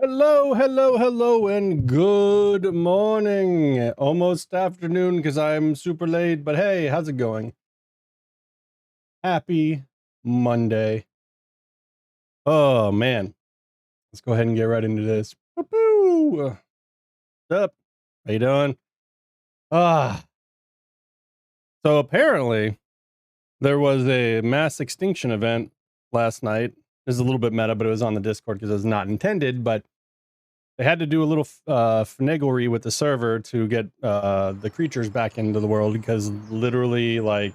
Hello, hello, hello, and good morning. Almost afternoon because I'm super late, but hey, how's it going? Happy Monday. Oh, man. Let's go ahead and get right into this. Whoop-oo. What's up? How you doing? Ah, so apparently there was a mass extinction event last night. This is a little bit meta, but it was on the Discord because it was not intended, but they had to do a little finaglery with the server to get the creatures back into the world because literally like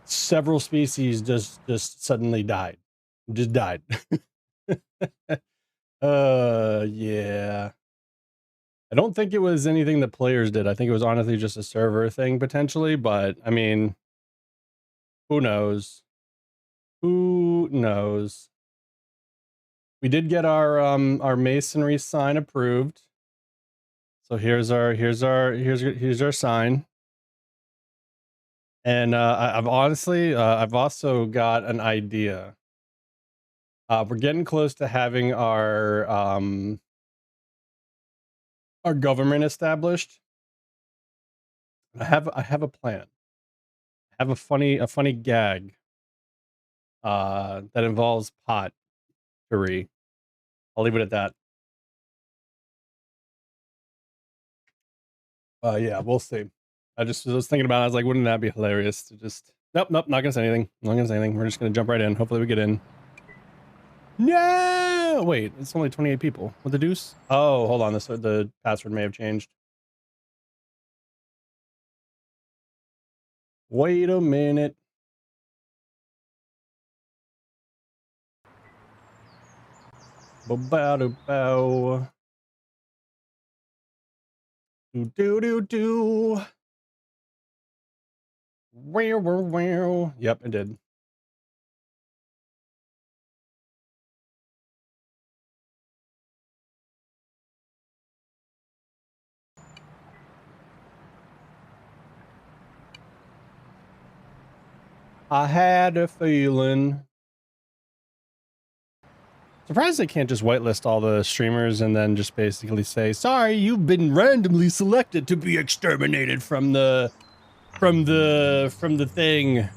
several species just suddenly died. Just died. Yeah. I don't think it was anything that players did. I think it was honestly just a server thing potentially, but I mean, who knows? Who knows? We did get our masonry sign approved. So here's our sign. And I've honestly, I've also got an idea. We're getting close to having our government established. I have a plan. I have a funny gag that involves pottery. I'll leave it at that. Yeah, we'll see. I just was thinking about it. I was like, wouldn't that be hilarious to just nope, not gonna say anything. Not gonna say anything. We're just gonna jump right in. Hopefully we get in. No, wait, it's only 28 people. What the deuce? Oh, hold on. The password may have changed. Wait a minute. Bow. Do. Wow. Yep, it did. I had a feeling. Surprised they can't just whitelist all the streamers and then just basically say, sorry, you've been randomly selected to be exterminated from the thing.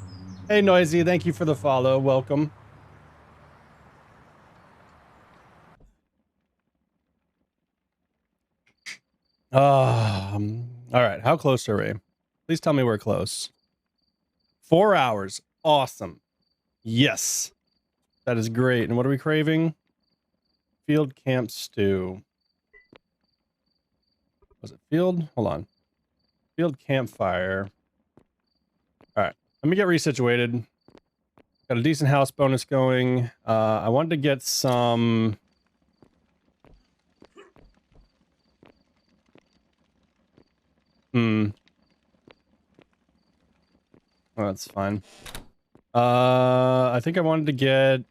Hey Noisy, thank you for the follow. Welcome. All right, how close are we? Please tell me we're close. 4 hours. Awesome. Yes. That is great. And what are we craving? Field camp stew. Was it field? Hold on. Field campfire. All right. Let me get resituated. Got a decent house bonus going. I wanted to get some... Oh, that's fine. I think I wanted to get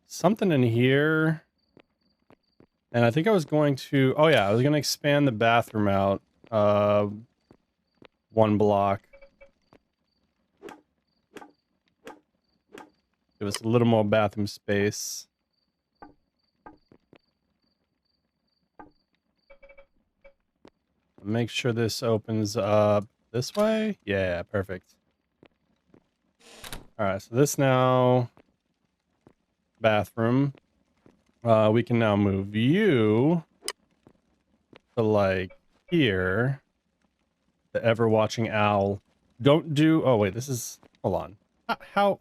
something in here. And I think I was going to... Oh yeah, I was going to expand the bathroom out 1 block. Give us a little more bathroom space. Make sure this opens up this way. Yeah, perfect. All right, so this now bathroom. We can now move you to like here. The ever watching owl. Don't do. Oh wait, this is. Hold on. How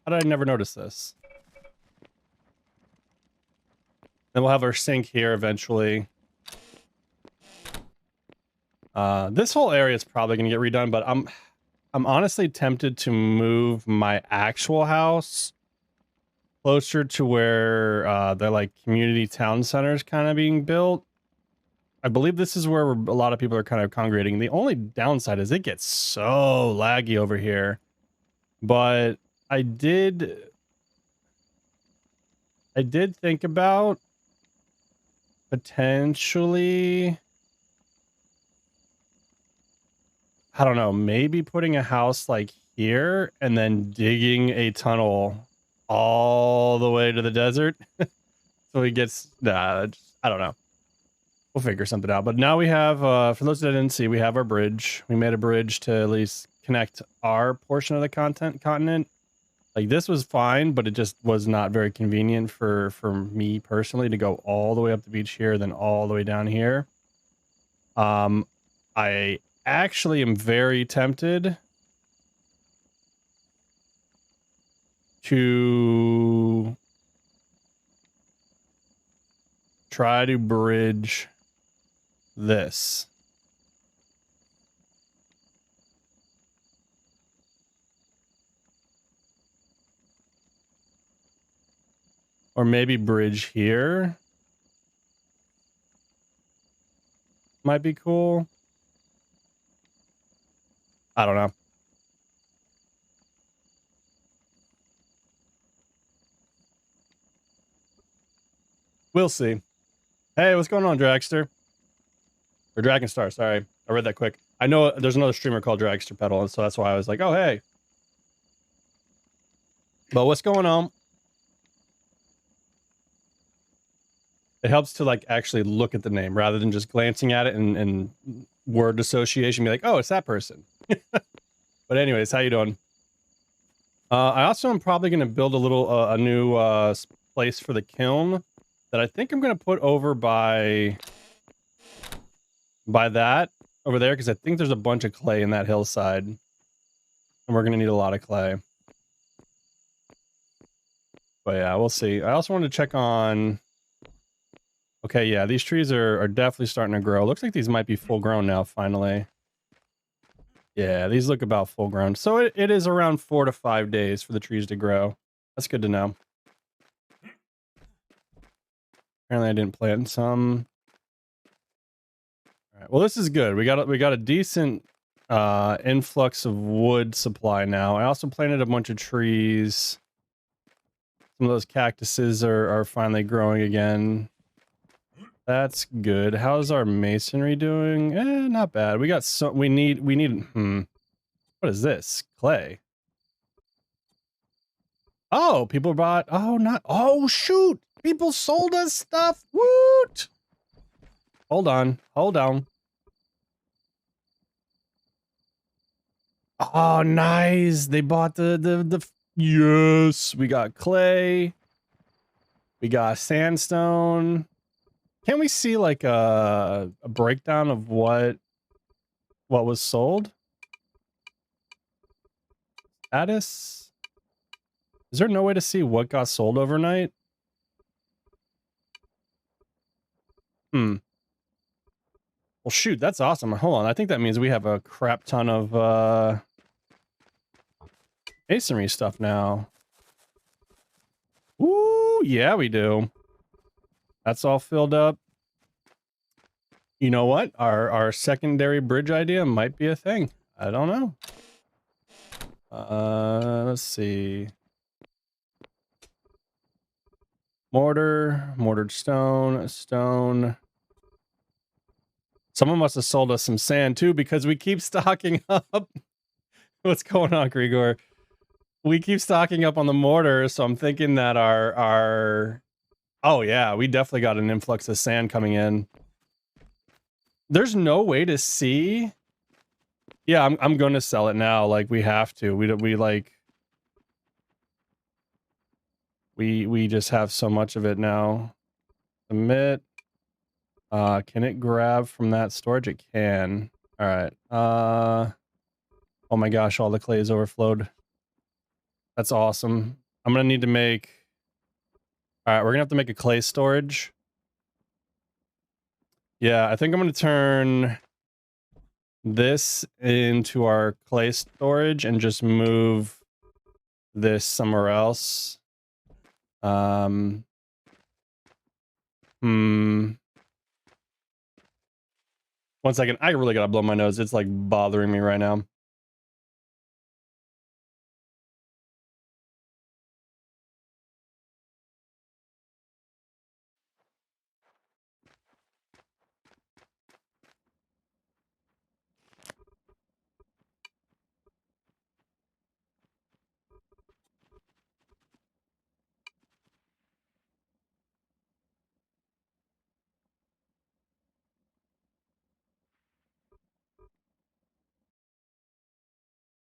did I never notice this? Then we'll have our sink here eventually. This whole area is probably gonna get redone, but I'm honestly tempted to move my actual house closer to where the like community town centers kind of being built. I believe this is where a lot of people are kind of congregating. The only downside is it gets so laggy over here. But I did think about potentially, I don't know, maybe putting a house like here and then digging a tunnel all the way to the desert. So he gets, I don't know. We'll figure something out. But now we have, for those that didn't see, we have our bridge. We made a bridge to at least connect our portion of the continent. Like, this was fine, but it just was not very convenient for me personally to go all the way up the beach here, then all the way down here. I actually am very tempted to try to bridge this. Or maybe bridge here. Might be cool. I don't know. We'll see. Hey, what's going on, Dragster? Or Dragonstar, sorry. I read that quick. I know there's another streamer called Dragster Pedal, and so that's why I was like, oh, hey. But what's going on? It helps to, like, actually look at the name rather than just glancing at it and word association, be like, oh, it's that person. But anyways, how you doing? I also am probably going to build a little, a new place for the kiln that I think I'm going to put over by that over there, because I think there's a bunch of clay in that hillside, and we're going to need a lot of clay. But yeah, we'll see. I also wanted to check on... Okay, yeah, these trees are definitely starting to grow. Looks like these might be full grown now, finally. Yeah, these look about full grown. So it is around 4 to 5 days for the trees to grow. That's good to know. Apparently I didn't plant some. All right, well, this is good. We got a decent influx of wood supply now. I also planted a bunch of trees. Some of those cactuses are finally growing again. That's good. How's our masonry doing? Not bad. We got we need what is this? Clay. Oh, people bought, oh shoot. People sold us stuff. Woot. Hold on. Oh, nice. They bought the yes, we got clay. We got sandstone. Can we see like a breakdown of what was sold? Status? Is there no way to see what got sold overnight? Well, shoot, that's awesome. Hold on, I think that means we have a crap ton of masonry stuff now. Ooh, yeah, we do. That's all filled up. You know what? Our secondary bridge idea might be a thing. I don't know. Let's see. Mortared stone. Someone must have sold us some sand too, because we keep stocking up. What's going on, Grigor? We keep stocking up on the mortar, so I'm thinking that our oh yeah, we definitely got an influx of sand coming in. There's no way to see. Yeah, I'm going to sell it now. Like, we have to. We just have so much of it now. Submit. Can it grab from that storage? It can. All right. Oh my gosh, all the clay is overflowed. That's awesome. I'm gonna need to make... All right, we're gonna have to make a clay storage. Yeah, I think I'm gonna turn this into our clay storage and just move this somewhere else. One second, I really gotta blow my nose. It's like bothering me right now.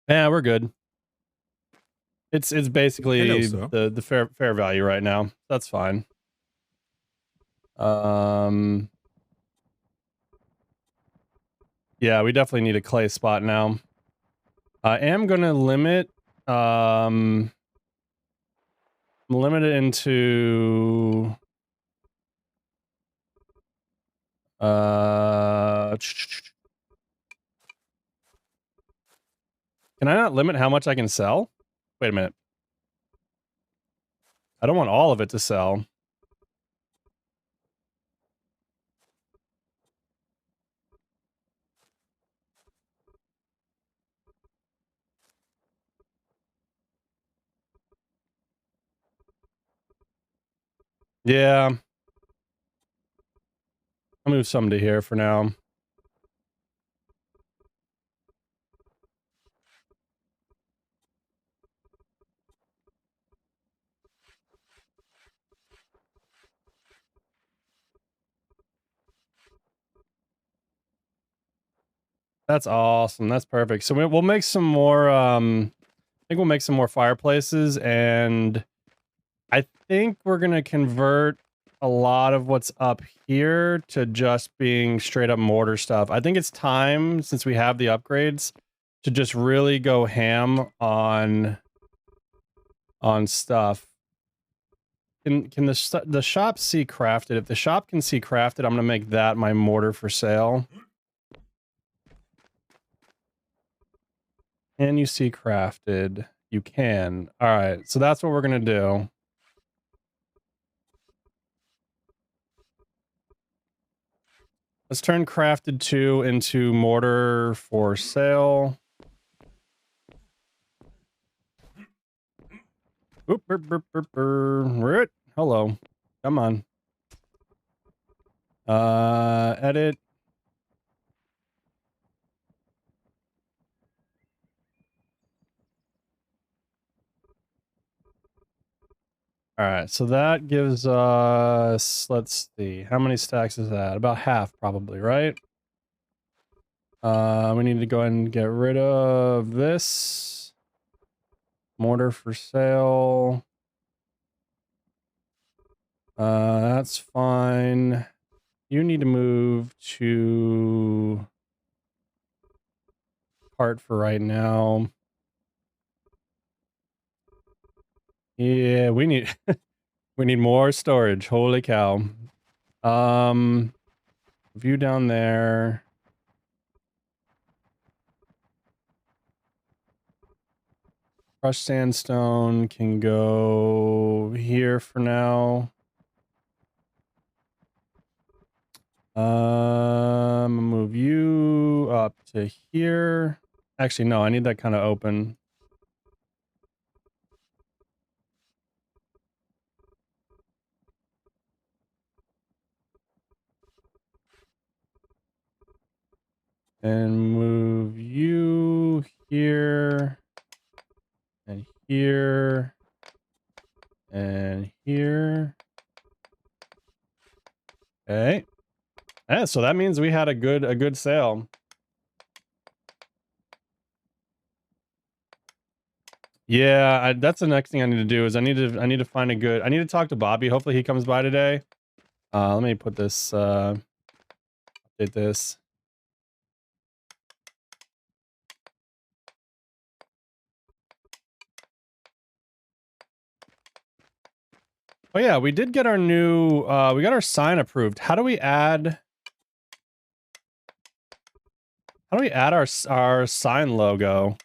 Yeah, we're good. It's basically Hello, the fair value right now. That's fine. Yeah, we definitely need a clay spot now. I am gonna limit limit it into can I not limit how much I can sell? Wait a minute. I don't want all of it to sell. Yeah. I'll move some to here for now. That's awesome. That's perfect. So we'll make some more, I think we'll make some more fireplaces, and I think we're going to convert a lot of what's up here to just being straight up mortar stuff. I think it's time, since we have the upgrades, to just really go ham on stuff. Can the shop see crafted? If the shop can see crafted, I'm going to make that my mortar for sale. Can you see crafted? You can. All right, so that's what we're going to do. Let's turn crafted 2 into mortar for sale. Oop, Right. Hello. Come on. Edit. All right, so that gives us, let's see, how many stacks is that? About half, probably, right? We need to go ahead and get rid of this. Mortar for sale. That's fine. You need to move to part for right now. Yeah, we need we need more storage. Holy cow. View down there. Crushed sandstone can go here for now. Move you up to here. Actually, no, I need that kind of open. And move you here. And here. And here. Okay. Yeah, so that means we had a good sale. Yeah, that's the next thing I need to do is I need to find a good. I need to talk to Bobby. Hopefully he comes by today. Let me put this update this. Oh yeah, we did get our new we got our sign approved. How do we add our sign logo?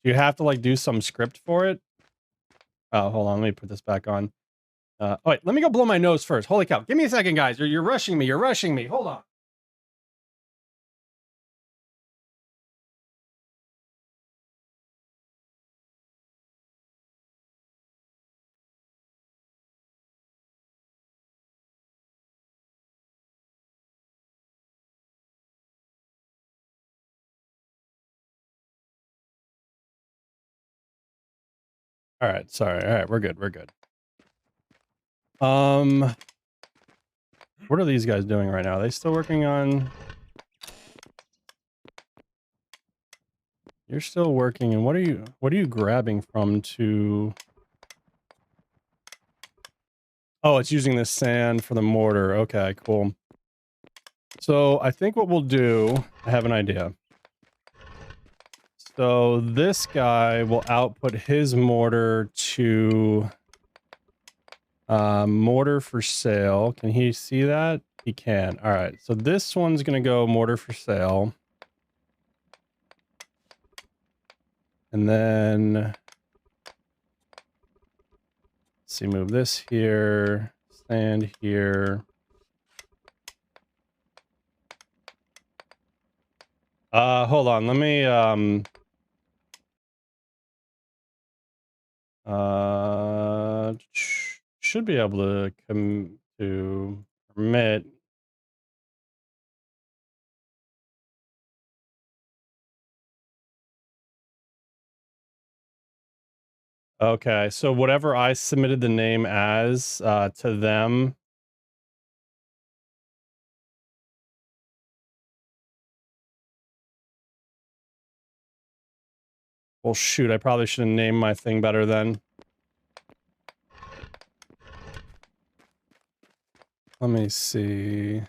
Do you have to like do some script for it? Oh, hold on, let me put this back on. Oh wait, let me go blow my nose first. Holy cow. Give me a second, guys. You're rushing me. You're rushing me. Hold on. All right, sorry. All right, we're good. We're good. What are these guys doing right now? Are they still working on You're still working, and what are you grabbing from to... Oh, it's using the sand for the mortar. Okay, cool. So I think what we'll do, I have an idea. So this guy will output his mortar to mortar for sale. Can he see that? He can. All right. So this one's going to go mortar for sale. And then, let's see, move this here, sand here. Hold on. Let me, should be able to come to permit. Okay, so whatever I submitted the name as to them. Well, shoot, I probably should have named my thing better then. Let me see.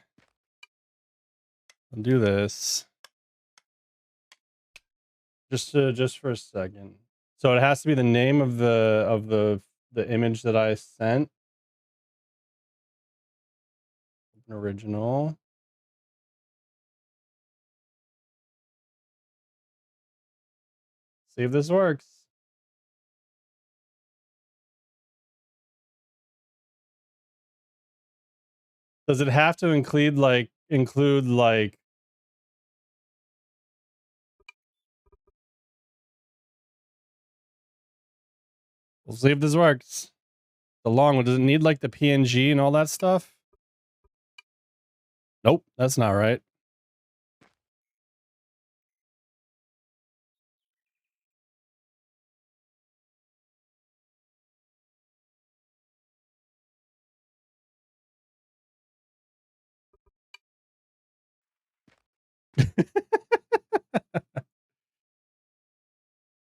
I'll do this. Just for a second. So it has to be the name of the image that I sent. Original. See if this works. Does it have to include like we'll see if this works. The long one, does it need like the PNG and all that stuff? Nope, that's not right.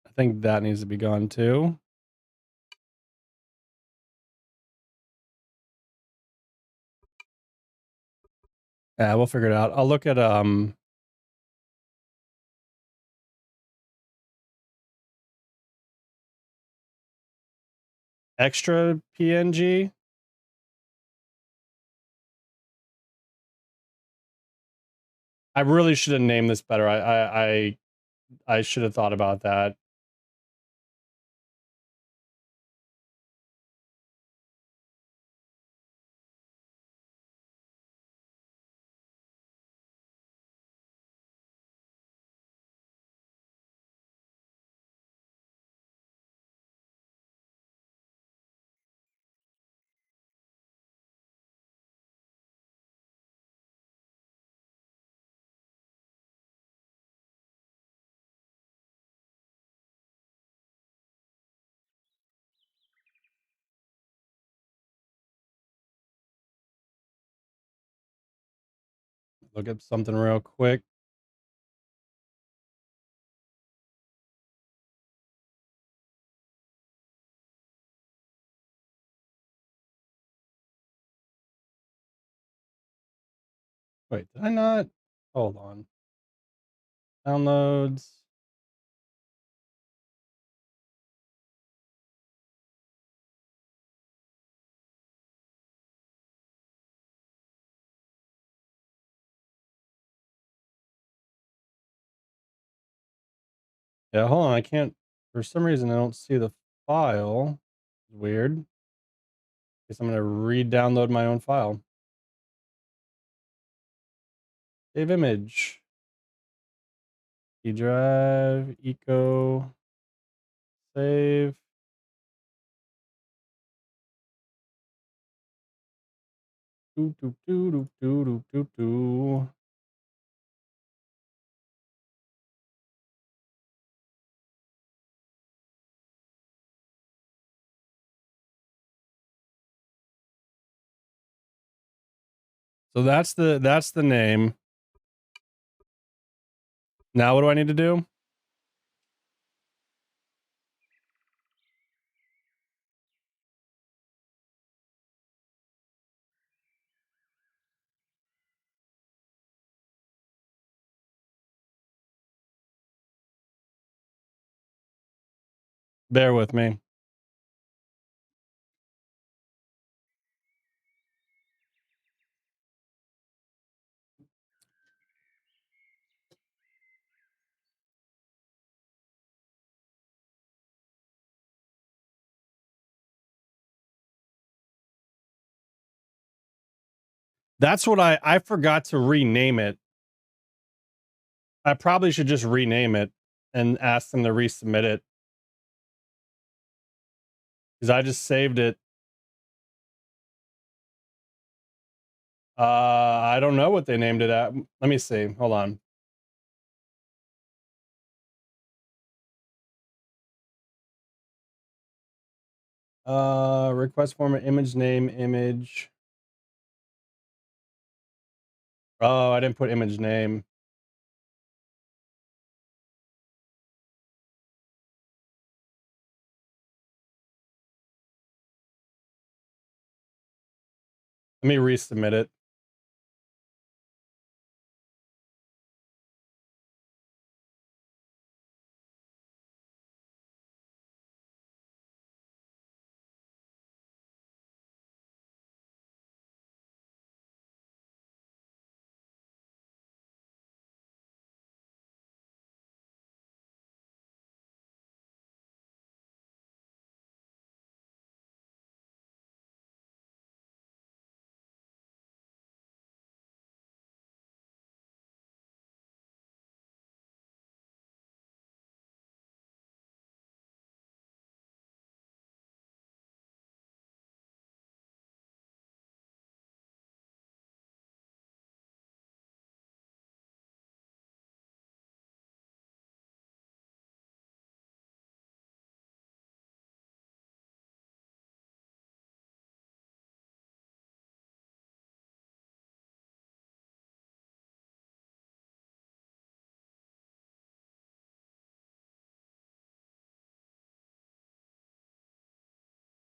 I think that needs to be gone too. Yeah, we'll figure it out. I'll look at extra PNG. I really should have named this better. I should have thought about that. Look up something real quick. Wait, did I not? Hold on. Downloads. Yeah, hold on. I can't, for some reason, I don't see the file. Weird. Guess I'm going to re-download my own file. Save image. E drive, eco, save. Do, do, do, do, do, do, do, do. So that's the name. Now what do I need to do? Bear with me. That's what I forgot to rename it. I probably should just rename it and ask them to resubmit it because I just saved it. I don't know what they named it at. Let me see. Hold on. Request format, image name, image. Oh, I didn't put image name. Let me resubmit it.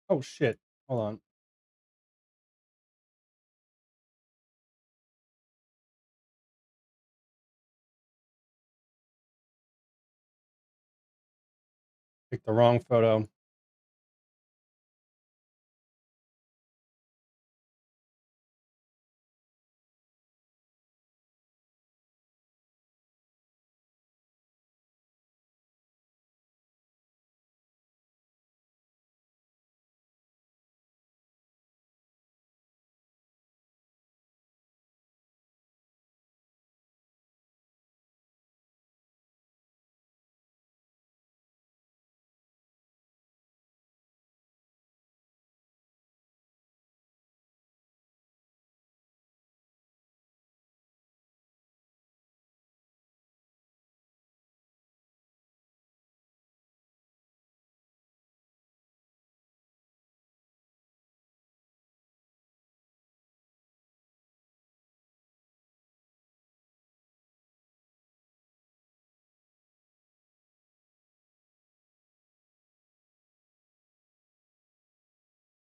Oh shit. Hold on. Picked the wrong photo.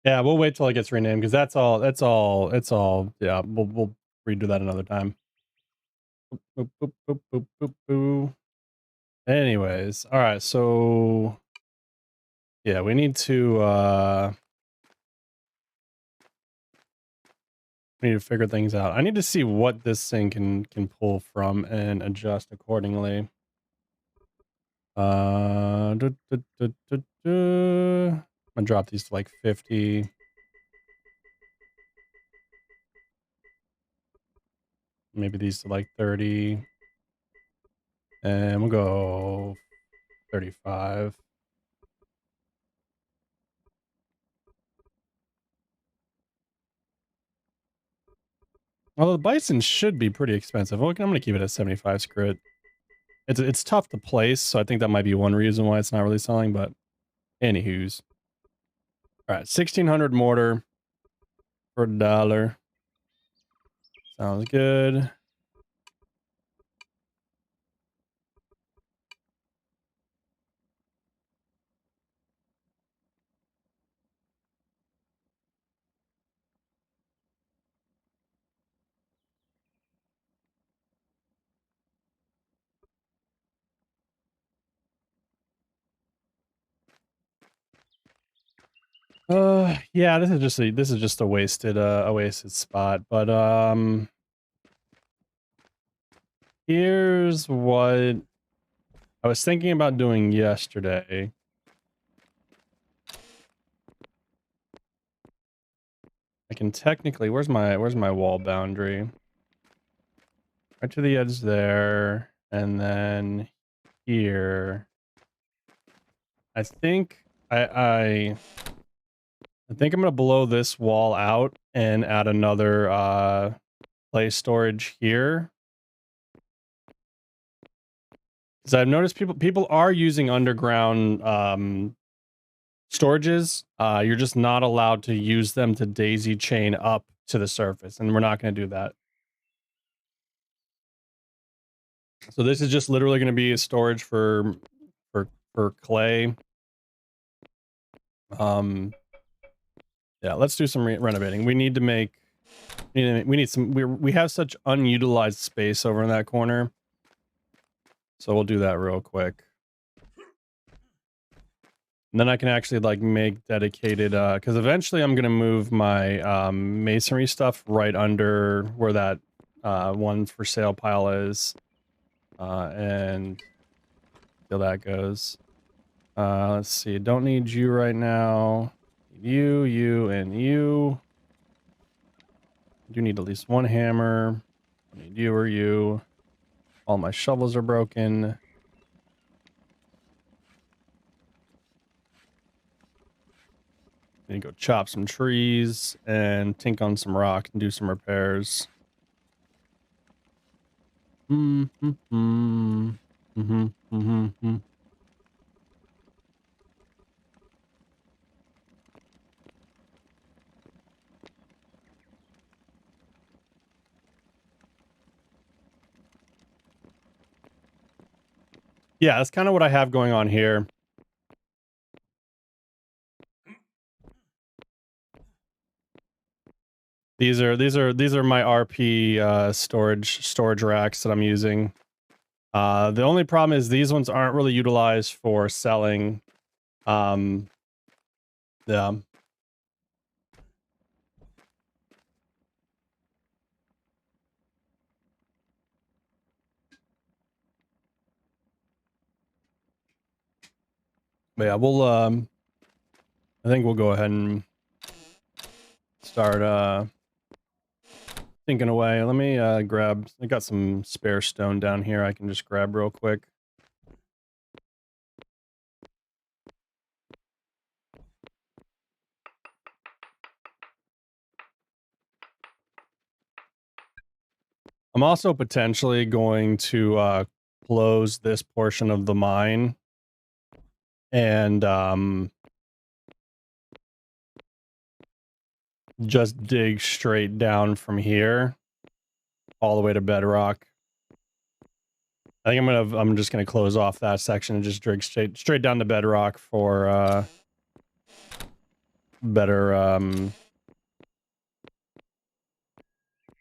Yeah, we'll wait till it gets renamed because that's all. That's all. It's all. Yeah, we'll redo that another time. Boop, boop, boop, boop, boop, boop. Anyways, all right. So yeah, we need to figure things out. I need to see what this thing can pull from and adjust accordingly. I'm gonna drop these to like 50. Maybe these to like 30. And we'll go 35. Well, the bison should be pretty expensive. Okay, I'm gonna keep it at 75. Screw it. It's tough to place, so I think that might be one reason why it's not really selling. But anywho's, all right, 1600 mortar for $1. Sounds good. Yeah, this is just a wasted spot, but here's what I was thinking about doing yesterday. I can technically, where's my wall boundary? Right to the edge there, and then here. I think I think I'm gonna blow this wall out and add another place storage here. Because I've noticed people are using underground storages. You're just not allowed to use them to daisy chain up to the surface, and we're not going to do that. So this is just literally going to be a storage for clay. Yeah, let's do some renovating. We need to make we need some we have such unutilized space over in that corner. So we'll do that real quick. And then I can actually like make dedicated because eventually I'm gonna move my masonry stuff right under where that one for sale pile is. And till that goes. Let's see, don't need you right now. You, and you. I do need at least one hammer. I need you or you. All my shovels are broken. Need to go chop some trees and tink on some rock and do some repairs. Yeah, that's kind of what I have going on here. These are my RP storage racks that I'm using. The only problem is these ones aren't really utilized for selling. Yeah. But yeah, we'll I think we'll go ahead and start thinking away. Let me grab, I got some spare stone down here I can just grab real quick. I'm also potentially going to close this portion of the mine and just dig straight down from here all the way to bedrock. I think I'm just gonna close off that section and just dig straight down to bedrock for better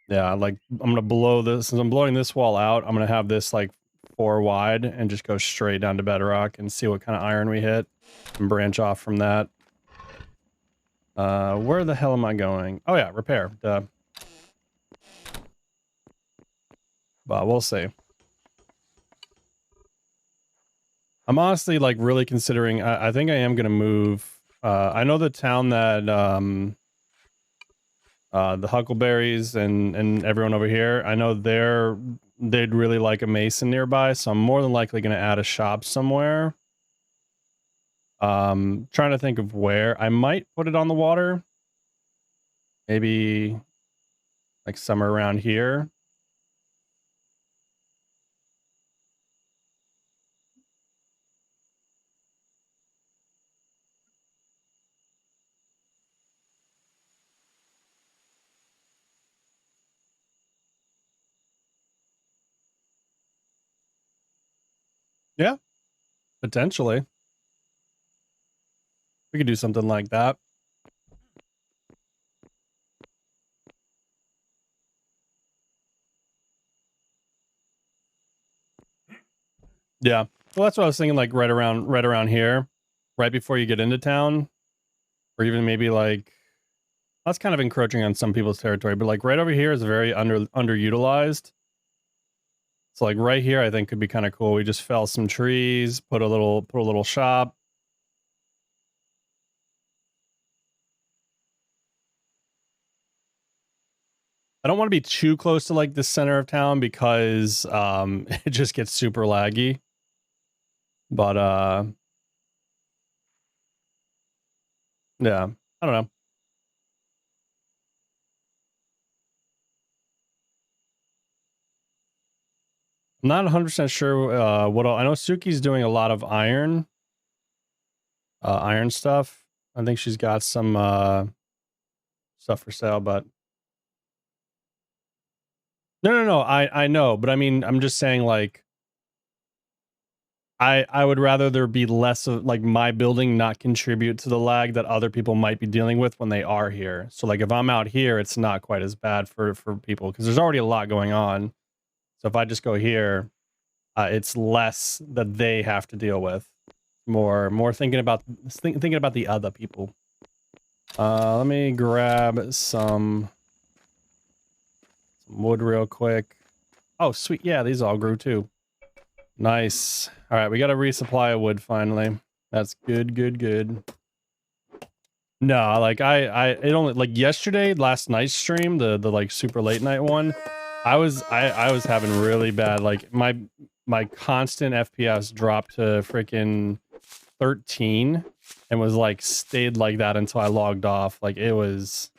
yeah, like I'm gonna blow this, since I'm blowing this wall out, I'm gonna have this like 4 wide and just go straight down to bedrock and see what kind of iron we hit and branch off from that. Where the hell am I going? Oh yeah, repair. Duh. But we'll see. I'm honestly like really considering, I think I am gonna move. I know the town that the Huckleberries and everyone over here, I know they'd really like a mason nearby, so I'm more than likely gonna add a shop somewhere. Trying to think of where. I might put it on the water. Maybe like somewhere around here. Yeah, potentially. We could do something like that. Yeah. Well, that's what I was thinking, like right around here, right before you get into town, or even maybe like that's kind of encroaching on some people's territory, but like right over here is very underutilized. So like right here, I think could be kind of cool. We just fell some trees, put a little shop. I don't want to be too close to like the center of town because it just gets super laggy. But yeah, I don't know. I'm not 100% sure what I know Suki's doing a lot of iron stuff. I think she's got some stuff for sale, but no, I know, but I mean, I'm just saying like I would rather there be less of like my building not contribute to the lag that other people might be dealing with when they are here. So like if I'm out here, it's not quite as bad for people because there's already a lot going on. So if I just go here, it's less that they have to deal with. More thinking about thinking about the other people. Let me grab some wood real quick. Oh, sweet. Yeah, these all grew too. Nice. All right, we got a resupply of wood finally. That's good. No, like it only like yesterday, last night's stream, the like super late night one. I was having really bad like my constant FPS dropped to freaking 13 and was like stayed like that until I logged off. Like it was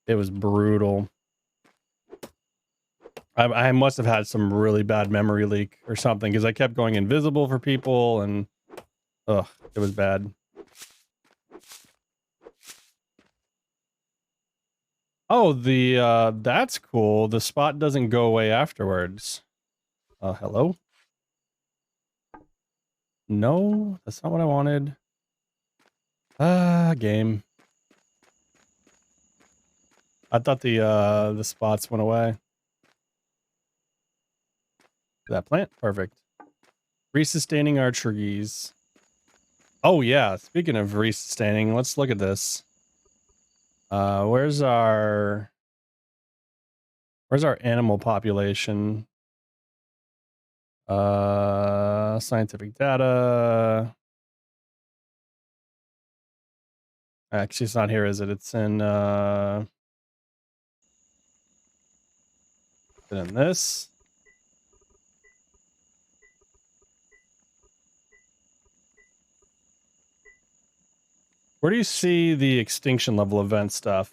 brutal. I must have had some really bad memory leak or something because I kept going invisible for people and ugh, it was bad. Oh, the that's cool. The spot doesn't go away afterwards. Hello? No, that's not what I wanted. Game. I thought the spots went away. That plant? Perfect. Resustaining our trees. Oh yeah, speaking of resustaining, let's look at this. Where's our animal population? Scientific data. Actually, it's not here, is it? It's in this. Where do you see the extinction level event stuff?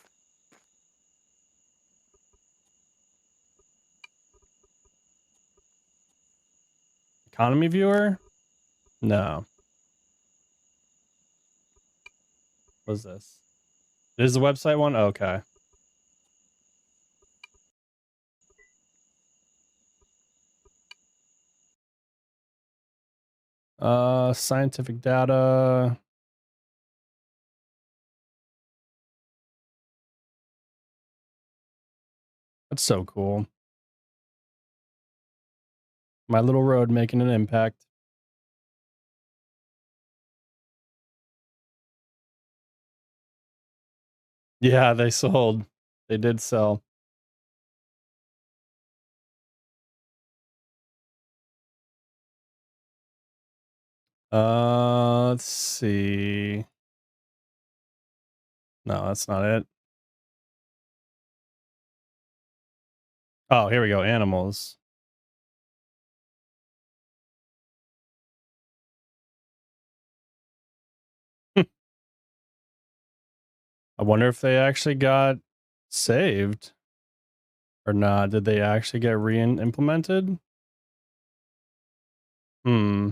Economy viewer? No. What's this? This is the website one? Okay. Scientific data. That's so cool. My little road making an impact. Yeah, they sold. They did sell. Let's see. No, that's not it. Oh, here we go. Animals. I wonder if they actually got saved or not. Did they actually get re-implemented? Hmm.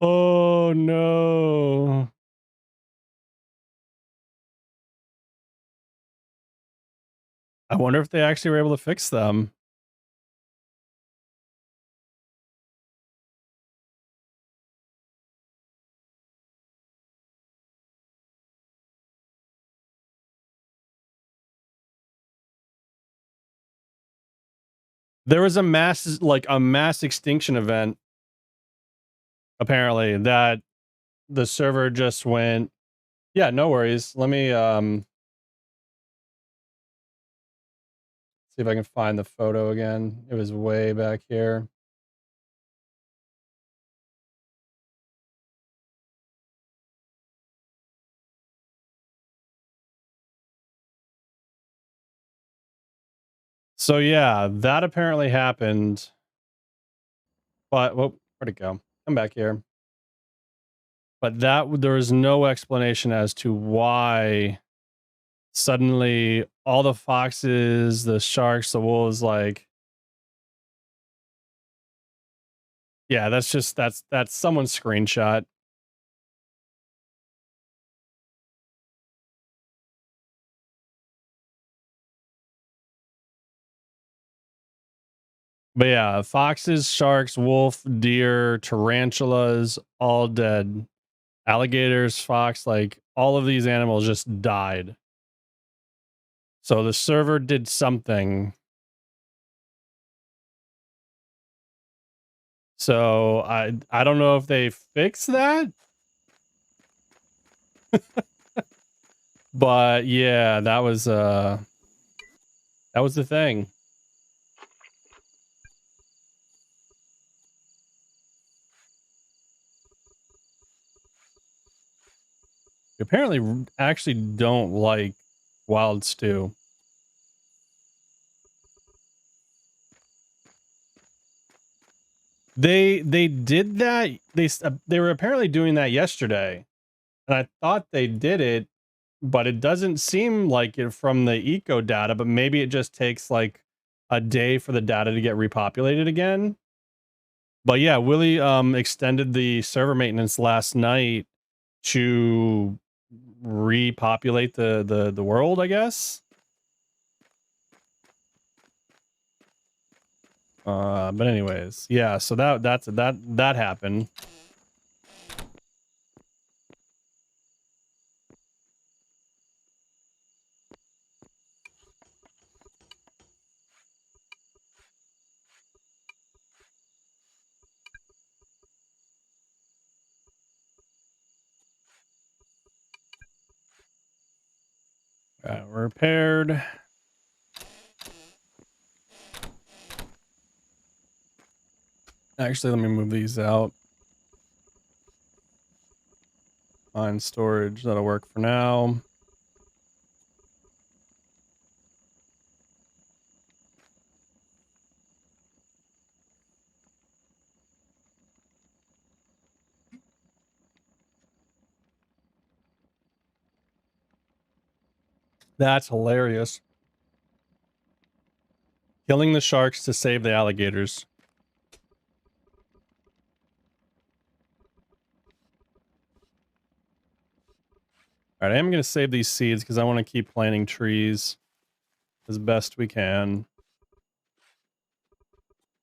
Oh no. I wonder if they actually were able to fix them. There was a mass extinction event, apparently, that the server just went, yeah, no worries. Let me see if I can find the photo again. It was way back here. So yeah, that apparently happened. But well, where'd it go? Come back here. But there was no explanation as to why suddenly all the foxes, the sharks, the wolves, like, yeah, that's someone's screenshot. But yeah, foxes, sharks, wolf, deer, tarantulas, all dead. Alligators, fox, like all of these animals just died. So the server did something. So I don't know if they fixed that. But yeah, that was the thing. Apparently actually don't like wild stew. They did that. They were apparently doing that yesterday. And I thought they did it, but it doesn't seem like it from the eco data, but maybe it just takes like a day for the data to get repopulated again. But yeah, Willie extended the server maintenance last night to repopulate the world, I guess. But anyways, yeah, so that happened. Repaired. Actually, let me move these out. Find storage, that'll work for now. That's hilarious. Killing the sharks to save the alligators. All right, I am going to save these seeds because I want to keep planting trees as best we can.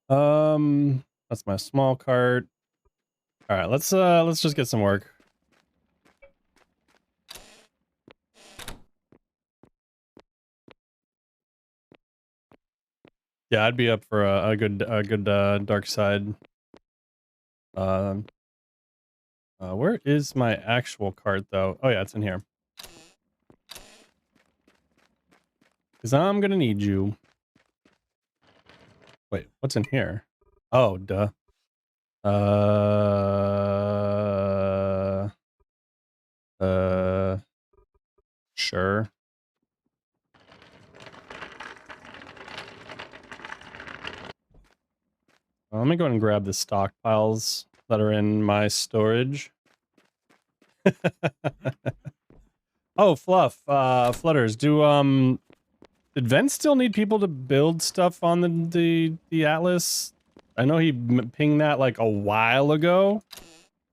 That's my small cart. All right, let's just get some work. Yeah, I'd be up for a good dark side. Where is my actual cart though? Oh yeah, it's in here. Because I'm gonna need you. Wait, what's in here? Oh, duh. Sure. Well, let me go ahead and grab the stockpiles that are in my storage. Oh, Fluff, Flutters, did Vent still need people to build stuff on the Atlas? I know he pinged that like a while ago.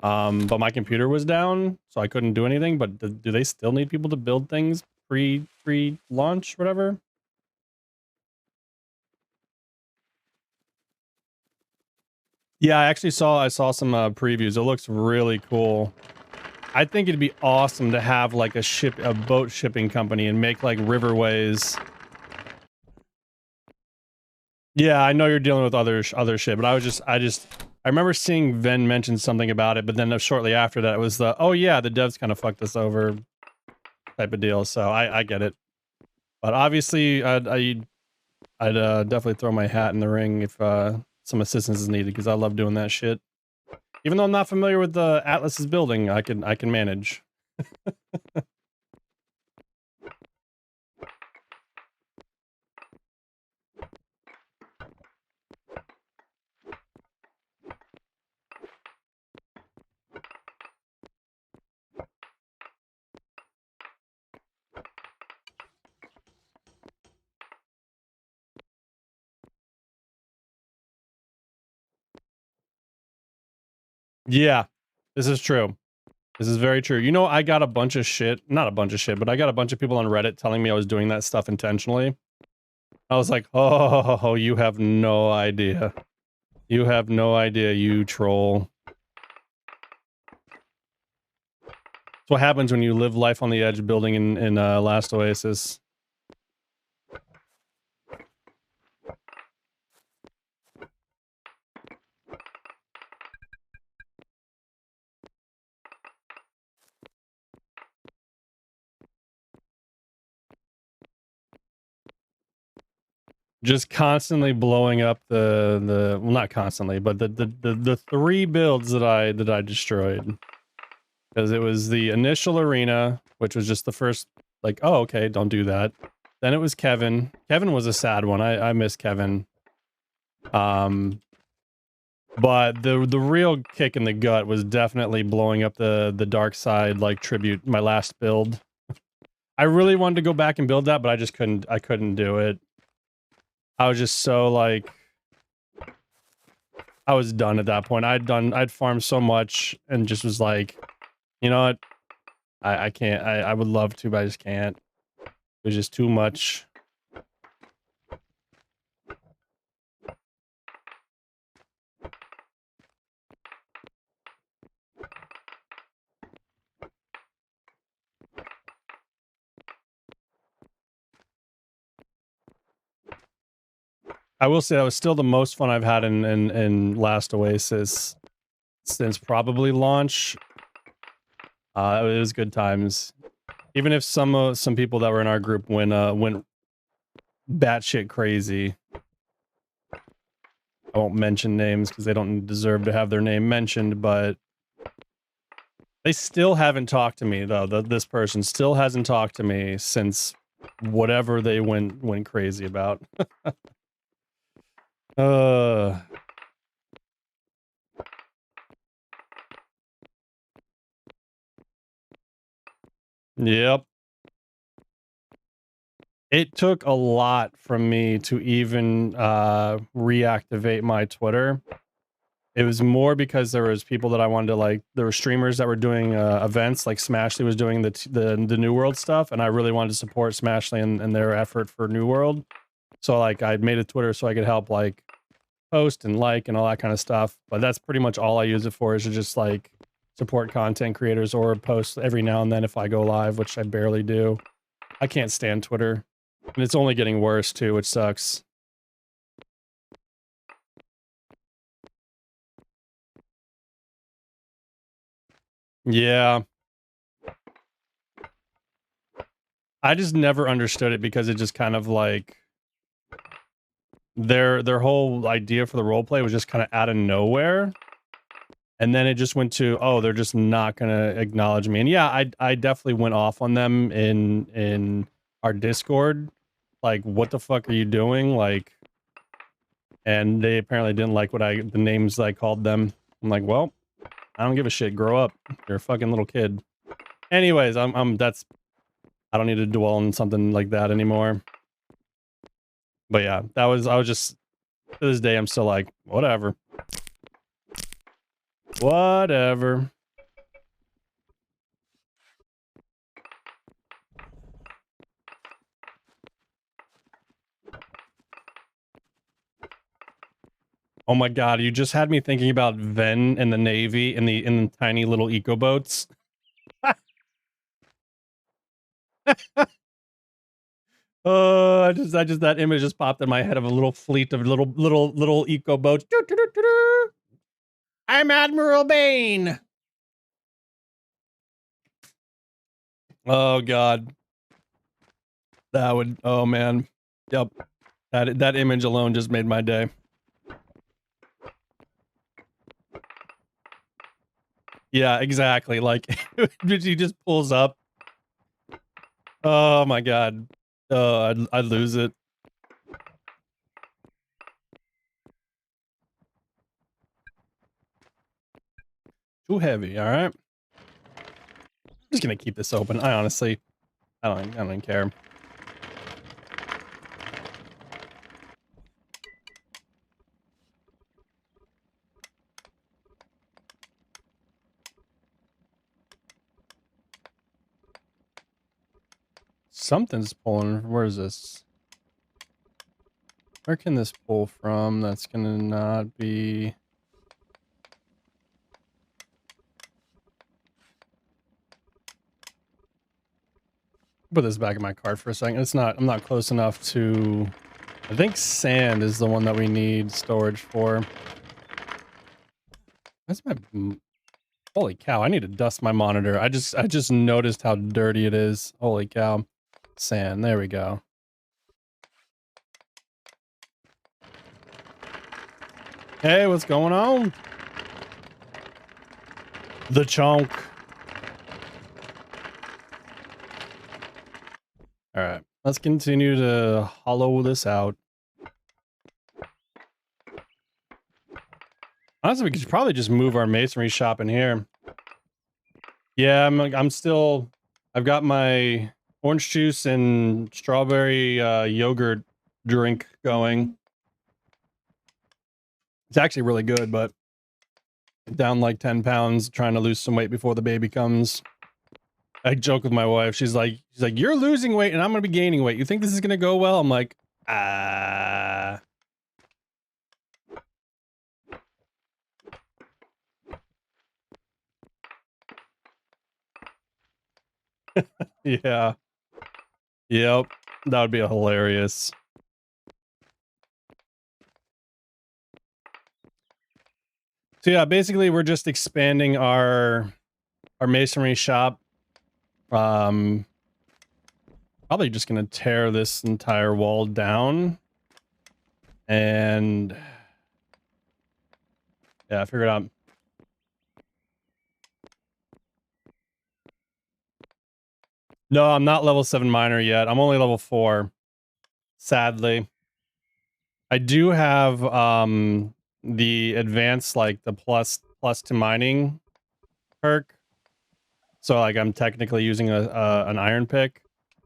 But my computer was down, so I couldn't do anything. But do they still need people to build things pre-launch, whatever? Yeah, I saw some previews. It looks really cool. I think it'd be awesome to have like a boat shipping company and make like riverways. Yeah, I know you're dealing with other shit, but I remember seeing Ven mention something about it, but then shortly after that, it was the, oh yeah, the devs kind of fucked us over type of deal. So I get it, but obviously I'd definitely throw my hat in the ring if some assistance is needed, because I love doing that shit. Even though I'm not familiar with the Atlas's building, I can manage. Yeah, this is true. This is very true. You know, I got a bunch of shit, not a bunch of shit, but I got a bunch of people on Reddit telling me I was doing that stuff intentionally. I was like, oh, you have no idea. You have no idea, you troll. That's what happens when you live life on the edge building in Last Oasis. Just constantly blowing up the well, not constantly, but the 3 builds that I destroyed. Because it was the initial arena, which was just the first, like, oh, okay, don't do that. Then it was Kevin. Kevin was a sad one. I miss Kevin. But the real kick in the gut was definitely blowing up the dark side, like, tribute, my last build. I really wanted to go back and build that, but I couldn't do it. I was just so, like, I was done at that point. I'd farmed so much and just was like, you know what? I can't. I would love to, but I just can't. It was just too much. I will say that was still the most fun I've had in Last Oasis since probably launch. It was good times. Even if some people that were in our group went batshit crazy. I won't mention names because they don't deserve to have their name mentioned, but they still haven't talked to me though. This person still hasn't talked to me since whatever they went crazy about. Yep. It took a lot from me to even reactivate my Twitter. It was more because there was people that I wanted to, like, there were streamers that were doing events, like Smashley was doing the New World stuff, and I really wanted to support Smashley and their effort for New World. So, like, I made a Twitter so I could help, like, post and like and all that kind of stuff. But that's pretty much all I use it for, is to just, like, support content creators or post every now and then if I go live, which I barely do. I can't stand Twitter. And it's only getting worse too, which sucks. Yeah. I just never understood it because it just kind of, like, their whole idea for the roleplay was just kind of out of nowhere. And then it just went to, oh, they're just not gonna acknowledge me. And yeah, I definitely went off on them in our Discord. Like, what the fuck are you doing? Like, and they apparently didn't like the names I called them. I'm like, well, I don't give a shit. Grow up. You're a fucking little kid. Anyways, I don't need to dwell on something like that anymore. But yeah, I was just, to this day, I'm still like, whatever. Whatever. Oh my god, you just had me thinking about Ven in the Navy in the tiny little eco boats. That image just popped in my head of a little fleet of little eco boats. I'm Admiral Bane. Oh God, that would. Oh man, yep. That image alone just made my day. Yeah, exactly. Like he just pulls up. Oh my God. I'd lose it. Too heavy. All right. I'm just gonna keep this open. I honestly, I don't even care. Something's pulling. Where is this? Where can this pull from? That's gonna not be. Put this back in my cart for a second. It's not. I'm not close enough to. I think sand is the one that we need storage for. That's my. Holy cow! I need to dust my monitor. I just noticed how dirty it is. Holy cow! Sand. There we go. Hey, what's going on? The chunk. All right, let's continue to hollow this out. Honestly, we could probably just move our masonry shop in here. Yeah, I'm still. I've got my orange juice and strawberry yogurt drink going. It's actually really good, but down like 10 pounds trying to lose some weight before the baby comes. I joke with my wife. She's like, you're losing weight and I'm gonna be gaining weight. You think this is gonna go well? I'm like, ah. Yeah. Yep. That would be hilarious. So yeah, basically we're just expanding our masonry shop. Probably just gonna tear this entire wall down. And yeah, I figured out. No, I'm not level 7 miner yet. I'm only level 4. Sadly. I do have the advanced, like the plus to mining perk. So like I'm technically using an iron pick,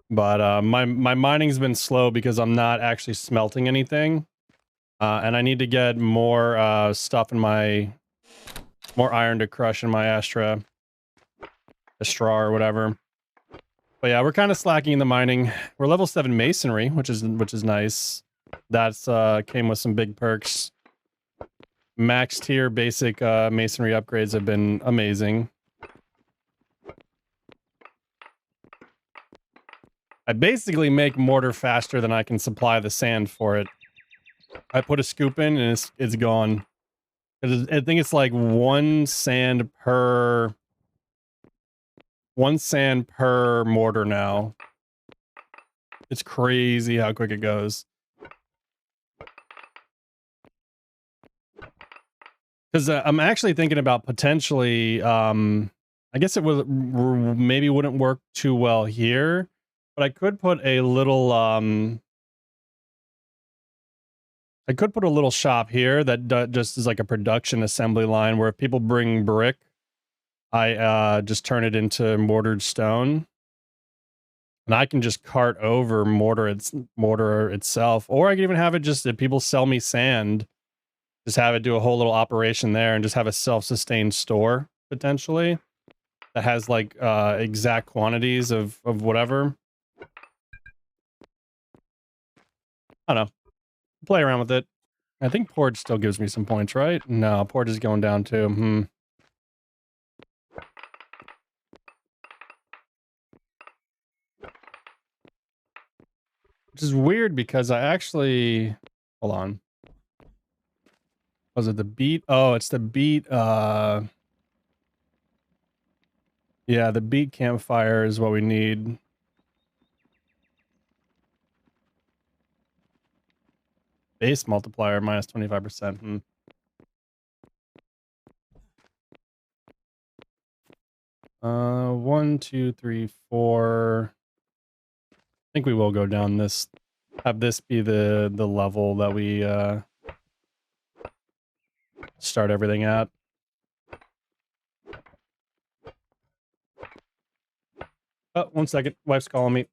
but my mining's been slow because I'm not actually smelting anything. And I need to get more stuff in my more iron to crush in my Astra or whatever. But yeah, we're kind of slacking in the mining. We're level 7 masonry, which is nice. That's came with some big perks. Max tier basic masonry upgrades have been amazing. I basically make mortar faster than I can supply the sand for it. I put a scoop in and it's gone. I think it's like one sand per mortar now. It's crazy how quick it goes. Because I'm actually thinking about potentially, I guess it would maybe wouldn't work too well here, but I could put a little, I could put a little shop here that just is like a production assembly line where if people bring brick, I just turn it into mortared stone. And I can just cart over mortar itself, or I can even have it just if people sell me sand, just have it do a whole little operation there and just have a self-sustained store potentially that has like exact quantities of whatever. I don't know. Play around with it. I think Porge still gives me some points, right? No, Porge is going down too. Which is weird because I actually, hold on. Was it the beat? Oh, it's the beat. Yeah, the beat campfire is what we need. Base multiplier minus 25%. 1, 2, 3, 4. I think we will go down this. Have this be the level that we start everything at. Oh, 1 second. Wife's calling me.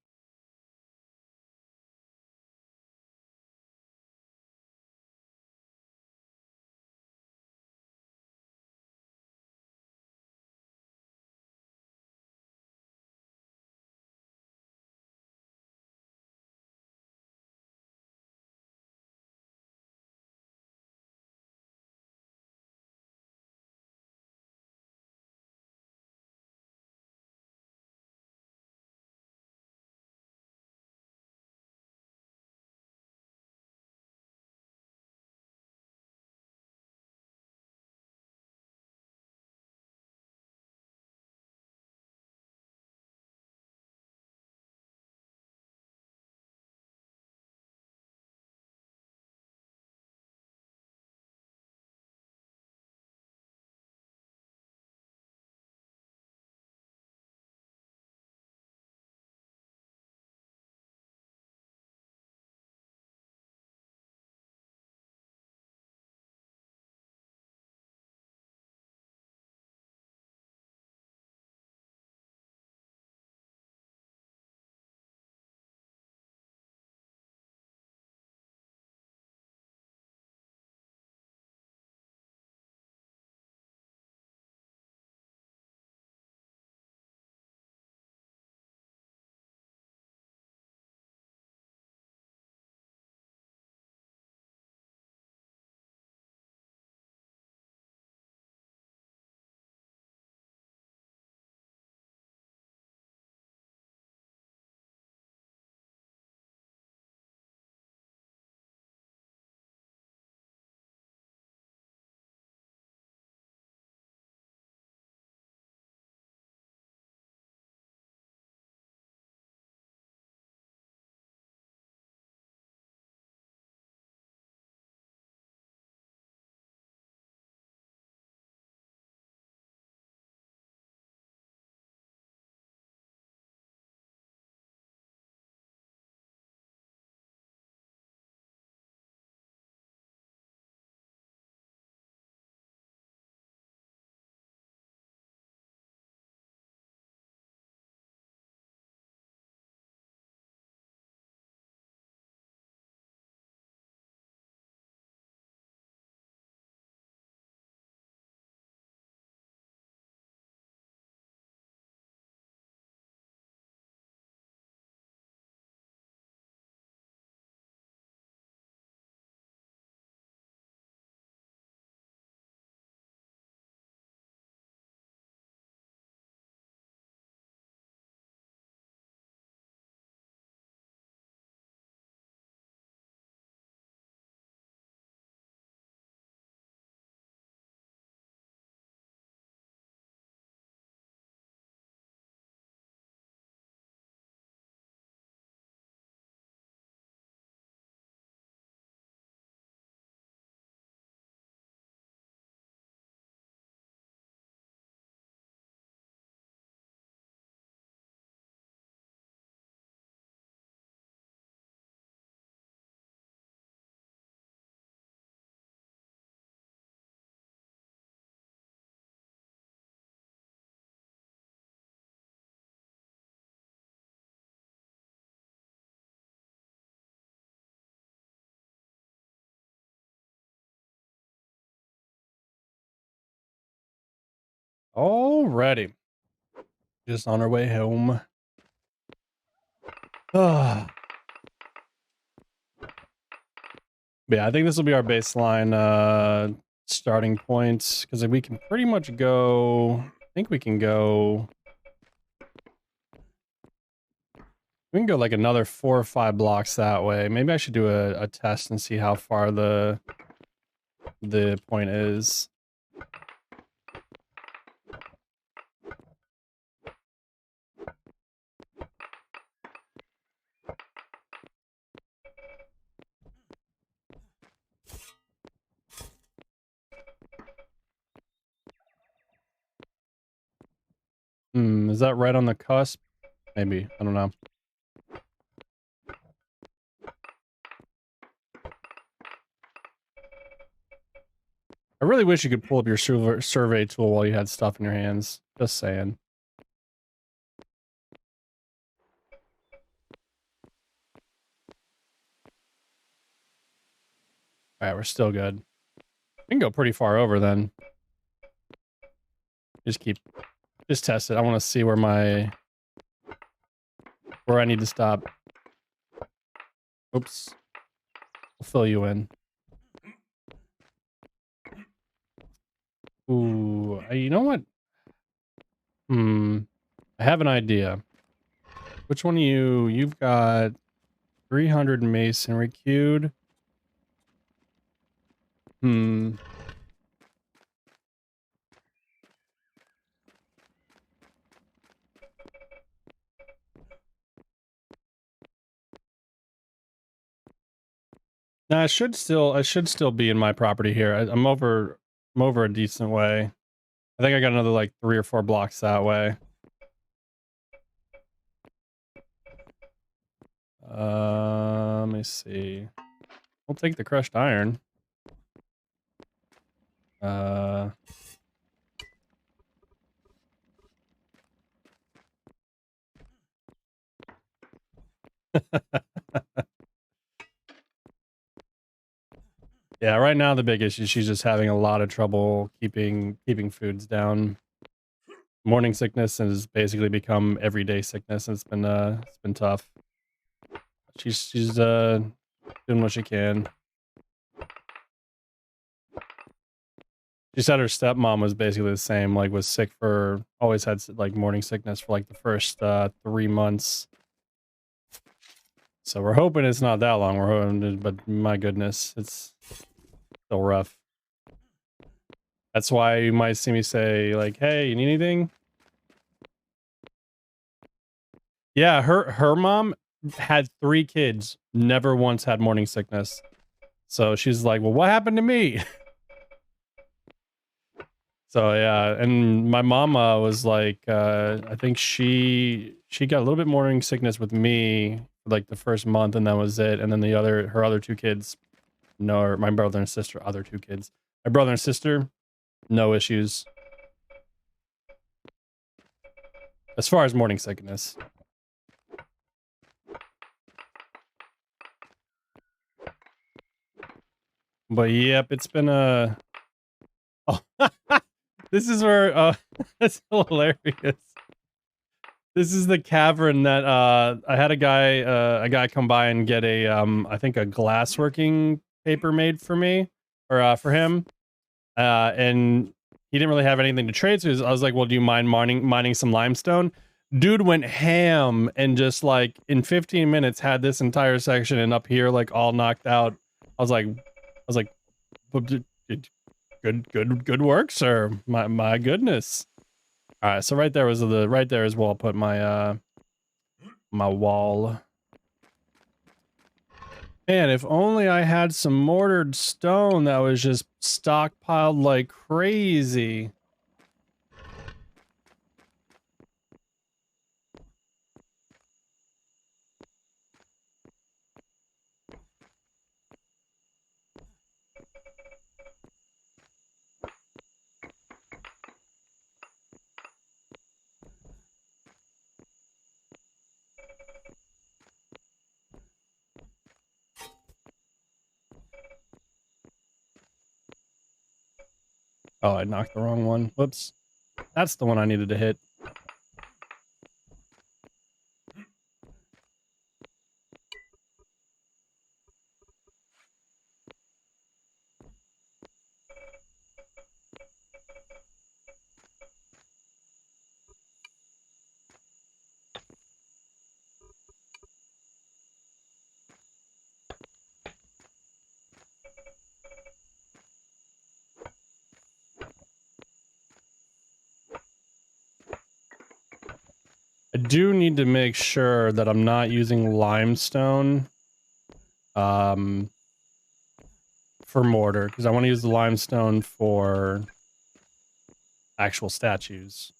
Alrighty. Just on our way home. Ah. Yeah, I think this will be our baseline starting point because we can pretty much go. I think we can go We can go like another 4 or 5 blocks that way. Maybe I should do a test and see how far the point is. Is that right on the cusp? Maybe. I don't know. I really wish you could pull up your survey tool while you had stuff in your hands. Just saying. Alright, we're still good. We can go pretty far over then. Just test it. I want to see where I need to stop. Oops. I'll fill you in. Ooh, you know what? I have an idea. Which one of you? You've got 300 masonry queued. Nah, I should still be in my property here. I'm over a decent way. I think I got another like 3 or 4 blocks that way. Let me see. We'll take the crushed iron. Yeah, right now the big issue is she's just having a lot of trouble keeping foods down. Morning sickness has basically become everyday sickness, and it's been tough. She's doing what she can. She said her stepmom was basically the same, like was sick always had like morning sickness for like the first 3 months. So we're hoping it's not that long. We're hoping, but my goodness, it's still rough. That's why you might see me say like, "Hey, you need anything?" Yeah, her mom had 3 kids, never once had morning sickness. So she's like, "Well, what happened to me?" So yeah, and my mama was like, I think she got a little bit morning sickness with me like the first month, and that was it. And then her other 2 kids, no, my brother and sister, other 2 kids, my brother and sister, no issues as far as morning sickness. But yep, it's been a. Oh, this is where that's hilarious. This is the cavern that I had a guy come by and get a I think a glassworking paper made for me or for him. And he didn't really have anything to trade, so I was like, "Well, do you mind mining some limestone?" Dude went ham and just like in 15 minutes had this entire section and up here like all knocked out. I was like, "Well, good work, sir. My goodness." All right, so right there is where I'll put my my wall. Man, if only I had some mortared stone that was just stockpiled like crazy. Oh, I knocked the wrong one. Whoops. That's the one I needed to hit. do need to make sure that I'm not using limestone for mortar, because I want to use the limestone for actual statues.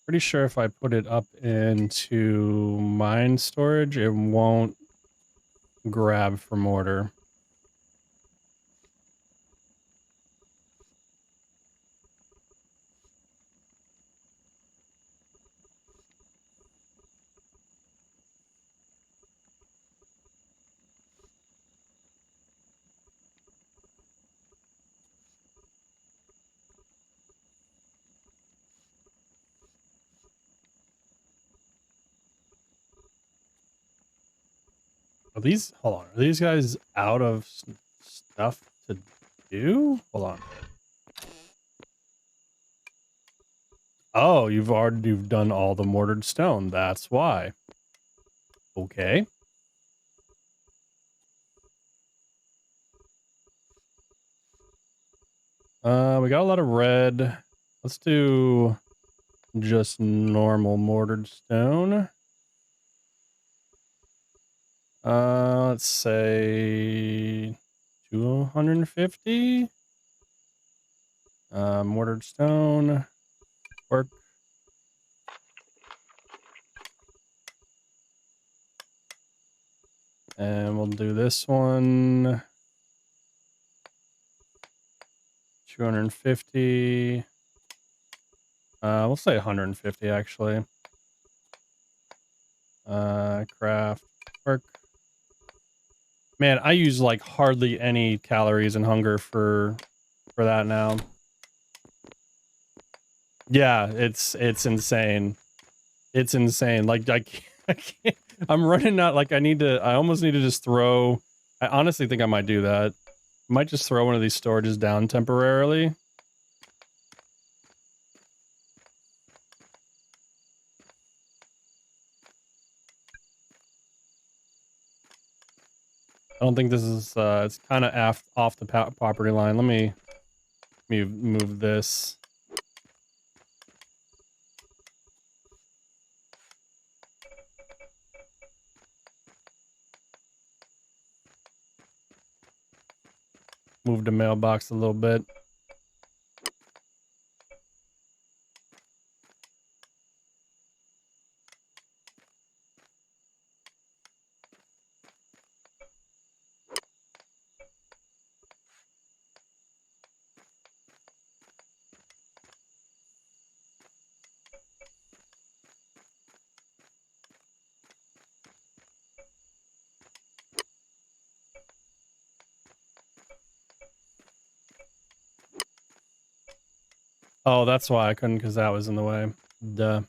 Pretty sure if I put it up into mine storage, it won't grab for mortar. Are these, hold on, are these guys out of stuff to do? Hold on. Oh, you've done all the mortared stone. That's why. Okay. We got a lot of red. Let's do just normal mortared stone. Let's say 250. Mortared stone. Work. And we'll do this one. 250. We'll say 150 actually. Craft. Work. Man, I use like hardly any calories and hunger for that now. Yeah, it's insane. It's insane. Like I can't, I'm running out. Like I almost need to just throw. I honestly think I might do that. I might just throw one of these storages down temporarily. I don't think this is, it's kind of off the property line. Let me move this. Move the mailbox a little bit. Oh, that's why I couldn't, because that was in the way. Duh.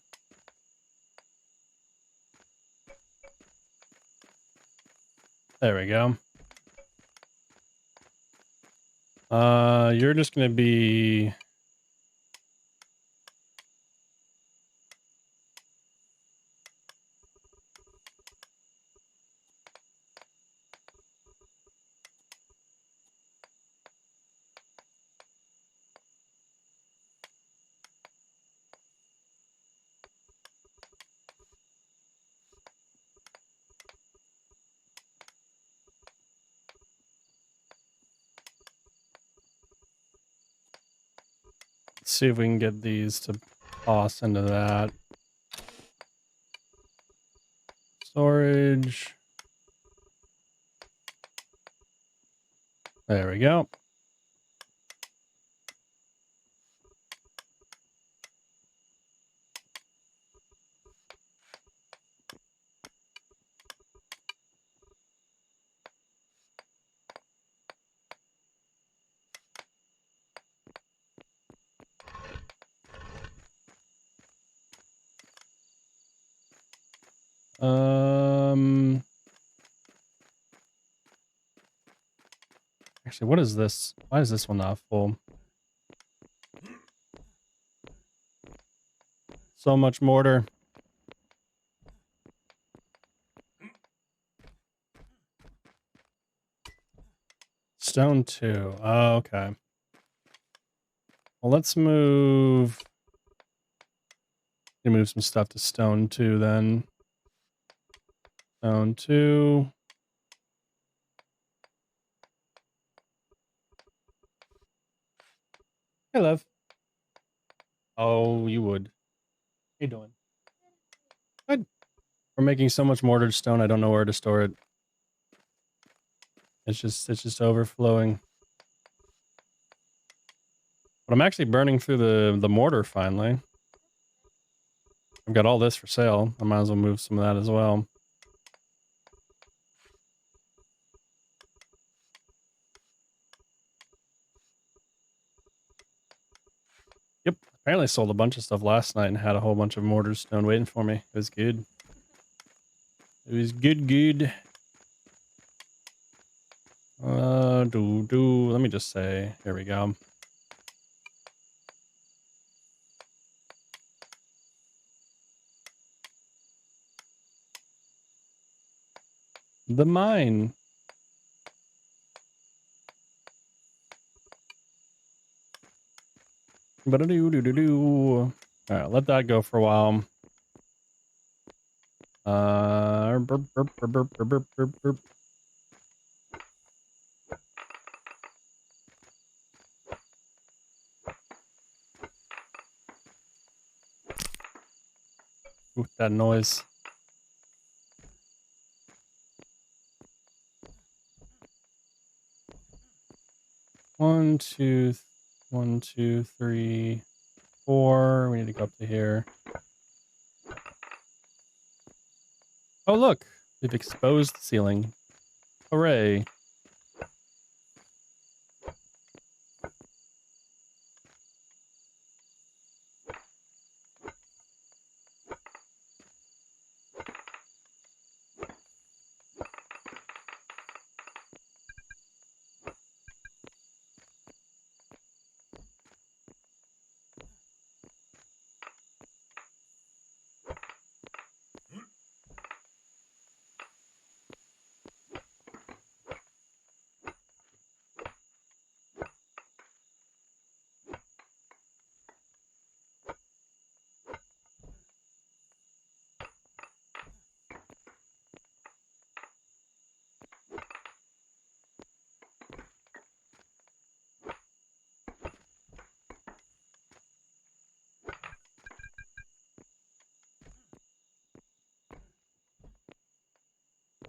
There we go. You're just gonna be... Let's see if we can get these to toss into that. Storage. There we go. Actually, what is this? Why is this one not full? So much mortar. Stone 2. Oh, okay. Well, let's move some stuff to stone 2 then. Stone 2. Hey, love. Oh, you would. How you doing? Good. We're making so much mortared stone, I don't know where to store it. It's just overflowing. But I'm actually burning through the mortar finally. I've got all this for sale. I might as well move some of that as well. Yep. Apparently sold a bunch of stuff last night and had a whole bunch of mortar stone waiting for me. It was good. It was good. Let me just say, here we go. The mine. All right, let that go for a while. Burp. Ooh, that noise. One, two, 3, 4. We need to go up to here. Oh, look. We've exposed the ceiling. Hooray.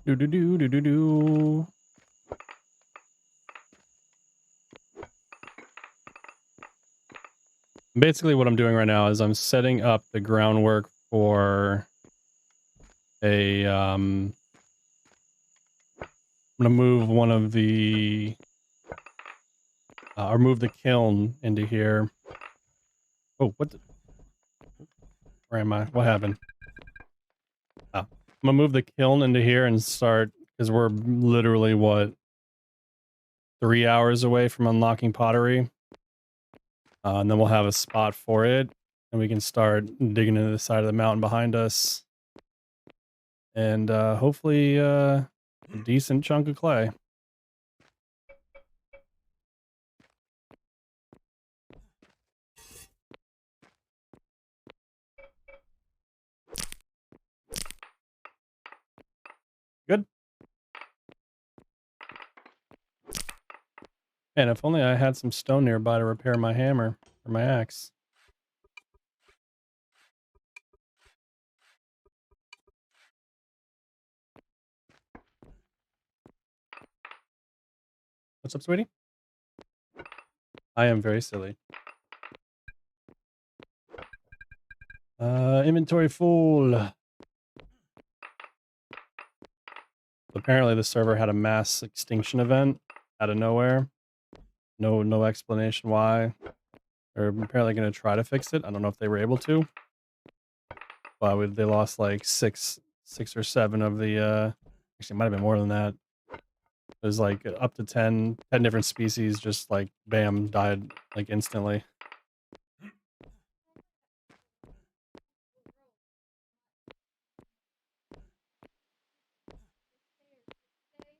Do. Basically what I'm doing right now is I'm setting up the groundwork for I'm gonna move one of the or move the kiln into here. Oh, where am I? What happened? Oh, I'm gonna move the kiln into here and start, because we're literally, what, 3 hours away from unlocking pottery. And then we'll have a spot for it, and we can start digging into the side of the mountain behind us. And hopefully a decent chunk of clay. Good. And if only I had some stone nearby to repair my hammer or my axe. What's up, sweetie? I am very silly. Inventory full. Apparently the server had a mass extinction event out of nowhere. No explanation why. They're apparently going to try to fix it. I don't know if they were able to. But they lost like six or 7 of the, actually it might have been more than that. There's like up to 10 different species just like, bam, died like instantly.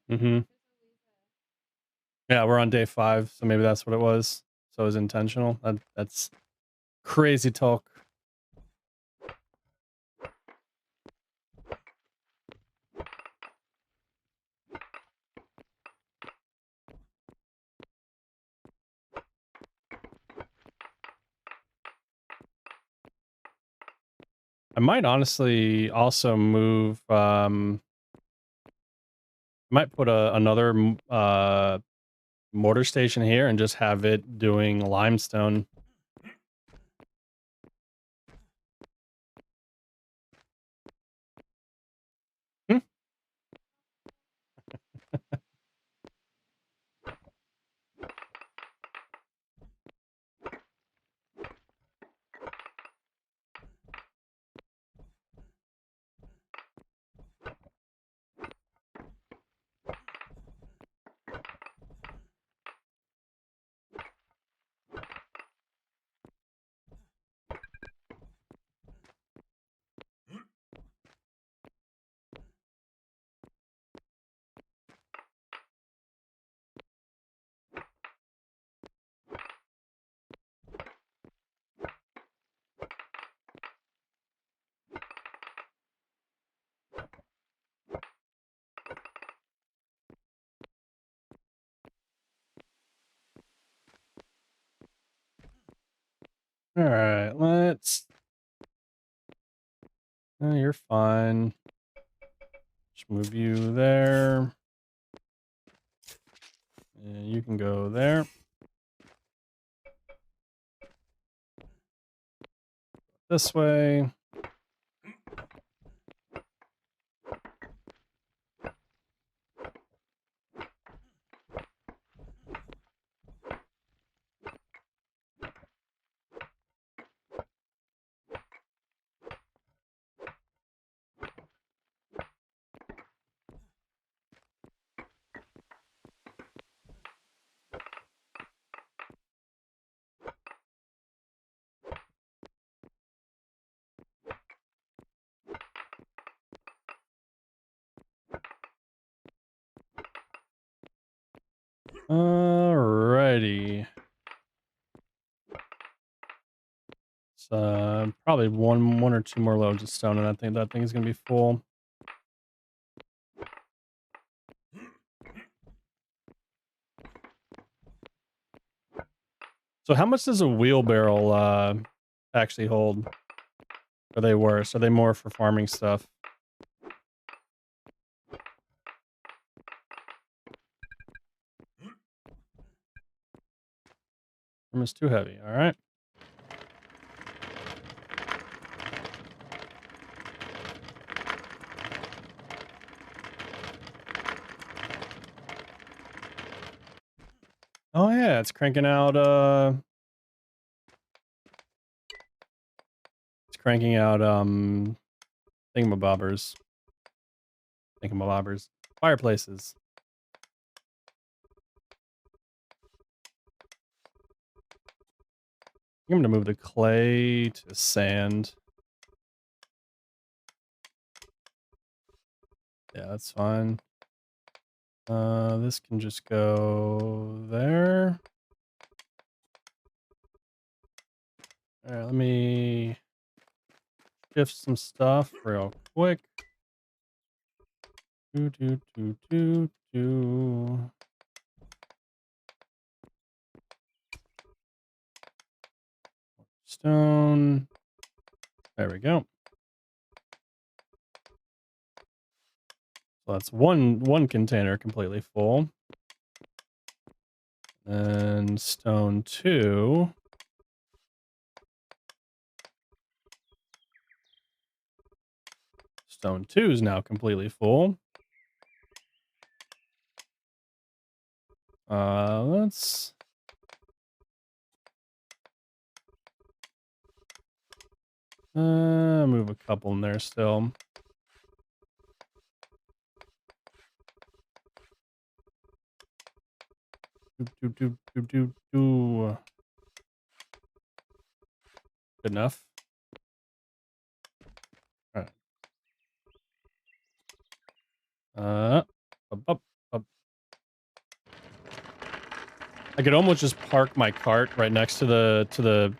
Mm-hmm. Yeah, we're on day 5, so maybe that's what it was. So it was intentional. That's crazy talk. I might honestly also move, I might put another mortar station here and just have it doing limestone. Hmm. All right, let's. You're fine. Just move you there. And you can go there. This way. Alrighty. It's probably one or two more loads of stone, and I think that thing is gonna be full. So how much does a wheelbarrow actually hold? Are they worse? Are they more for farming stuff? It's too heavy. All right. Oh yeah, it's cranking out thingamabobbers. Thingamabobbers. Fireplaces. I'm gonna move the clay to sand. Yeah, that's fine. This can just go there. All right, let me shift some stuff real quick. Do. Stone. There we go. So that's one container completely full. And stone 2. Stone 2 is now completely full. Let's move a couple in there still. Do. Good enough. All right. Up, up, up. I could almost just park my cart right next to the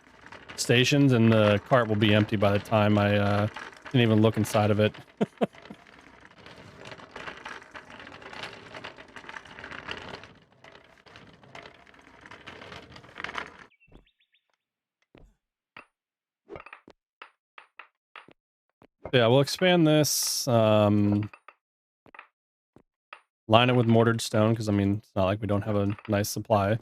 stations, and the cart will be empty by the time I didn't even look inside of it. Yeah, we'll expand this. Line it with mortared stone, because I mean, it's not like we don't have a nice supply.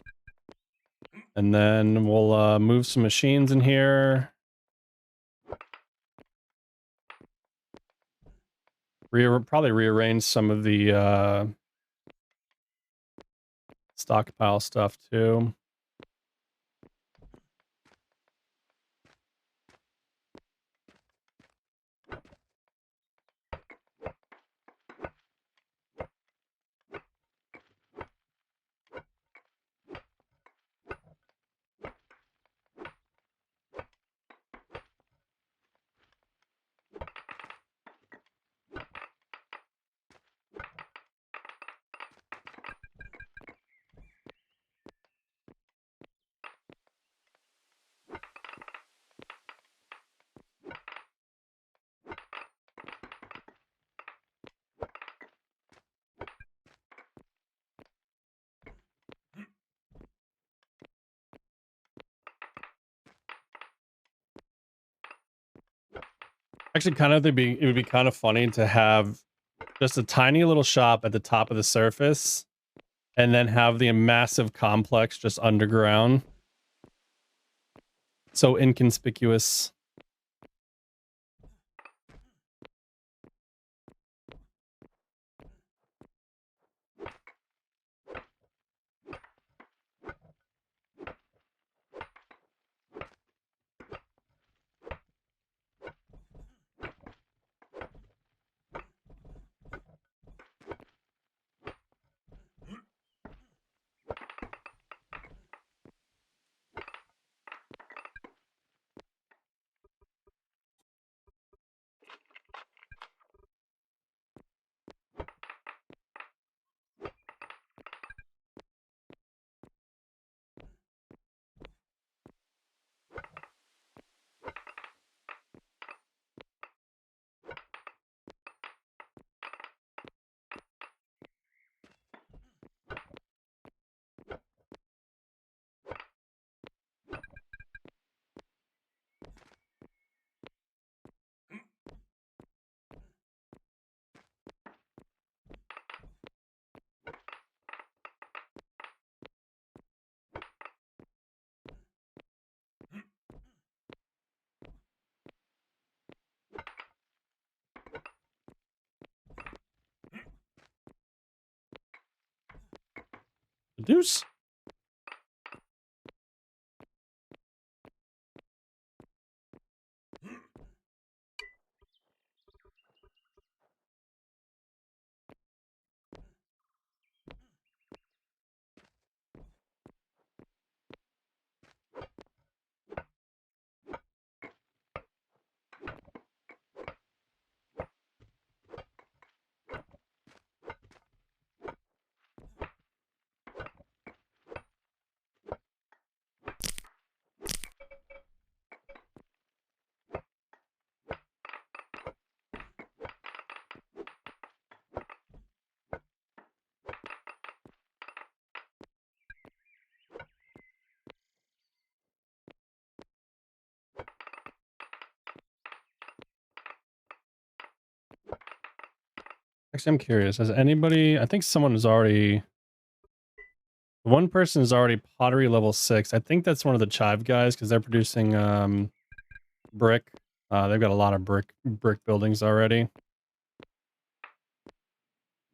And then we'll move some machines in here. Probably rearrange some of the stockpile stuff too. Actually, it would be kind of funny to have just a tiny little shop at the top of the surface, and then have the massive complex just underground. So inconspicuous. Deuce. Actually, I'm curious. Has anybody? I think someone is already. One person is already pottery level 6. I think that's one of the chive guys, because they're producing brick. They've got a lot of brick buildings already.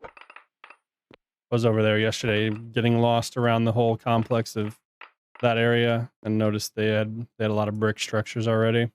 I was over there yesterday, getting lost around the whole complex of that area, and noticed they had a lot of brick structures already.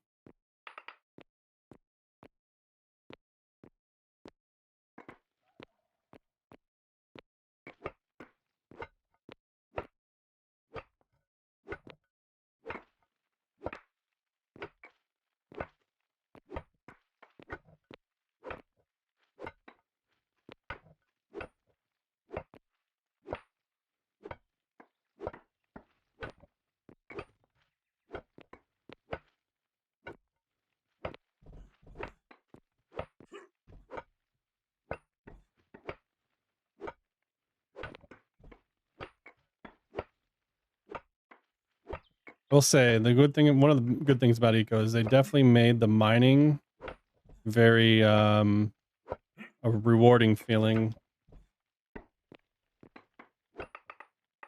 I'll say the good thing, one of the good things about Eco is they definitely made the mining very a rewarding feeling.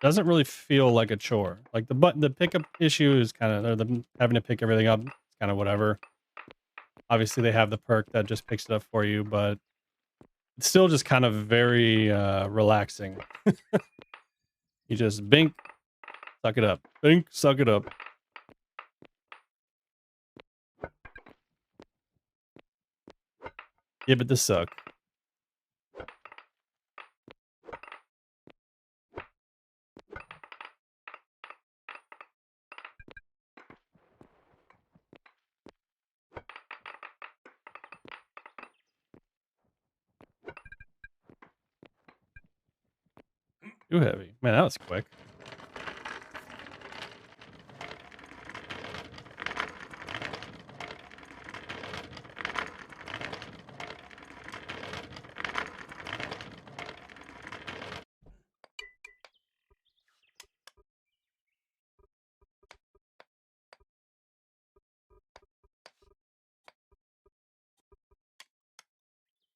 Doesn't really feel like a chore. Like the pickup issue is kind of, or the having to pick everything up, it's kind of whatever. Obviously they have the perk that just picks it up for you, but it's still just kind of very relaxing. You just bink, suck it up. Bink, suck it up. Give it the suck. Too heavy. Man, that was quick.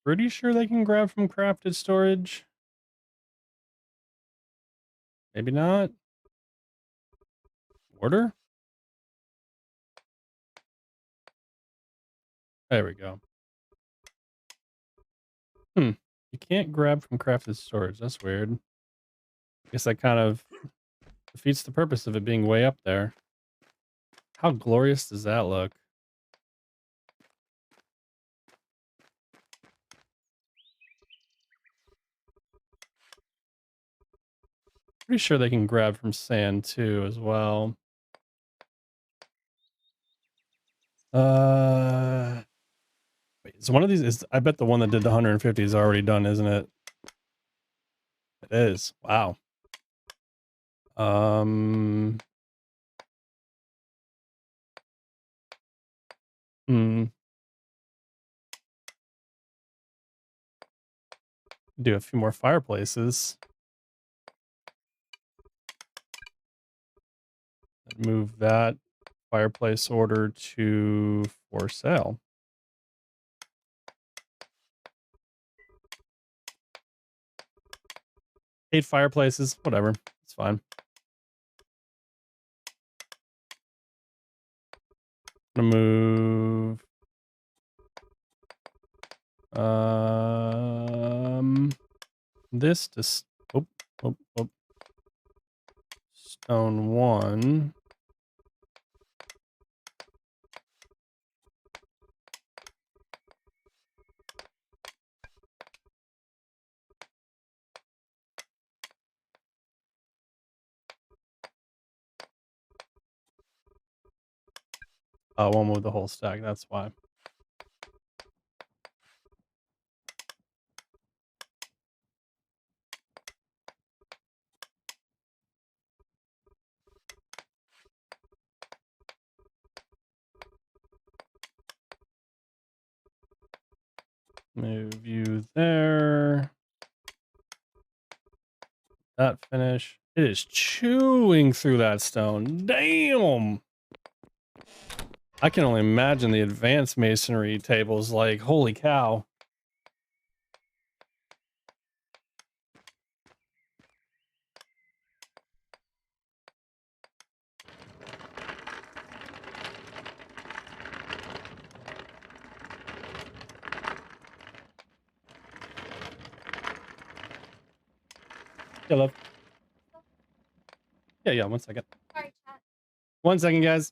Pretty sure they can grab from crafted storage. Maybe not. Order? There we go. You can't grab from crafted storage. That's weird. Guess that kind of defeats the purpose of it being way up there. How glorious does that look? Pretty sure they can grab from sand too as well. Wait, so one of these is, I bet the one that did the 150 is already done, isn't it? It is. Wow. Hmm. Do a few more fireplaces. Move that fireplace order to for sale. 8 fireplaces, whatever. It's fine. I'm gonna move this to stone 1. Oh, I won't move the whole stack, that's why. Move you there. That finish. It is chewing through that stone. Damn. I can only imagine the advanced masonry tables. Like, holy cow. Yeah, love. Yeah, 1 second. Sorry, chat. 1 second, guys.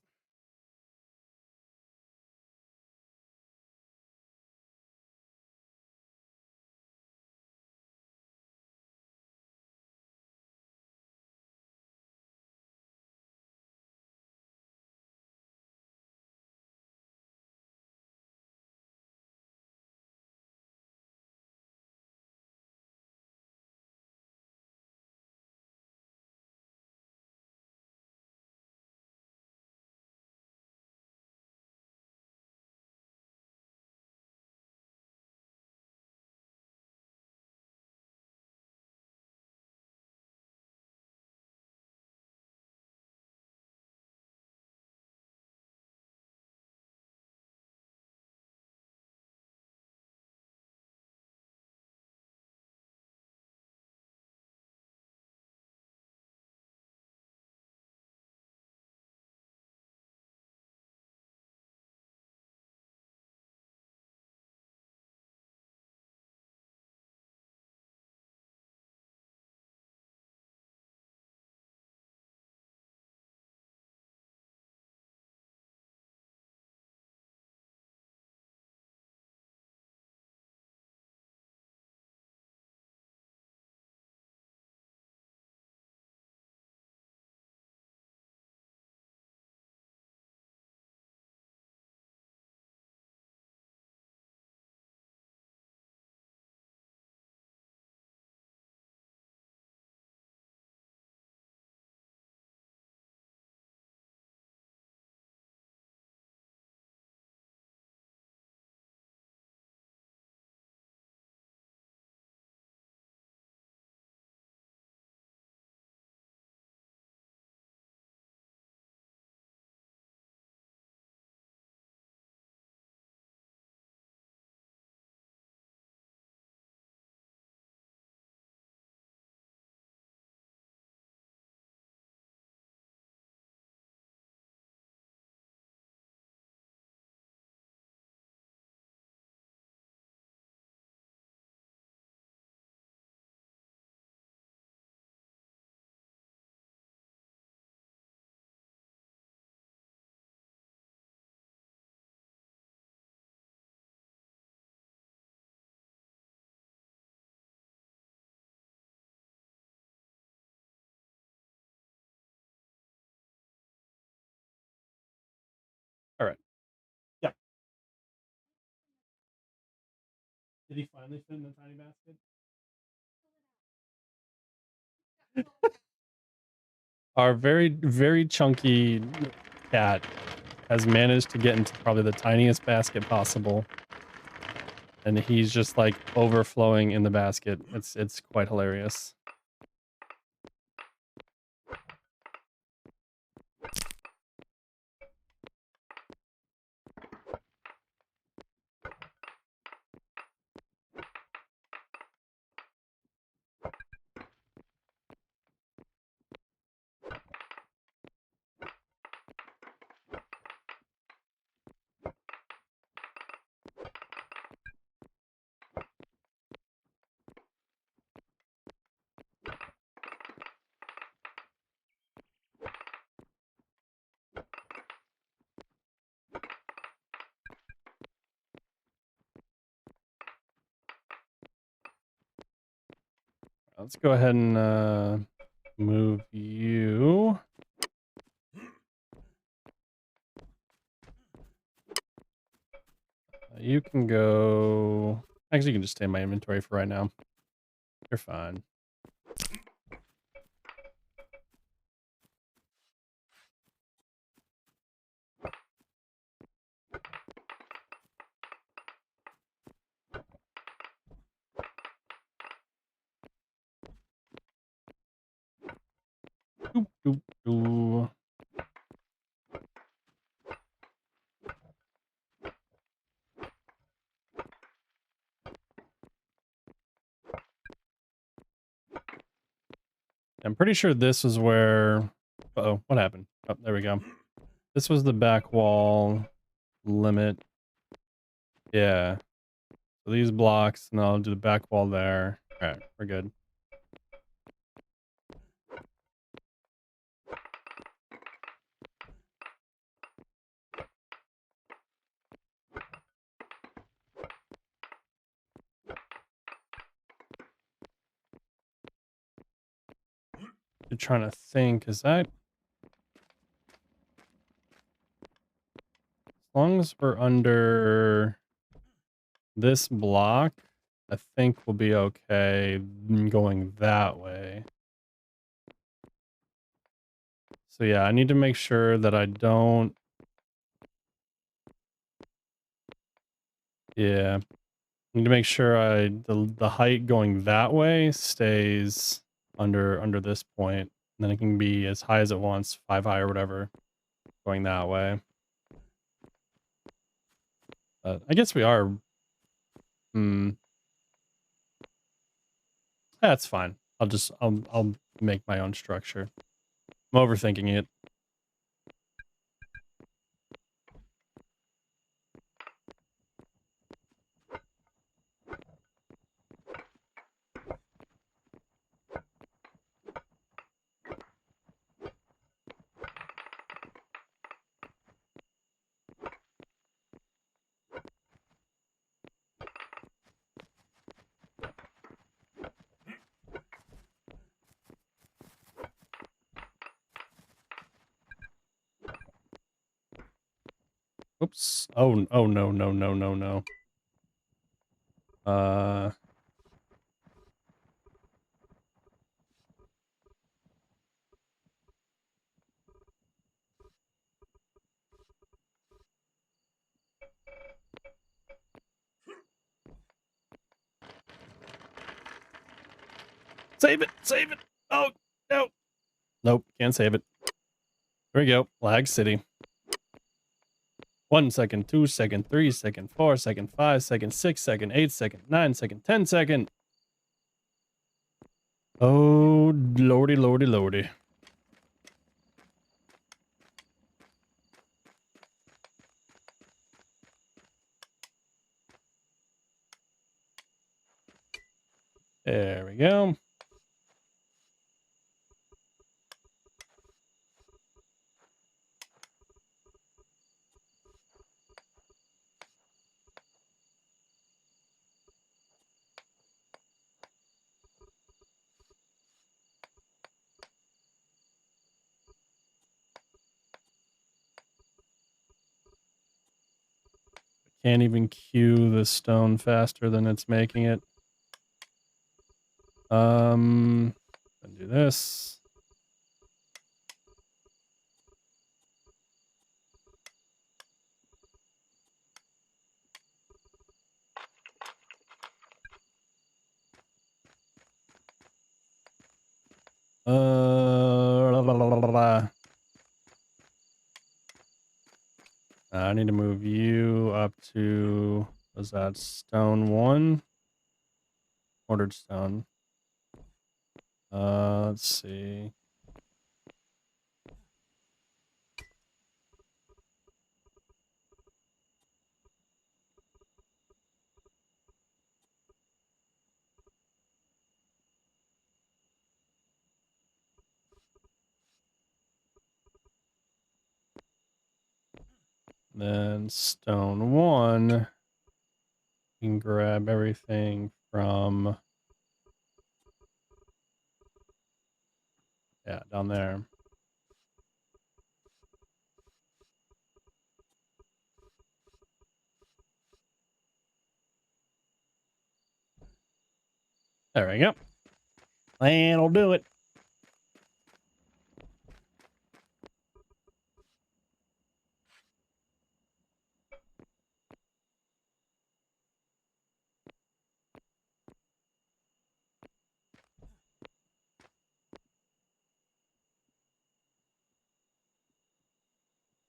Did he finally fit in the tiny basket? Our very, very chunky cat has managed to get into probably the tiniest basket possible. And he's just like overflowing in the basket. It's quite hilarious. Let's go ahead and move you. You can go. Actually, you can just stay in my inventory for right now. You're fine. Doop, doop, doop. I'm pretty sure this is where. Uh-oh, what happened? Oh, there we go. This was the back wall limit. Yeah. So these blocks, and I'll do the back wall there. All right, we're good. You're trying to think, is that... As long as we're under this block, I think we'll be okay going that way. So yeah, I need to make sure that I don't... Yeah. I need to make sure the height going that way stays under this point. And then it can be as high as it wants, 5 high or whatever, going that way. I guess we are... That's fine. I'll make my own structure. I'm overthinking it. Oops. Oh no, no, no, no, no. Save it, save it. Oh, no. Nope, can't save it. There we go. Lag City. 1 second, 2 second, 3 second, 4 second, 5 second, 6 second, 8 second, 9 second, 10 second. Oh, lordy, lordy, lordy. There we go. Can't even cue the stone faster than it's making it. Do this. I need to move you up to, was that stone 1? Ordered stone. Let's see. Then stone 1, you can grab everything from, yeah, down there. There we go. And I'll do it.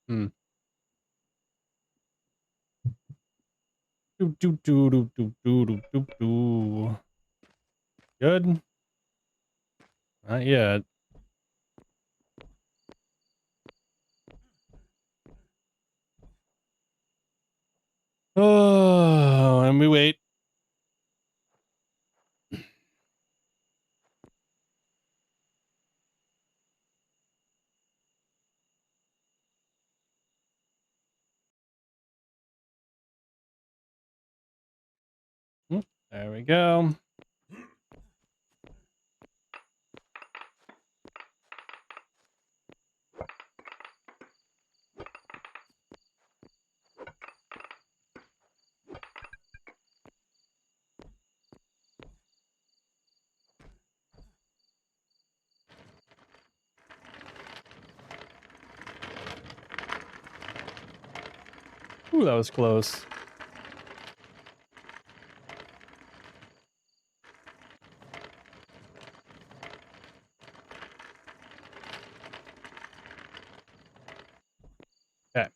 Hmm. Do do do do do do do do do. Good. Not yet. Oh, and we wait. There we go. Ooh, that was close. Okay.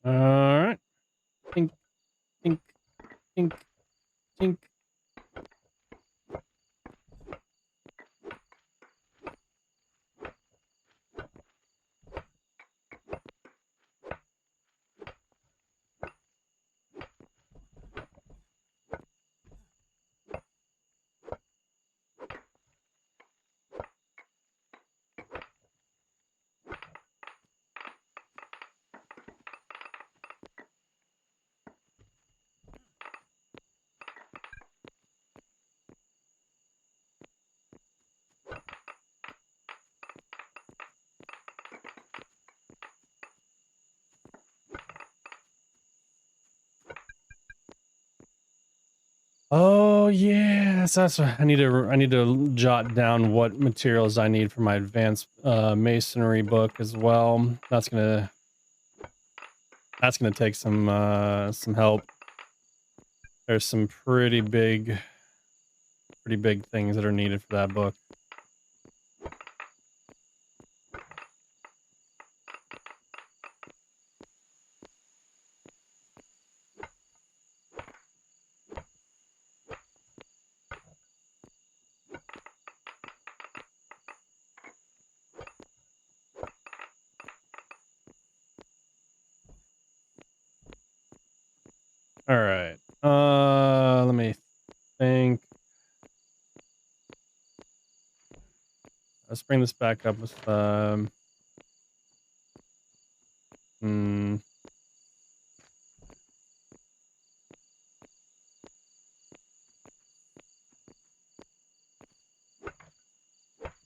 All right. Tink, tink, tink, tink. Oh yes, that's what I need to jot down what materials I need for my advanced masonry book as well. That's gonna take some help. There's some pretty big things that are needed for that book. All right. Let me think. Let's bring this back up with hmm,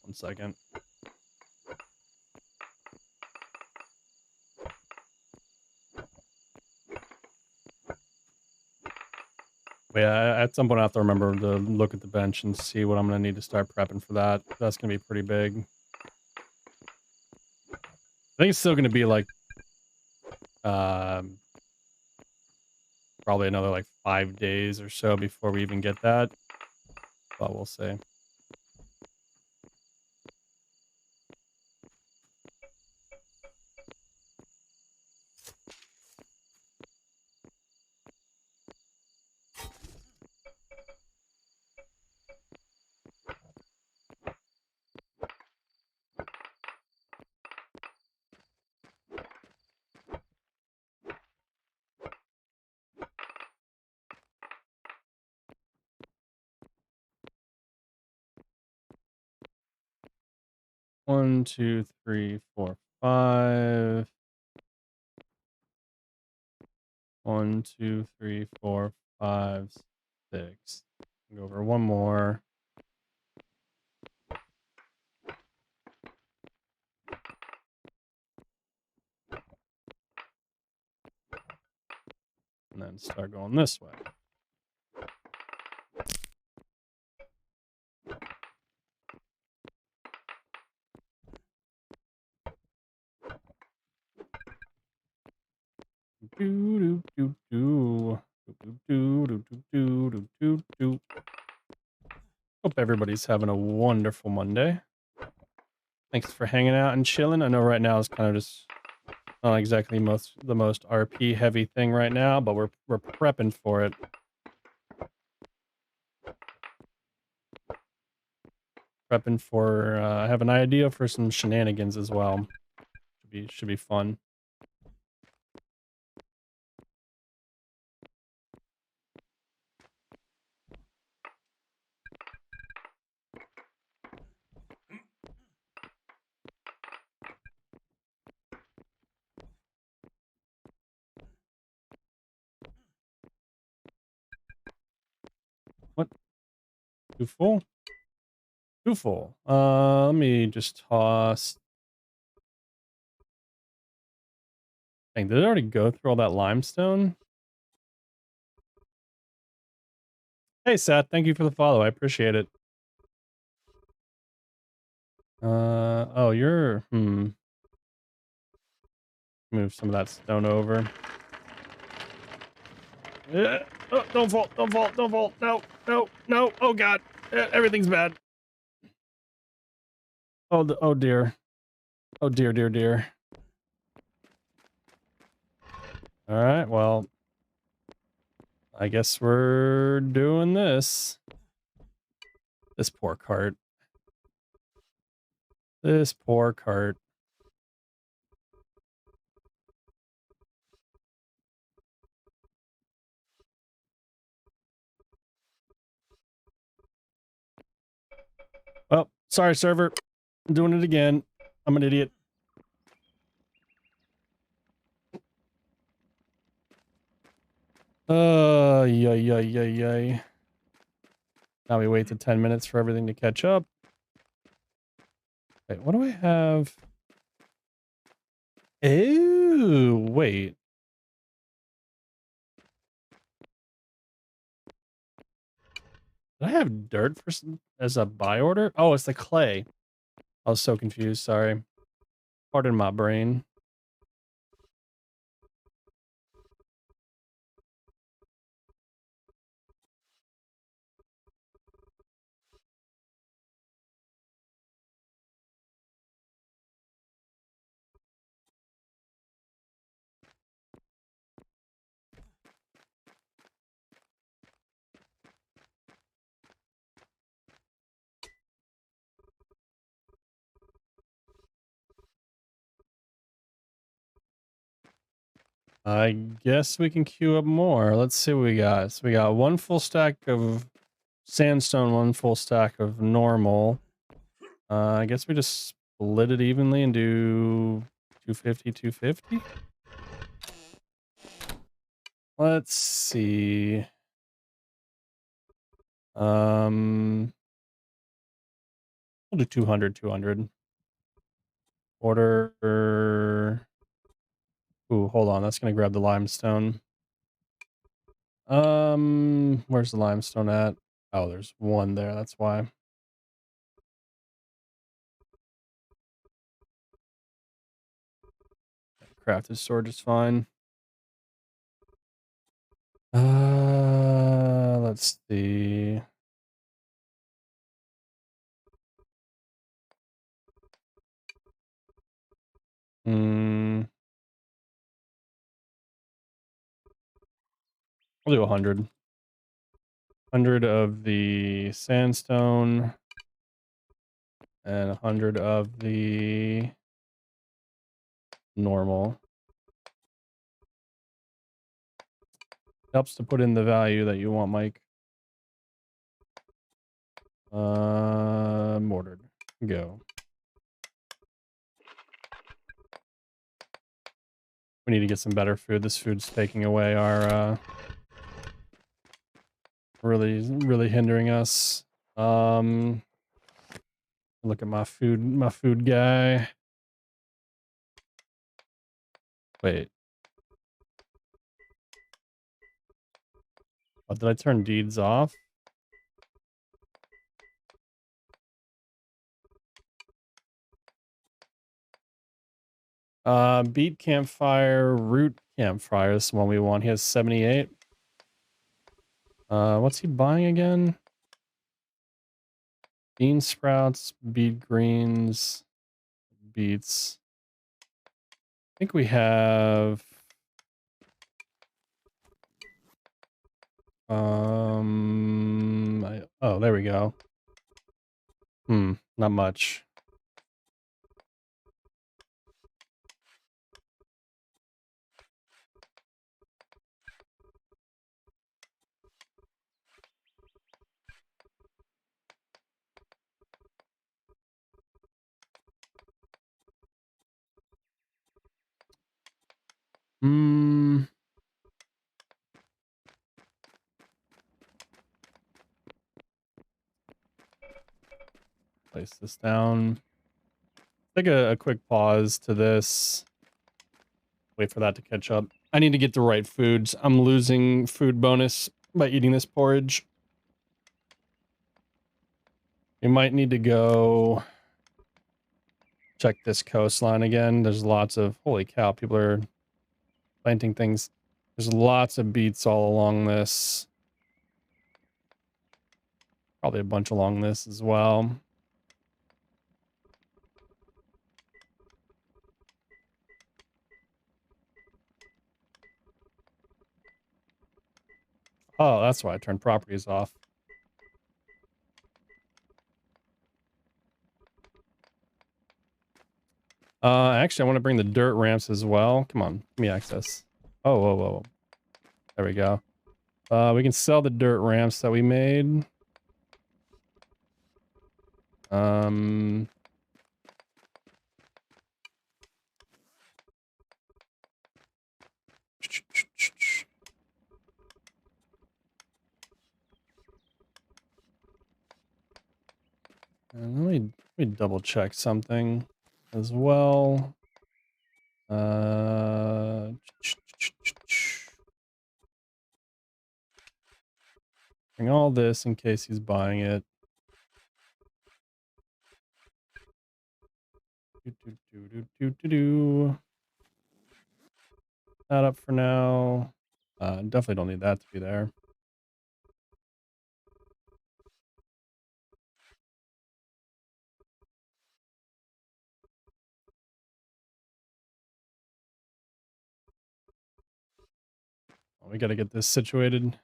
1 second. But yeah, at some point I have to remember to look at the bench and see what I'm gonna need to start prepping for that. That's gonna be pretty big. I think it's still gonna be like um probably another like 5 days or so before we even get that. But we'll see. 1, 2, 3, 4, 5. 1, 2, 3, 4, 5, 6. Go over one more. And then start going this way. Do, do, do, do. Do, do, do, do, do, do, do. Hope everybody's having a wonderful Monday. Thanks for hanging out and chilling. I know right now is kind of just not exactly the most RP heavy thing right now, but we're prepping for it. Prepping for I have an idea for some shenanigans as well. Should be fun. What? Too full? Too full. Let me just toss. Dang, did it already go through all that limestone? Hey, Seth, thank you for the follow. I appreciate it. Oh, you're, move some of that stone over. Oh, don't fall, don't fall, don't fall. No, no, no. Oh, God. Everything's bad. Oh, oh, dear. Oh, dear, dear, dear. All right, well, I guess we're doing this. This poor cart. This poor cart. Oh, sorry, server. I'm doing it again. I'm an idiot. Yay, yay, yay, yay. Now we wait to 10 minutes for everything to catch up. Wait, what do I have? Ooh, wait. Did I have dirt for as a buy order? Oh, it's the clay. I was so confused. Sorry. Pardon my brain. I guess we can queue up more. Let's see what we got. So we got one full stack of sandstone, one full stack of normal. I guess we just split it evenly and do 250, 250. Let's see. We'll do 200, 200. Order. Ooh, hold on. That's gonna grab the limestone. Where's the limestone at? Oh, there's one there. That's why. Crafted storage is fine. Let's see. We'll do 100. 100 of the sandstone and 100 of the normal. Helps to put in the value that you want, Mike. Mortared. Go. We need to get some better food. This food's taking away our, really hindering us. Look at my food guy. Wait. Oh, did I turn deeds off? Beet campfire, root campfire is the one we want. He has 78. What's he buying again? Bean sprouts, beet greens, beets. I think we have oh, there we go. Not much. Place this down. Take a quick pause to this. Wait for that to catch up. I need to get the right foods. I'm losing food bonus by eating this porridge. You might need to go check this coastline again. There's lots of, holy cow, people are planting things. There's lots of beets all along this. Probably a bunch along this as well. Oh, that's why I turned properties off. Actually, I want to bring the dirt ramps as well. Come on, give me access. Oh, whoa, whoa. There we go. We can sell the dirt ramps that we made. And let me double check something as well. Bring all this in case he's buying it. That up for now. Definitely don't need that to be there. We got to get this situated.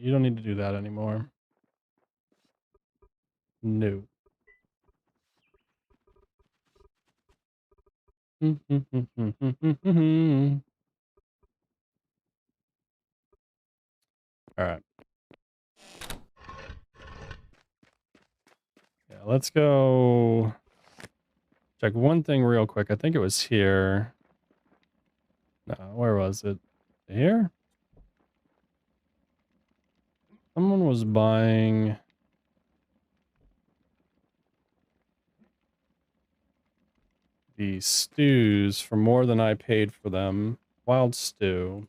you don't need to do that anymore. No. All right. Yeah, let's go check one thing real quick. I think it was here. No, where was it? Here? Someone was buying the stews for more than I paid for them. Wild stew.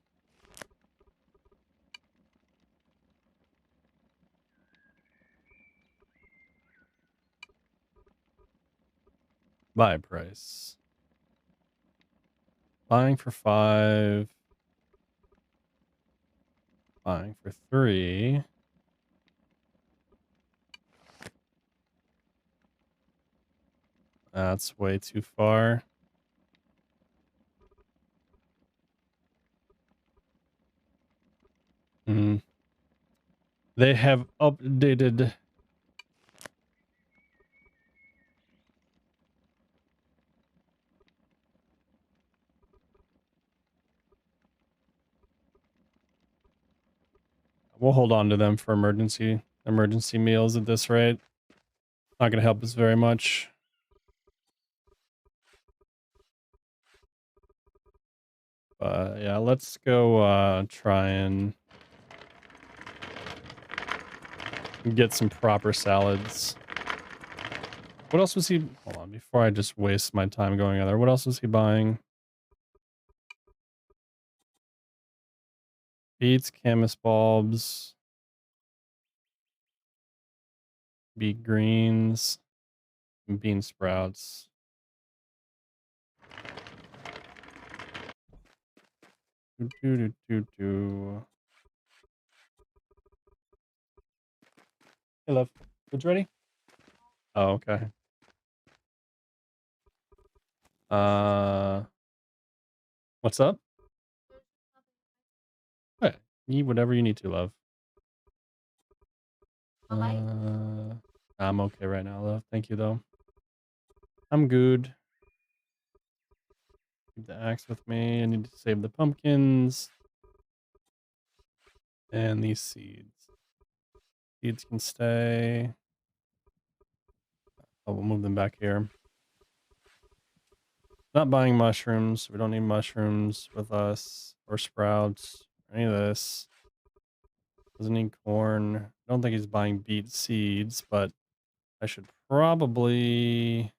Buy price. Buying for 5. Buying for 3. That's way too far. They have updated. We'll hold on to them for emergency meals at this rate. Not going to help us very much. Yeah, let's go try and get some proper salads. What else was he? Hold on, before I just waste my time going other. What else was he buying? Beets, camas bulbs, beet greens, and bean sprouts. Do. Hey, love. Food's ready? Oh, okay. What's up? Hey, eat whatever you need to, love. I'm okay right now, love. Thank you, though. I'm good. Keep the axe with me. I need to save the pumpkins. And these seeds. Seeds can stay. Oh, we'll move them back here. Not buying mushrooms. We don't need mushrooms with us. Or sprouts. Or any of this. Doesn't need corn. I don't think he's buying beet seeds, but I should probably...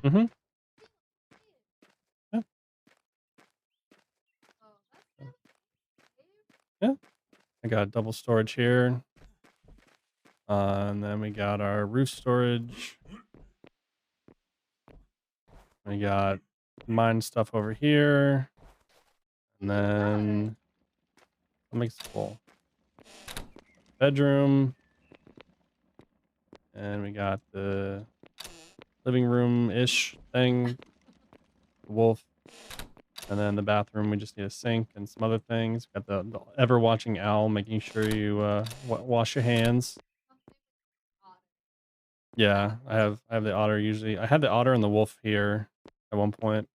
Mm-hmm. Yeah. Yeah. I got double storage here. And then we got our roof storage. We got mine stuff over here. And then what makes it full? Bedroom. And we got the living room-ish thing. The wolf. And then the bathroom, we just need a sink and some other things. Got the ever-watching owl, making sure you wash your hands. Yeah, I have the otter usually. I had the otter and the wolf here at one point.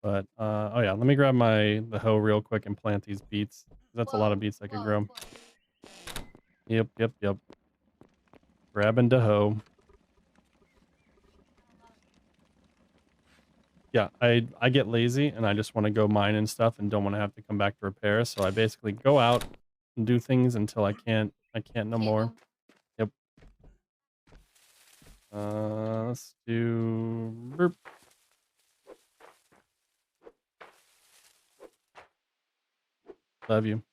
But oh yeah, let me grab the hoe real quick and plant these beets. That's a lot of beets I could grow. Yep. Grabbing the hoe. Yeah, I get lazy and I just want to go mine and stuff and don't want to have to come back to repair. So I basically go out and do things until I can't no more. Yep. Let's do burp. Love you.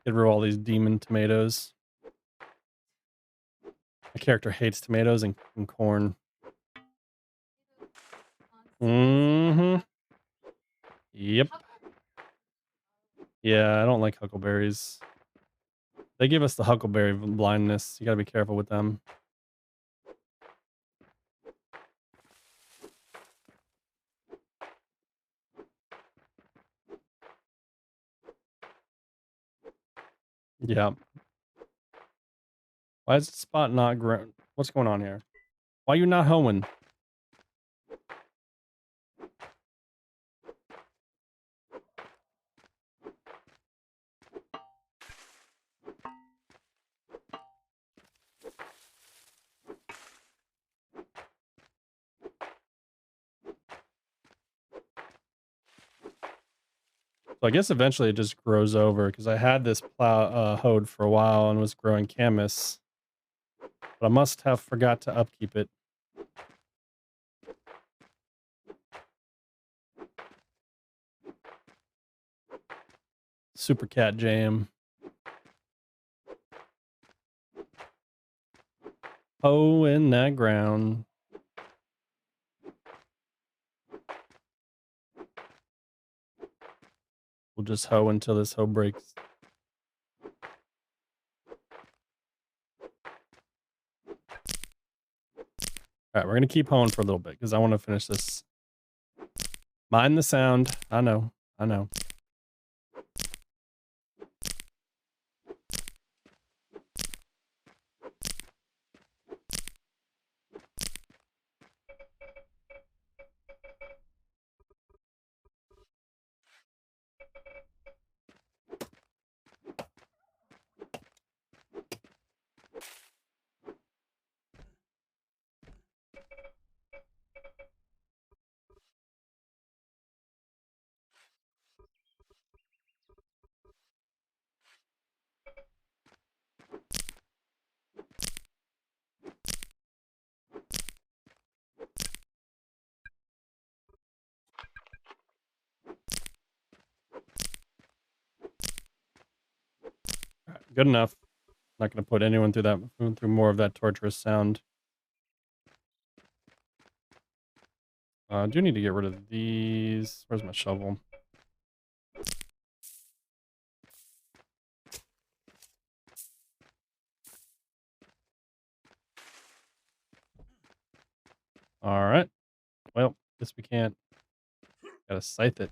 Get rid of all these demon tomatoes. My character hates tomatoes and corn. Mm-hmm. Yep. Yeah, I don't like huckleberries. They give us the huckleberry blindness. You gotta be careful with them. Yeah. Why is the spot not grown? What's going on here? Why you not hoeing? So I guess eventually it just grows over because I had this hoed for a while and was growing camas, but I must have forgot to upkeep it. Super cat jam. Hoe in that ground. We'll just hoe until this hoe breaks. All right, we're gonna keep hoeing for a little bit because I want to finish this. Mind the sound. I know. I know. All right, good enough. Not gonna put anyone through more of that torturous sound. I do need to get rid of these. Where's my shovel? All right. Well, guess we can't. Gotta scythe it.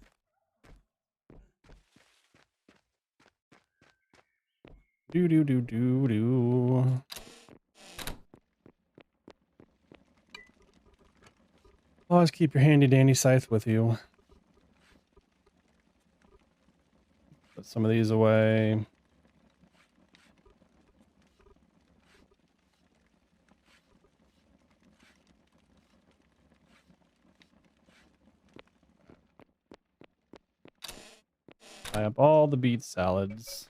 Do do do do do. Always keep your handy dandy scythe with you. Put some of these away. Tie up all the beet salads.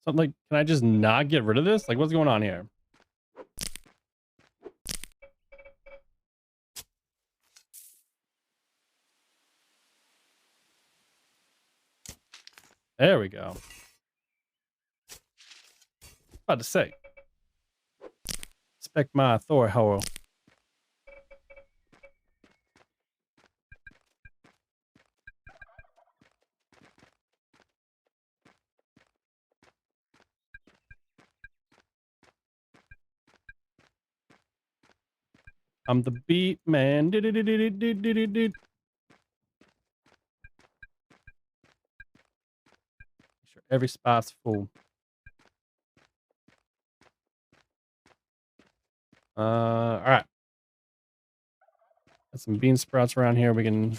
So, like, can I just not get rid of this? Like, what's going on here? There we go. About to say. Expect my Thor hoe. I'm the beat man. Sure, every spot's full. All right. Got some bean sprouts around here we can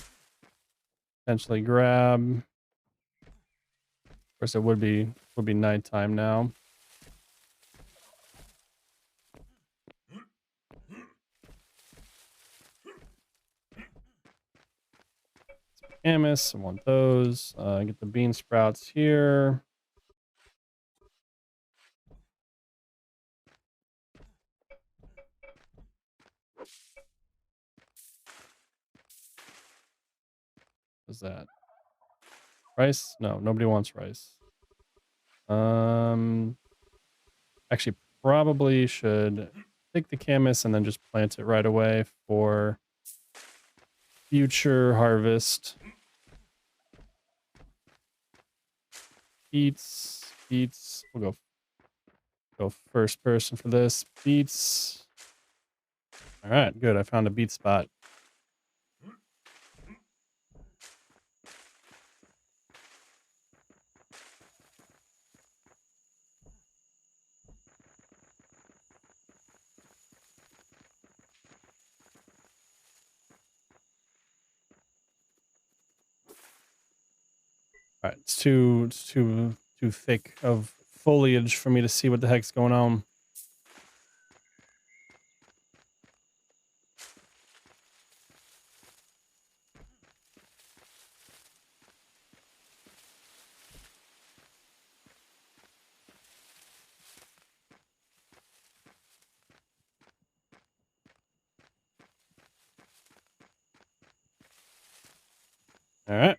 potentially grab. Of course, it would be nighttime now. Camas, I want those. Get the bean sprouts here. What's that? Rice? No, nobody wants rice. Actually, probably should take the camas and then just plant it right away for future harvest. Beets. We'll go first person for this. Beets. All right, good. I found a beat spot. All right, it's too thick of foliage for me to see what the heck's going on. All right,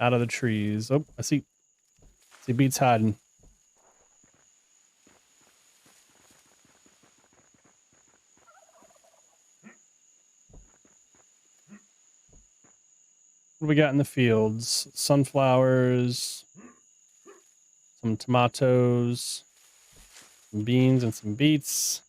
out of the trees. Oh, I see beats hiding. What do we got in the fields? Sunflowers, some tomatoes, some beans, and some beets.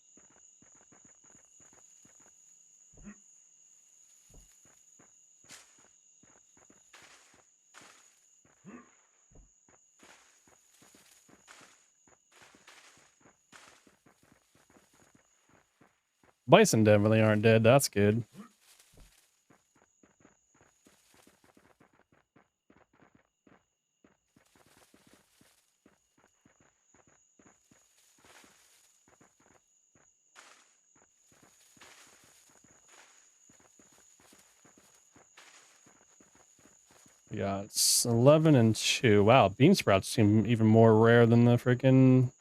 Bison definitely aren't dead. That's good. Yeah, it's 11 and 2. Wow, bean sprouts seem even more rare than the freaking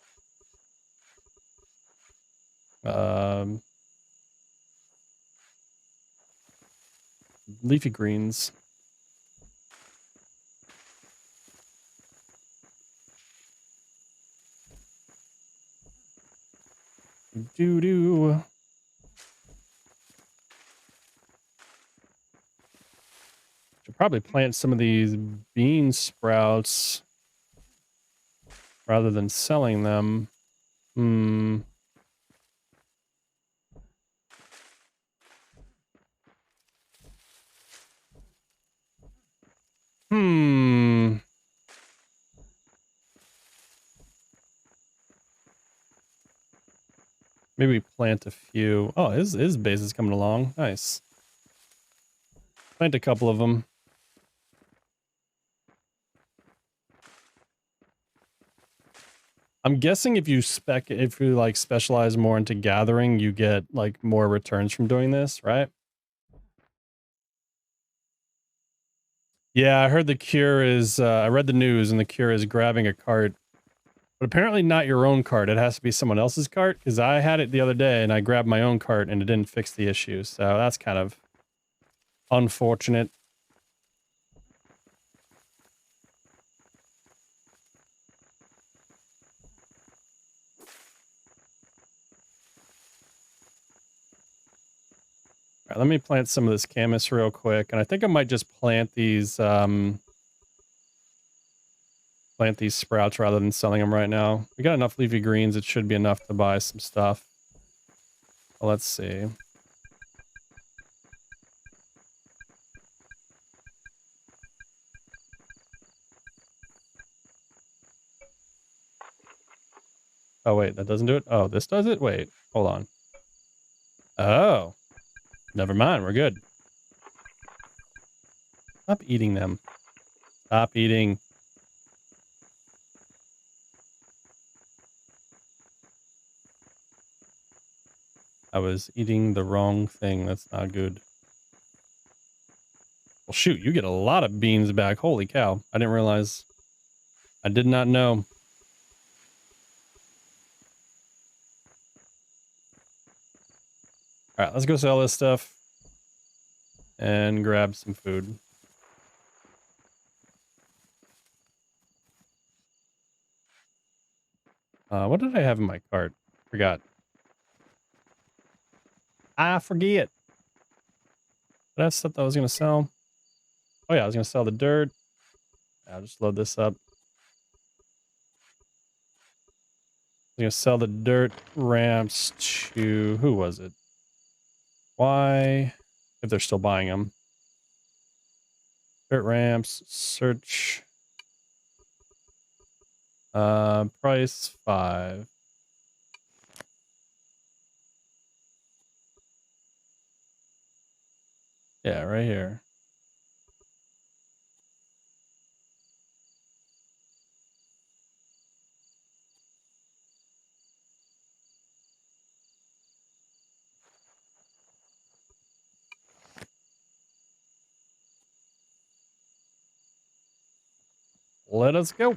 leafy greens. Doo-doo. Should probably plant some of these bean sprouts rather than selling them. Hmm. Hmm. Maybe plant a few. Oh, his base is coming along. Nice. Plant a couple of them. I'm guessing if you like specialize more into gathering, you get like more returns from doing this, right? Yeah, I heard the cure is I read the news and the cure is grabbing a cart. But apparently not your own cart. It has to be someone else's cart because I had it the other day and I grabbed my own cart and it didn't fix the issue. So that's kind of unfortunate. All right, let me plant some of this camas real quick. And I think I might just plant these sprouts rather than selling them right now. We got enough leafy greens. It should be enough to buy some stuff. Well, let's see. Oh, wait, that doesn't do it? Oh, this does it? Wait, hold on. Oh, never mind. We're good. Stop eating them. Stop eating. I was eating the wrong thing. That's not good. Well, shoot, you get a lot of beans back. Holy cow. I didn't realize. I did not know. All right, let's go sell this stuff and grab some food. What did I have in my cart? Forgot. I forget. Did I have stuff that I was going to sell? Oh, yeah, I was going to sell the dirt. I'll just load this up. I'm going to sell the dirt ramps to... Who was it? Why? If they're still buying them. Dirt ramps, search. Price 5. Yeah, right here. Let us go.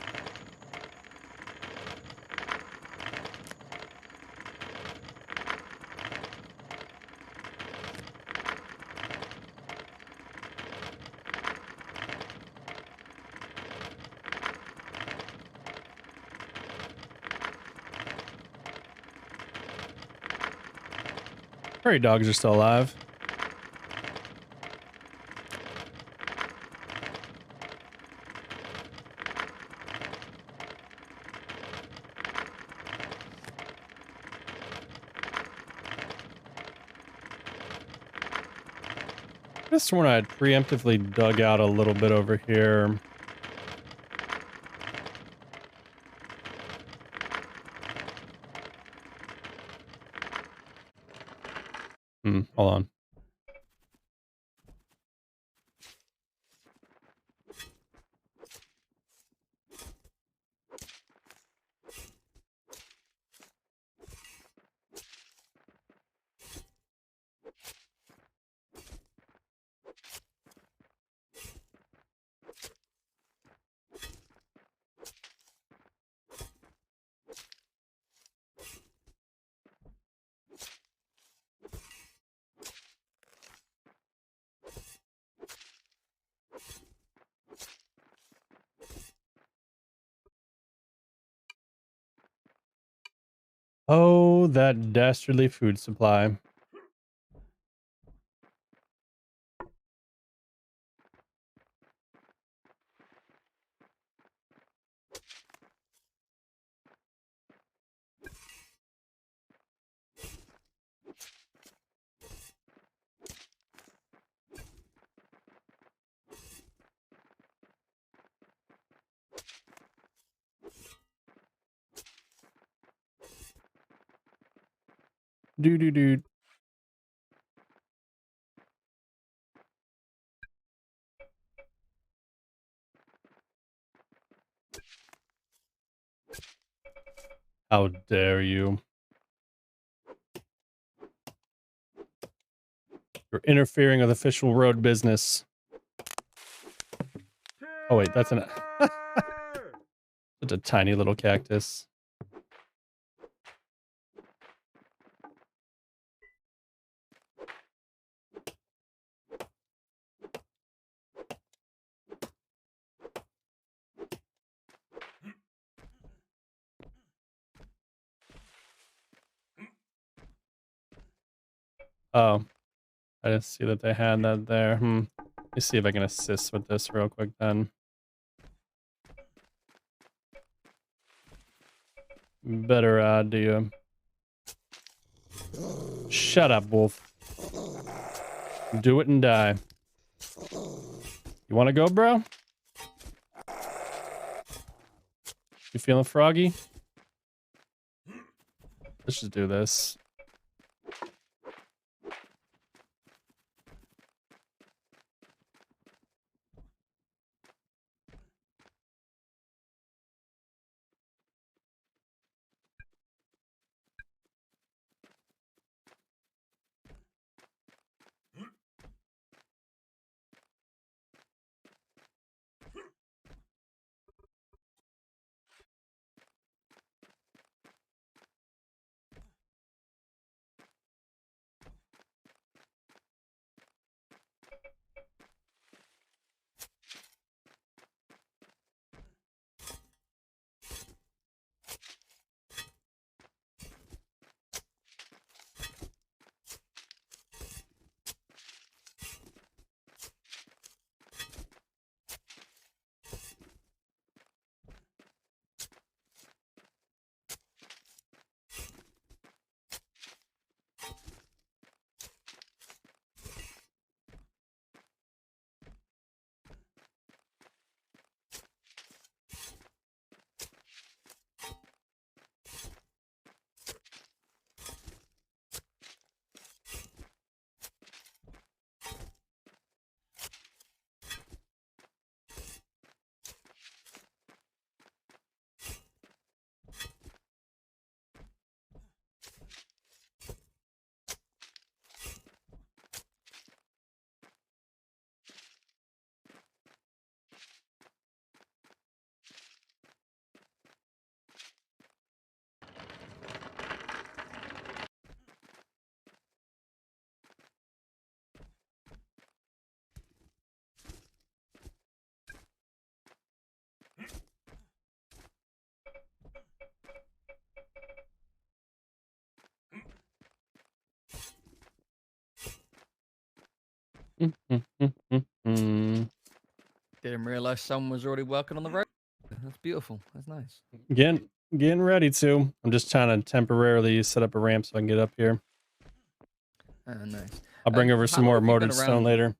Prairie dogs are still alive. This one I had preemptively dug out a little bit over here. Hold on. Oh, that dastardly food supply. Doo. How dare you? You're interfering with official road business. Oh wait, that's an such a tiny little cactus. Oh, I didn't see that they had that there. Let me see if I can assist with this real quick then. Better idea. Shut up, wolf. Do it and die. You want to go, bro? You feeling froggy? Let's just do this. Didn't realize someone was already working on the road. That's beautiful. That's nice. Getting ready to. I'm just trying to temporarily set up a ramp so I can get up here. Nice. I'll bring over How some long more have you been mortared stone around? later.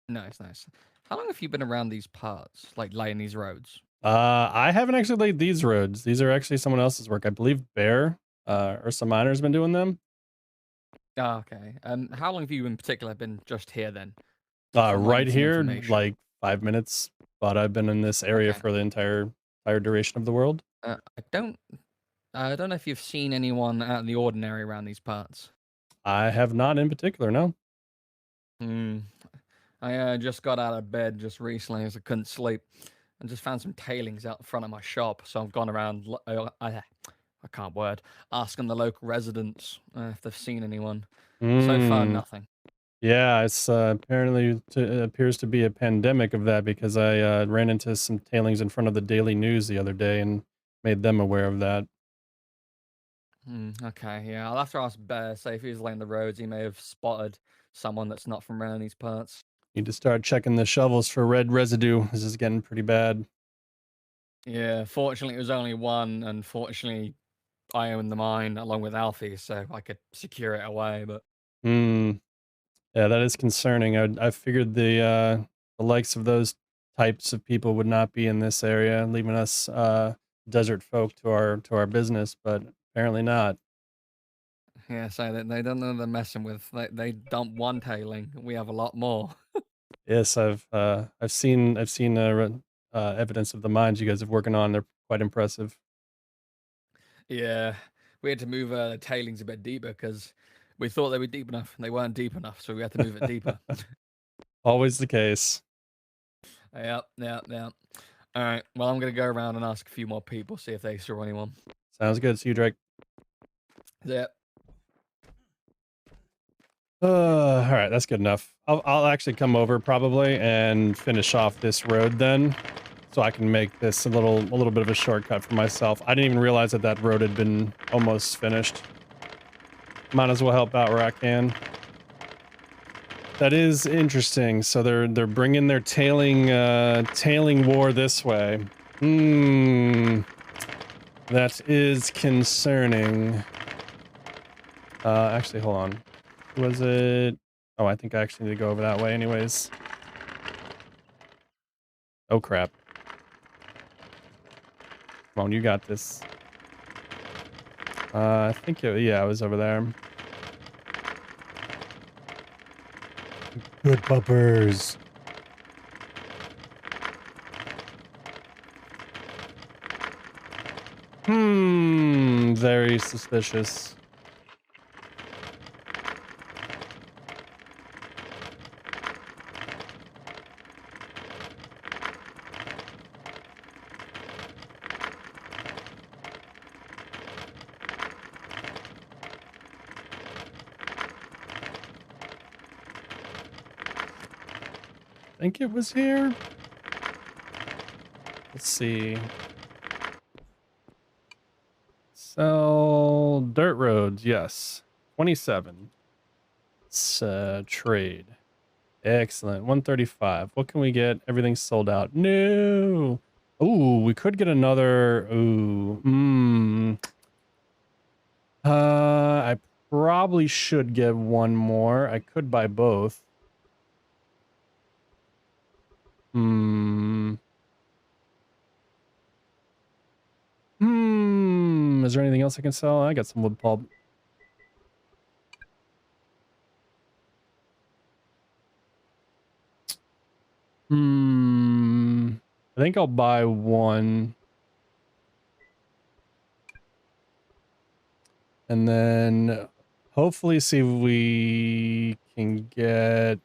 Nice, nice. How long have you been around these parts, like laying these roads? I haven't actually laid these roads. These are actually someone else's work. I believe Bear, or some miners been doing them. Ah, okay. How long have you in particular been just here then? Just so I'm Right writing some here, information. like 5 minutes, but I've been in this area Okay. for the entire duration of the world. Uh, I don't. I don't know if you've seen anyone out of the ordinary around these parts. I have not in particular, no. Hmm. I just got out of bed just recently as I couldn't sleep, and just found some tailings out in front of my shop. So I've gone around. I can't word. Asking the local residents if they've seen anyone. So far, Hmm. nothing. Yeah, it's apparently appears to be a pandemic of that because I ran into some tailings in front of the Daily News the other day and made them aware of that. Okay, yeah, I'll have to ask Bear. Say if he's laying the roads, he may have spotted someone that's not from around these parts. Need to start checking the shovels for red residue. This is getting pretty bad. Yeah, fortunately, it was only one. Unfortunately, I own the mine along with Alfie, so I could secure it away. But Hmm. Yeah, that is concerning. I figured the likes of those types of people would not be in this area, leaving us desert folk to our business, but apparently not. yeah, so they don't know they're messing with. They dump one tailing. We have a lot more. Yes, I've seen evidence of the mines you guys are working on. They're quite impressive. Yeah, we had to move the tailings a bit deeper because we thought they were deep enough. And they weren't deep enough, so we had to move it deeper. Always the case. Yep, yep, yep. All right. Well, I'm gonna go around and ask a few more people, see if they saw anyone. Sounds good. See you, Drake. Yep. All right, that's good enough. I'll actually come over probably and finish off this road then, so I can make this a little bit of a shortcut for myself. I didn't even realize that that road had been almost finished. Might as well help out where I can. That is interesting. So they're bringing their tailing war this way. Hmm, that is concerning. Actually, hold on. Was it? Oh, I think I actually need to go over that way anyways. Oh crap. Come on, you got this. I think yeah, I was over there. Good puppers. Very suspicious. I think it was here. Let's see. Sell dirt roads, yes. 27. Let's trade. Excellent. 135. What can we get? Everything's sold out. No. Ooh, we could get another. Ooh. I probably should get one more. I could buy both. Hmm. Is there anything else I can sell? I got some wood pulp. Hmm. I think I'll buy one. And then hopefully see if we can get,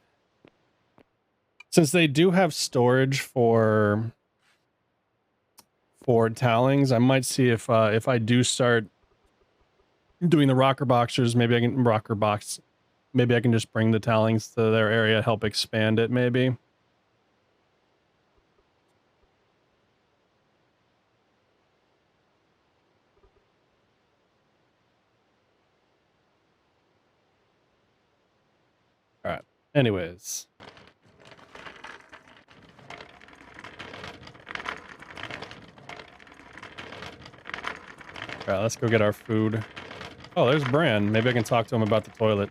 since they do have storage for towelings, I might see if I do start doing the rocker boxers, maybe I can rocker box. Maybe I can just bring the towelings to their area, help expand it maybe. All right. Anyways. All right, let's go get our food. Oh, there's Bran. Maybe I can talk to him about the toilet.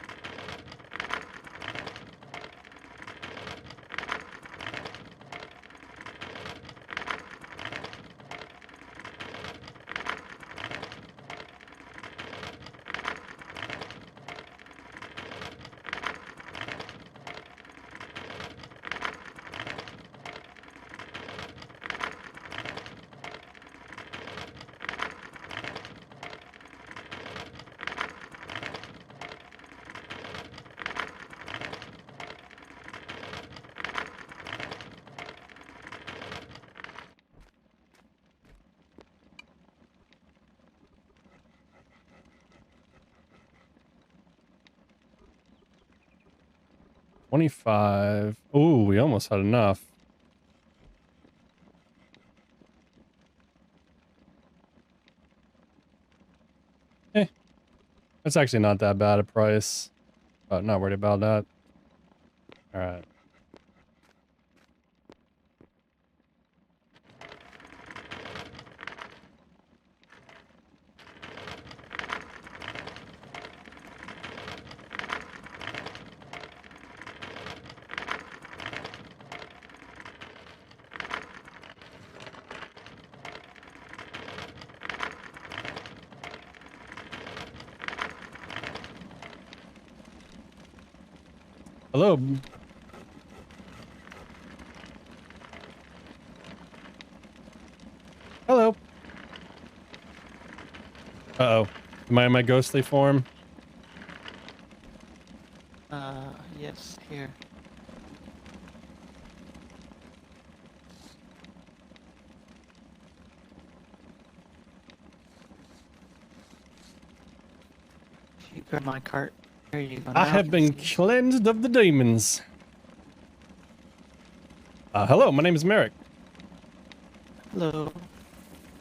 $25. Ooh, we almost had enough. Eh, that's actually not that bad a price. But not worried about that. All right. Hello. Hello. Uh-oh. Am I in my ghostly form? Yes, here. You grab my cart. Here you go. I Now have can been see. cleansed of the demons. Hello, my name is Merrick. Hello.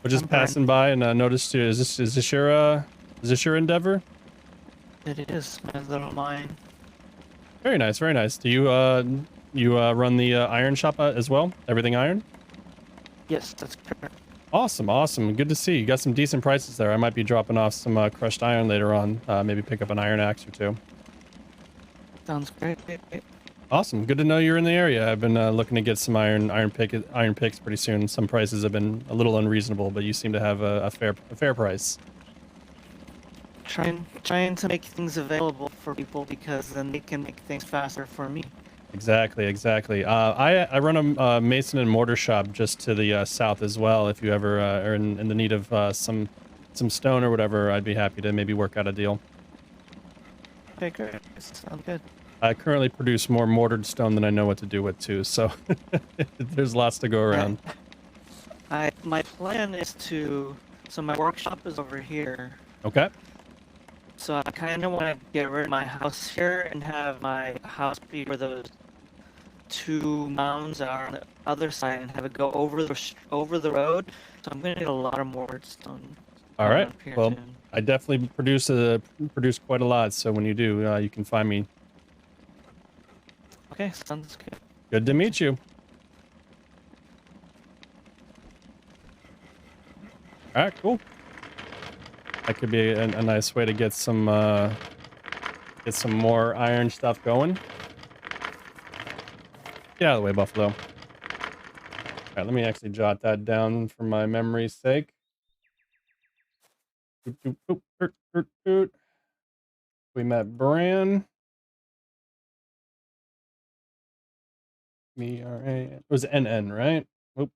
We're just I'm Brian. passing by and noticed you. Is this your endeavor? It is my little mine. Very nice, very nice. Do you run the iron shop as well? Everything iron? Yes, that's correct. Awesome, awesome. Good to see. You got some decent prices there. I might be dropping off some crushed iron later on. Maybe pick up an iron axe or two. Sounds great. Awesome. Good to know you're in the area. I've been looking to get some iron picks pretty soon. Some prices have been a little unreasonable, but you seem to have a fair price. Trying to make things available for people because then they can make things faster for me. Exactly, exactly. I run a mason and mortar shop just to the south as well. If you ever are in the need of some stone or whatever, I'd be happy to maybe work out a deal. Okay, great. Sounds good. I currently produce more mortared stone than I know what to do with too, so there's lots to go around. My plan is to. So my workshop is over here. Okay. So I kind of want to get rid of my house here and have my house be where those two mounds are on the other side and have it go over the road. So I'm gonna need a lot of more stone. All right. Up here Well, soon. I definitely produce quite a lot, so when you do, you can find me. Okay, sounds good. Good to meet you. All right, cool. That could be a nice way to get some more iron stuff going. Get out of the way, Buffalo. All right, let me actually jot that down for my memory's sake. Doot, doot, doot, doot, doot, doot. We met Bran. It was NN, right? Oop.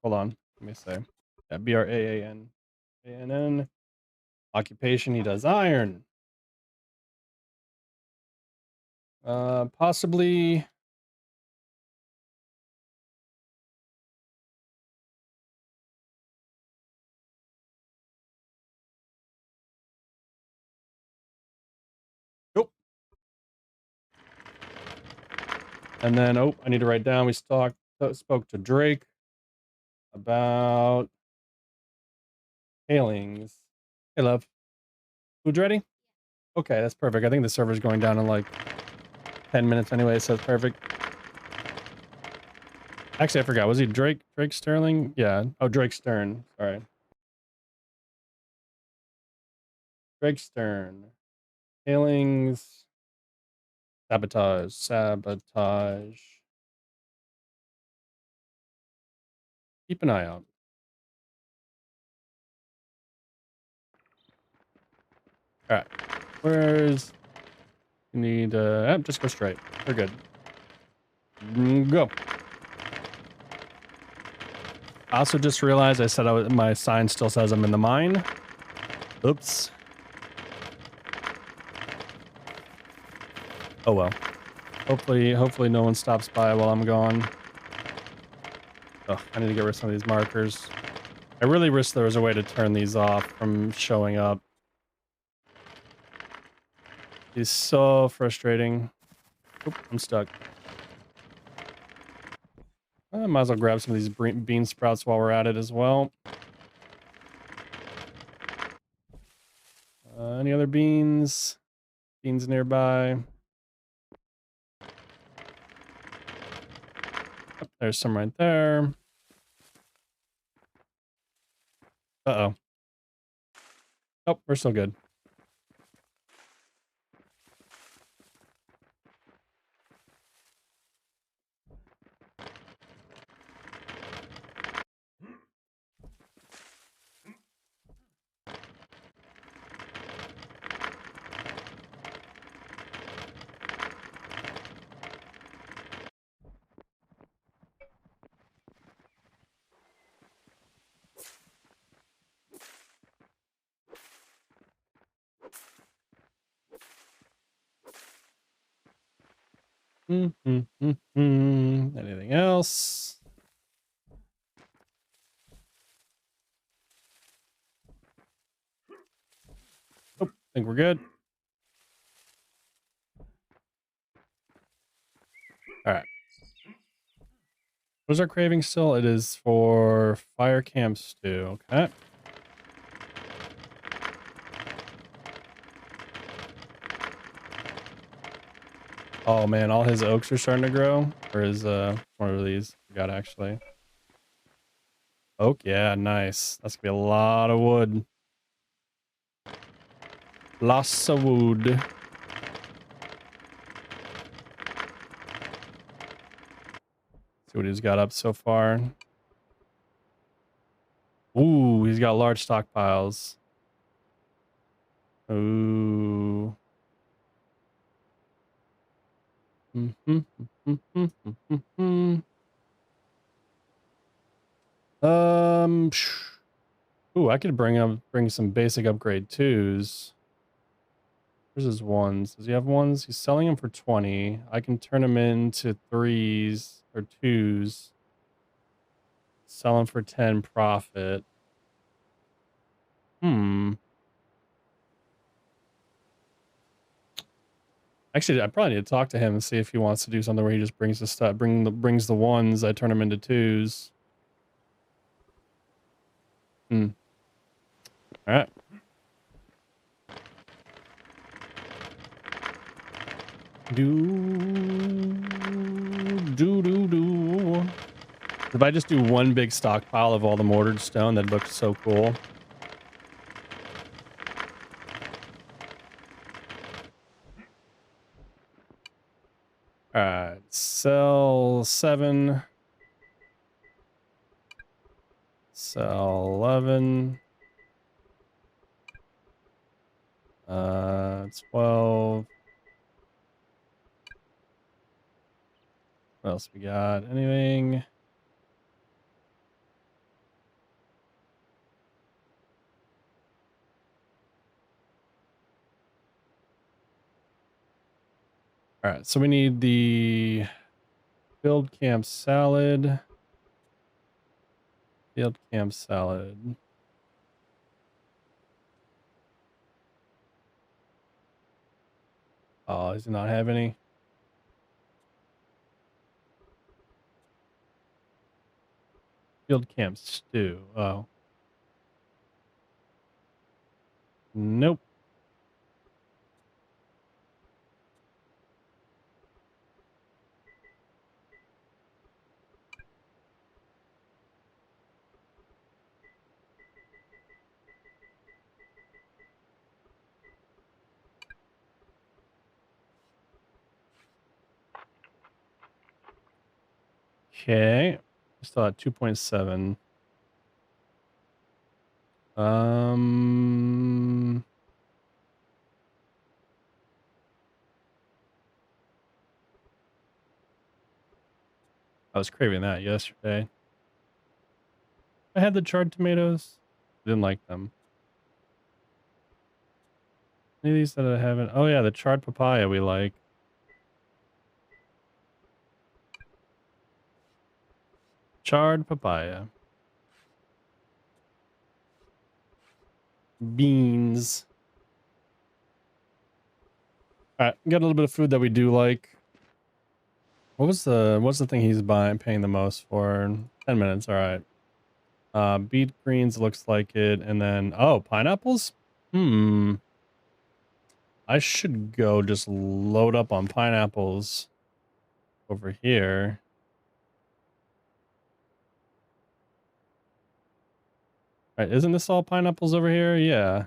Hold on. Let me say. Yeah, BRAAN. Occupation, he does iron. Possibly. Nope. And then, I need to write down. We spoke to Drake about tailings. Hey, love. Food's ready? Okay, that's perfect. I think the server's going down in like 10 minutes anyway, so it's perfect. Actually, I forgot. Was he Drake Sterling? Yeah. Oh, Drake Stern. Sorry. Drake Stern. Tailings. Sabotage. Keep an eye out. All right. Where's... You need... just go straight. We're good. Go. I also just realized I said my sign still says I'm in the mine. Oops. Oh well. Hopefully no one stops by while I'm gone. Ugh, I need to get rid of some of these markers. I really wish there was a way to turn these off from showing up. It's so frustrating. Oop, I'm stuck. I might as well grab some of these bean sprouts while we're at it as well. Any other beans? Beans nearby? Oh, there's some right there. Uh-oh. Oh, we're still good. Anything else? Oh, I think we're good. All right. What's our craving still? It is for fire camp stew. Okay. Oh man, all his oaks are starting to grow. Or is one of these? Forgot actually. Oak, yeah, nice. That's gonna be a lot of wood. Lots of wood. See what he's got up so far. Ooh, he's got large stockpiles. Ooh. Um. Ooh, I could bring some basic upgrade twos. Where's his ones? Does he have ones? He's selling them for 20. I can turn them into threes or twos. Sell them for 10 profit. Actually, I probably need to talk to him and see if he wants to do something where he just brings the stuff, brings the ones. I turn them into twos. All right. If I just do one big stockpile of all the mortared stone, that looks so cool. All right, sell 7. Sell 11. 12. What else we got? Anything? All right, so we need the field camp salad. Field camp salad. Oh, does he not have any? Field camp stew. Oh. Nope. Okay. Still at 2.7. I was craving that yesterday. I had the charred tomatoes. Didn't like them. Any of these that I haven't? Oh yeah, the charred papaya we like. Charred papaya. Beans. All right, got a little bit of food that we do like. What's the thing he's paying the most for? 10 minutes, all right. Beet greens looks like it, and then pineapples? I should go just load up on pineapples over here. All right, isn't this all pineapples over here? Yeah.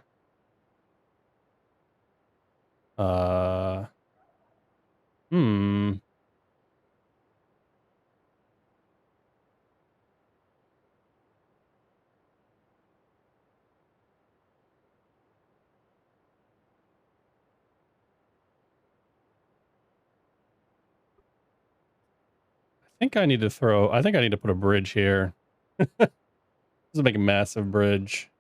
Hmm. I think I need to put a bridge here. This is make a massive bridge.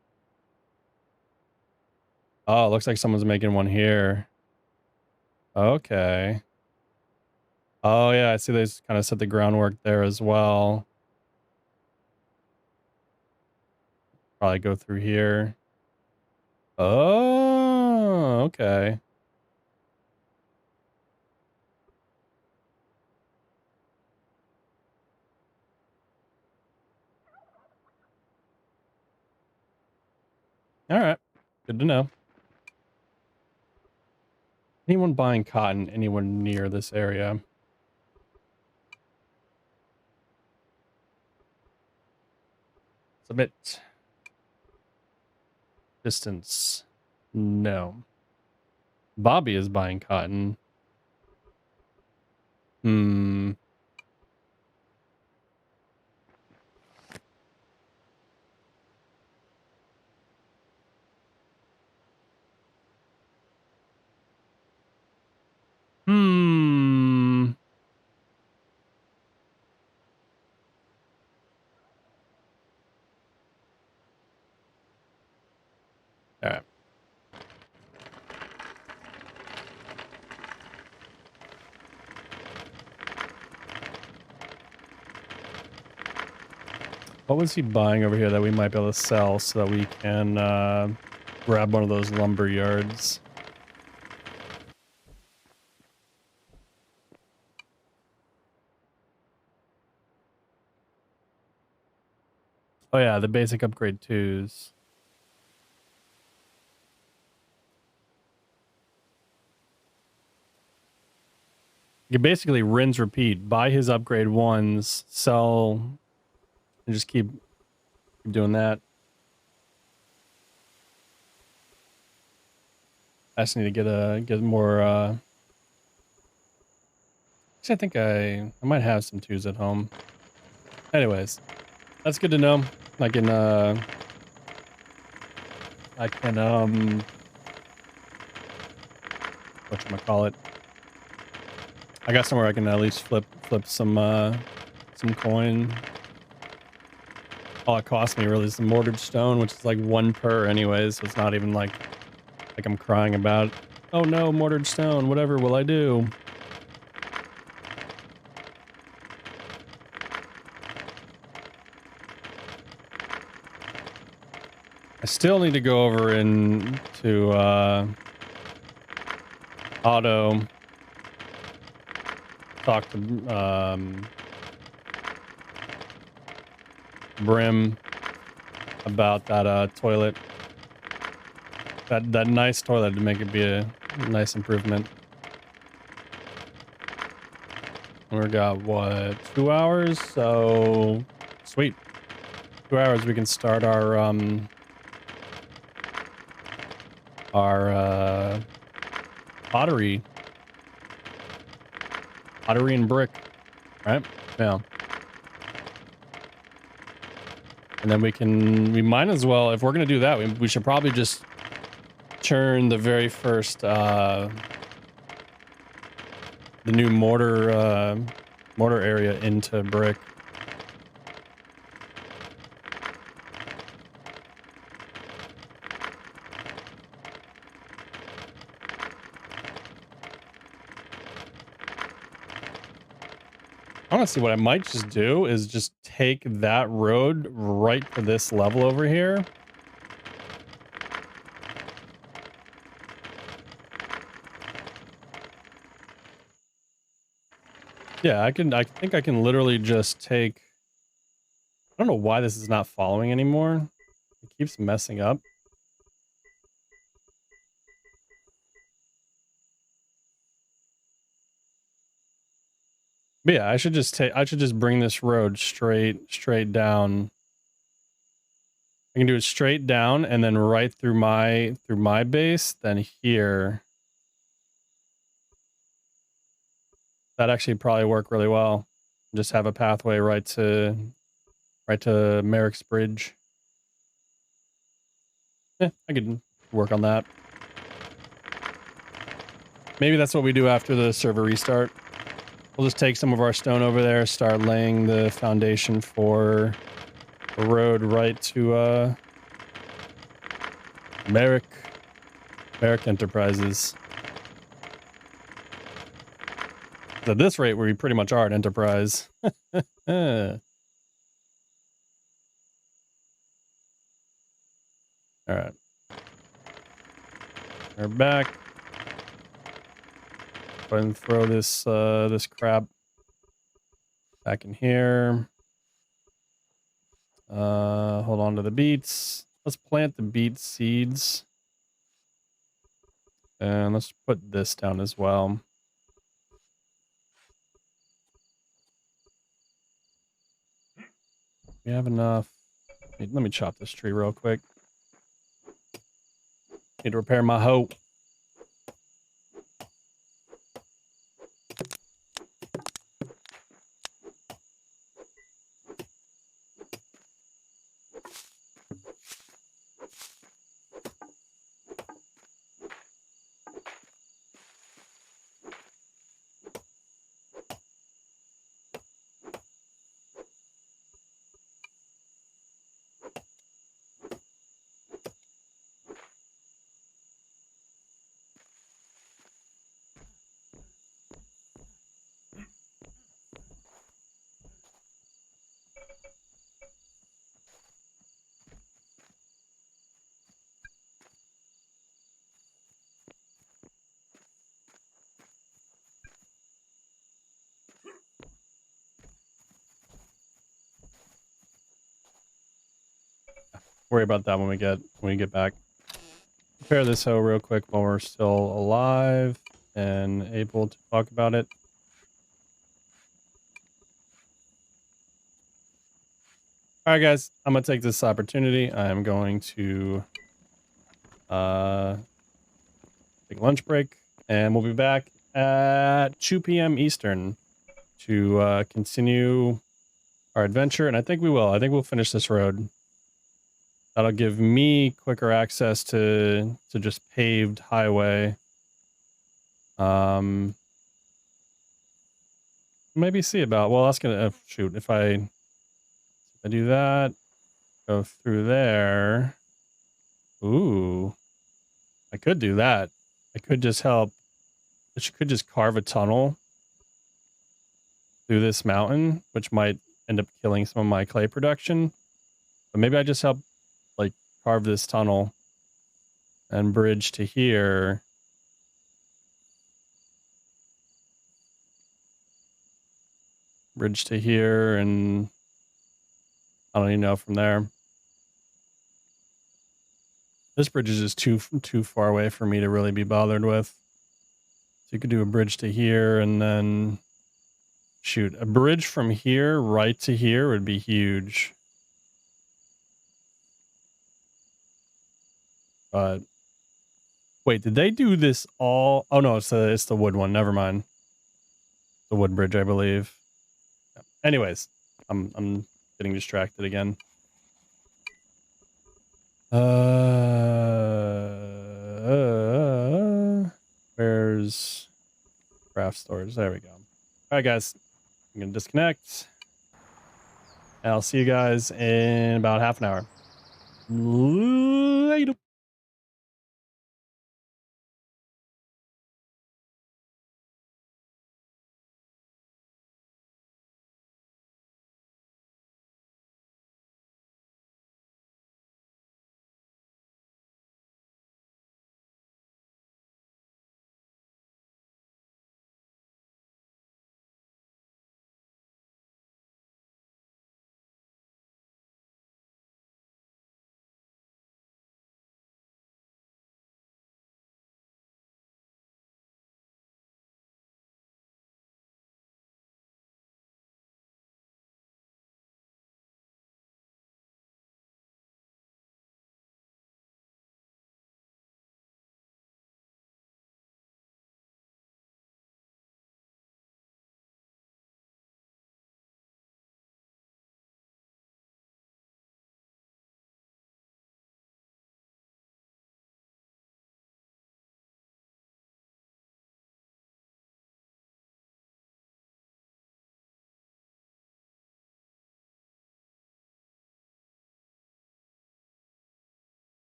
Oh, it looks like someone's making one here. Okay. Oh yeah, I see they kind of set the groundwork there as well. Probably go through here. Oh, okay. All right. Good to know. Anyone buying cotton anywhere near this area? Submit. Distance. No. Bobby is buying cotton. Hmm. Hmm. All right. What was he buying over here that we might be able to sell so that we can grab one of those lumber yards? Oh yeah, the basic upgrade 2s. You can basically rinse repeat, buy his upgrade 1s, sell, and just keep doing that. I just need to get more actually, I think I might have some 2s at home. Anyways, that's good to know. I can whatchamacallit. I got somewhere I can at least flip some coin. All it cost me really is the mortared stone, which is like 1 per anyways, so it's not even like I'm crying about, oh no, mortared stone, whatever will I do? I still need to go over into auto, talk to Brim about that toilet. That nice toilet to make it be a nice improvement. We got what, 2 hours? So sweet. 2 hours we can start our pottery and brick, right? Yeah. And then we might as well, if we're going to do that, we should probably just turn the very first, the new mortar area into brick. Honestly, what I might just do is just take that road right to this level over here. Yeah, I think I can literally just take, I don't know why this is not following anymore. It keeps messing up. But yeah, I should just bring this road straight down. I can do it straight down and then right through my base, then here. That actually probably work really well. Just have a pathway right to Merrick's bridge. Yeah, I could work on that. Maybe that's what we do after the server restart. We'll just take some of our stone over there, start laying the foundation for a road right to Merrick Enterprises. At this rate, we pretty much are an enterprise. All right. We're back. Go ahead and throw this this crap back in here. Hold on to the beets. Let's plant the beet seeds. And let's put this down as well. We have enough. Let me chop this tree real quick. Need to repair my hoe. Worry about that when we get back. Repair this hoe real quick while we're still alive and able to talk about it. All right, guys, I'm gonna take this opportunity. I'm going to take a lunch break, and we'll be back at 2 p.m. Eastern to continue our adventure. And I think we will. I think we'll finish this road. That'll give me quicker access to just paved highway. Maybe see about. Well, that's gonna shoot. If I do that, go through there. Ooh, I could do that. I could just help. I could just carve a tunnel through this mountain, which might end up killing some of my clay production. But maybe I just help, like, carve this tunnel and bridge to here. Bridge to here, and I don't even know from there. This bridge is just too far away for me to really be bothered with. So you could do a bridge to here, and then shoot, a bridge from here right to here would be huge. But wait, did they do this all? Oh no, it's the wood one. Never mind. The wood bridge, I believe. Anyways, I'm getting distracted again. Where's craft stores? There we go. All right, guys, I'm gonna disconnect. And I'll see you guys in about half an hour. Later.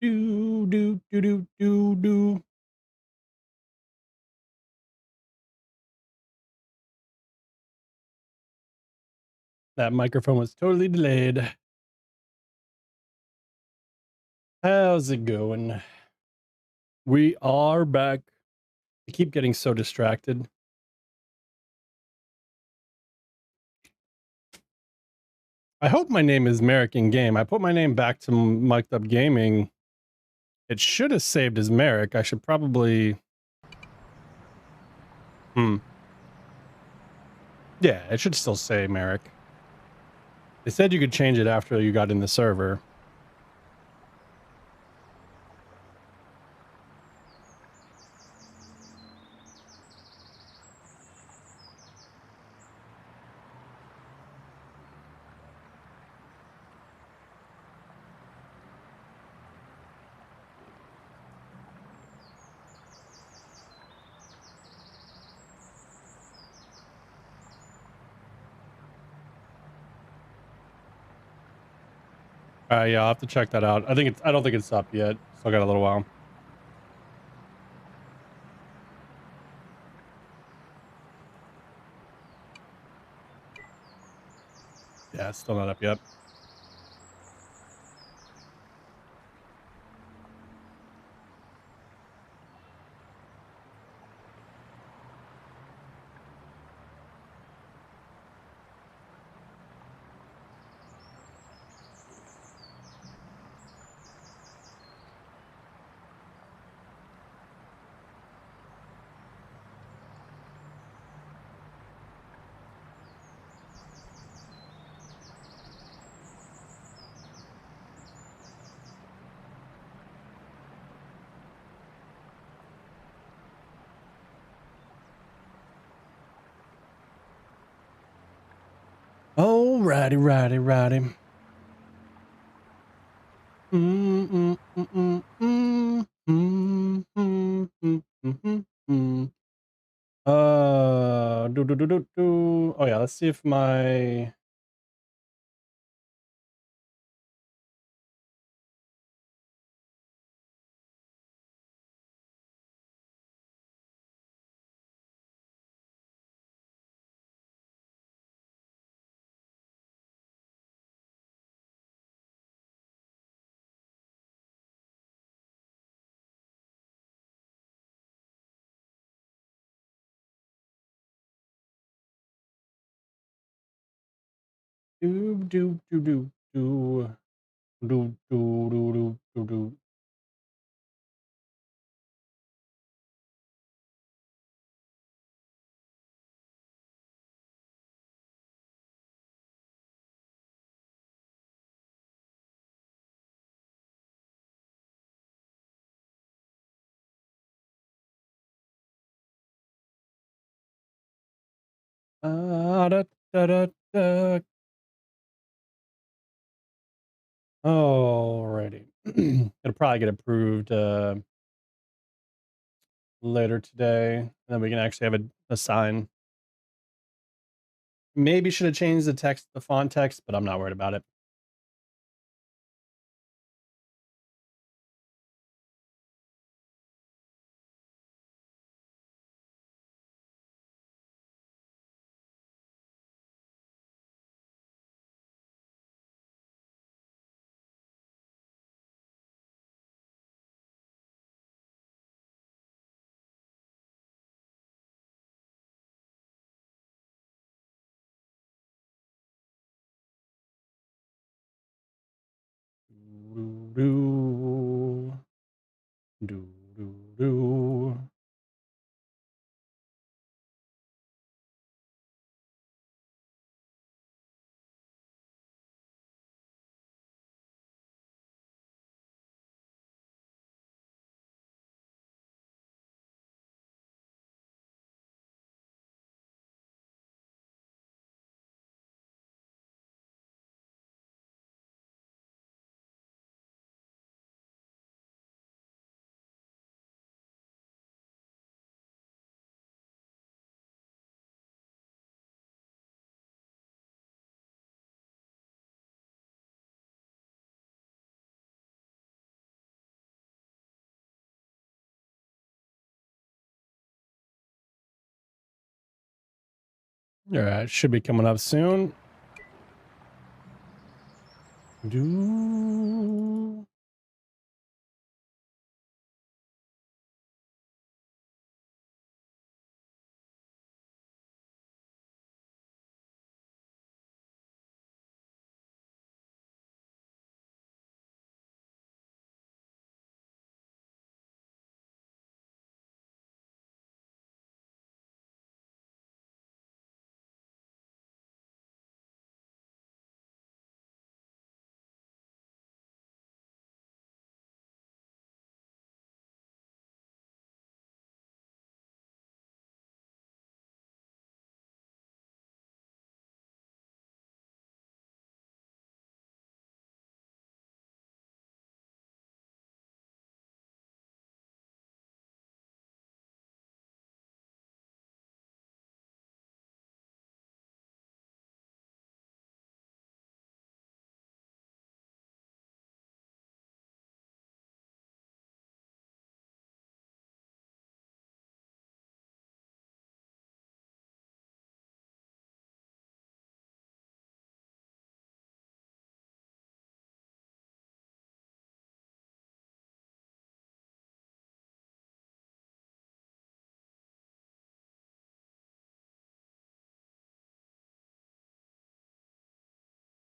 Do do do do do do. That microphone was totally delayed. How's it going? We are back. I keep getting so distracted. I hope my name is Merrick in game. I put my name back to Mic'd Up Gaming. It should have saved as Merrick. I should probably... Yeah, it should still say Merrick. They said you could change it after you got in the server. Yeah, I'll have to check that out. I don't think it's up yet. Still got a little while. Yeah, it's still not up yet. Righty. Oh yeah, let's see if my... Do. Da, da, da, da. Alrighty. It'll probably get approved later today, and then we can actually have a sign. Maybe should have changed the font text, but I'm not worried about it. Do, do, do, do. All right, should be coming up soon.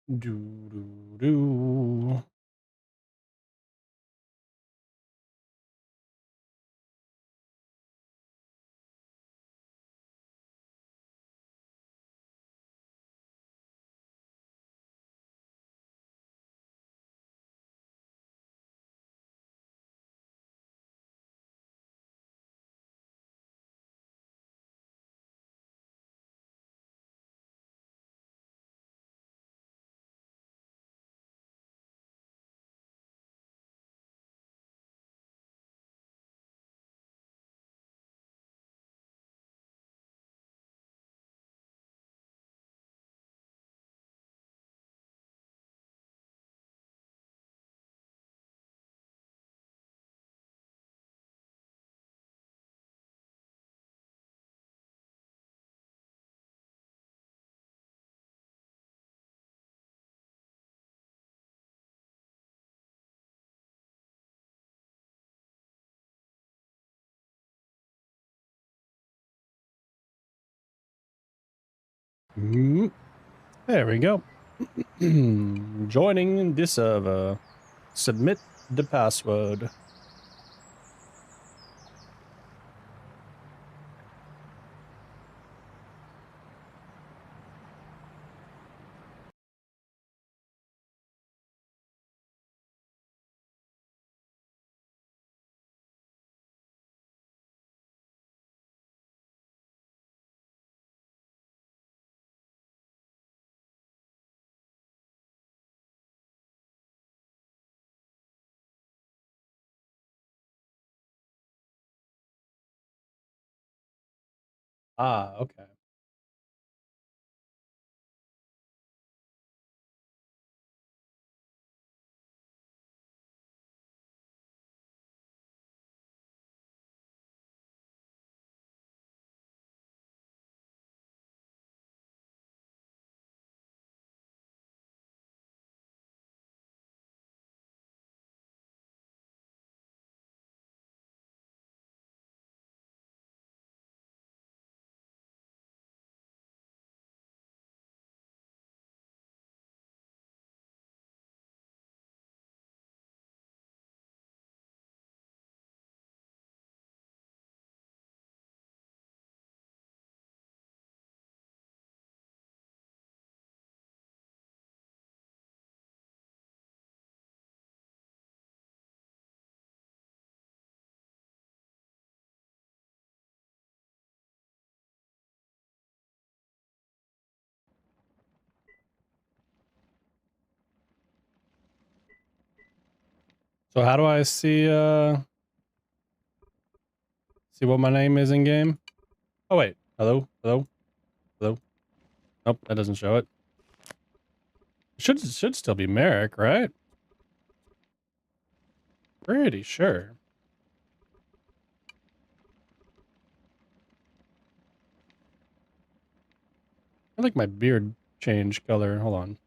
Do do. There we go. Joining the server. Submit the password. Ah, okay. So how do I see see what my name is in game? Oh wait. Hello? Hello? Hello? Nope, that doesn't show it. Should still be Merrick, right? Pretty sure. I like my beard change color. Hold on.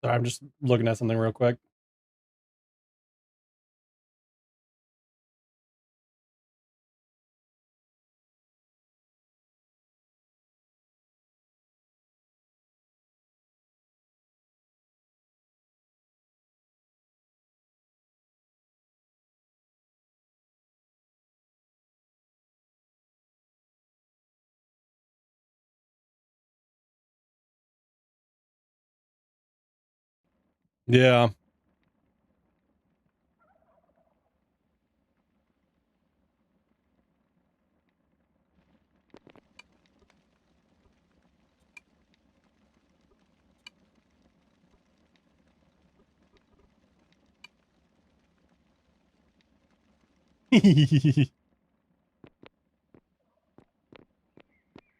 Sorry, I'm just looking at something real quick. Yeah.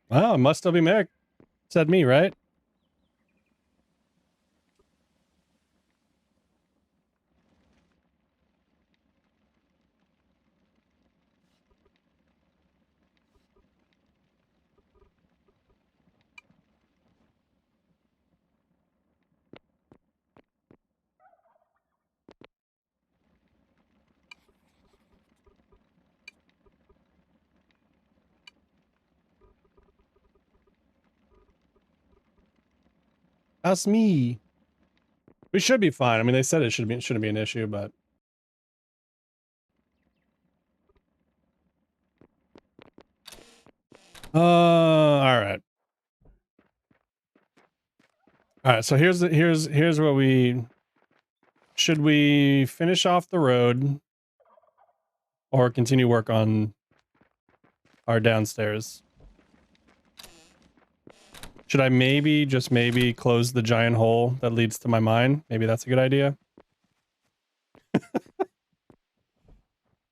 Wow, it must still be Merrick. Said me, right? That's me. We should be fine. I mean, they said it shouldn't be an issue, but all right. All right, so here's what we should we finish off the road or continue work on our downstairs? Should I maybe just maybe close the giant hole that leads to my mine? Maybe that's a good idea.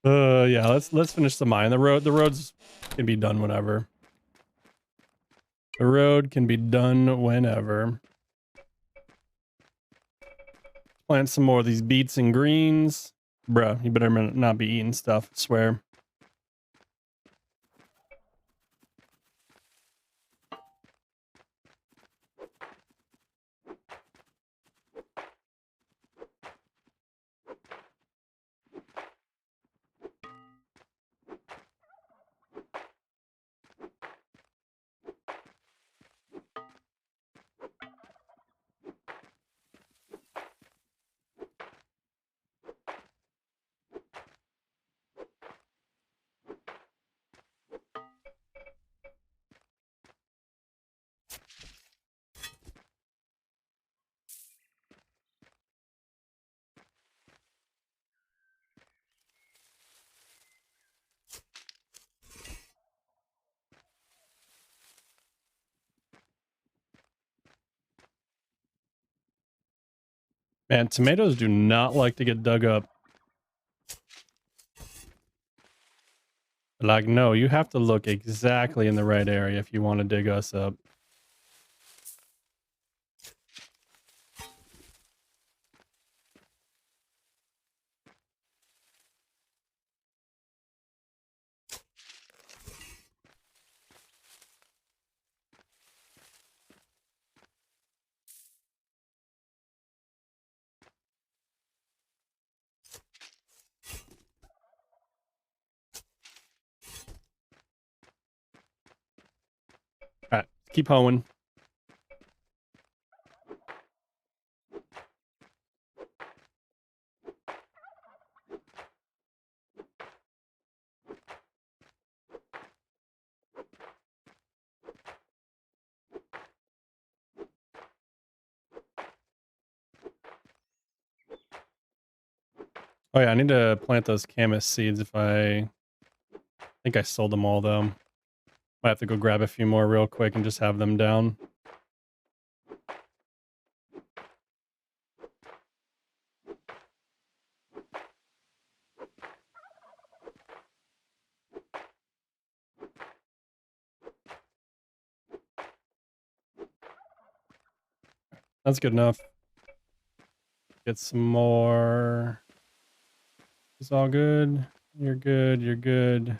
Yeah, let's finish the mine. The roads can be done whenever. The road can be done whenever. Plant some more of these beets and greens. Bruh, you better not be eating stuff, I swear. Man, tomatoes do not like to get dug up. Like, no, you have to look exactly in the right area if you want to dig us up. Keep hoeing. Oh yeah, I need to plant those camas seeds if I think I sold them all though. Might have to go grab a few more real quick and just have them down. That's good enough. Get some more. It's all good. You're good. You're good.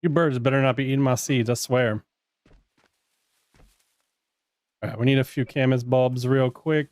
You birds better not be eating my seeds, I swear. All right, we need a few camas bulbs real quick.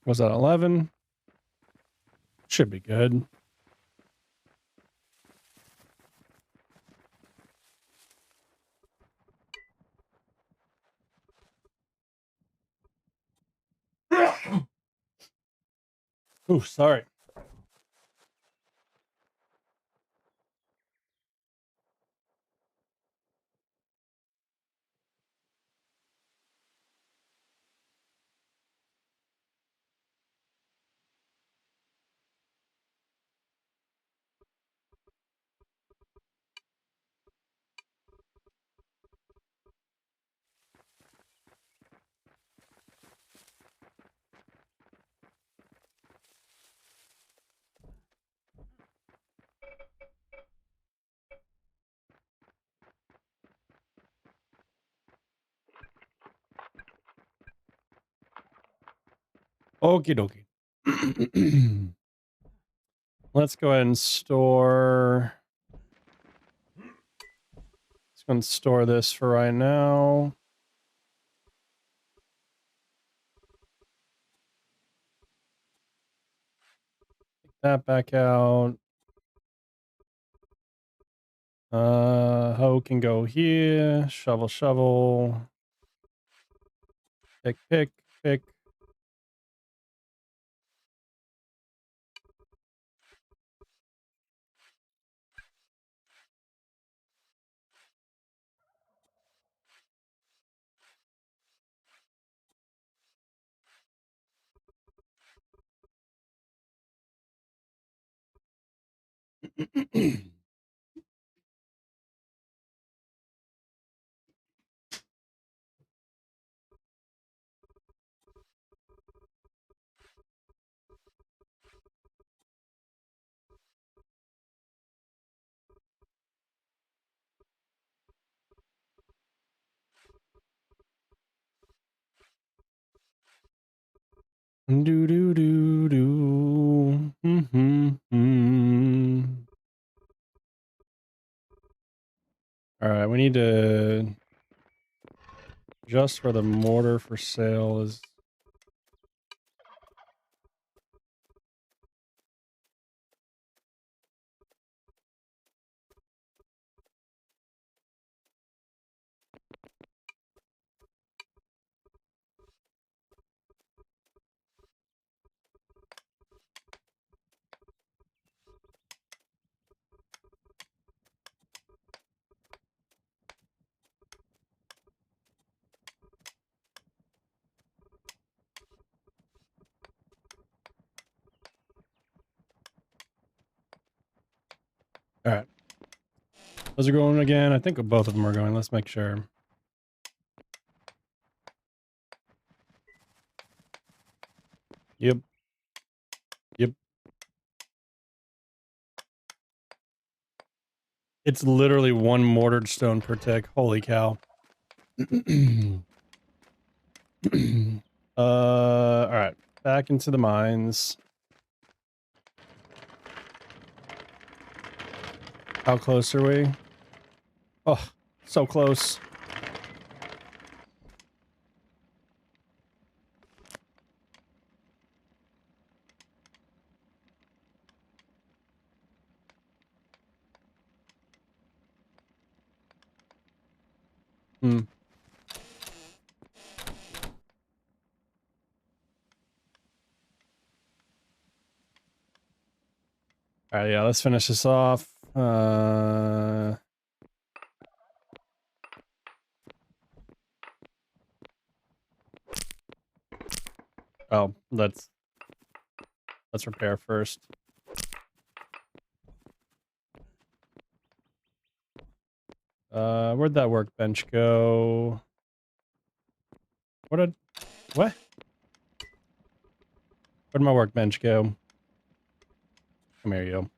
Was that 11? Should be good. Ooh, sorry. Okie dokie. Let's go ahead and store. Let's go and store this for right now. Take that back out. Hoe can go here. Shovel, shovel. Pick, pick, pick. Do do do do. All right, we need to just where the mortar for sale is. Those are going again. I think both of them are going. Let's make sure. Yep. Yep. It's literally one mortared stone per tick. Holy cow. All right. Back into the mines. How close are we? Oh, so close. Hmm. All right, yeah, let's finish this off. Oh, let's repair first. Where'd that workbench go? What? Where'd my workbench go? Come here, you.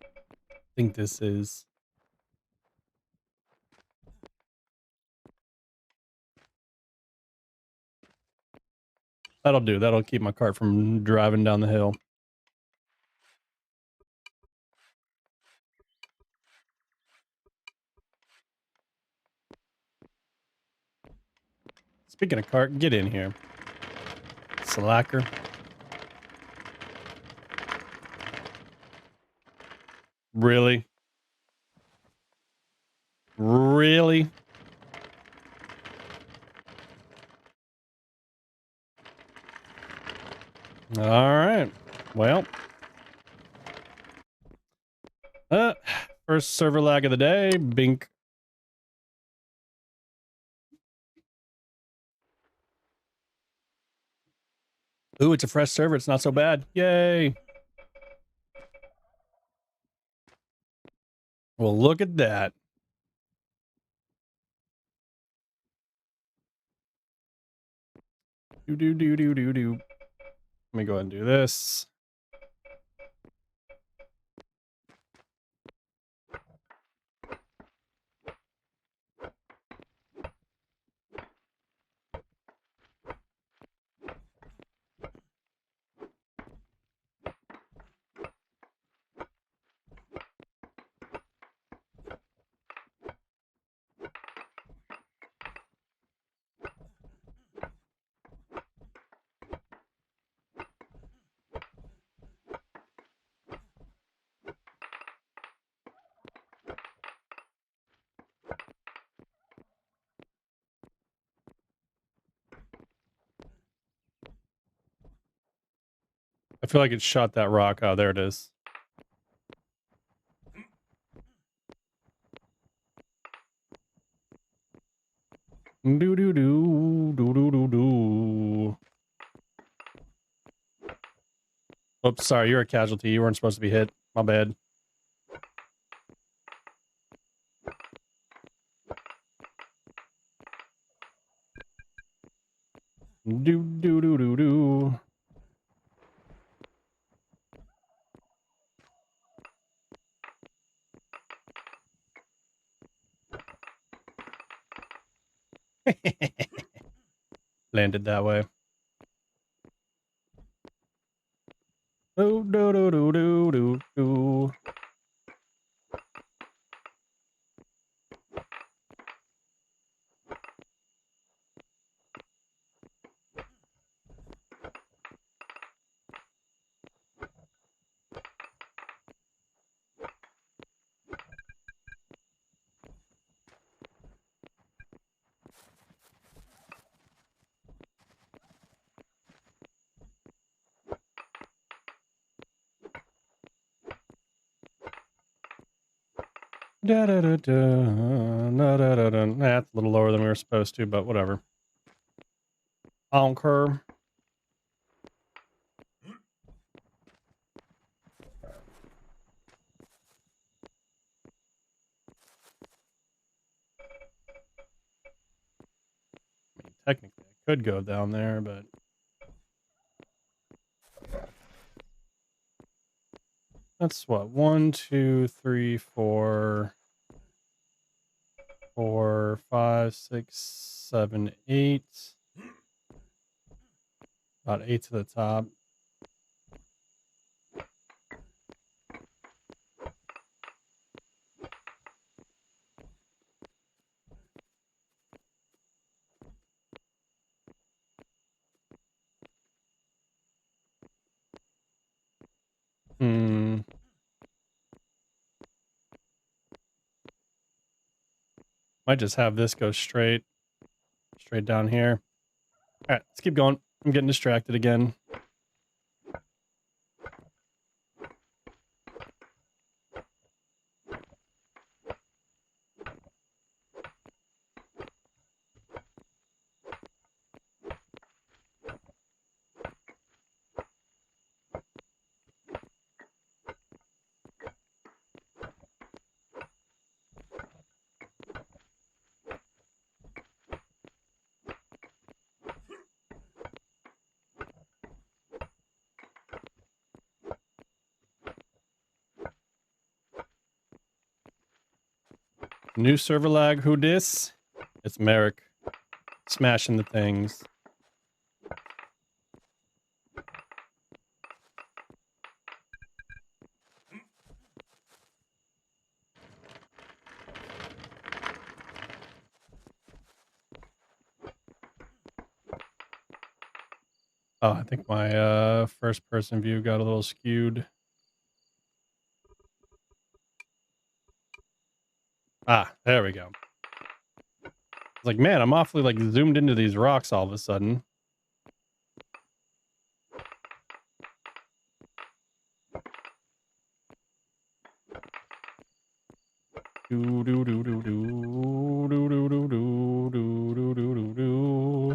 I think this is. That'll do. That'll keep my cart from driving down the hill. Speaking of cart, get in here. Slacker. Really? Really? All right. Well. First server lag of the day. Bink. Ooh, it's a fresh server. It's not so bad. Yay. Well, look at that. Do. Let me go ahead and do this. I feel like it shot that rock. Oh, there it is. Do. Oops, sorry, you're a casualty. You weren't supposed to be hit. My bad. Do. Landed that way. Do. That's a little lower than we were supposed to, but whatever. I don't care. technically I could go down there, but that's what 1, 2, 3, 4, 4, 5, 6, 7, 8. About 8 to the top. Hmm. Might just have this go straight down here. All right, let's keep going. I'm getting distracted again. New server lag, who dis? It's Merrick. Smashing the things. Oh, I think my first person view got a little skewed. Ah, there we go. It's like, man, I'm awfully like zoomed into these rocks all of a sudden. Do do do do do do do do do do do do do do.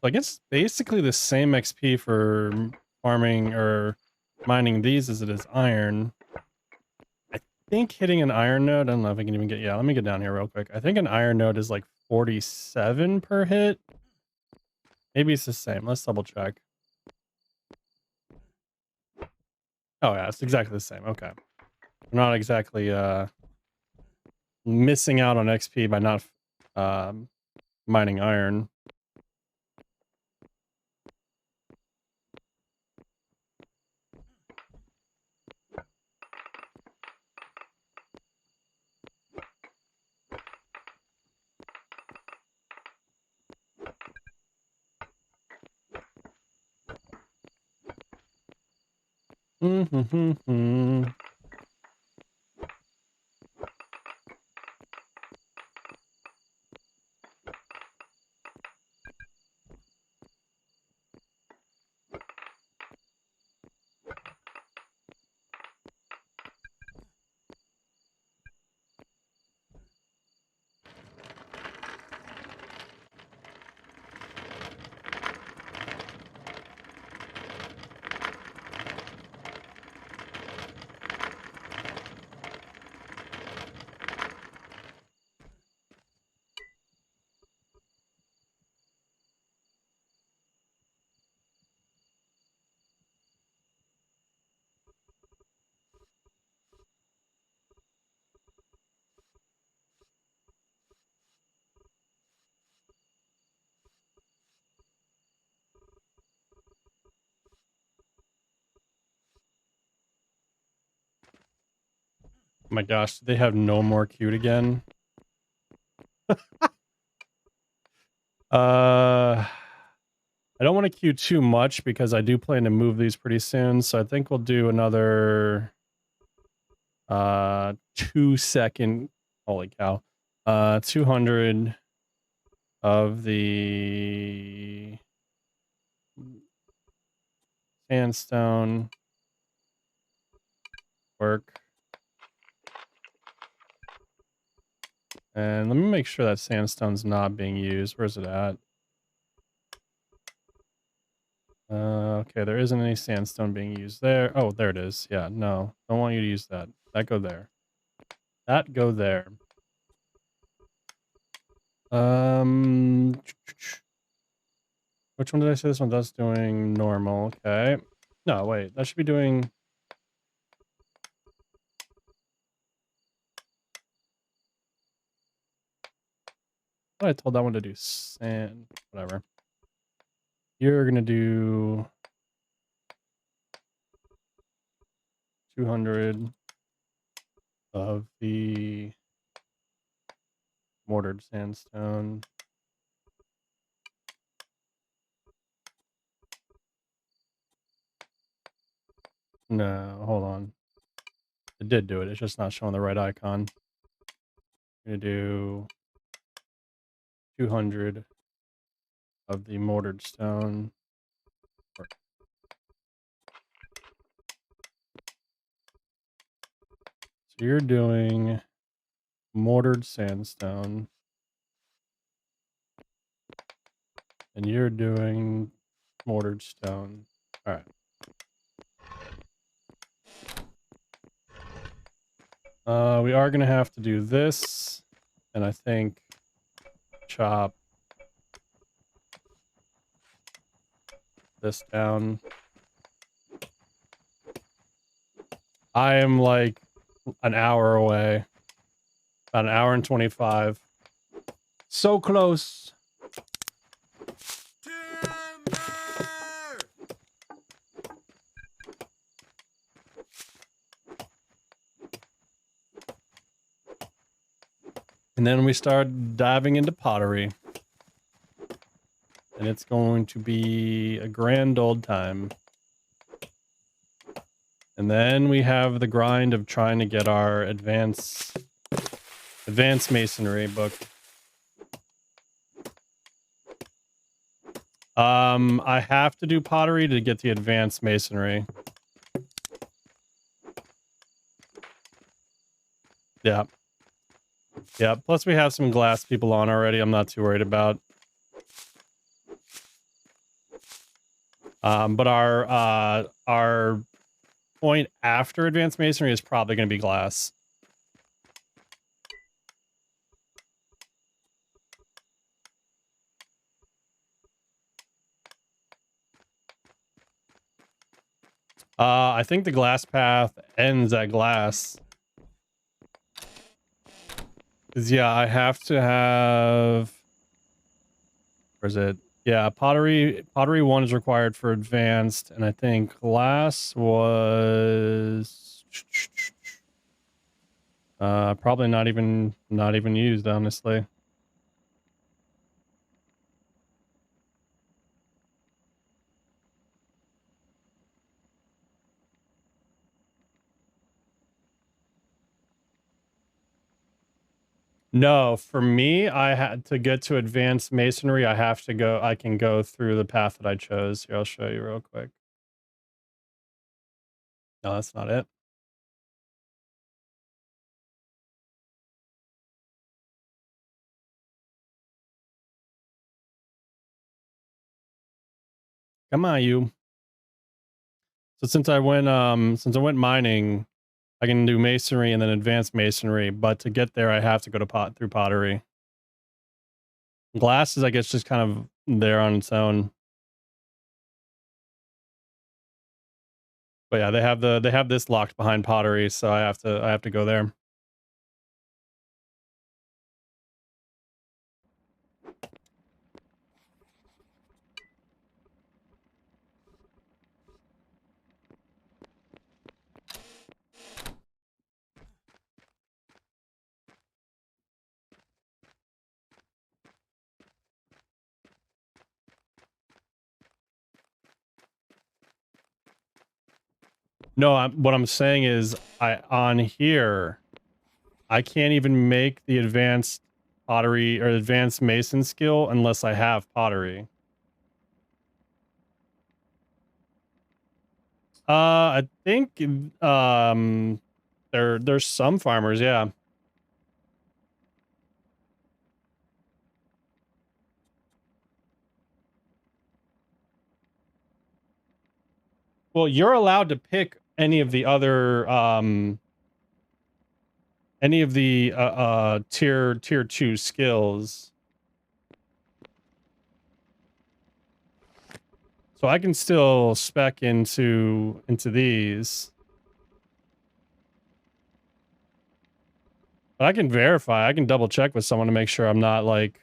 Like it's basically the same XP for farming or mining these as it is iron. I think hitting an iron node, I don't know if I can even get, yeah, let me get down here real quick. I think an iron node is like 47 per hit. Maybe it's the same. Let's double check. Oh yeah, it's exactly the same. Okay. I'm not exactly missing out on XP by not mining iron. Mm-hmm. Oh my gosh, they have no more queued again. I don't want to queue too much because I do plan to move these pretty soon. So I think we'll do another 2-second Holy cow. 200 of the sandstone work. And let me make sure that sandstone's not being used. Where's it at? Okay, there isn't any sandstone being used there. Oh, there it is. Yeah, no, don't want you to use that. That go there. That go there. Which one did I say this one? That's doing normal. Okay. No, wait, that should be doing. I told that one to do sand. Whatever. You're gonna do 200 of the mortared sandstone. No, hold on. It did do it. It's just not showing the right icon. I'm gonna do 200 of the mortared stone. So you're doing mortared sandstone. And you're doing mortared stone. All right. We are going to have to do this. And I think chop this down. I am like an hour away. About an hour and 25. So close. And then we start diving into pottery. And it's going to be a grand old time. And then we have the grind of trying to get our advanced masonry book. I have to do pottery to get the advanced masonry. Yeah. Yeah, plus we have some glass people on already. I'm not too worried about. But our point after advanced masonry is probably going to be glass. I think the glass path ends at glass. 'Cause yeah, I have to have. Where's it? Yeah, pottery 1 is required for advanced, and I think glass was probably not even used, honestly. No, for me, I had to get to advanced masonry. I can go through the path that I chose. Here, I'll show you real quick. No, that's not it. Come on, you. So since I went mining, I can do masonry and then advanced masonry, but to get there I have to go to through pottery. Glass is, I guess, just kind of there on its own. But yeah, they have this locked behind pottery, so I have to go there. No, what I'm saying is on here I can't even make the advanced pottery or advanced mason skill unless I have pottery. I think there's some farmers, yeah. Well, you're allowed to pick any of the other tier 2 skills. So I can still spec into these. But I can verify. I can double check with someone to make sure I'm not like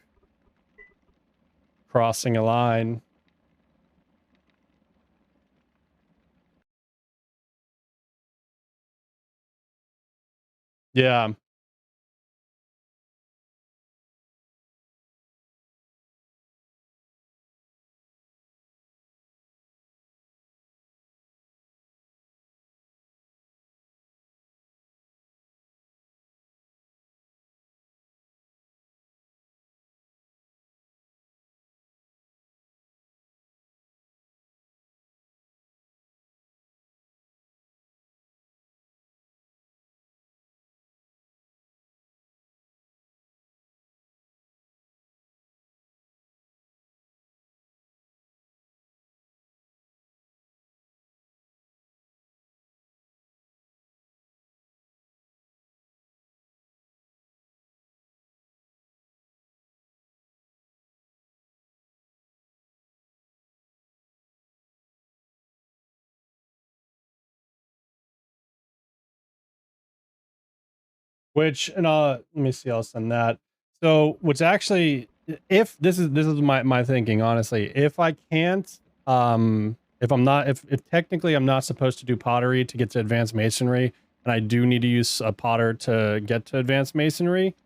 crossing a line. Yeah. Which, and let me see, I'll send that. So what's actually, if this is my thinking, honestly, if I can't, if technically I'm not supposed to do pottery to get to advanced masonry, and I do need to use a potter to get to advanced masonry,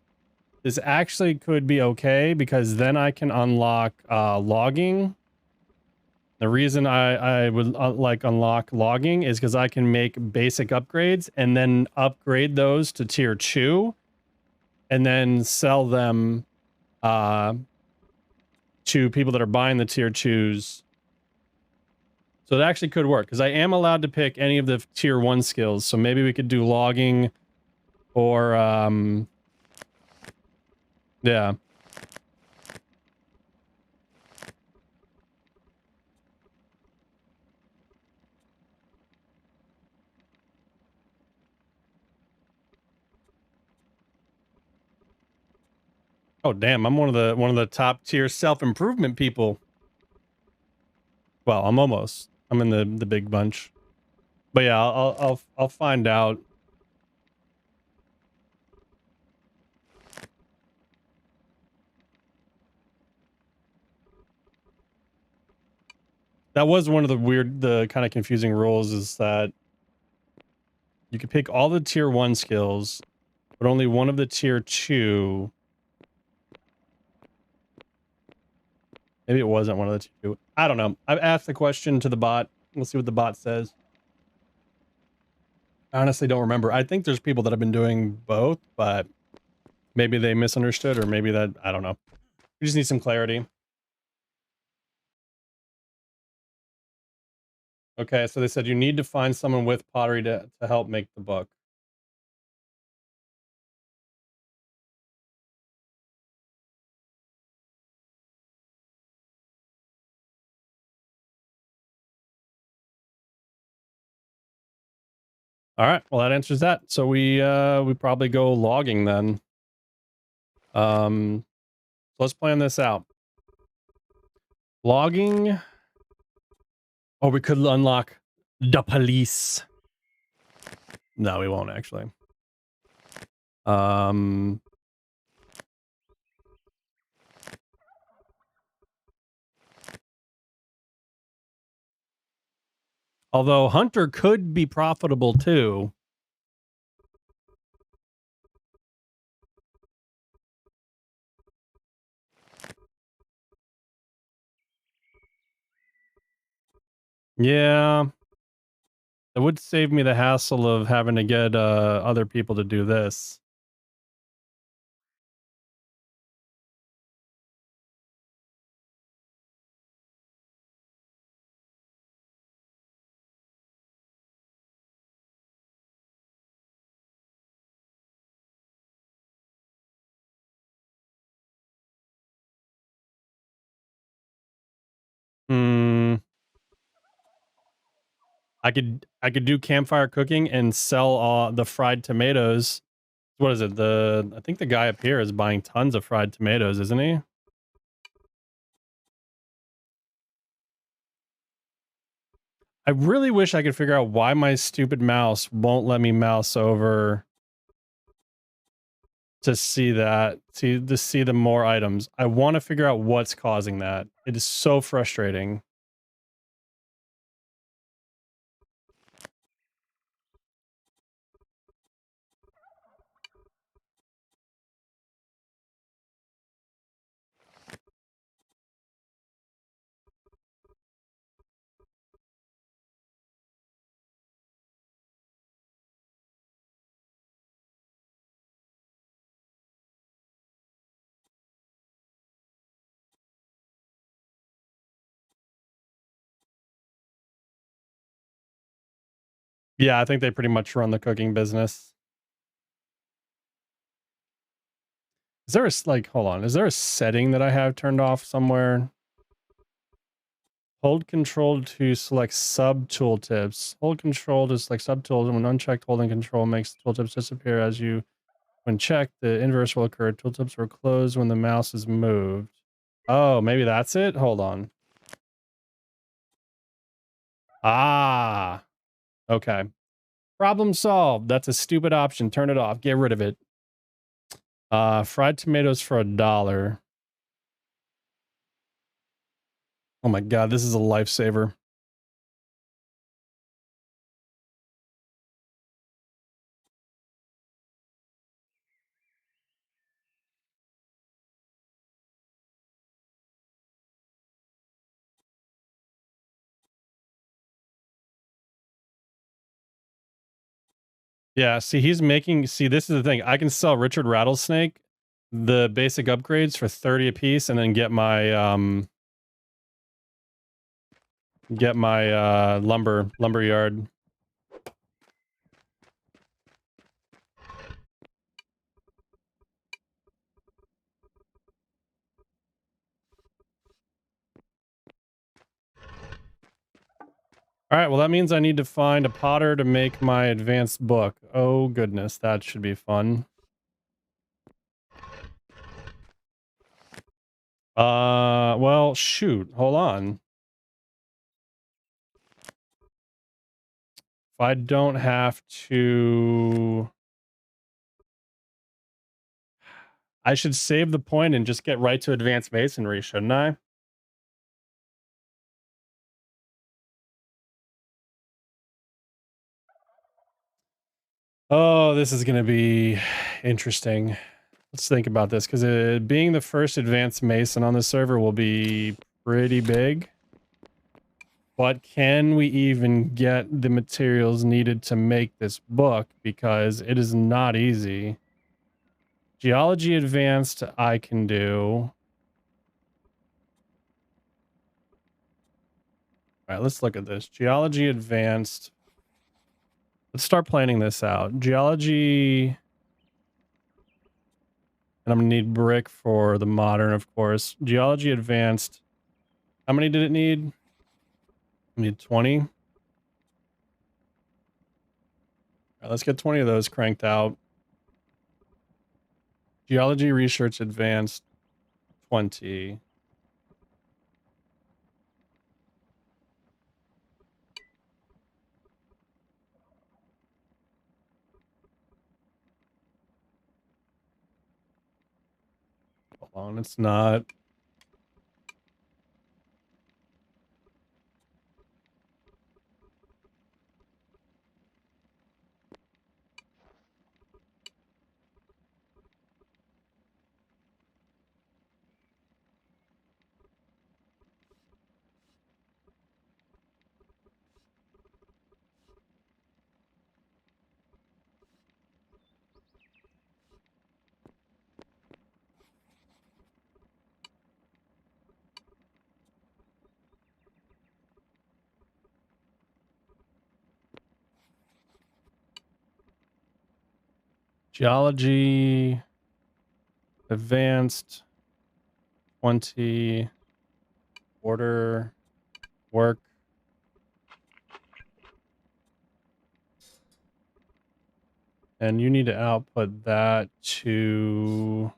this actually could be okay, because then I can unlock logging. The reason I would like unlock logging is because I can make basic upgrades and then upgrade those to tier 2 and then sell them to people that are buying the tier 2s. So it actually could work because I am allowed to pick any of the tier 1 skills. So maybe we could do logging or yeah. Oh damn, I'm one of the top tier self-improvement people. Well, I'm almost. I'm in the big bunch. But yeah, I'll find out. That was one of the kind of confusing rules, is that you could pick all the tier 1 skills, but only one of the tier 2. Maybe it wasn't one of the two. I don't know. I've asked the question to the bot. We'll see what the bot says. I honestly don't remember. I think there's people that have been doing both, but maybe they misunderstood, or maybe that, I don't know. We just need some clarity. Okay, so they said you need to find someone with pottery to help make the book. All right, well that answers that. So we probably go logging then. So let's plan this out. Logging. Or we could unlock the police. No, we won't actually. Although Hunter could be profitable too. Yeah. It would save me the hassle of having to get other people to do this. I could do campfire cooking and sell the fried tomatoes. What is it? I think the guy up here is buying tons of fried tomatoes, isn't he? I really wish I could figure out why my stupid mouse won't let me mouse over to see that, to see the more items. I want to figure out what's causing that. It is so frustrating. Yeah, I think they pretty much run the cooking business. Is there hold on, is there a setting that I have turned off somewhere? Hold control to select sub tooltips. Hold control to select sub tools, and when unchecked, holding control makes the tooltips disappear as you, when checked, the inverse will occur. Tooltips will close when the mouse is moved. Oh, maybe that's it? Hold on. Ah, okay. Problem solved. That's a stupid option. Turn it off. Get rid of it. Fried tomatoes for $1. Oh my god, this is a lifesaver. Yeah, see, he's making, see, this is the thing. I can sell Richard Rattlesnake the basic upgrades for 30 a piece and then get my lumber yard. All right, well, that means I need to find a potter to make my advanced book. Oh goodness, that should be fun. Well, shoot, hold on. If I don't have to, I should save the point and just get right to advanced masonry, shouldn't I? Oh, this is going to be interesting. Let's think about this, because being the first advanced mason on the server will be pretty big. But can we even get the materials needed to make this book? Because it is not easy. Geology advanced, I can do. All right, let's look at this. Geology advanced. Let's start planning this out. Geology, and I'm gonna need brick for the modern, of course. Geology advanced. How many did it need? I need 20. All right, let's get 20 of those cranked out. Geology research advanced, 20. Hold on, it's not. Geology advanced, 20. Order, work. And you need to output that to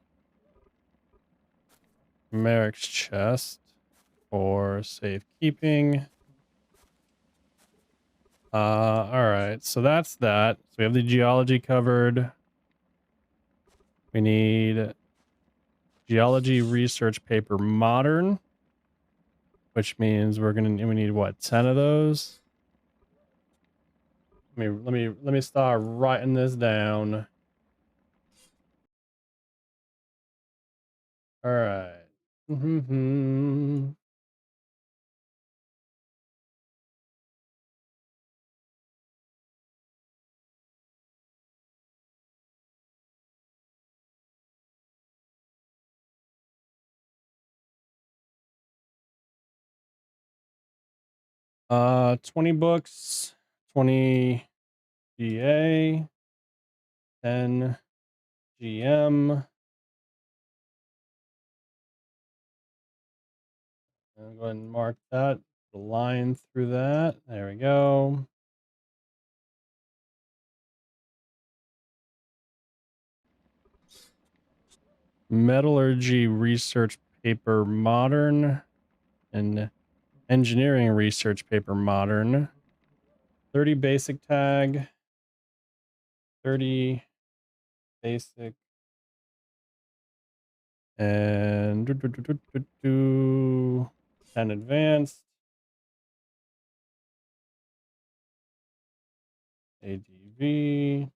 Merrick's chest for safekeeping. All right, so that's that. So we have the geology covered. We need geology research paper modern, which means we need what, 10 of those? Let me start writing this down. All right. 20 books, 20 GA, 10 GM. And go ahead and mark that, the line through that. There we go. Metallurgy research paper modern and engineering research paper modern. 30 basic tag, 30 basic, and 10 advanced. ADV.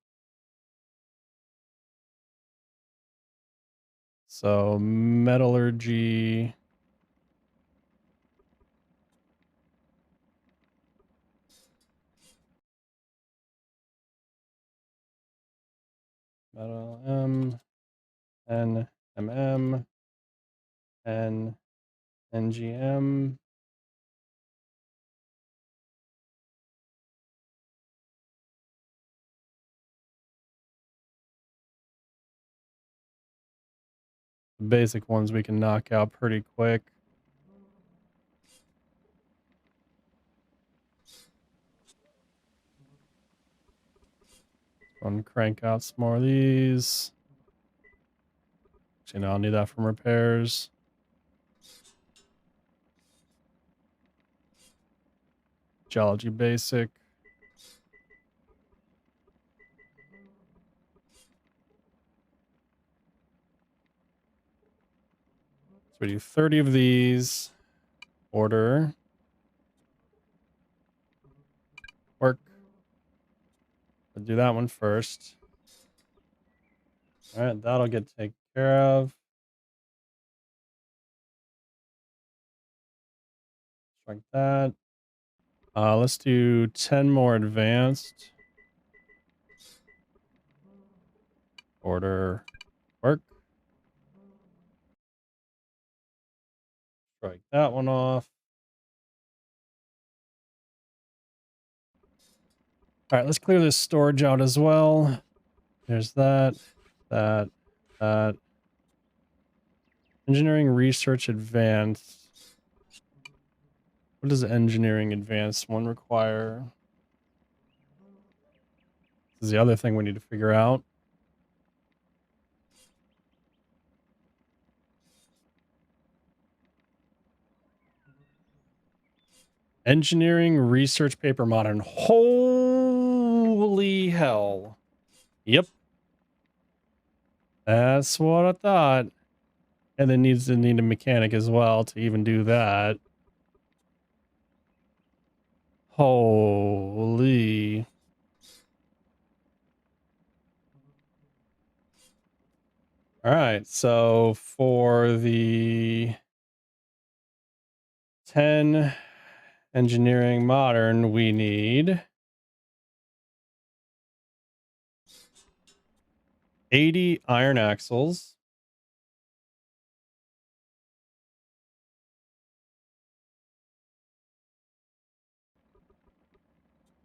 So metallurgy. Metal M, N, MM, N, NGM. The basic ones we can knock out pretty quick. Go and crank out some more of these. Actually, no, I'll need that from repairs. Geology basic. So we do 30 of these. Order. Work. I'll do that one first. All right, that'll get taken care of. Like that. Let's do 10 more advanced. Order. Work. Strike that one off. All right, let's clear this storage out as well. There's that. Engineering research advanced. What does engineering advanced one require? This is the other thing we need to figure out. Engineering research paper modern. Holy hell. Yep. That's what I thought. And then need a mechanic as well to even do that. Holy. All right, so for the 10 engineering modern, we need 80 iron axles,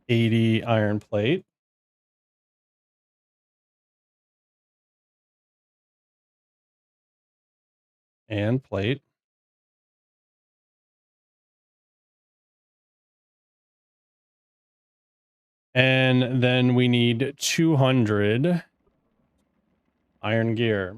80 iron plate, and plate, And then we need 200 iron gear.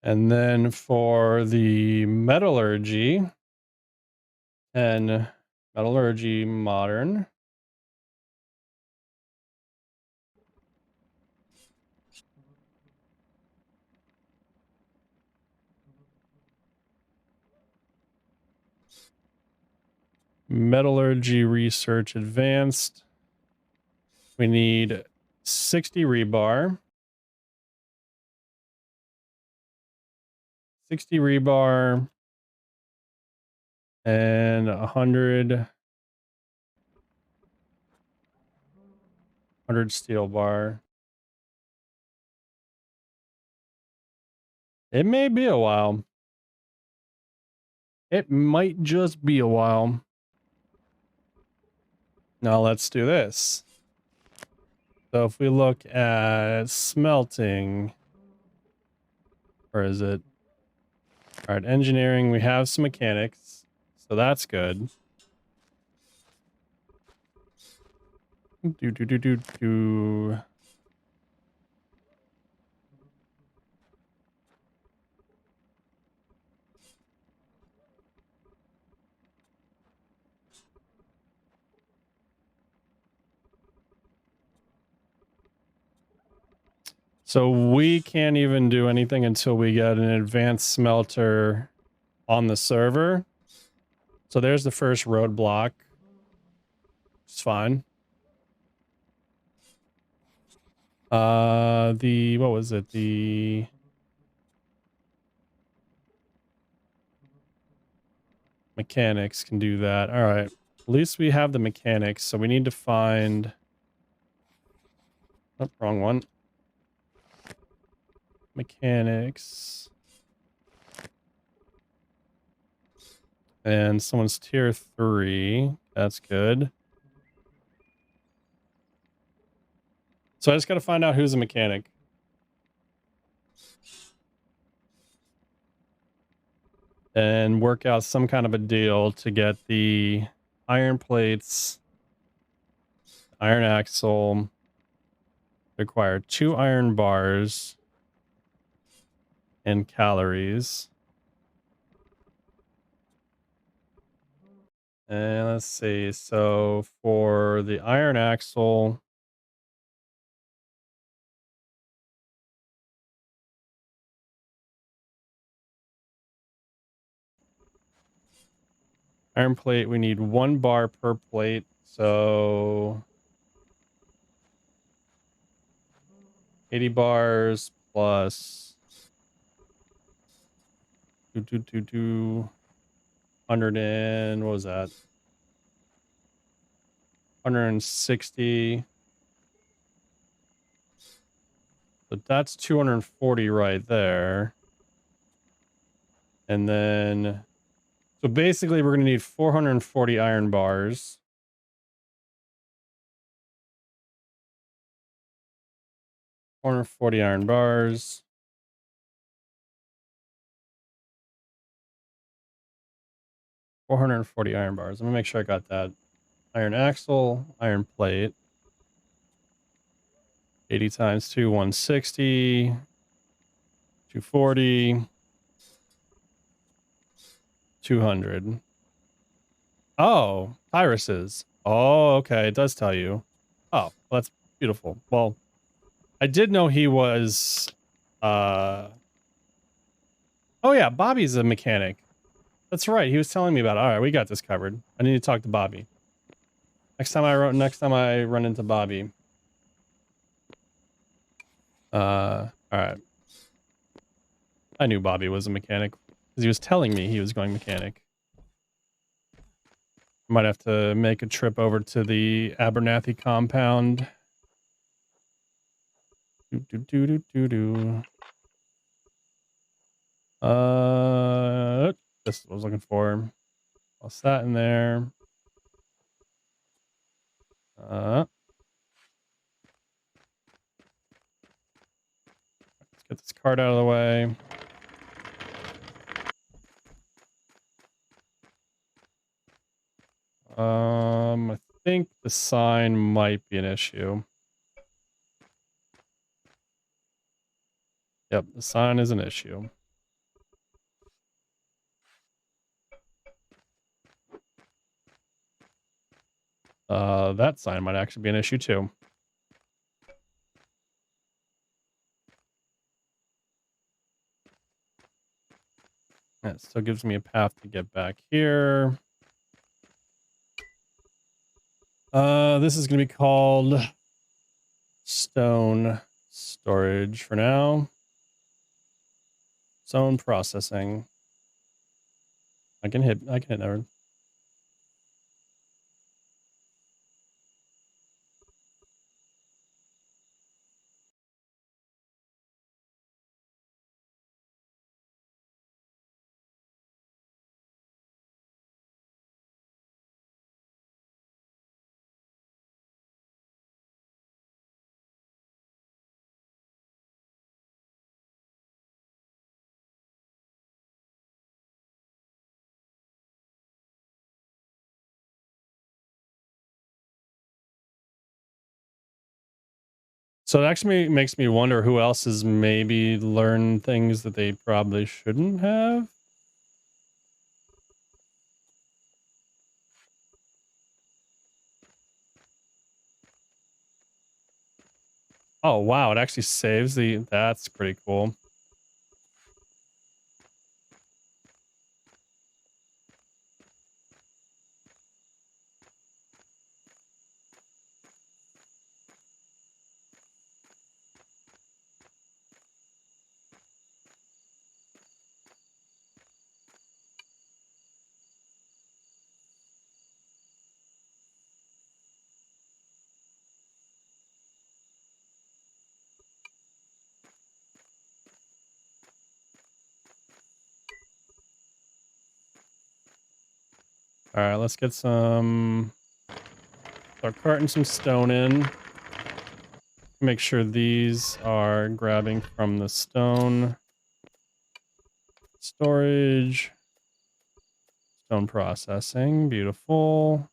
And then for the metallurgy, and metallurgy modern. Metallurgy research advanced. We need 60 rebar. 60 rebar. And 100 steel bar. It may be a while. It might just be a while. Now let's do this. So if we look at smelting, where is it? All right, engineering, we have some mechanics, so that's good. Do. So we can't even do anything until we get an advanced smelter on the server. So there's the first roadblock. It's fine. What was it? The mechanics can do that. All right. At least we have the mechanics. So we need to find. Oh, wrong one. Mechanics. And someone's tier 3. That's good. So I just got to find out who's a mechanic. And work out some kind of a deal to get the iron plates, iron axle. Require 2 iron bars and calories. And let's see. So for the iron axle, iron plate, we need 1 bar per plate. So 80 bars plus 100 and what was that? 160. But that's 240 right there. And then, so basically we're going to need 440 iron bars. 440 iron bars. 440 iron bars. I'm gonna make sure I got that. Iron axle, iron plate. 80 times 2, 160. 240. 200. Oh, irises. Oh, okay. It does tell you. Oh, well, that's beautiful. Well, I did know he was oh yeah, Bobby's a mechanic. That's right. He was telling me about it. All right, we got this covered. I need to talk to Bobby. Next time I run into Bobby. All right. I knew Bobby was a mechanic because he was telling me he was going mechanic. Might have to make a trip over to the Abernathy compound. This is what I was looking for. I'll sat in there. Get this card out of the way. I think the sign might be an issue. Yep, the sign is an issue. That sign might actually be an issue too. That still gives me a path to get back here. This is going to be called stone storage for now. Stone processing. I can hit never. So it actually makes me wonder who else has maybe learned things that they probably shouldn't have. Oh, wow. It actually saves the... That's pretty cool. All right, let's get some... Start carting some stone in. Make sure these are grabbing from the stone. Storage. Stone processing. Beautiful.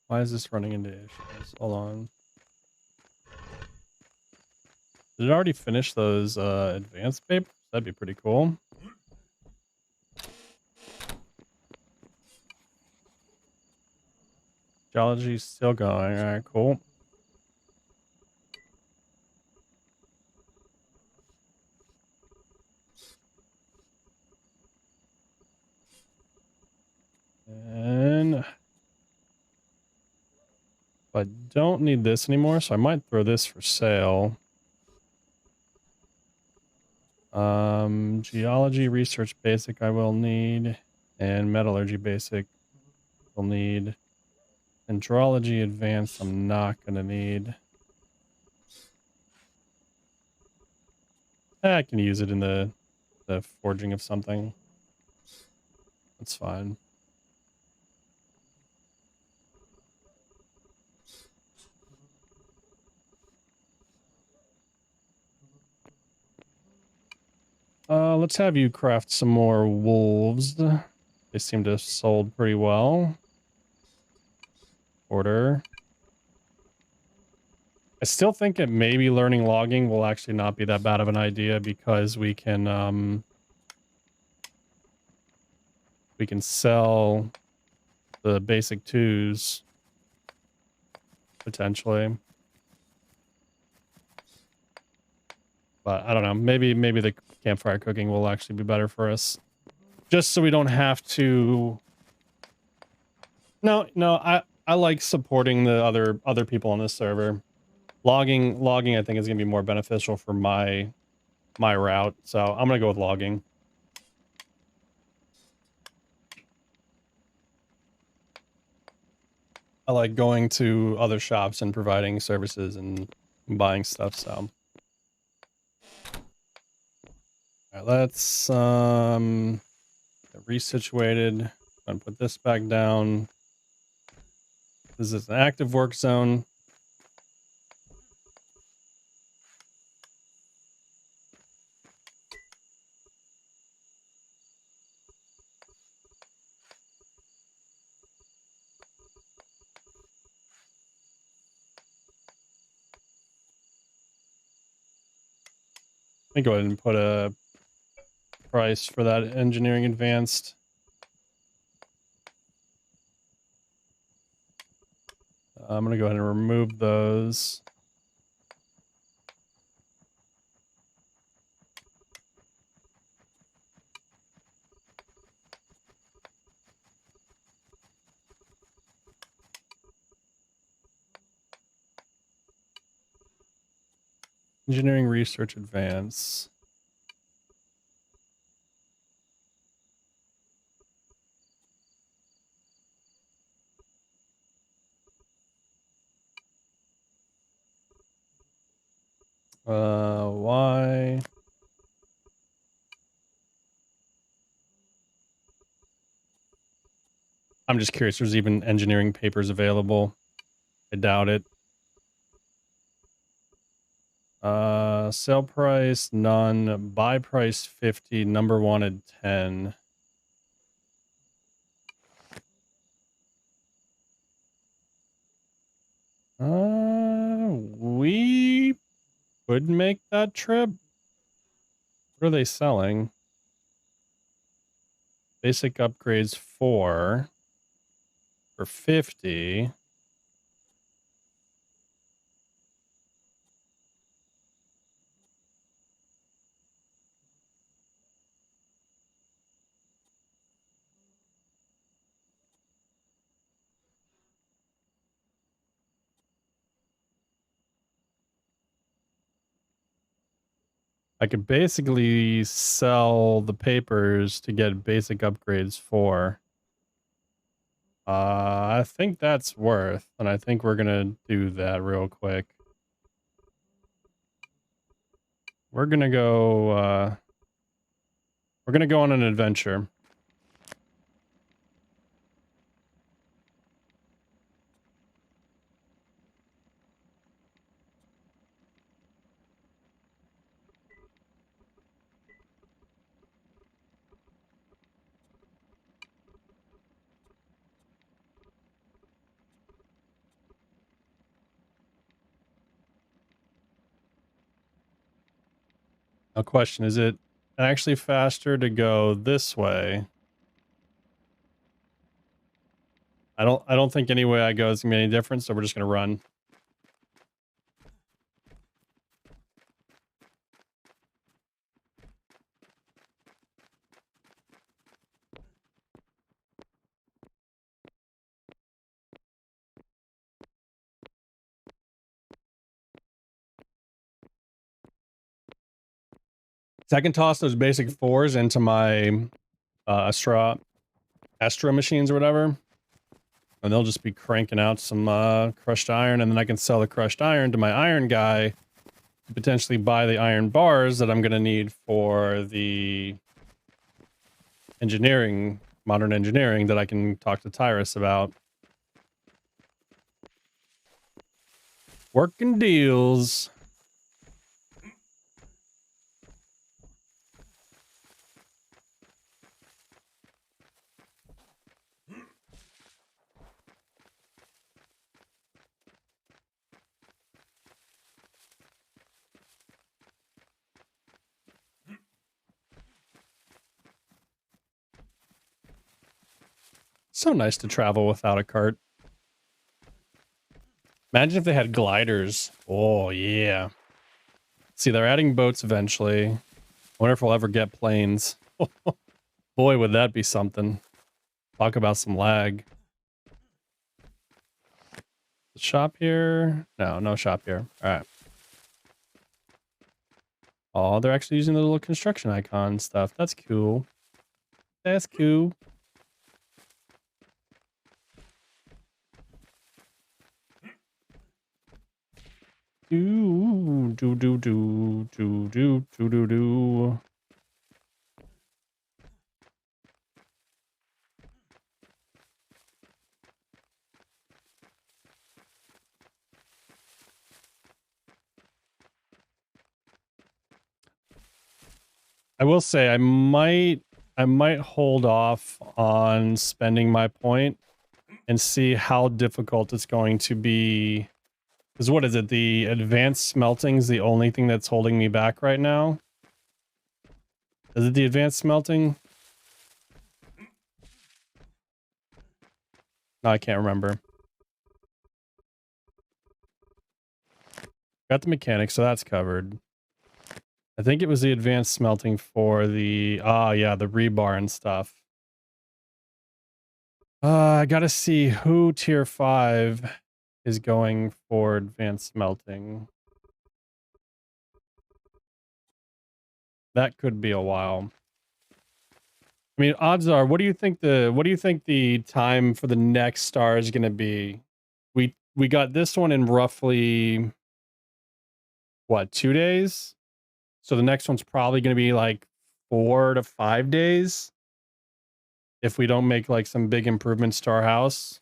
Why is this running into issues? Hold on. Did it already finish those advanced papers? That'd be pretty cool. Geology's still going. All right, cool. And I don't need this anymore, so I might throw this for sale. Geology research basic I will need, and metallurgy basic will need. Andrology advanced I'm not gonna need. I can use it in the forging of something. That's fine. Let's have you craft some more wolves. They seem to have sold pretty well. Order. I still think that maybe learning logging will actually not be that bad of an idea because we can sell the basic twos potentially. But I don't know. Maybe the campfire cooking will actually be better for us. Just so we don't have to... No, I like supporting the other people on this server. Logging I think is going to be more beneficial for my route. So I'm going to go with logging. I like going to other shops and providing services and buying stuff, so. All right, let's resituated. I'm gonna put this back down. This is an active work zone. Let me go ahead and put a price for that engineering advanced. I'm going to go ahead and remove those. Engineering research advance. Why? I'm just curious. There's even engineering papers available. I doubt it. Sell price, none. Buy price, 50. Number wanted, 10. We could make that trip. What are they selling? Basic upgrades 4 for 50. I could basically sell the papers to get basic upgrades 4. I think that's worth, and I think we're gonna do that real quick. We're gonna go on an adventure. Now question, is it actually faster to go this way? I don't think any way I go is gonna be any different, so we're just gonna run. So I can toss those basic 4s into my Astra machines or whatever, and they'll just be cranking out some crushed iron, and then I can sell the crushed iron to my iron guy to potentially buy the iron bars that I'm going to need for the engineering, modern engineering, that I can talk to Tyrus about. Working deals. So nice to travel without a cart. Imagine if they had gliders. Oh, yeah. See, they're adding boats eventually. I wonder if we'll ever get planes. Boy, would that be something. Talk about some lag. Shop here? No, no shop here. All right. Oh, they're actually using the little construction icon stuff. That's cool. That's cool. Do do do do do do do do do. I will say I might hold off on spending my point and see how difficult it's going to be. Because what is it? The advanced smelting is the only thing that's holding me back right now. Is it the advanced smelting? No, I can't remember. Got the mechanics, so that's covered. I think it was the advanced smelting for the, yeah, the rebar and stuff. I gotta see who tier 5 is going for advanced smelting. That could be a while. I mean, odds are, what do you think the time for the next star is gonna be? We got this one in roughly what, 2 days? So the next one's probably gonna be like 4 to 5 days. If we don't make like some big improvements to our house.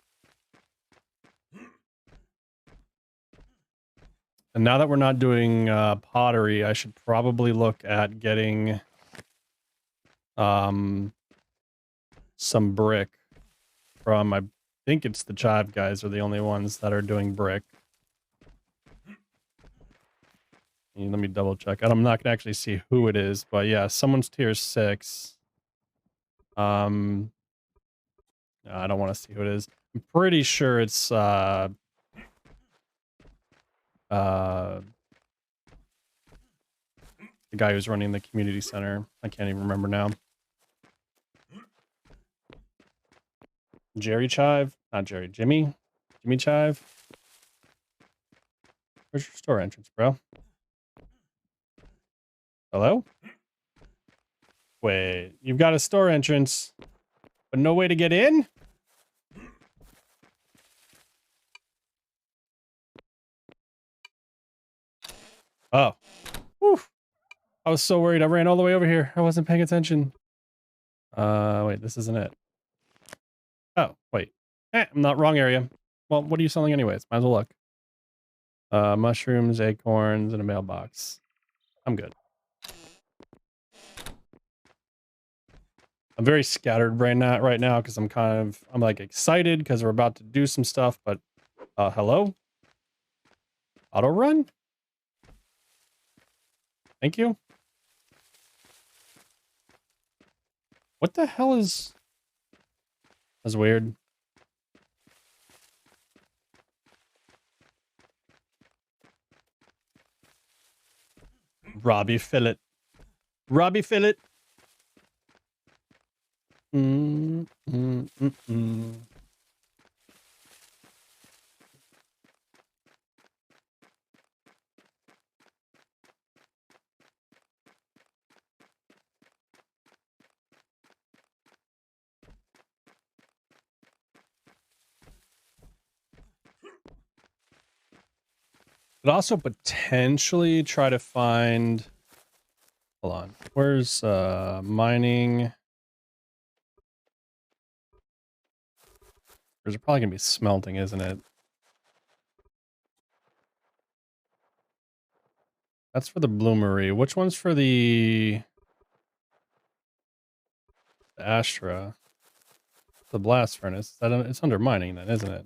And now that we're not doing pottery, I should probably look at getting some brick from, I think it's the Chive guys are the only ones that are doing brick. And let me double check. I'm not gonna actually see who it is, but yeah, someone's tier 6. I don't want to see who it is. I'm pretty sure it's the guy who's running the community center. I can't even remember now. Jerry Chive? Not Jerry. Jimmy? Jimmy Chive? Where's your store entrance, bro? Hello? Wait, you've got a store entrance, but no way to get in? Oh. Whew. I was so worried. I ran all the way over here. I wasn't paying attention. Wait, this isn't it. Oh, wait. I'm not wrong area. Well, what are you selling anyways? Might as well look. Mushrooms, acorns, and a mailbox. I'm good. I'm very scattered right now because I'm like excited because we're about to do some stuff, but hello? Auto run? Thank you. What the hell is... That's weird. Robbie Fillet. Robbie Fillet. Mm, mm, mm, mm. Could also potentially try to find... Hold on. Where's mining? There's probably gonna be smelting, isn't it? That's for the bloomery. Which one's for the Astra? The blast furnace. It's under mining then, isn't it?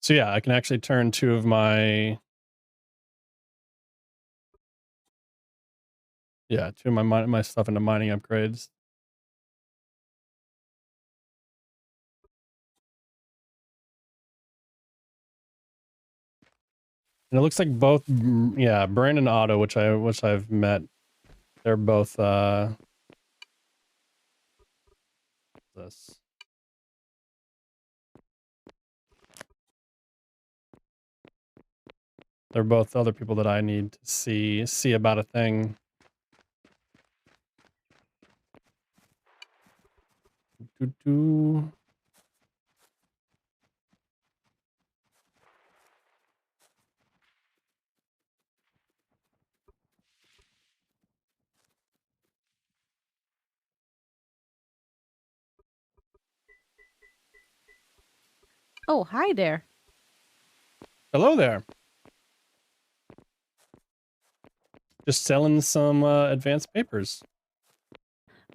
So yeah, I can actually turn 2 of my... Yeah, 2 of my stuff into mining upgrades. And it looks like both, yeah, Brandon and Otto, which I've met, they're both this. They're both other people that I need to see about a thing. Doo-doo. Oh, hi there. Hello there. Just selling some advanced papers.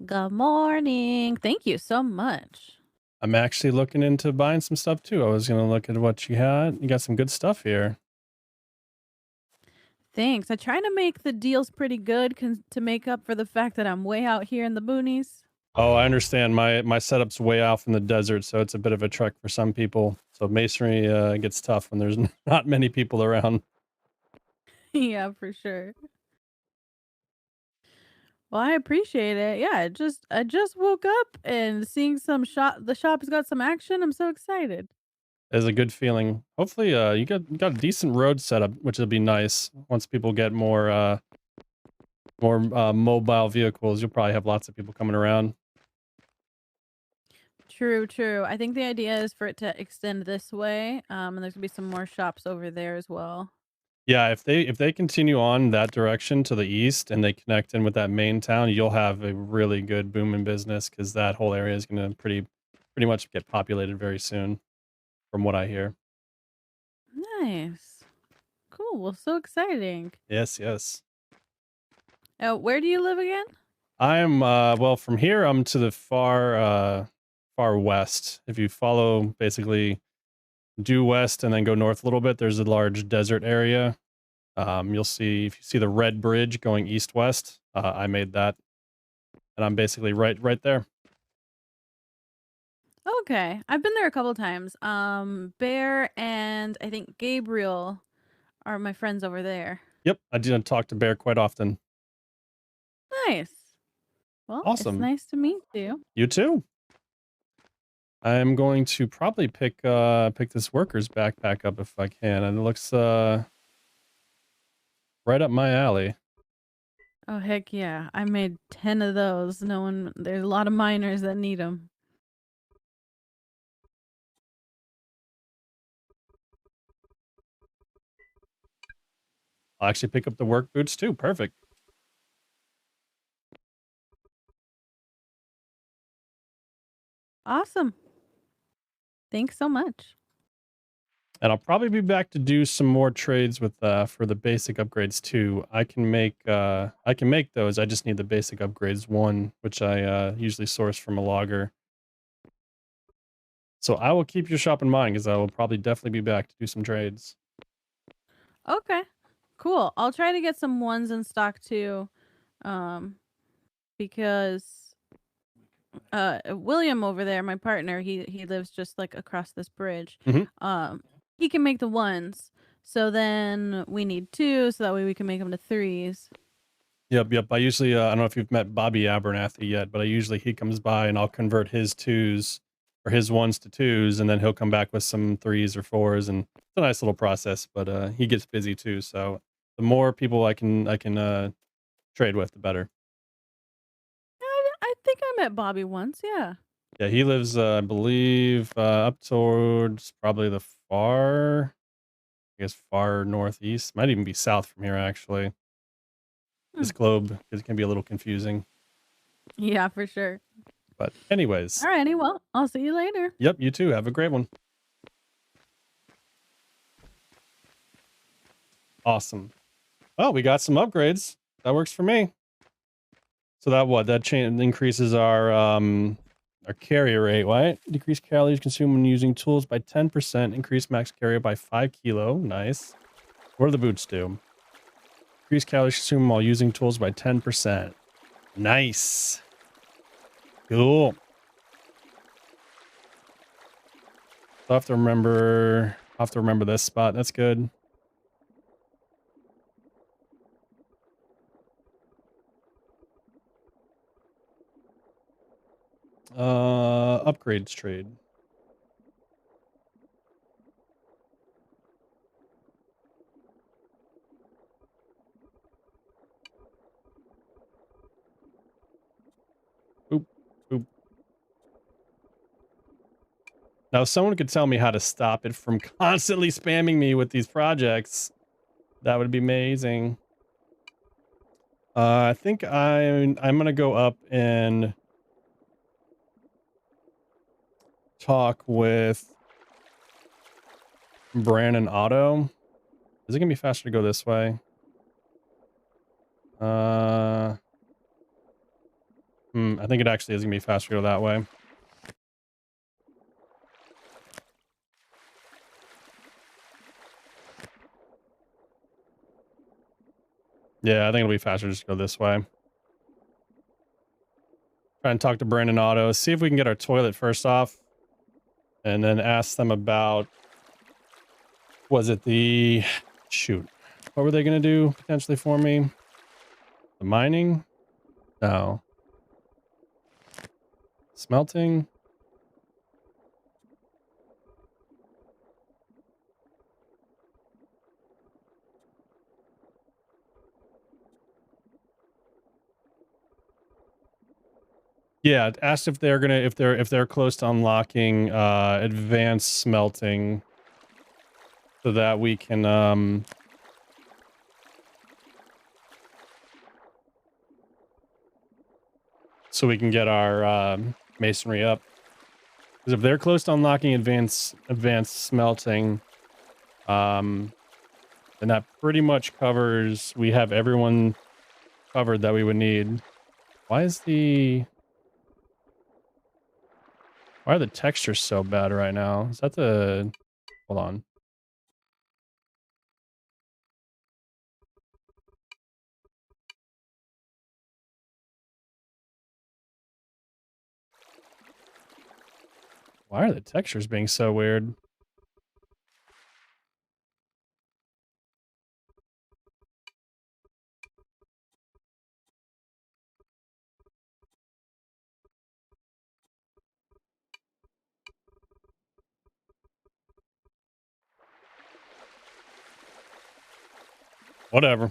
Good morning. Thank you so much. I'm actually looking into buying some stuff too. I was going to look at what you had. You got some good stuff here. Thanks. I try to make the deals pretty good to make up for the fact that I'm way out here in the boonies. Oh, I understand. My setup's way off in the desert, so it's a bit of a trek for some people. So masonry gets tough when there's not many people around. Yeah, for sure. Well, I appreciate it. Yeah, I just woke up and seeing the shop has got some action. I'm so excited. It's a good feeling. Hopefully, you got a decent road setup, which will be nice. Once people get more mobile vehicles, you'll probably have lots of people coming around. True, true. I think the idea is for it to extend this way, and there's gonna be some more shops over there as well. Yeah, if they continue on that direction to the east and they connect in with that main town, you'll have a really good booming business because that whole area is going to pretty much get populated very soon, from what I hear. Nice. Cool. Well, so exciting. Yes, yes. Where do you live again? I'm well, from here I'm to the far west. If you follow basically due west and then go north a little bit, there's a large desert area. You'll see, if you see the red bridge going east west, I made that, and I'm basically right there. Okay. I've been there a couple times. Bear and I think Gabriel are my friends over there. Yep, I do talk to Bear quite often. Nice. Well, it's Awesome. nice to meet you. You too. I'm going to probably pick this worker's backpack up if I can, and it looks right up my alley. Oh, heck yeah. I made 10 of those. There's a lot of miners that need them. I'll actually pick up the work boots too. Perfect. Awesome. Thanks so much. And I'll probably be back to do some more trades with for the basic upgrades too. I can make those. I just need the basic upgrades one, which I usually source from a logger. So I will keep your shop in mind because I will probably definitely be back to do some trades. Okay. Cool. I'll try to get some ones in stock too. Because William over there, my partner, he lives just like across this bridge. Mhm. He can make the ones. So then we need two, so that way we can make them to threes. Yep. I usually I don't know if you've met Bobby Abernathy yet, but he comes by and I'll convert his twos or his ones to twos, and then he'll come back with some threes or fours, and it's a nice little process. But he gets busy too, so the more people I can trade with, the better. I think I met Bobby once. Yeah. Yeah, he lives I believe up towards probably far northeast. Might even be south from here actually. This globe it can be a little confusing. Yeah, for sure. But anyways. Alrighty, well, I'll see you later. Yep, you too. Have a great one. Awesome. Well, we got some upgrades. That works for me. So that increases our carrier rate, right? Decrease calories consumed when using tools by 10%. Increase max carrier by 5 kilo. Nice. What do the boots do? Increase calories consumed while using tools by 10%. Nice. Cool. I'll have to remember this spot. That's good. Upgrades trade. Boop, boop. Now, if someone could tell me how to stop it from constantly spamming me with these projects, that would be amazing. I think I'm gonna go up and talk with Brandon Auto. Is it gonna be faster to go this way? I think it actually is gonna be faster to go that way. Yeah, I think it'll be faster just to go this way. Try and talk to Brandon Auto. See if we can get our toilet first off. And then ask them about... Was it the... Shoot. What were they going to do potentially for me? The mining? No. Smelting? Yeah, asked if they're gonna if they're close to unlocking advanced smelting so that we can so we can get our masonry up. Because if they're close to unlocking advanced smelting, then that pretty much covers, we have everyone covered that we would need. Why are the textures so bad right now? Is that the... Hold on. Why are the textures being so weird? Whatever.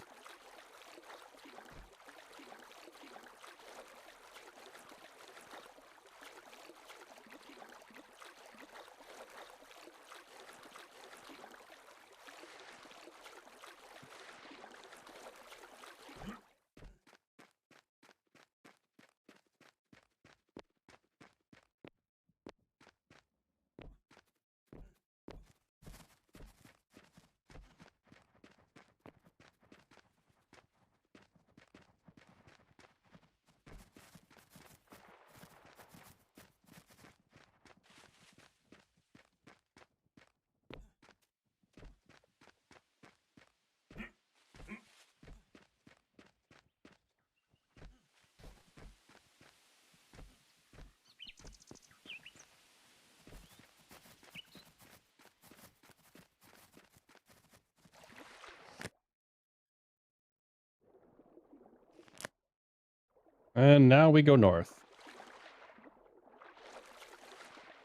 And now we go north.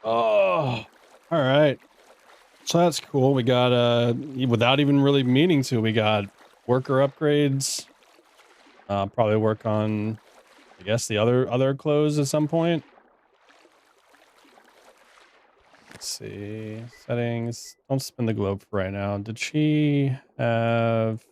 Oh, all right. So that's cool. We got, without even really meaning to, we got worker upgrades. Probably work on, I guess, the other clothes at some point. Let's see. Settings. Don't spin the globe for right now. Did she have...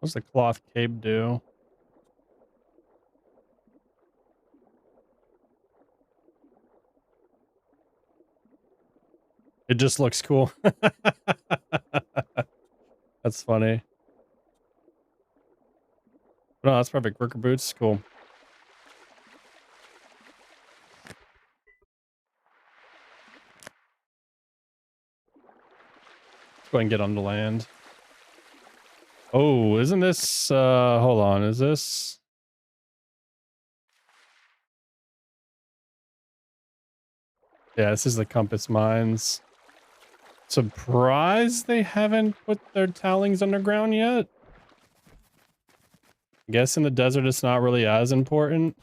What's the cloth cape do? It just looks cool. That's funny. No, that's perfect. Worker boots, cool. Let's go ahead and get on the land. Oh, isn't this, hold on, is this... Yeah, this is the Compass Mines. Surprised they haven't put their towlings underground yet? I guess in the desert it's not really as important.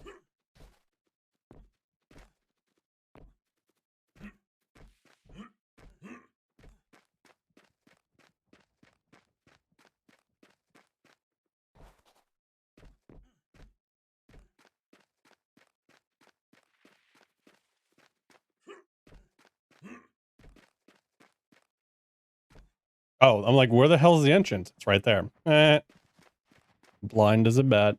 Oh, I'm like, where the hell's the entrance? It's right there. Blind as a bat.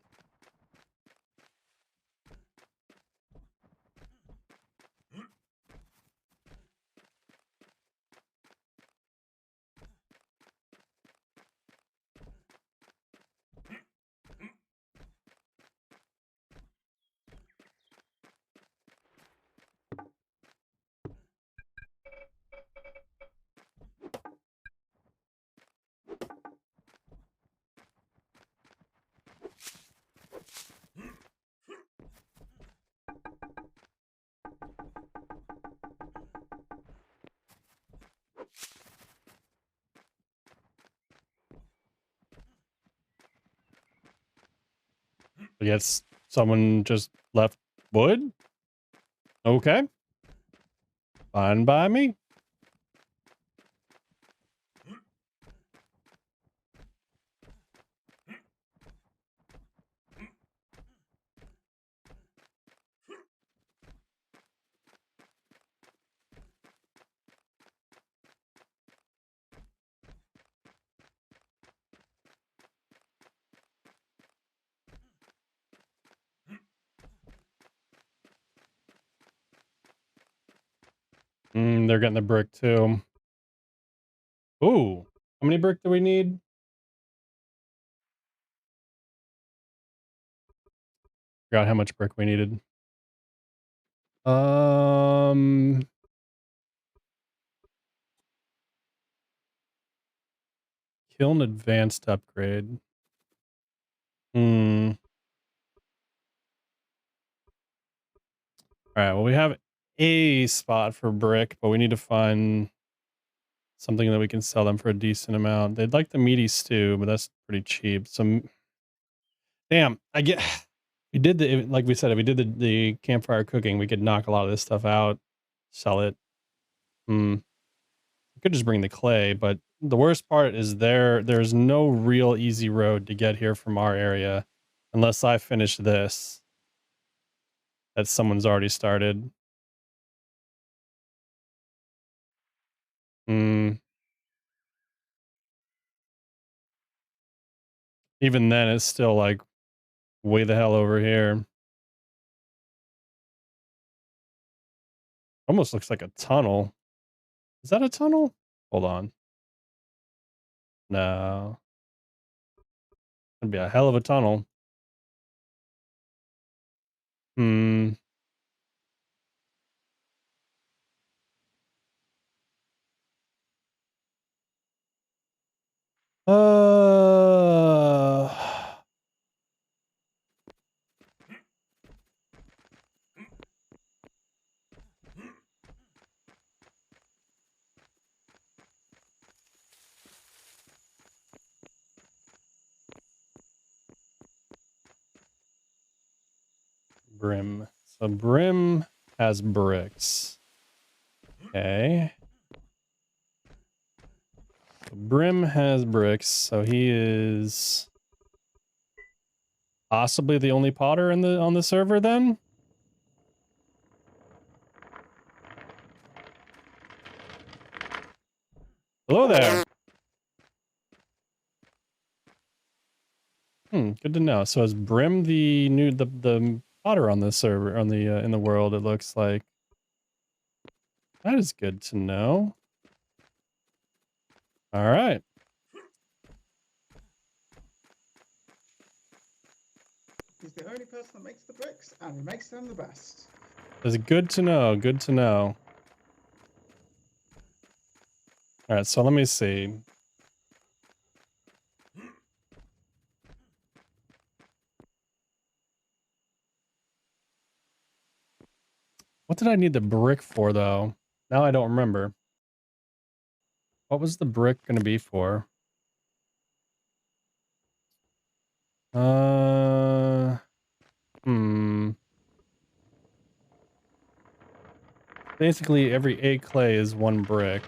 I guess someone just left wood? Okay. Fine by me. They're getting the brick too. Ooh. How many brick do we need? Forgot how much brick we needed. Kiln advanced upgrade. All right, well, we have a spot for brick, but we need to find something that we can sell them for a decent amount. They'd like the meaty stew, but that's pretty cheap. Damn, we did like we said, if we did the campfire cooking, we could knock a lot of this stuff out, sell it. We could just bring the clay, but the worst part is there's no real easy road to get here from our area unless I finish this that someone's already started. Even then, it's still like way the hell over here. Almost looks like a tunnel. Is that a tunnel? Hold on. No. It'd be a hell of a tunnel. Hmm. Uh. Brim. So Brim has bricks. Okay. So Brim has bricks, so he is possibly the only potter on the server then? Hello there. Good to know. So is Brim the potter on the server on the in the world? It looks like that is good to know. All right. He's the only person that makes the bricks, and he makes them the best. It's good to know. Good to know. All right. So let me see. What did I need the brick for though? Now I don't remember. What was the brick going to be for? Basically, every 8 clay is 1 brick.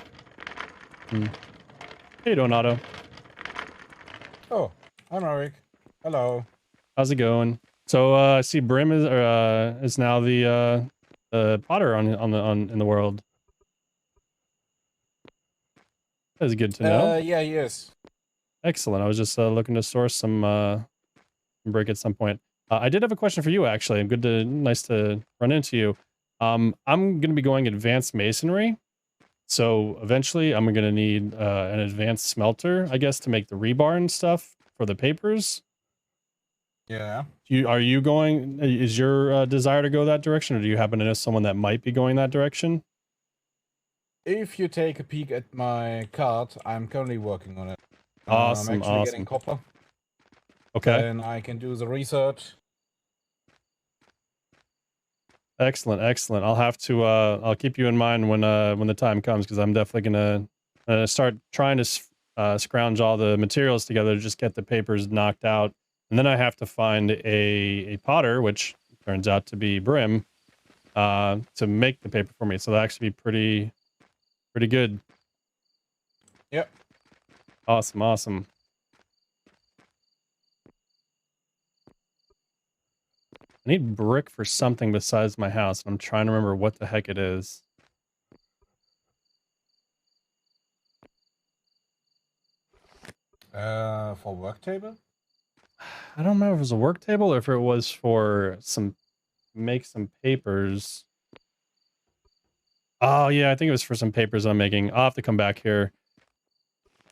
How you doing, Otto? Oh, I'm Merrick. Hello. How's it going? So I see Brim is now the potter in the world. That's good to know. Yeah, he is. Excellent. I was just looking to source some brick at some point. I did have a question for you, actually. Nice to run into you. I'm going to be going advanced masonry. So eventually I'm going to need an advanced smelter, I guess, to make the rebar and stuff for the papers. Yeah. Is your desire to go that direction, or do you happen to know someone that might be going that direction? If you take a peek at my card, I'm currently working on it. Awesome, I'm actually getting awesome. copper. Okay. Then I can do the research. Excellent, excellent. I'll have to I'll keep you in mind when the time comes, because I'm definitely gonna start trying to scrounge all the materials together to just get the papers knocked out, and then I have to find a potter, which turns out to be Brim, to make the paper for me. So that'll actually be pretty good. Yep. Awesome, awesome. I need brick for something besides my house, and I'm trying to remember what the heck it is. For work table? I don't remember if it was a work table or if it was for make some papers. Oh yeah, I think it was for some papers I'm making. I'll have to come back here.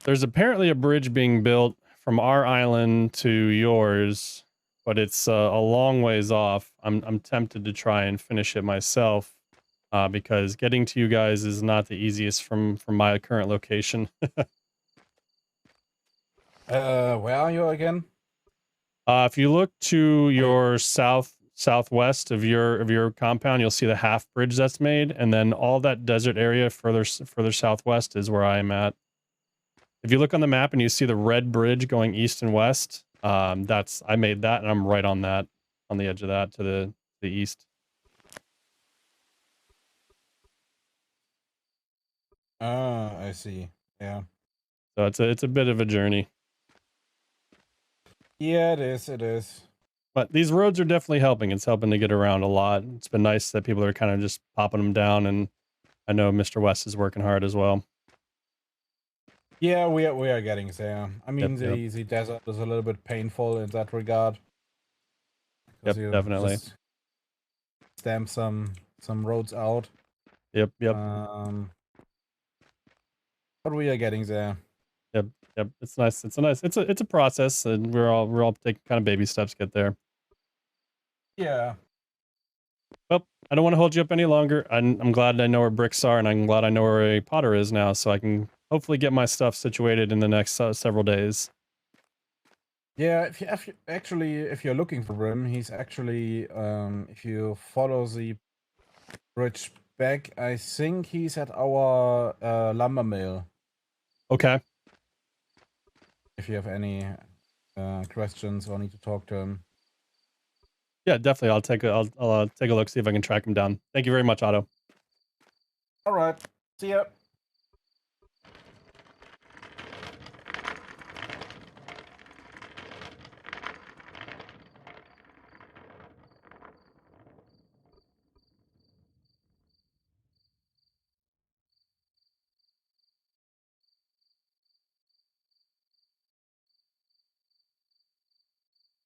There's apparently a bridge being built from our island to yours, but it's a long ways off. I'm tempted to try and finish it myself, because getting to you guys is not the easiest from my current location. Where are you again? If you look to your southwest of your compound, you'll see the half bridge that's made, and then all that desert area further southwest is where I am at. If you look on the map and you see the red bridge going east and west, I made that, and I'm right on that, on the edge of that to the east. I see. Yeah. So it's a bit of a journey. Yeah, it is. It is. But these roads are definitely helping. It's helping to get around a lot. It's been nice that people are kind of just popping them down, and I know Mr. West is working hard as well. Yeah, we are getting there. I mean, Yep. the desert is a little bit painful in that regard. Yep, You definitely. just stamp some roads out. Yep. But we are getting there. Yep. It's nice. It's a process, and we're all taking kind of baby steps to get there. Yeah. Well, I don't want to hold you up any longer. I'm glad I know where bricks are, and I'm glad I know where a potter is now, so I can hopefully get my stuff situated in the next several days. Yeah, if you're looking for Brim, he's actually if you follow the bridge back, I think he's at our lumber mill. Okay. If you have any questions or need to talk to him. Yeah, definitely. I'll take a look, see if I can track him down. Thank you very much, Otto. All right. See ya.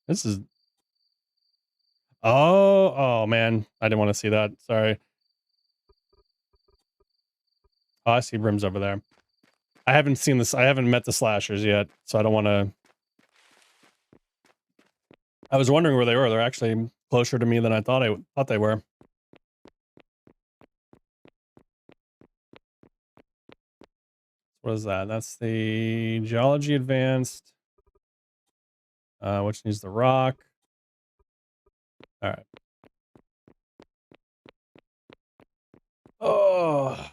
This is... Oh man. I didn't want to see that. Sorry. Oh, I see Brim's over there. I haven't seen this. I haven't met the slashers yet, so I don't want to... I was wondering where they were. They're actually closer to me than I thought they were. What is that? That's the Geology Advanced, which needs the rock. All right. Oh.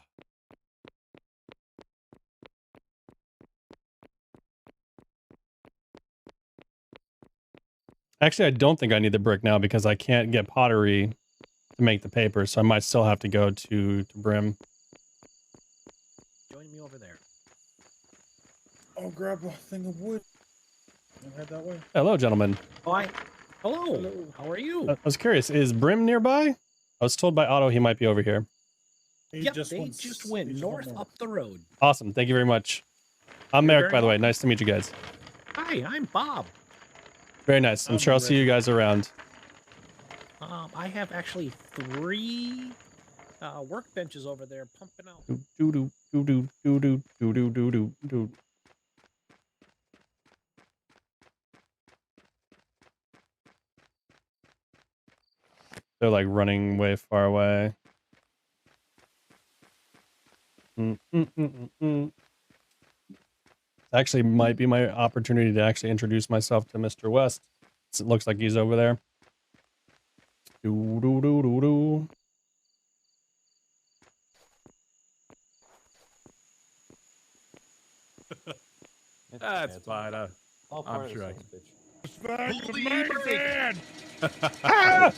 Actually, I don't think I need the brick now because I can't get pottery to make the paper, so I might still have to go to Brim. Join me over there. I'll grab a thing of wood and head that way. Hello, gentlemen. Hello. Hello. How are you? I was curious, is Brim nearby? I was told by Otto he might be over here. He Yep, just they went, just went north up the road. Awesome. Thank you very much. I'm You're Merrick, very by the way. welcome. Nice to meet you guys. Hi, I'm Bob. Very nice. I'm sure I'll see you guys around. I have actually 3 workbenches over there pumping out. Do do do do do do do do do do do. They're like running way far away. Actually, might be my opportunity to actually introduce myself to Mr. West. It looks like he's over there. Do do do do do. That's fine. I'm sure I can. Ah!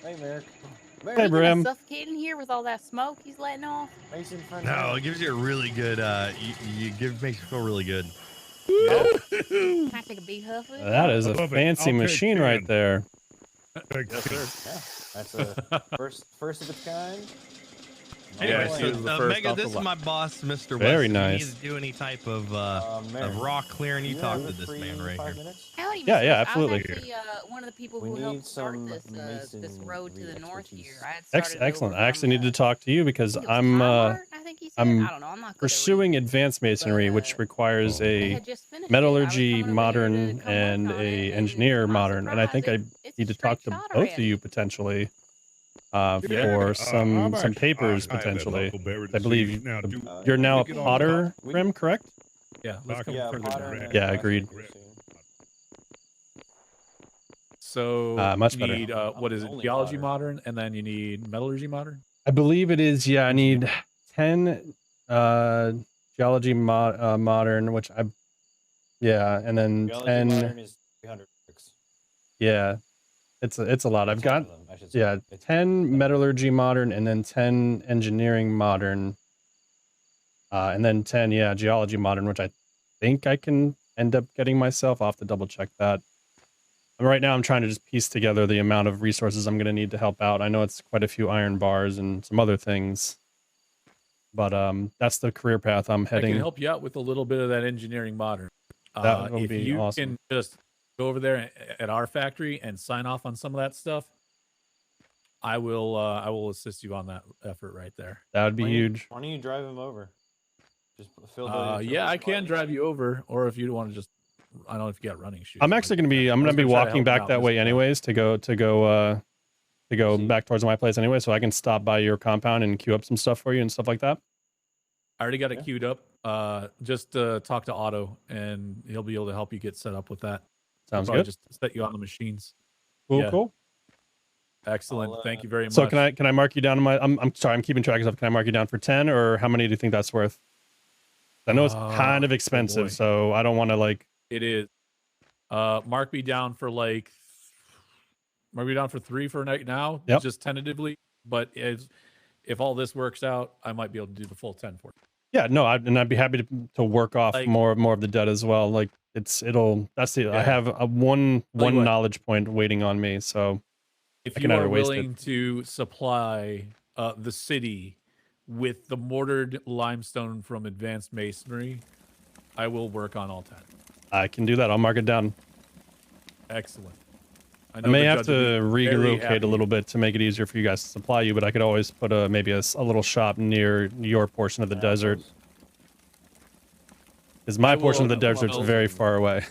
Hey, Merrick. Hey, Brim. Suffocating here with all that smoke he's letting off. Mason friend. No, it gives you a really good. Makes you feel really good. Can I take a big huff of it? That is a fancy machine right there. Yes, sir. That's a first of its kind. Anyway, Yeah, so, Mega, this is my boss, Mr. West. Very If nice. you need to do any type of rock clearing, you talk to this man right here. Howdy, Yeah, Mr. yeah, West. absolutely. I was actually one of the people We who need helped start some this road to the north here. expertise. I had started it Excellent. over I actually from, need to talk to you because I think it was I'm Tyler, I think he said. I'm I don't know. I'm not good at pursuing reading, advanced masonry, but, which requires they a had just finished it. I was metallurgy coming over here modern to come work and on it, a and engineer to my modern, and I think surprise, I it's need a to talk to straight shot both of already. you potentially Yeah, for some papers potentially. I believe you're now a potter, Grim, correct? Yeah, let's come Yeah, further Potter down. and Yeah, agreed. So Much you better. need what is it? Only Geology modern. modern, and then you need metallurgy modern. I believe it is. Yeah, I need 10 geology modern, which I and then Geology 10. modern is 300 bricks. Yeah, it's a lot. I've 10 got of them, I should say. yeah It's 10 metallurgy modern and then 10 engineering modern, and then 10 geology modern, which I think I can end up getting myself. I'll have to double check that. And right now I'm trying to just piece together the amount of resources I'm going to need to help out. I know it's quite a few iron bars and some other things, but that's the career path I'm I heading. can help you out with a little bit of that engineering modern. That would if be you awesome. can just go over there at our factory and sign off on some of that stuff, I will assist you on that effort right there. That would be huge. Why don't you drive him over? Just fill Yeah, I can drive you over, or if you want to just, I don't know if you got running shoes. I'm actually going to be. I'm going to be walking back that way anyways to go back towards my place anyway, so I can stop by your compound and queue up some stuff for you and stuff like that. I already got it queued up. Just talk to Otto, and he'll be able to help you get set up with that. Sounds Probably good. Just set you on the machines. Cool, Yeah. cool. Excellent. Thank you very much. So can I mark you down in my? I'm sorry, I'm keeping track of stuff. Can I mark you down for 10, or how many do you think that's worth? I know it's kind of expensive, boy. so I don't want to like. It is. Mark me down for like. Mark me down for 3 for right now. Yep. Just tentatively, but if all this works out, I might be able to do the full 10 for you. Yeah, no, I'd be happy to work off Like- more of the debt as well. Like that's the I Yeah. have a one what. knowledge point waiting on me, so If I you can are either waste willing to supply the city with the mortared limestone from Advanced Masonry, I will work on all 10. I can do that. I'll mark it down. Excellent. I know may the have judge will to be very relocate happy. a little bit to make it easier for you guys to supply you, but I could always put maybe a little shop near your portion of the desert. Because my portion of the desert's very far away.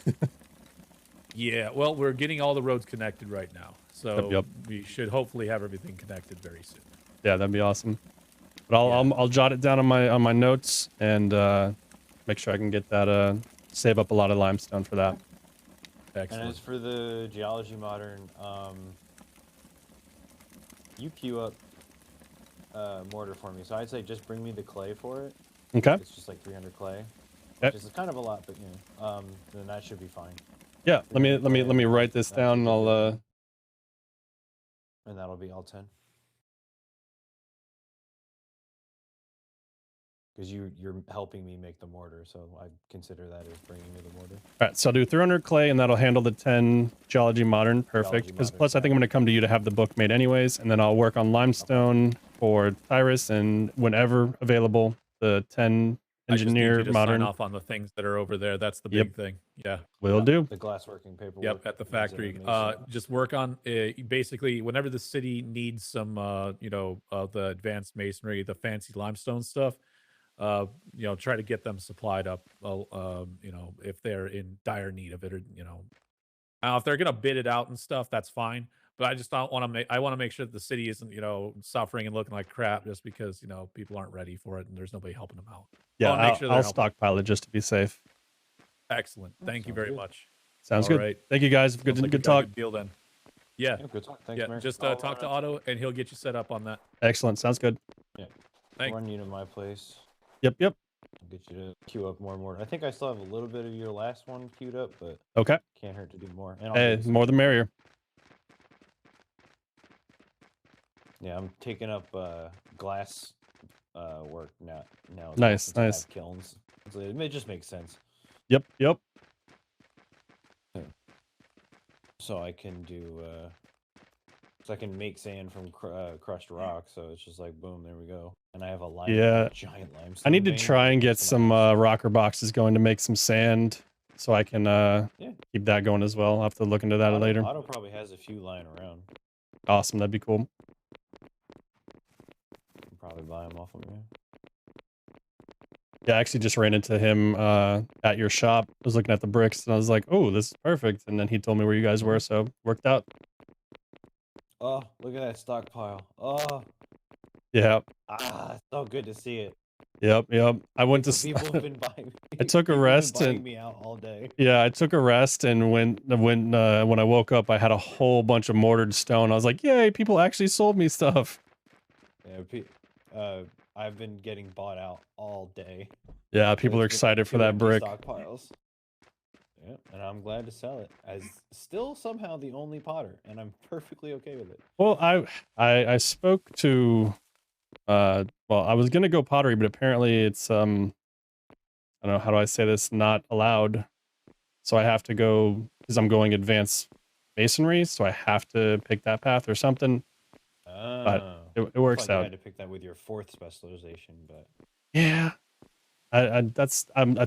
Yeah, well, we're getting all the roads connected right now, so Yep. we should hopefully have everything connected very soon. Yeah, that'd be awesome. But I'll jot it down on my notes and make sure I can get that save up a lot of limestone for that. Excellent. And as for the geology modern, you queue up mortar for me. So I'd say just bring me the clay for it. Okay. It's just like 300 clay. Yep. Which is kind of a lot, but then that should be fine. Yeah, let me write this down and I'll And that'll be all 10. Because you're helping me make the mortar, so I consider that as bringing me the mortar. All right, so I'll do 300 clay, and that'll handle the 10 geology modern. Perfect. Geology Because modern, plus, I think I'm going to come to you to have the book made anyways, and then I'll work on limestone for Tyrus, and whenever available, the 10 I just need engineer, you to modern. sign off on the things that are over there. That's the Yep. big thing. Yeah. Will do. The glassworking paperwork. Yep, at the factory. Just work on basically whenever the city needs some, the advanced masonry, the fancy limestone stuff. Try to get them supplied up. If they're in dire need of it, or if they're gonna bid it out and stuff, that's fine. But I just don't want to make. I want to make sure that the city isn't, suffering and looking like crap just because people aren't ready for it and there's nobody helping them out. Yeah, I'll helping. stockpile it just to be safe. Excellent. Thank you very much. Sounds All good. right. Thank you guys. Sounds like Good we got a talk. good deal then. Yeah. Good talk. Thanks, Merrick. Just talk to Otto and he'll get you set up on that. Excellent. Sounds good. Yeah. Thanks. I'll run you to my place. Yep. I'll get you to queue up more and more. I think I still have a little bit of your last one queued up, but okay. Can't hurt to do more. And Hey, more the merrier. Yeah, I'm taking up glass work now. Nice. Kilns. So it just makes sense. Yep. So I can do. So I can make sand from crushed rock. So it's just like boom, there we go. And I have a giant limestone. I need to vein try and that get some rocker boxes going to make some sand, so I can keep that going as well. I'll have to look into that later. Otto probably has a few lying around. Awesome. That'd be cool. I'll probably buy them off of you. Yeah, I actually just ran into him at your shop. I was looking at the bricks and I was like, oh, this is perfect. And then he told me where you guys were, so worked out. Oh, look at that stockpile. Oh. Yeah. It's so good to see it. Yep. I went to. People have been buying me. I took a rest and me out all day. Yeah, I took a rest, and when I woke up, I had a whole bunch of mortared stone. I was like, yay! People actually sold me stuff. Yeah, I've been getting bought out all day. Yeah, people are excited for that brick. Stockpiles. Yeah, and I'm glad to sell it as still somehow the only potter, and I'm perfectly okay with it. Well, I spoke to, I was gonna go pottery, but apparently it's I don't know, how do I say this? Not allowed. So I have to go because I'm going advanced masonry, so I have to pick that path or something. But it works out. You had to pick that with your 4th specialization, but yeah. I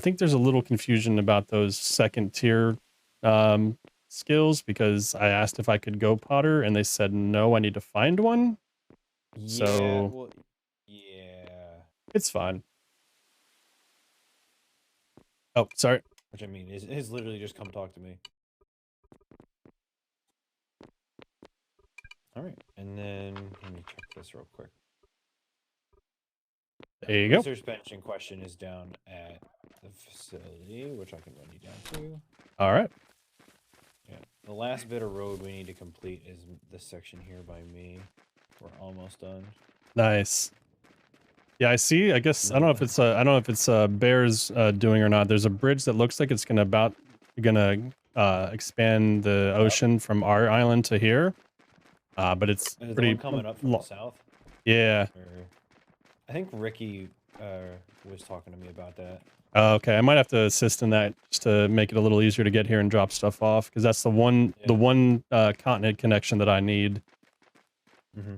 think there's a little confusion about those 2nd tier skills, because I asked if I could go potter and they said no, I need to find one. It's fine. Oh, sorry. Which I mean is literally just come talk to me. All right, and then let me check this real quick. There you go. Research bench in question is down at the facility, which I can run you down to. All right. Yeah, the last bit of road we need to complete is this section here by me. We're almost done. Nice. Yeah, I see. I guess I don't know if it's Bear's doing or not. There's a bridge that looks like it's gonna expand the ocean from our island to here. But it's pretty coming up from the south. Yeah. I think Ricky was talking to me about that. Okay, I might have to assist in that just to make it a little easier to get here and drop stuff off, because that's the one continent connection that I need. Mm-hmm.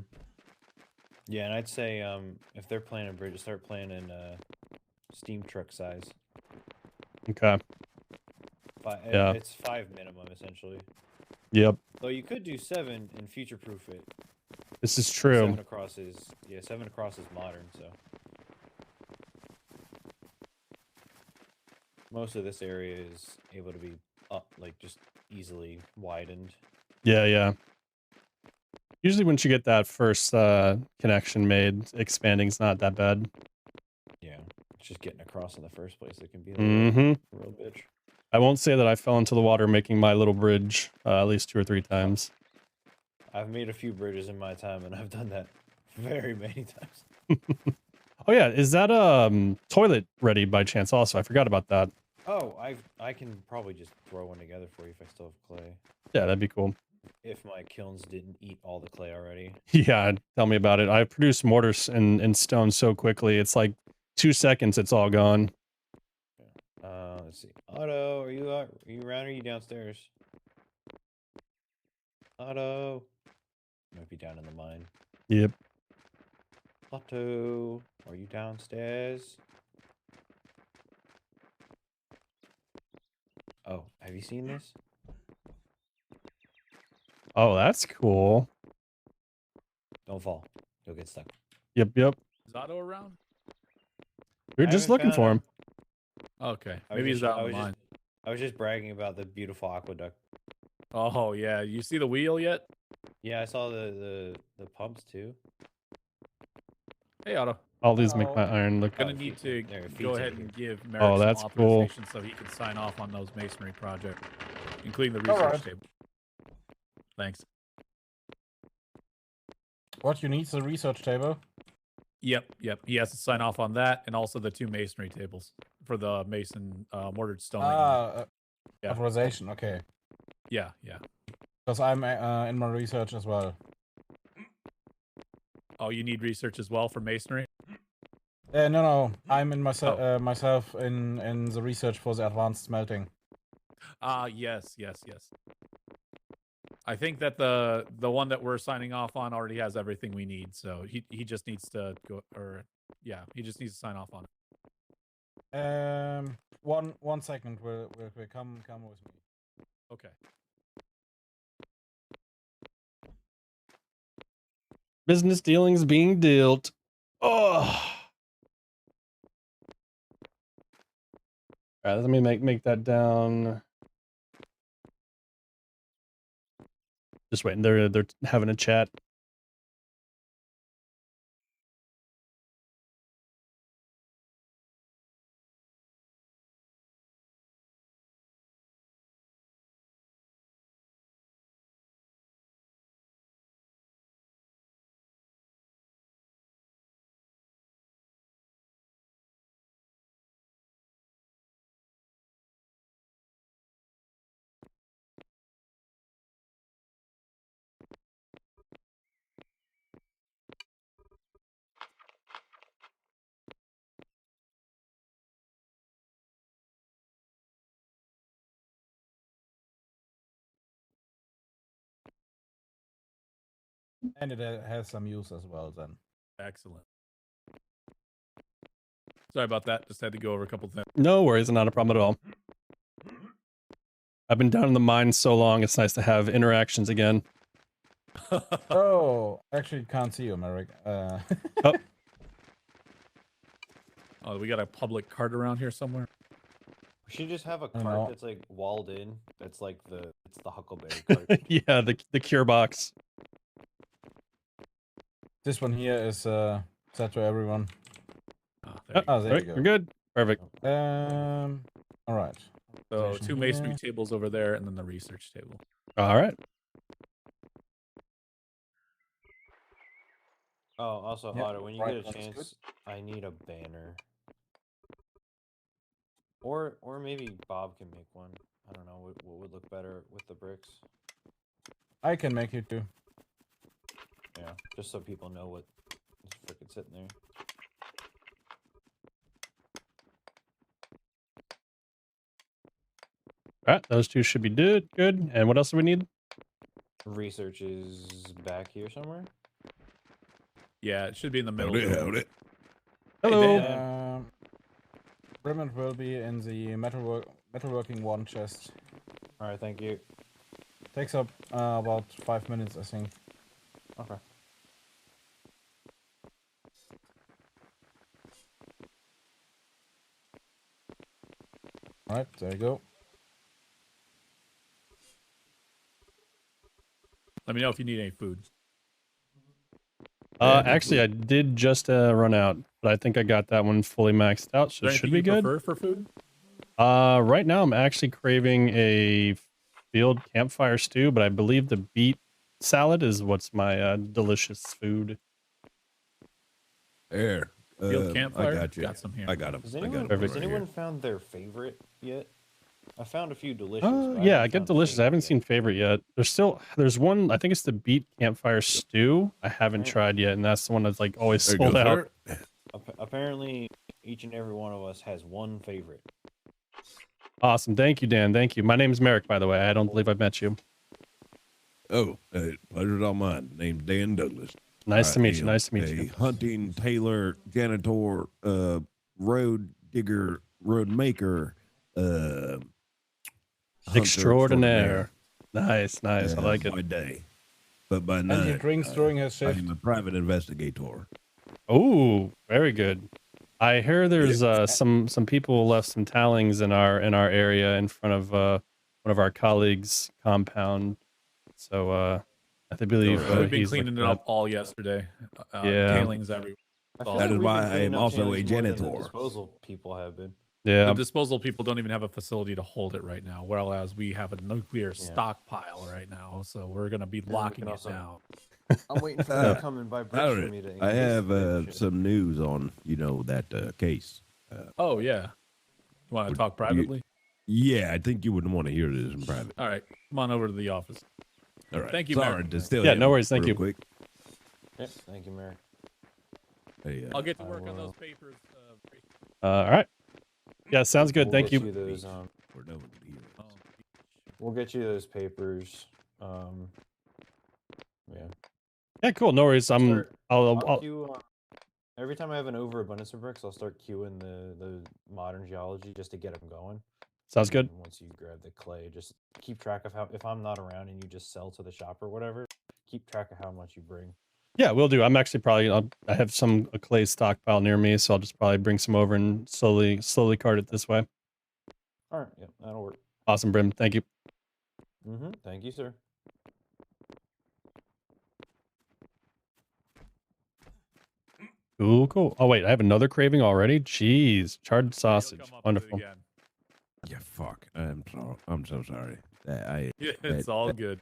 Yeah, and I'd say if they're planning a bridge, start planning steam truck size. Okay. Yeah. It's 5 minimum essentially. Yep. Though you could do 7 and future-proof it. This is true. 7 across is modern, so. Most of this area is able to be just easily widened. Yeah. Usually once you get that first connection made, expanding's not that bad. Yeah, it's just getting across in the first place. It can be a real bitch. I won't say that I fell into the water making my little bridge at least 2 or 3 times. I've made a few bridges in my time, and I've done that very many times. Oh yeah, is that toilet ready by chance also? I forgot about that. Oh, I can probably just throw one together for you if I still have clay. Yeah, that'd be cool. If my kilns didn't eat all the clay already. Yeah, tell me about it. I produce mortars and stone so quickly. It's like 2 seconds, it's all gone. Let's see. Otto, are you around or are you downstairs? Otto. Might be down in the mine. Yep. Otto, are you downstairs? Oh, have you seen this? Oh, that's cool. Don't fall. You'll get stuck. Yep. Is Otto around? We were I just haven't looking found for him. Okay, I was maybe he's just- out I on was the just- line. I was just bragging about the beautiful aqueduct. Oh yeah, you see the wheel yet? Yeah, I saw the pumps too. Hey Otto. All these make my iron look. Gonna need to There, it go feeds ahead over and here. give Merrick some that's cool. authorization so he can sign off on those masonry projects, including the research Alright. table. Thanks. What you need is a research table. Yep. He has to sign off on that, and also the 2 masonry tables for the mason mortared stone. Yeah. Authorization. Okay. Yeah. Because I'm in my research as well. Oh, you need research as well for masonry? No. I'm in myself in the research for the advanced smelting. Yes. I think that the one that we're signing off on already has everything we need, so he just needs to go, or yeah, he just needs to sign off on it. 1 second. We'll come with me. Okay. Business dealings being dealt. Oh. All right, let me make that down. Just waiting. They're having a chat. And it has some use as well then. Excellent. Sorry about that. Just had to go over a couple things. No worries, not a problem at all. I've been down in the mine so long, it's nice to have interactions again. Oh, actually can't see you, Merrick. Oh. Oh, we got a public cart around here somewhere. We should just have a know. cart that's like walled in. That's like it's the Huckleberry cart. Yeah, the cure box. This one here is set to everyone. There Oh, there Right, you go. we're good. Perfect. All right. So Station 2 masonry here. tables over there, and then the research table. All right. Oh, also, Yep, Otto, when you right get a one's good. chance, I need a banner. Or maybe Bob can make one. I don't know what would look better with the bricks. I can make it too. Yeah, just so people know what is frickin' sitting there. All right, those 2 should be good. And what else do we need? Research is back here somewhere. Yeah, it should be in the middle. Howdy. Hello. Dan. Remnant will be in the metalworking 1 chest. All right, thank you. Takes up about 5 minutes, I think. Okay. All right, there you go. Let me know if you need any food. Actually, I did just run out, but I think I got that one fully maxed out, so Is there it should anything be you good. prefer for food? Right now I'm actually craving a field campfire stew, but I believe the beet salad is what's my delicious food. There. Field campfire? I got you. Got some here. I got him. Has I anyone, got him. has anyone found their favorite yet? I found a few delicious. but Yeah, I haven't get found delicious. I favorite haven't yet. seen favorite yet. There's one, I think it's the beet campfire stew. I haven't Right. tried yet, and that's the one that's like always There you sold go, out. sir. Apparently, each and every one of us has one favorite. Awesome. Thank you, Dan. Thank you. My name's Merrick, by the way. I don't believe I've met you. Oh, pleasure's all mine. Name's Dan Douglas. Nice to I meet you. am Nice to meet a you. hunting, tailor, janitor, road digger, road maker, Extraordinaire. Nice, nice. I like it. By day, but by And night, he drinks during his I shift. am a private investigator. Oh, very good. I hear there's some people left some towings in our area in front of one of our colleagues' compound. So I believe We've been he's cleaning it looking up all yesterday. Yeah. Tailings everywhere. I feel That like is we've why been I cleaning am up also a tailings more than the janitor. disposal people have been. Yeah. The disposal people don't even have a facility to hold it right now, whereas we have a nuclear stockpile right now, so we're gonna be locking it down. I'm waiting for them to come and buy bricks for me to. I have shit. some news on that case. Oh yeah, you want to talk privately? Yeah, I think you would want to hear this in private. All right, come on over to the office. All right. Thank you, Sorry Merrick. to steal Yeah, you no worries. Thank real you. Quick. Yep, thank you, Merrick. Hey, I'll get to work on those papers. All right. Yeah, sounds good. We'll Thank get you. those, We're done with the hearing. we'll get you those papers. Yeah. Yeah, cool. No worries. I'll queue, every time I have an overabundance of bricks, I'll start queuing the modern geology just to get them going. Sounds good. And once you grab the clay, just keep track of how, if I'm not around and you just sell to the shop or whatever, keep track of how much you bring. Yeah, we'll do. I'm actually probably I have a clay stockpile near me, so I'll just probably bring some over and slowly cart it this way. All right, yeah, that'll work. Awesome, Brim. Thank you. Thank you, sir. Cool, cool. Oh wait, I have another craving already. Jeez, charred sausage. Wonderful. Yeah, fuck. I'm so sorry. It's all good.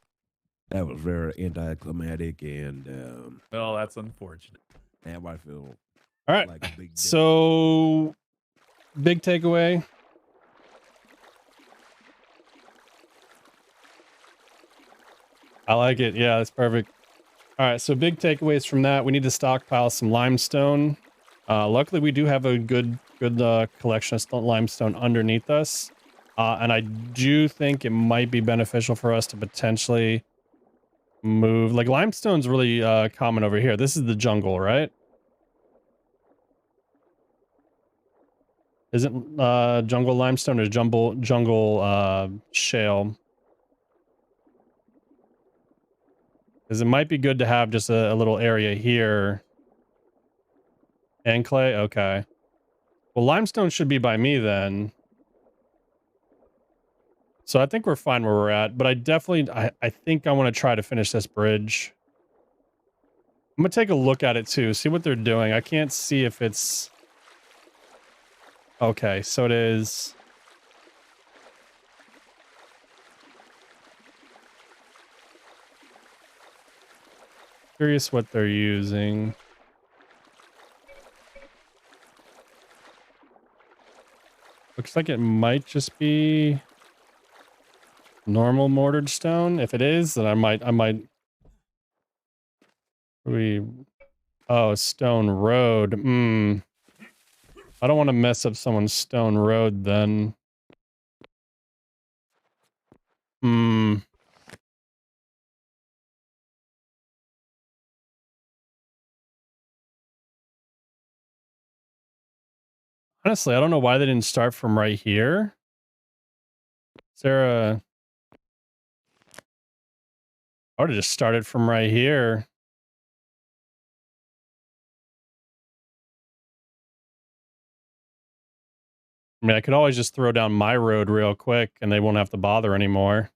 That was very anticlimactic, and Oh, that's unfortunate. now I feel All right. like a big So, big takeaway. I like it. Yeah, that's perfect. All right. So, big takeaways from that. We need to stockpile some limestone. Luckily, we do have a good collection of limestone underneath us. And I do think it might be beneficial for us to potentially move. Like, limestone's really common over here. This is the jungle, right? Isn't jungle limestone or jungle shale? Because it might be good to have just a little area here. And clay? Okay. Well, limestone should be by me then. So I think we're fine where we're at, but I definitely, I think I want to try to finish this bridge. I'm going to take a look at it too, see what they're doing. I can't see if it's... Okay, so it is... Curious what they're using. Looks like it might just be normal mortared stone. If it is, then I might oh, stone road. I don't want to mess up someone's stone road then. Honestly, I don't know why they didn't start from right here. Is there a... I would have just started from right here. I mean, I could always just throw down my road real quick and they won't have to bother anymore.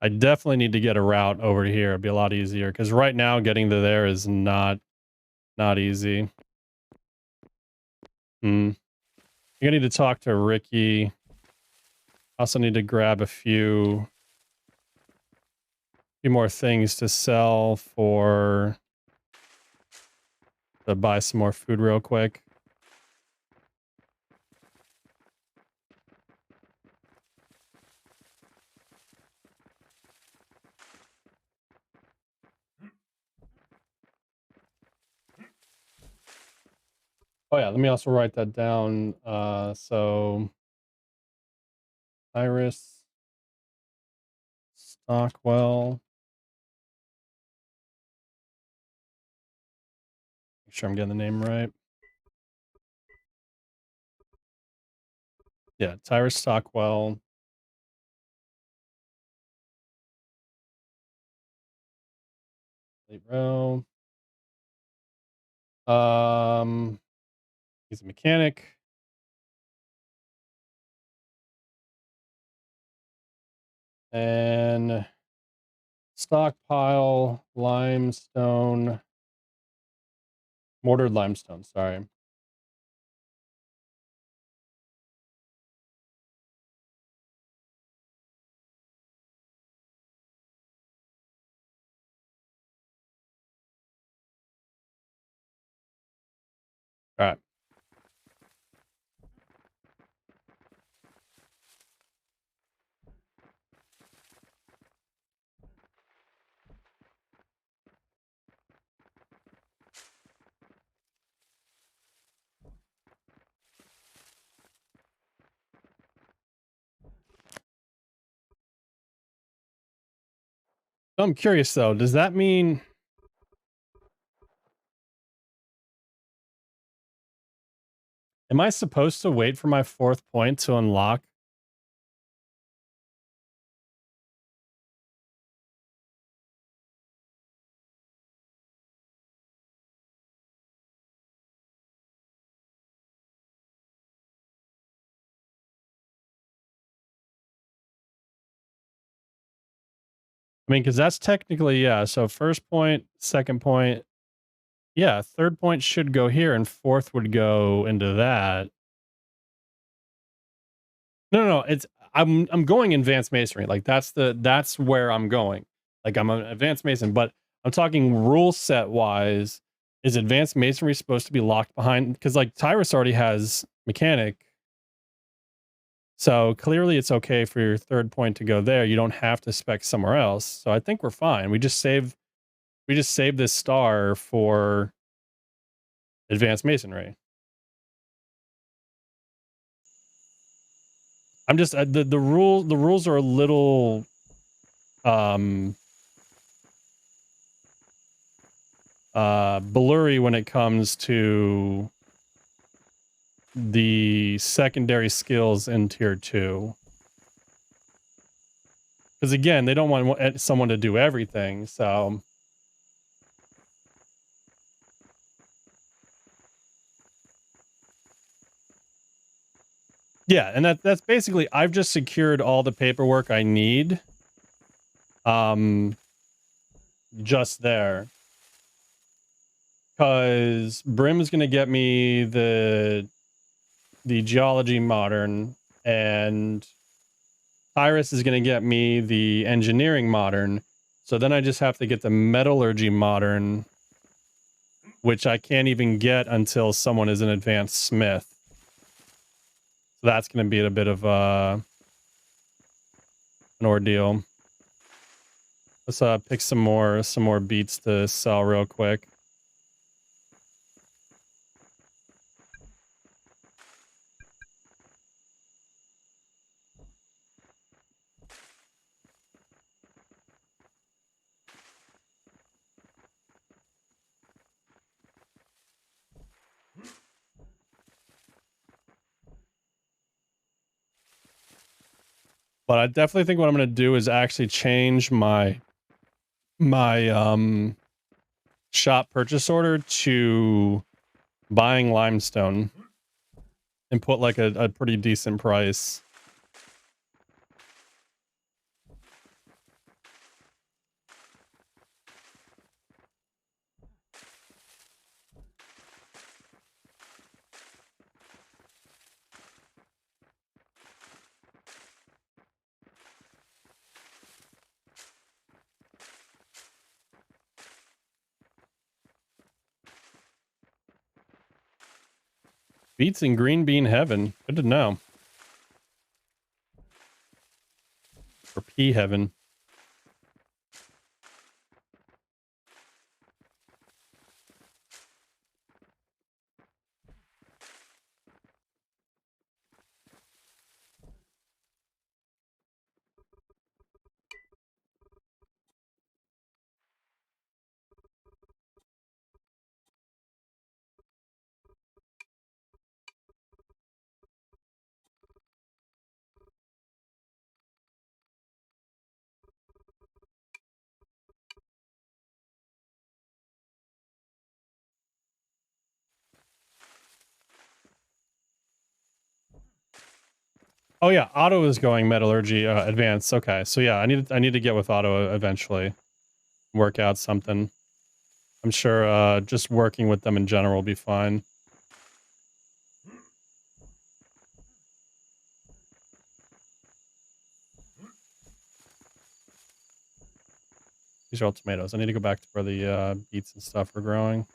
I definitely need to get a route over here. It'd be a lot easier because right now getting to there is not easy. I need to talk to Ricky. Also need to grab a few more things to sell to buy some more food real quick. Oh yeah, let me also write that down. So Iris Stockwell. Make sure I'm getting the name right. Yeah, Tyrus Stockwell. Late row. He's a mechanic. And stockpile limestone, mortared limestone, sorry. All right. I'm curious though, does that mean am I supposed to wait for my 4th point to unlock? I mean, because that's technically, yeah. So 1st point, 2nd point, yeah, 3rd point should go here, and 4th would go into that. No, it's I'm going advanced masonry. Like that's where I'm going. Like I'm an advanced mason, but I'm talking rule set wise. Is advanced masonry supposed to be locked behind? Because like Tyrus already has mechanic, so clearly it's okay for your 3rd point to go there. You don't have to spec somewhere else. So I think we're fine. We just save this star for advanced masonry. I'm just the rules are a little blurry when it comes to the secondary skills in tier 2. Because again, they don't want someone to do everything, so yeah, and that's basically I've just secured all the paperwork I need. Just there. Because Brim's gonna get me the geology modern, and Tyrus is gonna get me the engineering modern. So then I just have to get the metallurgy modern, which I can't even get until someone is an advanced smith. So that's going to be a bit of an ordeal. Let's pick some more beats to sell real quick. But I definitely think what I'm going to do is actually change my shop purchase order to buying limestone and put like a pretty decent price. Beats in green bean heaven. Good to know. Or pea heaven. Oh yeah, Otto is going metallurgy advanced. Okay, so yeah, I need to get with Otto eventually, work out something. I'm sure just working with them in general will be fine. These are all tomatoes. I need to go back to where the beets and stuff are growing.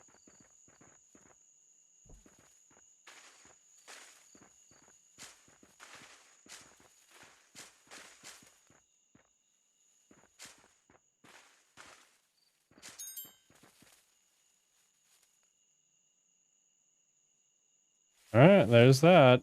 All right, there's that.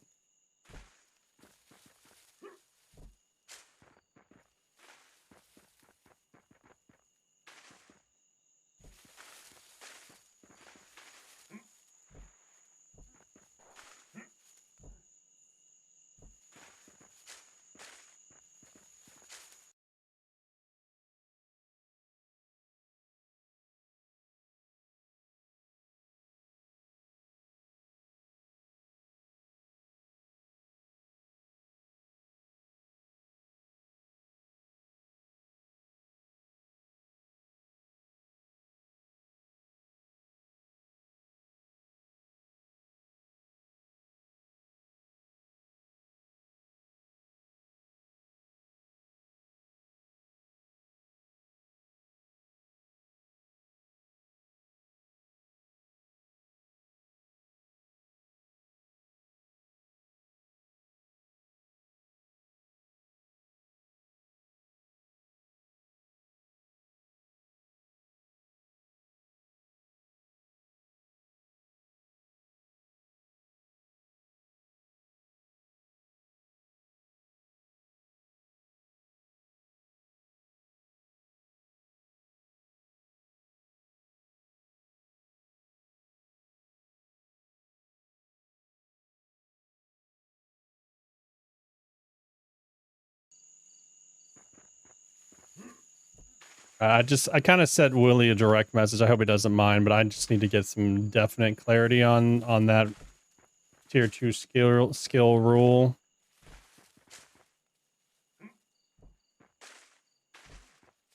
I kind of sent Willie a direct message. I hope he doesn't mind, but I just need to get some definite clarity on that tier 2 skill rule.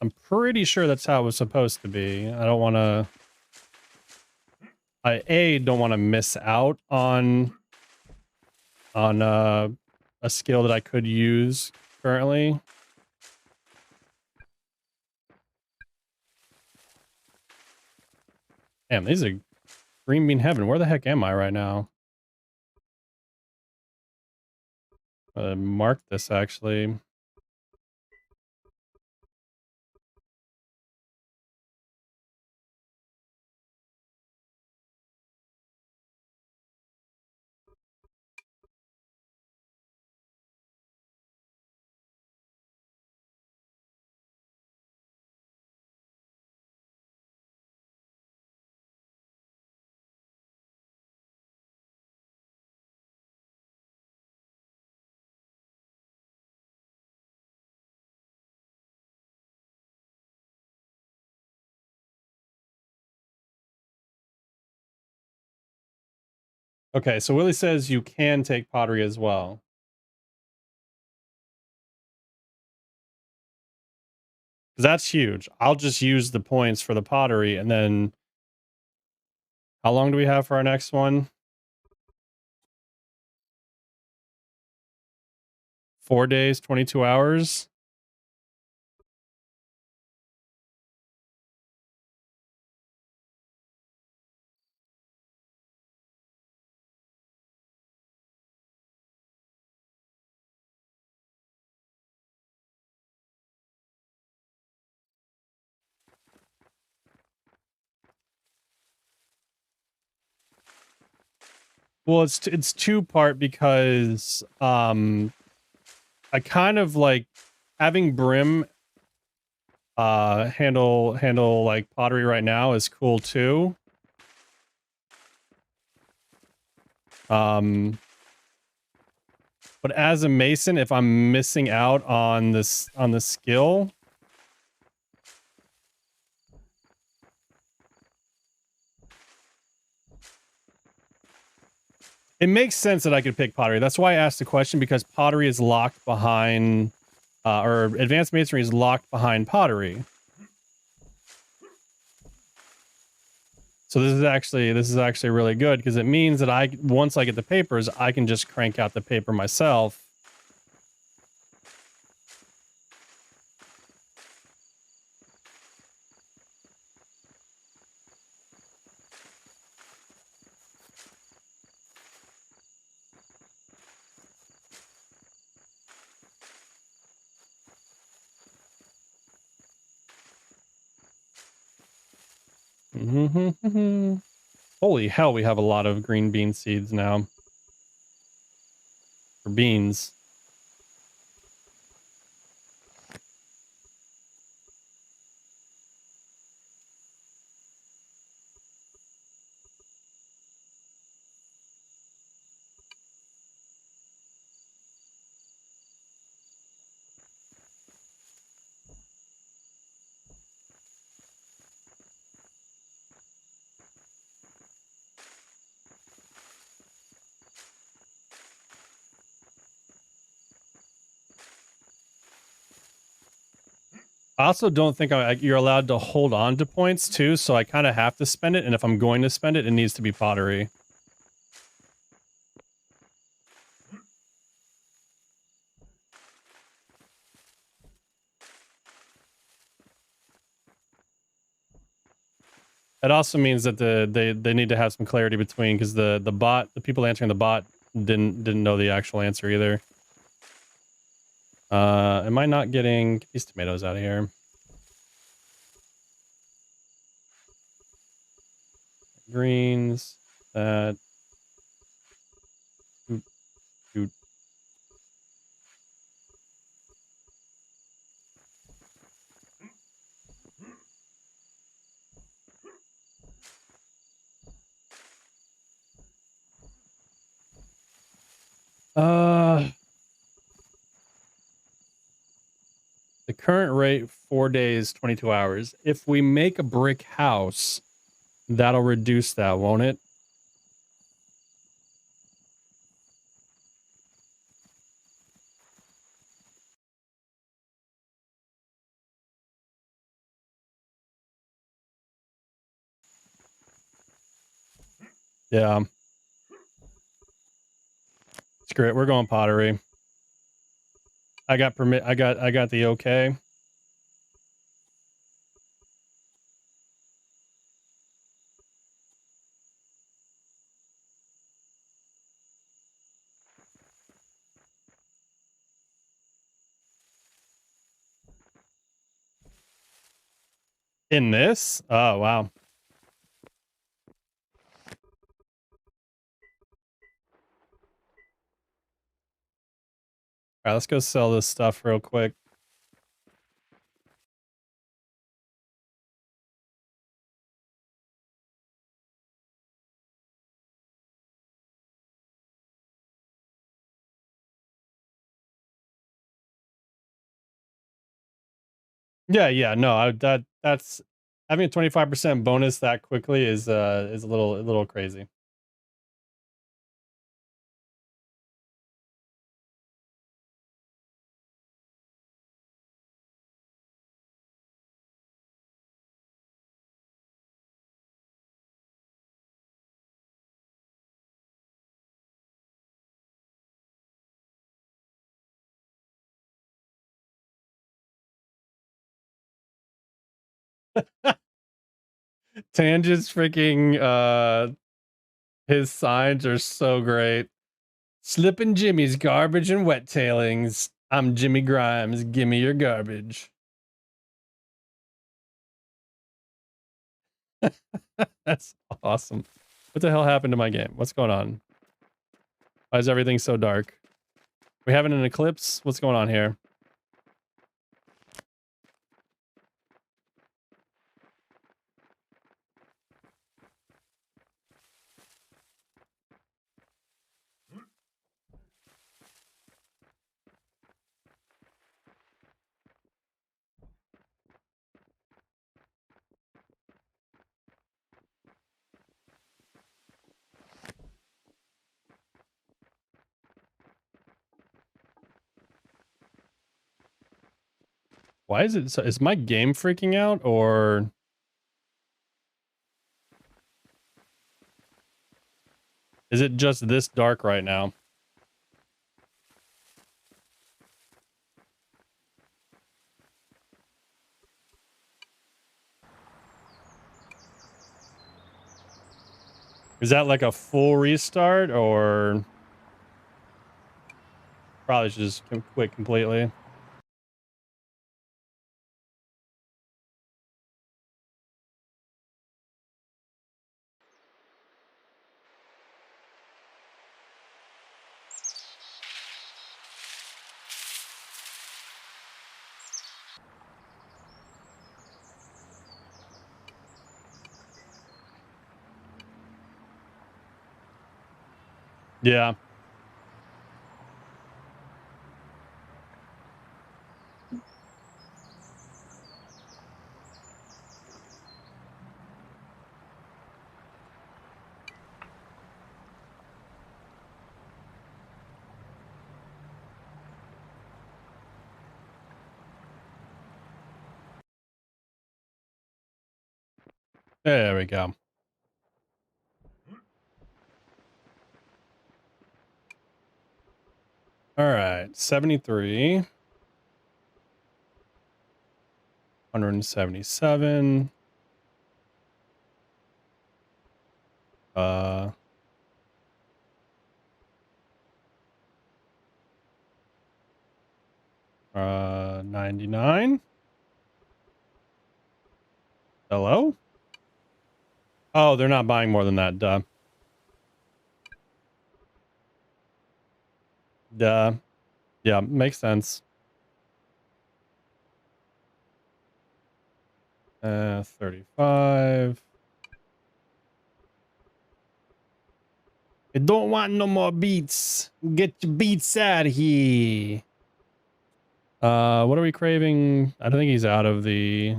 I'm pretty sure that's how it was supposed to be. I don't want to. I don't want to miss out on a skill that I could use currently. Damn, these are green bean heaven. Where the heck am I right now? Mark this actually. Okay, so Willie says you can take pottery as well. That's huge. I'll just use the points for the pottery, and then how long do we have for our next one? 4 days, 22 hours. Well, it's two part because I kind of like having Brim handle like pottery right now is cool too. But as a mason, if I'm missing out on the skill, It makes sense that I could pick pottery. That's why I asked the question, because pottery is locked behind, or advanced masonry is locked behind pottery. So this is actually really good, because it means that once I get the papers, I can just crank out the paper myself. Holy hell, we have a lot of green bean seeds now. For beans. I also don't think you're allowed to hold on to points too, so I kind of have to spend it, and if I'm going to spend it, it needs to be pottery. It also means that they need to have some clarity between, because the people answering the bot didn't know the actual answer either. Am I not getting these tomatoes out of here? Greens, that. Shoot. The current rate, 4 days, 22 hours. If we make a brick house, that'll reduce that, won't it? Yeah. Screw it. We're going pottery. I got permit. I got the okay. In this? Oh, wow. All right, let's go sell this stuff real quick. Yeah, no, that's having a 25% bonus that quickly is a little crazy. Tangent's freaking his signs are so great. Slippin' Jimmy's garbage and wet tailings. I'm Jimmy Grimes. Give me your garbage. That's awesome. What the hell happened to my game? What's going on? Why is everything so dark? We having an eclipse? What's going on here? Why is it? So, is my game freaking out or? Is it just this dark right now? Is that like a full restart or probably should just quit completely? Yeah. There we go. All right, 73. 177. 99. Hello? Oh, they're not buying more than that. Duh. Duh. Yeah, makes sense. 35. I don't want no more beats. Get your beats out of here. What are we craving? I don't think he's out of the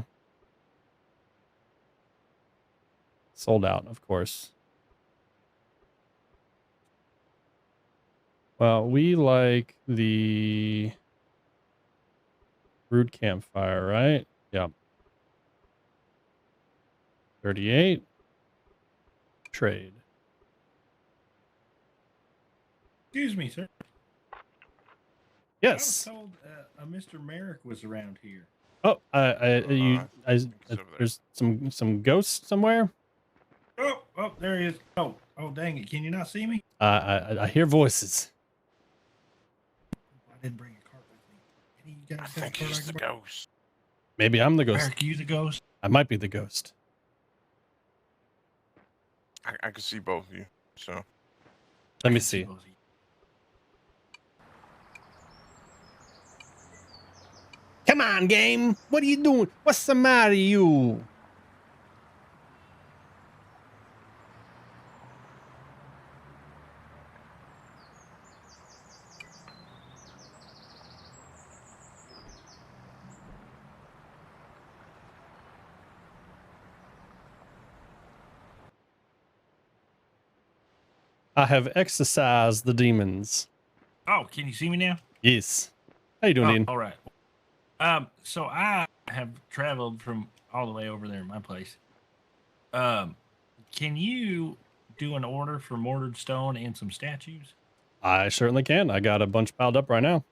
sold out, of course. Well, we like the root campfire, right? Yep. 38. Trade. Excuse me, sir. Yes. I was told Mr. Merrick was around here. Oh, there's some ghosts somewhere. Oh, there he is. Oh, dang it! Can you not see me? I hear voices. I didn't bring a cart with me. You guys I think he's the ghost. Maybe I'm the ghost. Merrick, you the ghost? I might be the ghost. I can see both of you. So let me see. Come on, game. What are you doing? What's the matter, you? I have exorcised the demons. Oh, can you see me now? Yes. How you doing, Ian? All right. So I have traveled from all the way over there in my place. Can you do an order for mortared stone and some statues? I certainly can. I got a bunch piled up right now.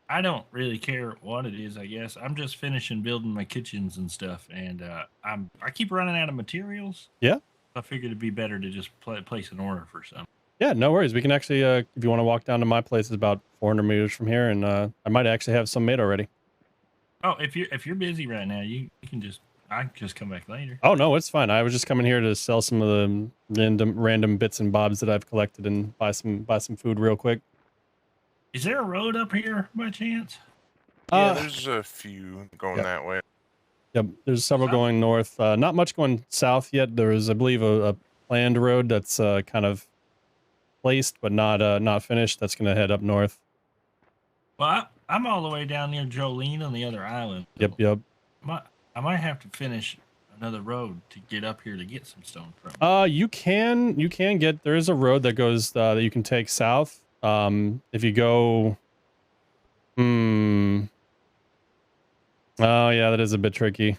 I don't really care what it is, I guess. I'm just finishing building my kitchens and stuff, and I keep running out of materials. Yeah. I figured it'd be better to just place an order for some. Yeah, no worries. We can actually, if you want to walk down to my place, it's about 400 meters from here, and I might actually have some made already. Oh, if you're busy right now, I can just come back later. Oh no, it's fine. I was just coming here to sell some of the random bits and bobs that I've collected and buy some food real quick. Is there a road up here by chance? Yeah, there's a few going that way. Yep, there's several going north. Not much going south yet. There is, I believe, a planned road that's kind of placed but not finished. That's going to head up north. Well, I'm all the way down near Jolene on the other island. Yep. I might have to finish another road to get up here to get some stone from. You can get. There is a road that goes that you can take south. If you go, Oh yeah, that is a bit tricky.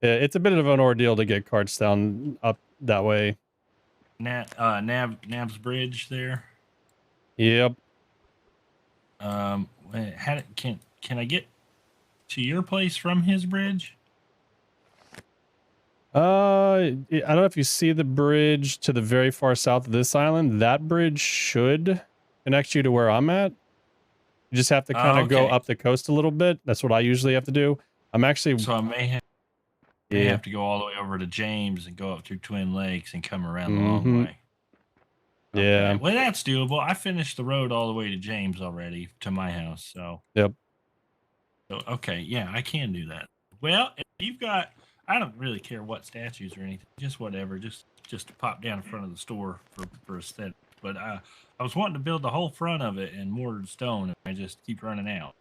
It's a bit of an ordeal to get carts down up that way. Nab's Bridge there. Yep. Can I get to your place from his bridge? I don't know if you see the bridge to the very far south of this island. That bridge should connect you to where I'm at. You just have to kind of go up the coast a little bit. That's what I usually have to do. I'm actually. So I may have to go all the way over to James and go up through Twin Lakes and come around the long way. Yeah. Well, that's doable. I finished the road all the way to James already to my house. So. Yep. So okay, yeah, I can do that. Well, if you've got, I don't really care what statues or anything, just whatever, just to pop down in front of the store for aesthetic. But I was wanting to build the whole front of it in mortared stone, and I just keep running out.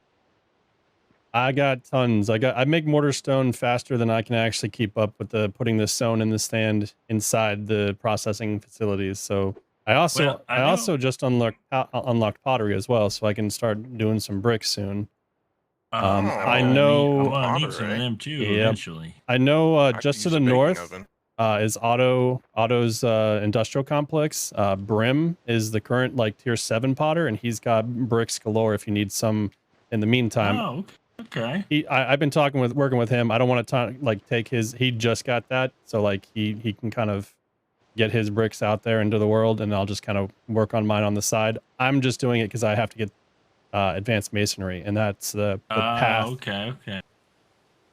I got tons. I make mortar stone faster than I can actually keep up with the putting the stone in the stand inside the processing facilities. So I also just unlocked pottery as well, so I can start doing some bricks soon. I know I'm gonna need some of them too eventually. I know just to the north is Otto's industrial complex. Brim is the current like tier 7 potter, and he's got bricks galore if you need some in the meantime. Oh, okay. I've been working with him. I don't want to like take his. He just got that, so like he can kind of get his bricks out there into the world, and I'll just kind of work on mine on the side. I'm just doing it because I have to get advanced masonry, and that's the path. Okay.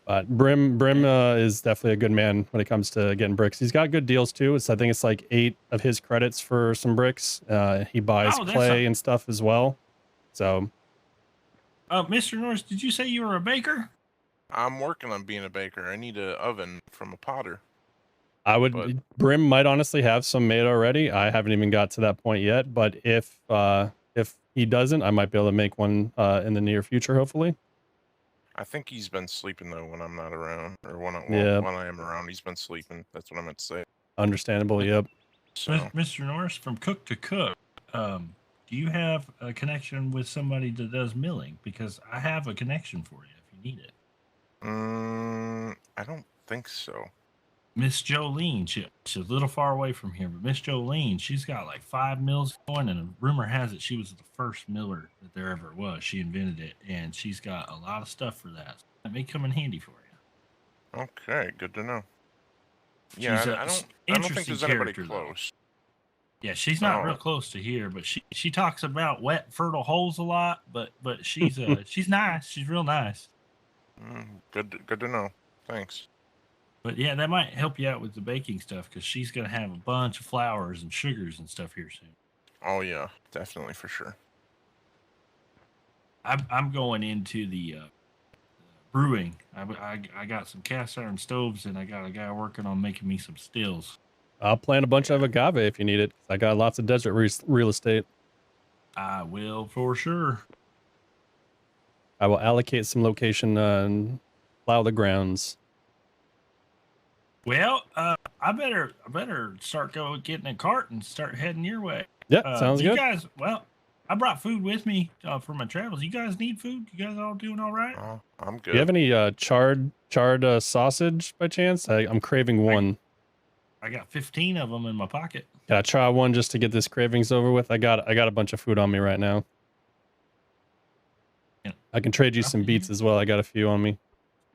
But Brim is definitely a good man when it comes to getting bricks. He's got good deals too. I think it's like 8 of his credits for some bricks. He buys clay and stuff as well. So, Mr. Norris, did you say you were a baker? I'm working on being a baker. I need an oven from a potter. Brim might honestly have some made already. I haven't even got to that point yet. But if he doesn't, I might be able to make one in the near future, hopefully. I think he's been sleeping though when I'm not around, or when I am around, he's been sleeping. That's what I meant to say. Understandable. Yep. So, Mr. Norris, from cook to cook, do you have a connection with somebody that does milling? Because I have a connection for you if you need it. I don't think so. Miss Jolene, she's a little far away from here, but Miss Jolene, she's got like 5 mills going, and rumor has it she was the first miller that there ever was. She invented it, and she's got a lot of stuff for that. So that may come in handy for you. Okay, good to know. Yeah, I don't think there's anybody close. Yeah, she's not real close to here, but she talks about wet, fertile holes a lot. But she's she's nice. She's real nice. Good to know. Thanks. But yeah, that might help you out with the baking stuff, because she's gonna have a bunch of flours and sugars and stuff here soon. Oh yeah, definitely for sure. I'm going into the brewing. I got some cast iron stoves, and I got a guy working on making me some stills. I'll plant a bunch of agave if you need it. I got lots of desert real estate. I will for sure. I will allocate some location and plow the grounds. Well, I better start getting a cart and start heading your way. Yeah, sounds good. You guys, well, I brought food with me for my travels. You guys need food? You guys all doing all right? I'm good. Do you have any charred sausage by chance? I'm craving one. I got 15 of them in my pocket. Can I try one just to get this cravings over with? I got a bunch of food on me right now. Yeah. I can trade you some beets as well. I got a few on me.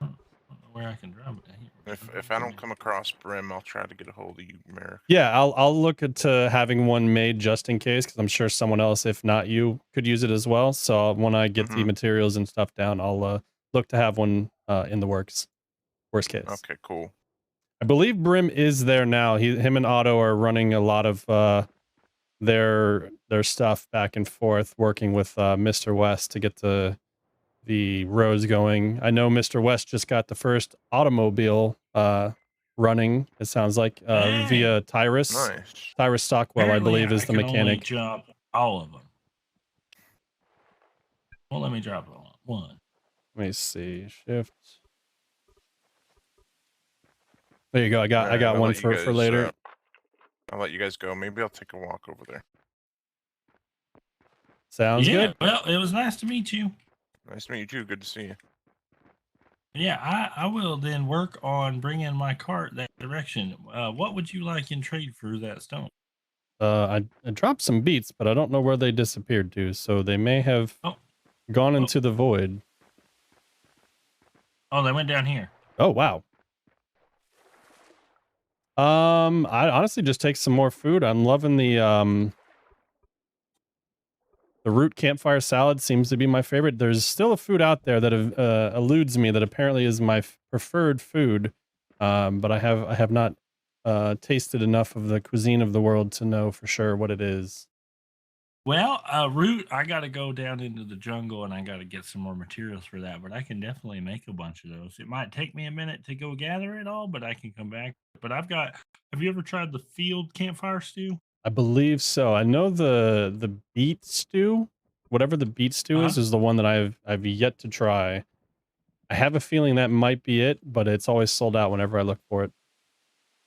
I don't know where I can drop it. If I don't come across Brim, I'll try to get a hold of you, Merrick. Yeah, I'll look into having one made just in case, because I'm sure someone else, if not you, could use it as well. So when I get the materials and stuff down, I'll look to have one in the works. Worst case. Okay, cool. I believe Brim is there now. Him and Otto are running a lot of their stuff back and forth, working with Mr. West to get the roads going. I know Mr. West just got the first automobile running, it sounds like, via Tyrus. Nice. Tyrus Stockwell, Apparently, I believe, is the I can only mechanic. drop all of them. Well, let me drop one. Let me see. Shift. There you go. I got one for later. I'll let you guys go. Maybe I'll take a walk over there. Sounds good. Well, it was nice to meet you. Nice to meet you too. Good to see you. Yeah, I will then work on bringing my cart that direction. What would you like in trade for that stone? I dropped some beets, but I don't know where they disappeared to. So they may have gone into the void. Oh, they went down here. Oh wow. I honestly just take some more food. I'm loving the root campfire salad seems to be my favorite. There's still a food out there that eludes me that apparently is my preferred food, but I have not tasted enough of the cuisine of the world to know for sure what it is. Well, root, I got to go down into the jungle and I got to get some more materials for that, but I can definitely make a bunch of those. It might take me a minute to go gather it all, but I can come back. But have you ever tried the field campfire stew? I believe so. I know the beet stew, whatever the beet stew is the one that I've yet to try. I have a feeling that might be it, but it's always sold out whenever I look for it.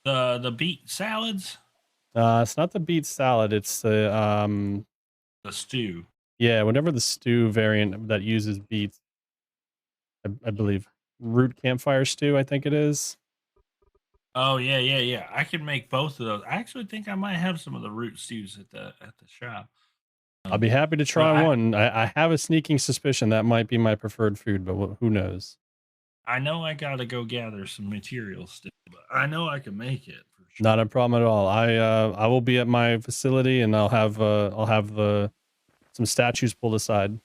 The beet salads? It's not the beet salad. It's the stew. Yeah, whatever the stew variant that uses beets. I believe root campfire stew. I think it is. Oh yeah. I can make both of those. I actually think I might have some of the root stews at the shop. I'll be happy to try one. I have a sneaking suspicion that might be my preferred food, but who knows? I know I got to go gather some materials still, but I know I can make it. Not a problem at all. I will be at my facility and I'll have some statues pulled aside.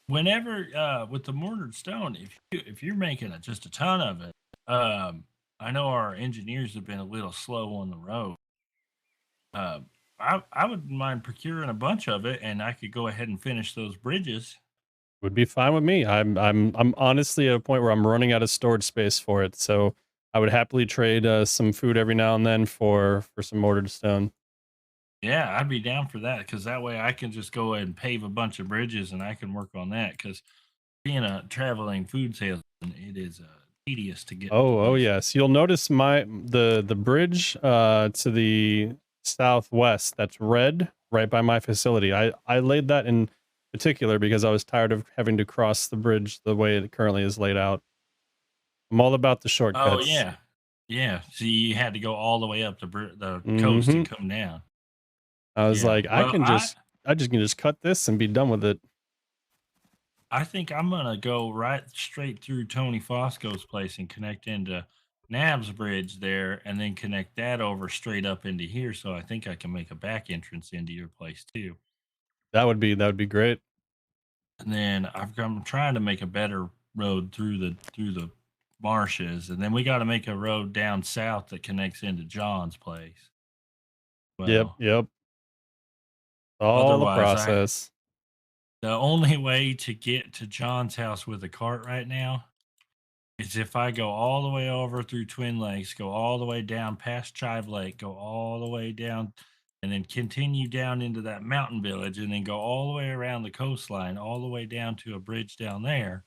Whenever with the mortared stone, if you're making just a ton of it, I know our engineers have been a little slow on the road. I wouldn't mind procuring a bunch of it, and I could go ahead and finish those bridges. Would be fine with me. I'm honestly at a point where I'm running out of storage space for it, so I would happily trade some food every now and then for some mortared stone. Yeah, I'd be down for that because that way I can just go ahead and pave a bunch of bridges, and I can work on that. Because being a traveling food salesman, it is tedious to get. Oh yes. You'll notice the bridge to the southwest that's red right by my facility. I laid that in particular because I was tired of having to cross the bridge the way it currently is laid out. I'm all about the shortcuts. Oh yeah. So you had to go all the way up the coast and come down. I was like, Well, I just can just cut this and be done with it. I think I'm gonna go right straight through Tony Fosco's place and connect into Nab's bridge there, and then connect that over straight up into here. So I think I can make a back entrance into your place too. That would be great. And then I'm trying to make a better road through the marshes, and then we got to make a road down south that connects into John's place. Well, Yep. All the otherwise, process. The only way to get to John's house with a cart right now is if I go all the way over through Twin Lakes, go all the way down past Chive Lake, go all the way down, and then continue down into that mountain village, and then go all the way around the coastline, all the way down to a bridge down there,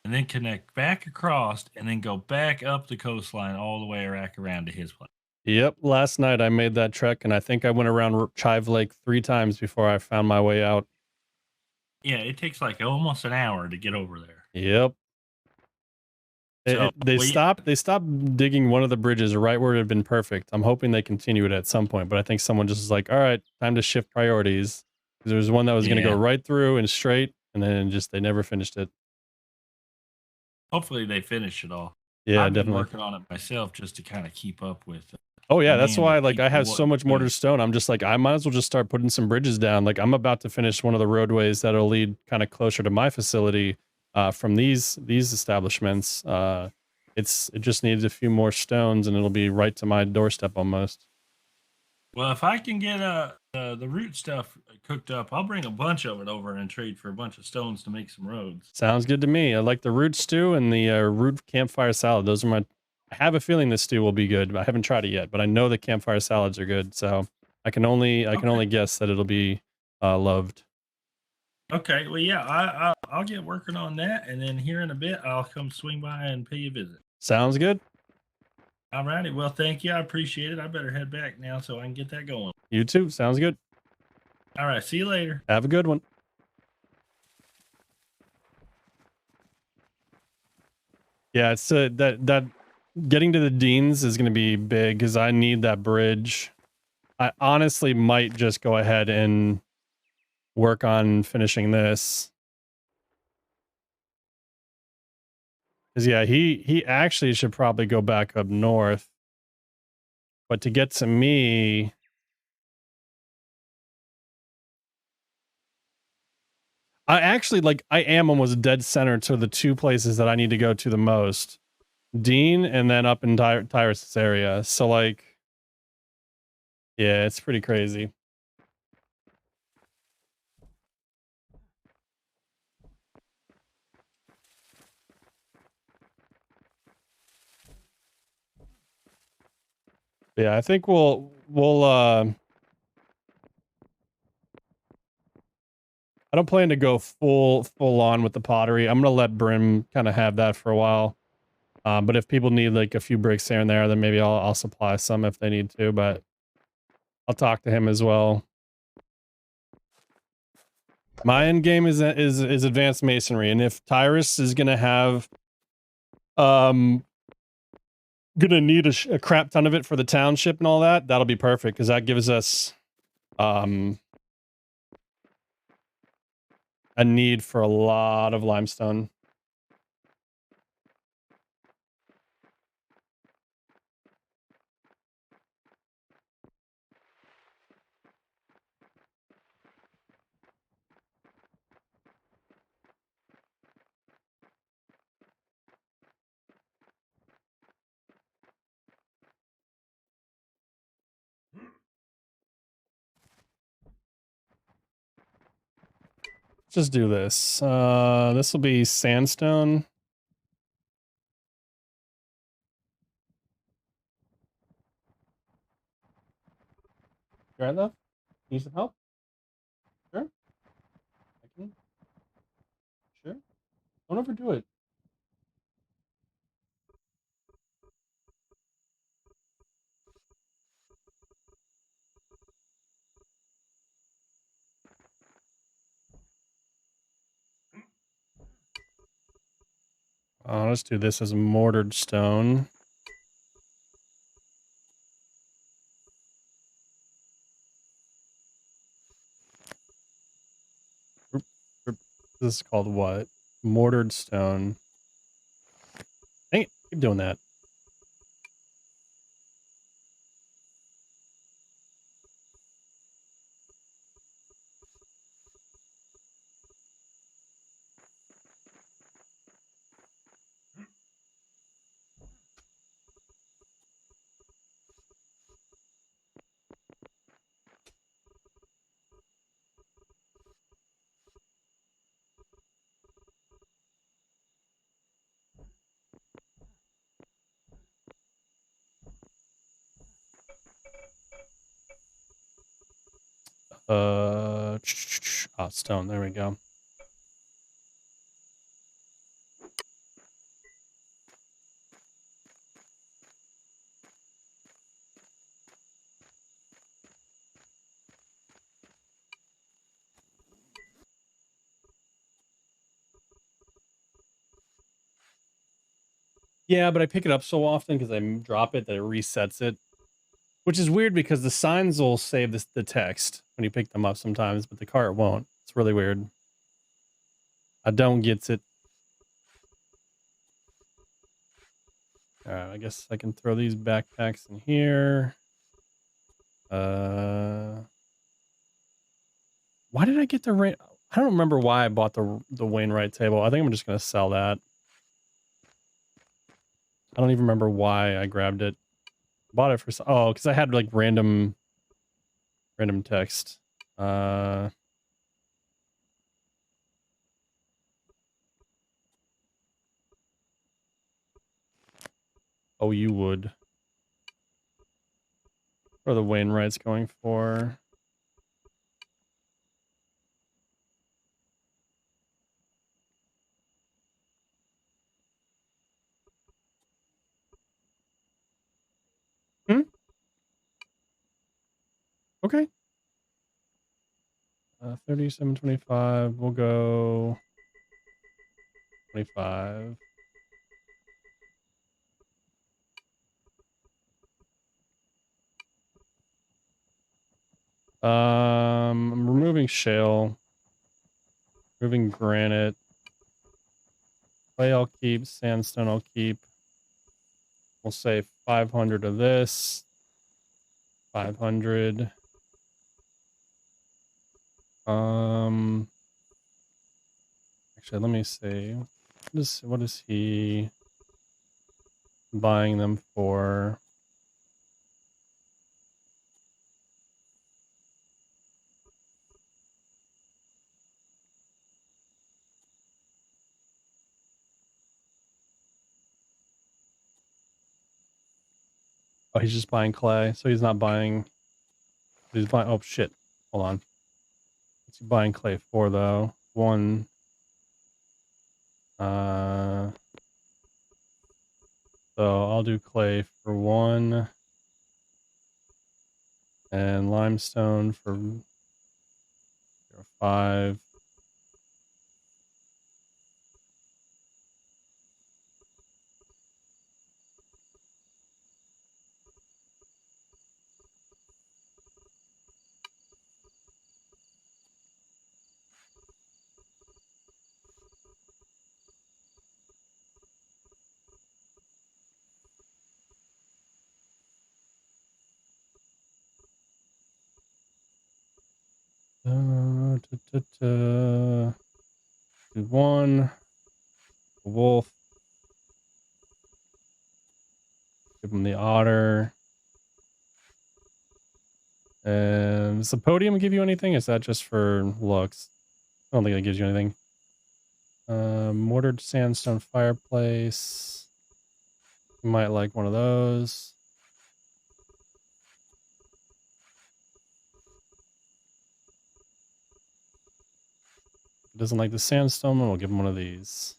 and then connect back across, and then go back up the coastline all the way back around to his place. Yep. Last night I made that trek, and I think I went around Chive Lake 3 times before I found my way out. Yeah, it takes like almost an hour to get over there. Yep. They stopped digging one of the bridges right where it had been perfect. I'm hoping they continue it at some point, but I think someone just was like, all right, time to shift priorities. There was one that was going to go right through and straight, and then they never finished it. Hopefully they finish it all. Yeah, I've definitely. been working on it myself just to kind of keep up with it. Oh yeah, that's why I have so much mortar stone. I'm just like, I might as well just start putting some bridges down. Like I'm about to finish one of the roadways that'll lead kind of closer to my facility from these establishments. It just needs a few more stones and it'll be right to my doorstep almost. Well, if I can get the root stuff cooked up, I'll bring a bunch of it over and trade for a bunch of stones to make some roads. Sounds good to me. I like the root stew and the root campfire salad. Those are I have a feeling this stew will be good. I haven't tried it yet, but I know the campfire salads are good. So I can only guess that it'll be loved. Okay. Well, yeah, I'll get working on that, and then here in a bit, I'll come swing by and pay you a visit. Sounds good. All righty. Well, thank you. I appreciate it. I better head back now so I can get that going. You too. Sounds good. All right. See you later. Have a good one. Yeah, it's that getting to the Deans is going to be big because I need that bridge. I honestly might just go ahead and work on finishing this. Because yeah, he actually should probably go back up north. But to get to me, I actually I am almost dead center to the two places that I need to go to the most. Dean and then up in Tyrus' area. So yeah, it's pretty crazy. Yeah, I think we'll I don't plan to go full on with the pottery. I'm gonna let Brim kind of have that for a while. But if people need like a few bricks here and there, then maybe I'll supply some if they need to. But I'll talk to him as well. My end game is advanced masonry, and if Tyrus is gonna have gonna need a crap ton of it for the township and all that, that'll be perfect because that gives us a need for a lot of limestone. Just do this. This will be sandstone. Right, love? Need some help? Sure. I can. Sure. Don't overdo it. Let's do this as mortared stone. This is called what? Mortared stone. Dang it, keep doing that. Stone. There we go. Yeah, but I pick it up so often because I drop it that it resets it. Which is weird because the signs will save the text when you pick them up sometimes, but the cart won't. It's really weird. I don't get it. Alright, I guess I can throw these backpacks in here. Why did I get the rain? I don't remember why I bought the Wainwright table. I think I'm just gonna sell that. I don't even remember why I grabbed it. Bought it for because I had like random text. Oh, you would. What are the Wainwrights going for? Okay. 37.25. We'll go 25. I'm removing shale, removing granite. Clay I'll keep, sandstone I'll keep. We'll say 500 of this, 500. Actually, let me see. What is he buying them for? Oh, he's just buying clay, so he's not buying. He's buying. Oh shit! Hold on. What's he buying clay for though? One. So I'll do clay for 1, and limestone for 5. Do 1. Wolf. Give him the otter. And does the podium give you anything? Is that just for looks? I don't think it gives you anything. Mortared sandstone fireplace. You might like one of those. If he doesn't like the sandstone, then we'll give him one of these.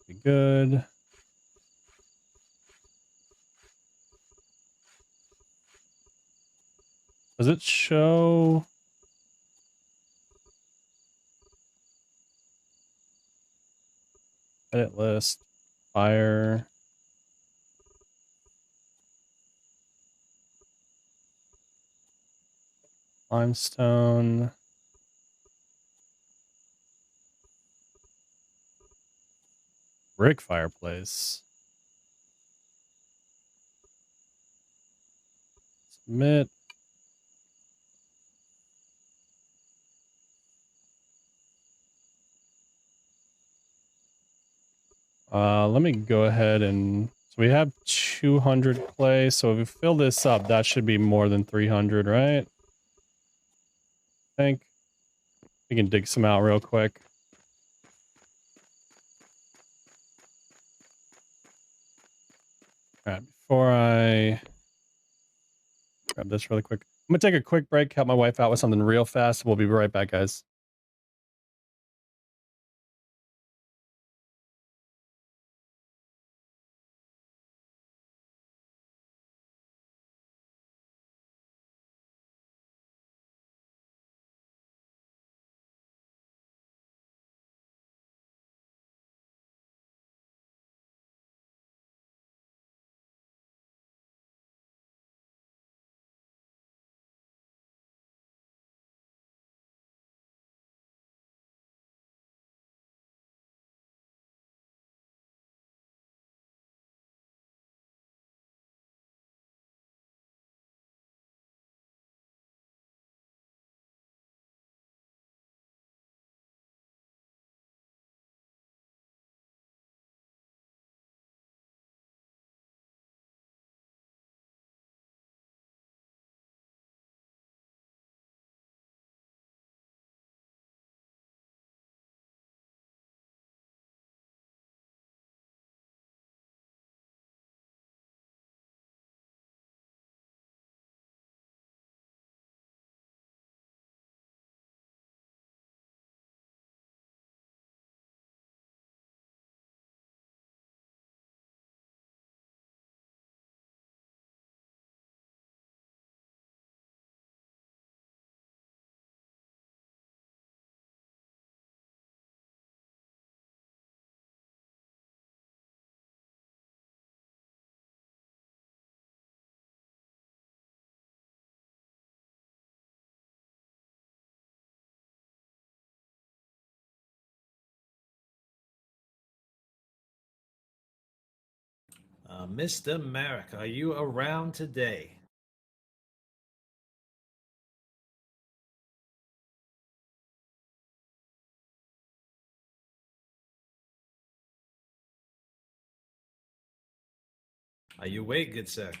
Be good. Does it show? Edit list. Fire. Limestone. Brick fireplace. Submit. Let me go ahead and, so we have 200 clay. So if we fill this up, that should be more than 300, right? I think we can dig some out real quick. All right, before I grab this really quick, I'm gonna take a quick break, help my wife out with something real fast. We'll be right back, guys. Mr. Merrick, are you around today? Are you awake, good sir?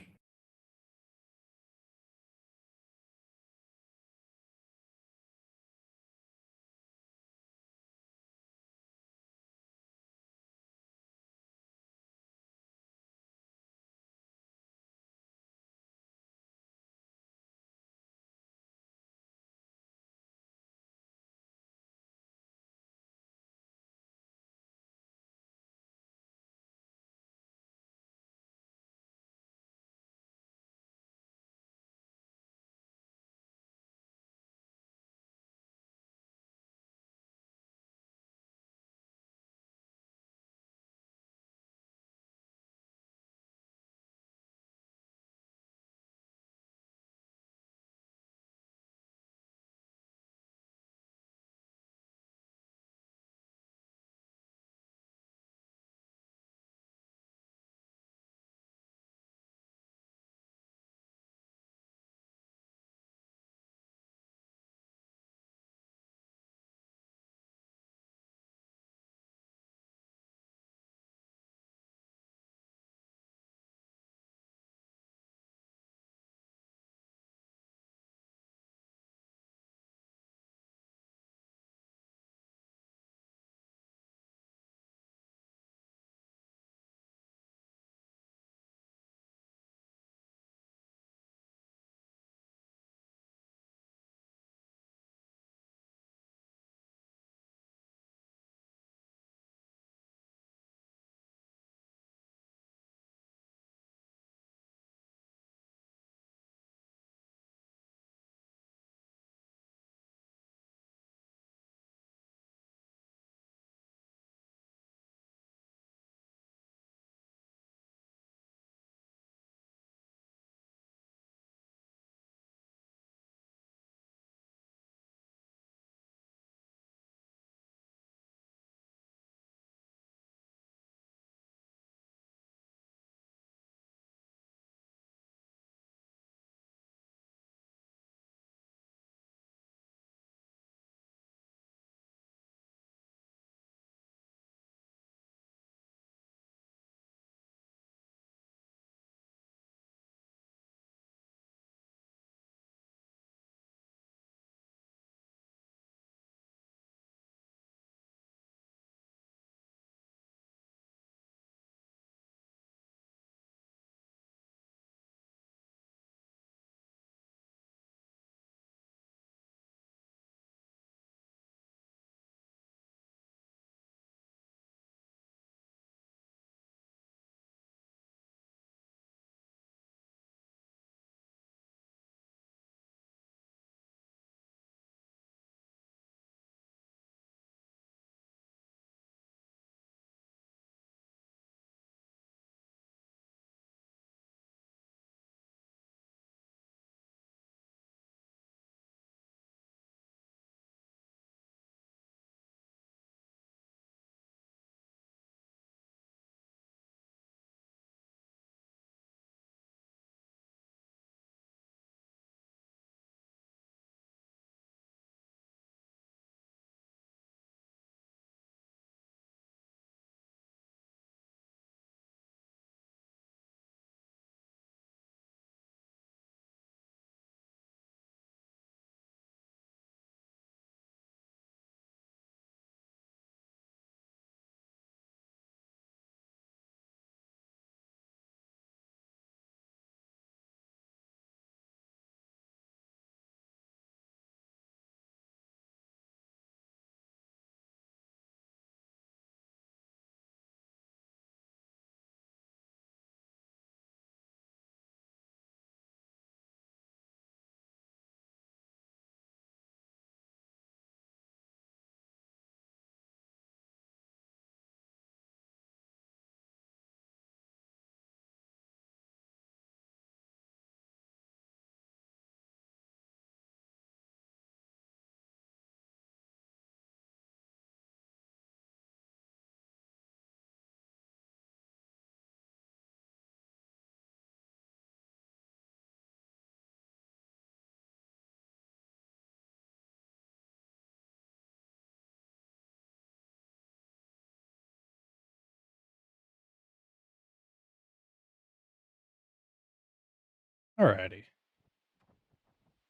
Alrighty.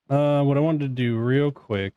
What I wanted to do real quick.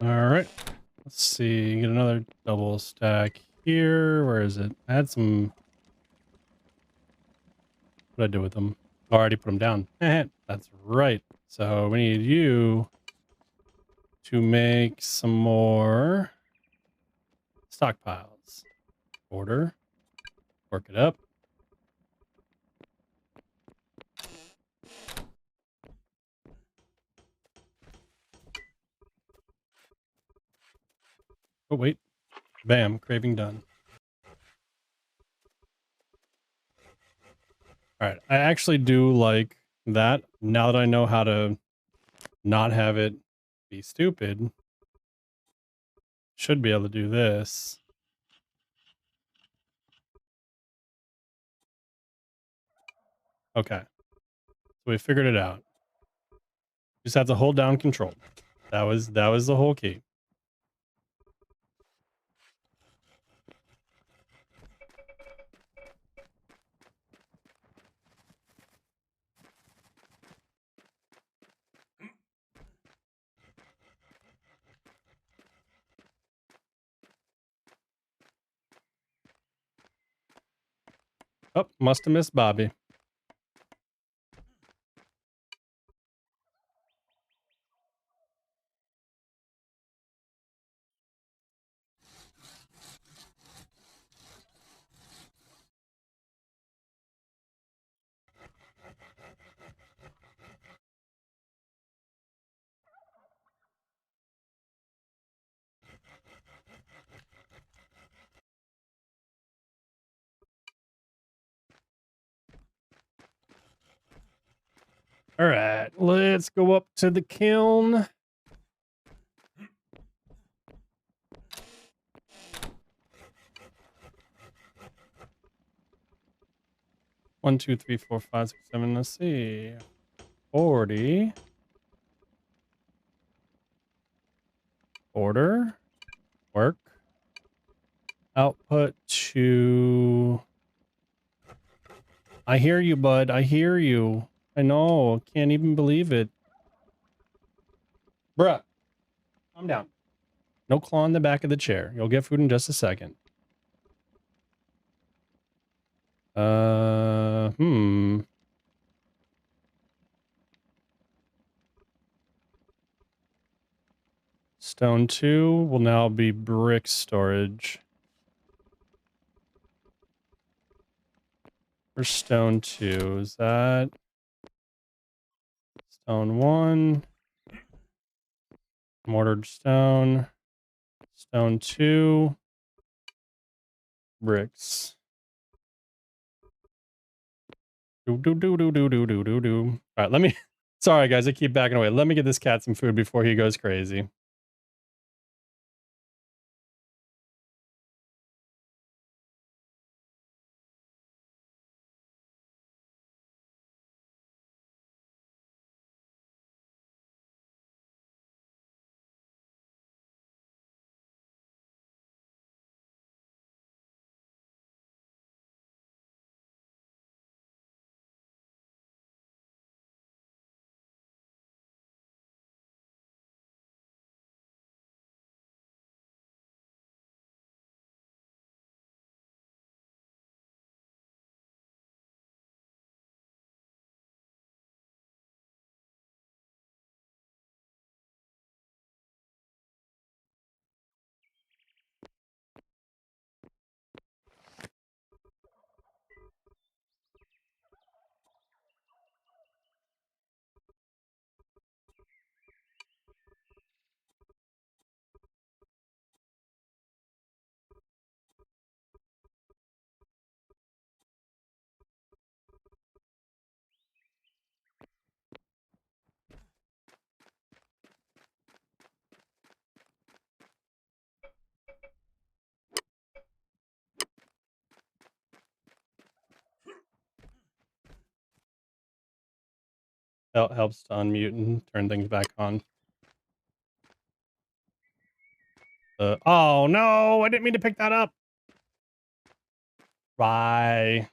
All right. Let's see. Get another double stack here. Where is it? I had some. What did I do with them? Oh, I already put them down. That's right. So we need you to make some more stockpiles. Order. Work it up. Oh, wait. Bam. Craving done. All right. I actually do like that. Now that I know how to not have it be stupid, should be able to do this. Okay. So we figured it out. Just have to hold down control. That was the whole key. Oh, must have missed Bobby. All right, let's go up to the kiln. One, two, three, four, five, six, seven. Let's see. 40. Order. Work. Output to... I hear you, bud. I hear you. I know. Can't even believe it. Bruh. Calm down. No claw in the back of the chair. You'll get food in just a second. Stone 2 will now be brick storage. Where's stone 2? Is that stone 1? Mortared stone. Stone 2. Bricks. Do do do do do do do do do. All right, let me. Sorry, guys, I keep backing away. Let me get this cat some food before he goes crazy. Helps to unmute and turn things back on. Oh no, I didn't mean to pick that up. Bye.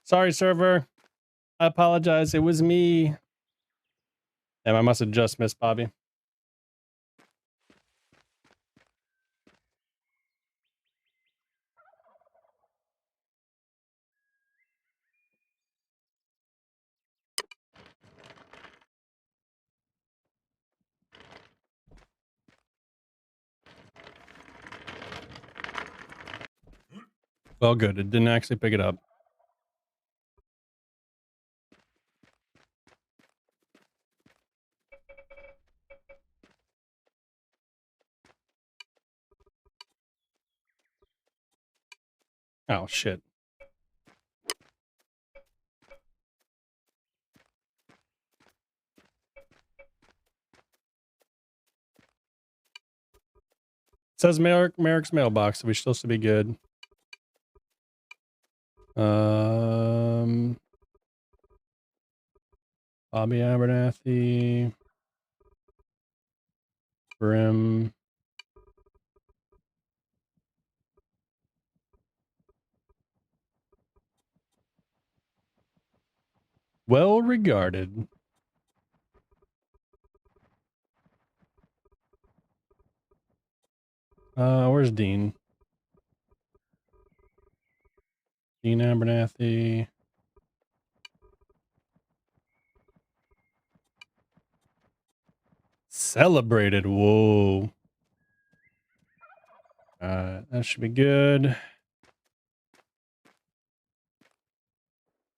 Sorry, server. I apologize. It was me. Damn, I must have just missed Bobby. Well, good. It didn't actually pick it up. Oh, shit. says Merrick's mailbox, so we still should be good. Bobby Abernathy. Brim. Well regarded. Where's Dean? Dean Abernathy. Celebrated. Whoa. That should be good.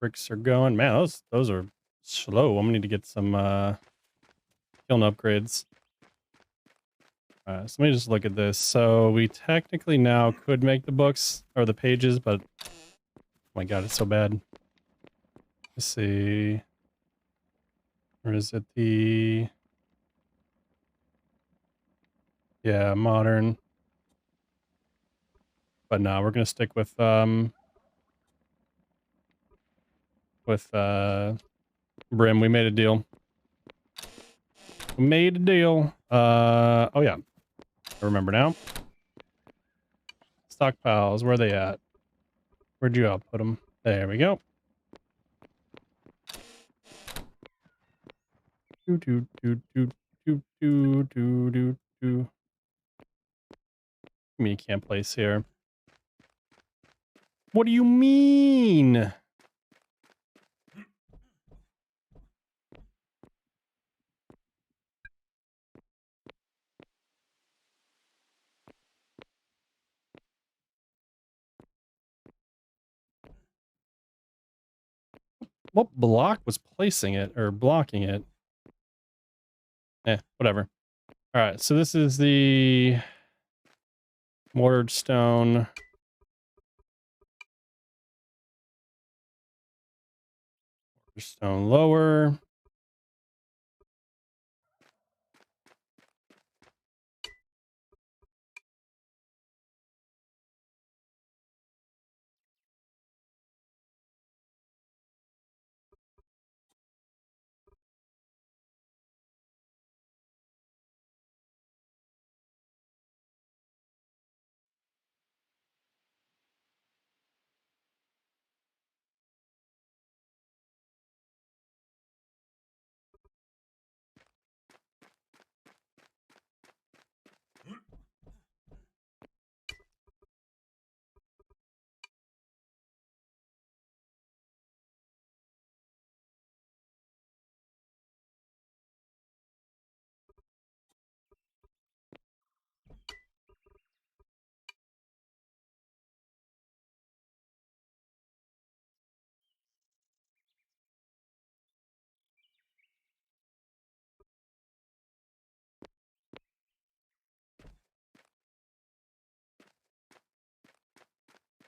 Bricks are going. Man, those are slow. I'm gonna need to get some kiln upgrades. So let me just look at this. So we technically now could make the books or the pages, but oh my god, it's so bad. Let's see. Or is it the modern? But no, we're gonna stick with Brim. We made a deal. We made a deal. Oh yeah. I remember now. Stockpiles, where are they at? Where'd you output them? There we go. Do. Me can't place here. What do you mean? What block was placing it or blocking it? Whatever. All right, so this is the mortared stone. Stone lower.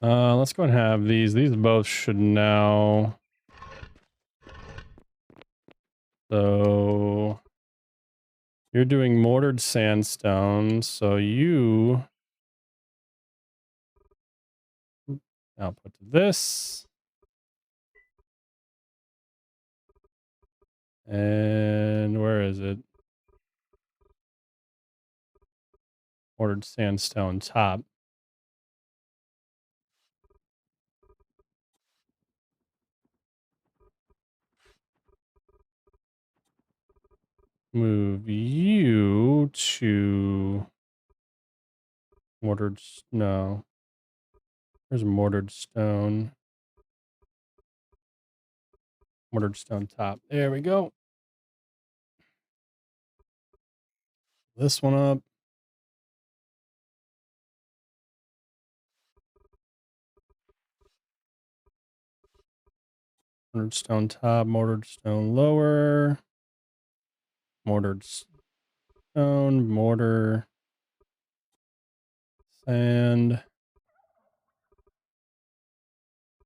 Let's go and have these. These both should now. So you're doing mortared sandstone, so you output to this. And where is it? Mortared sandstone top. Move you to mortared. No. There's mortared stone. Mortared stone top. There we go. This one up. Mortared stone top, mortared stone lower. Mortared stone, mortar, sand. I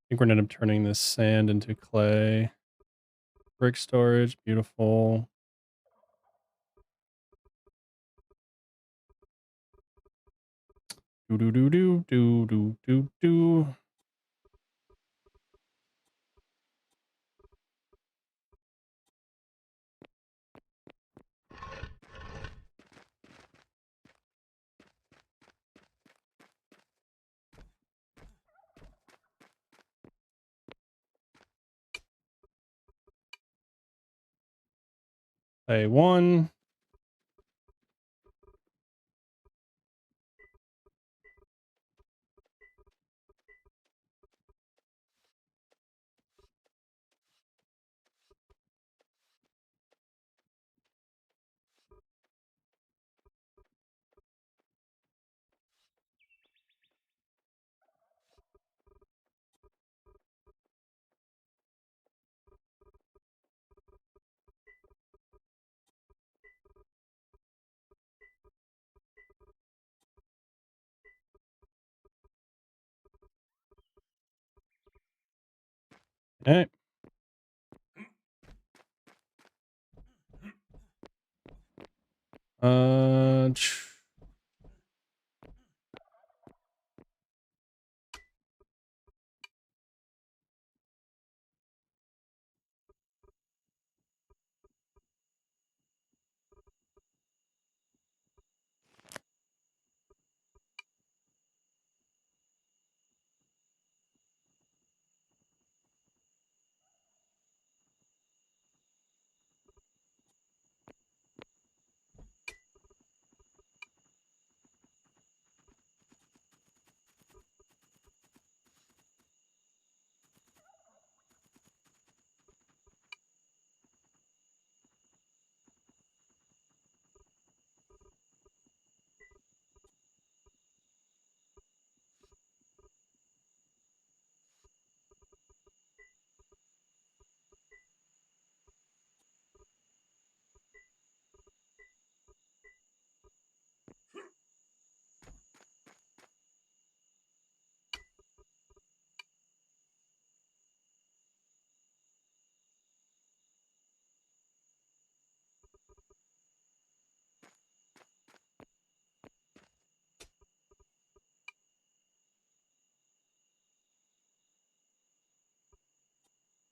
think we're going to end up turning this sand into clay. Brick storage, beautiful. Do do do do do do do do. A1. Okay. Uh.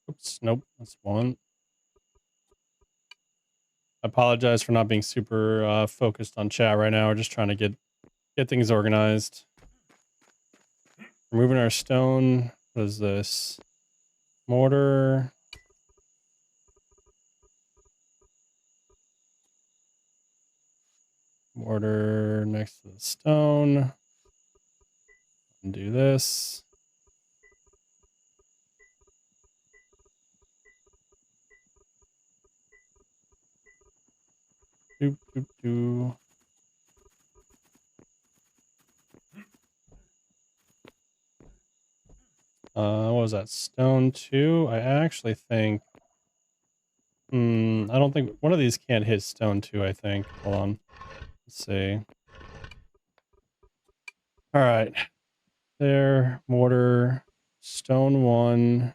Oops. Nope. That's one. I apologize for not being super focused on chat right now. We're just trying to get things organized. Removing our stone. What is this? Mortar. Mortar next to the stone. And do this. Doop, doop, doo. What was that? Stone 2? I actually think... I don't think... One of these can't hit stone 2, I think. Hold on. Let's see. Alright. There. Mortar. Stone 1.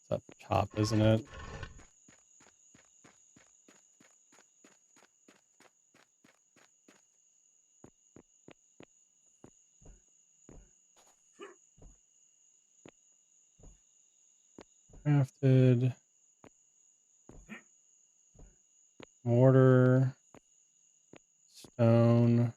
It's up top, isn't it? Crafted. Mortar. Stone.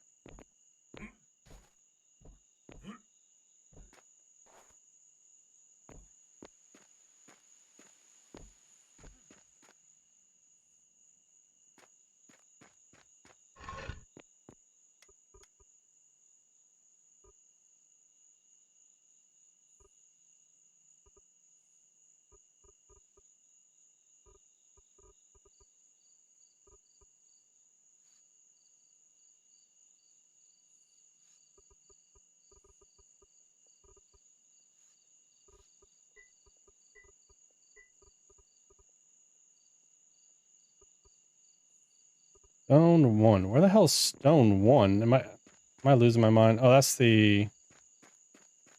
Stone 1. Where the hell is stone 1? Am I losing my mind? Oh, that's the...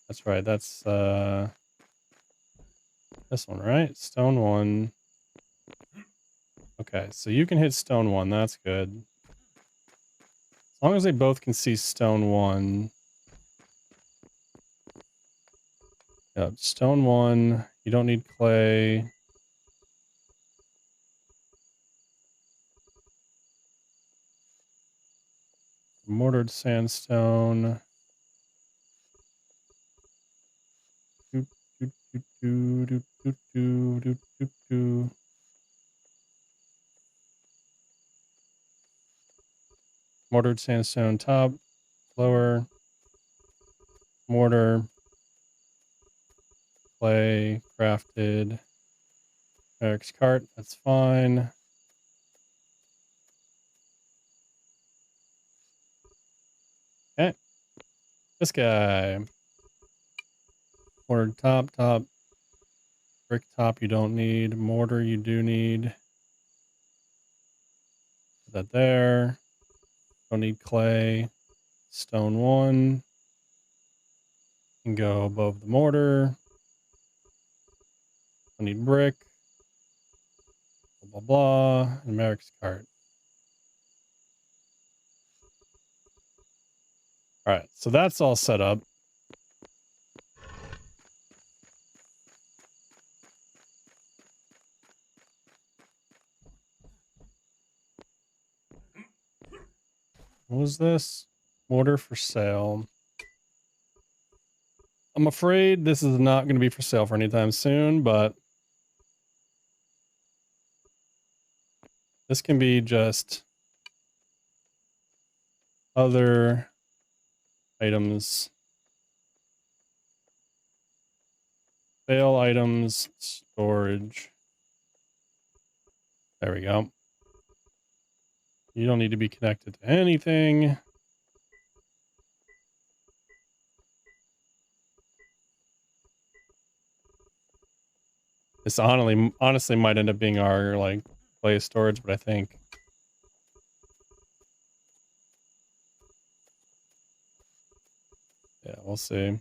That's right. That's This one, right? Stone 1. Okay, so you can hit stone 1. That's good. As long as they both can see stone 1. Yep, stone 1. You don't need clay. Mortared sandstone. Doop, doop, doop, doop, doop, doop, doop, doop, doop, doop. Mortared sandstone top, lower, mortar, clay, crafted. Merrick's cart, that's fine. Okay. This guy. Mortar top, brick top you don't need. Mortar you do need. Put that there. Don't need clay. Stone 1. Can go above the mortar. Don't need brick. Blah, blah, blah. And Merrick's cart. All right, so that's all set up. What was this? Mortar for sale. I'm afraid this is not going to be for sale for anytime soon, but this can be just other items. Sale items, storage. There we go. You don't need to be connected to anything. This honestly might end up being our like play storage, but I think yeah, we'll see.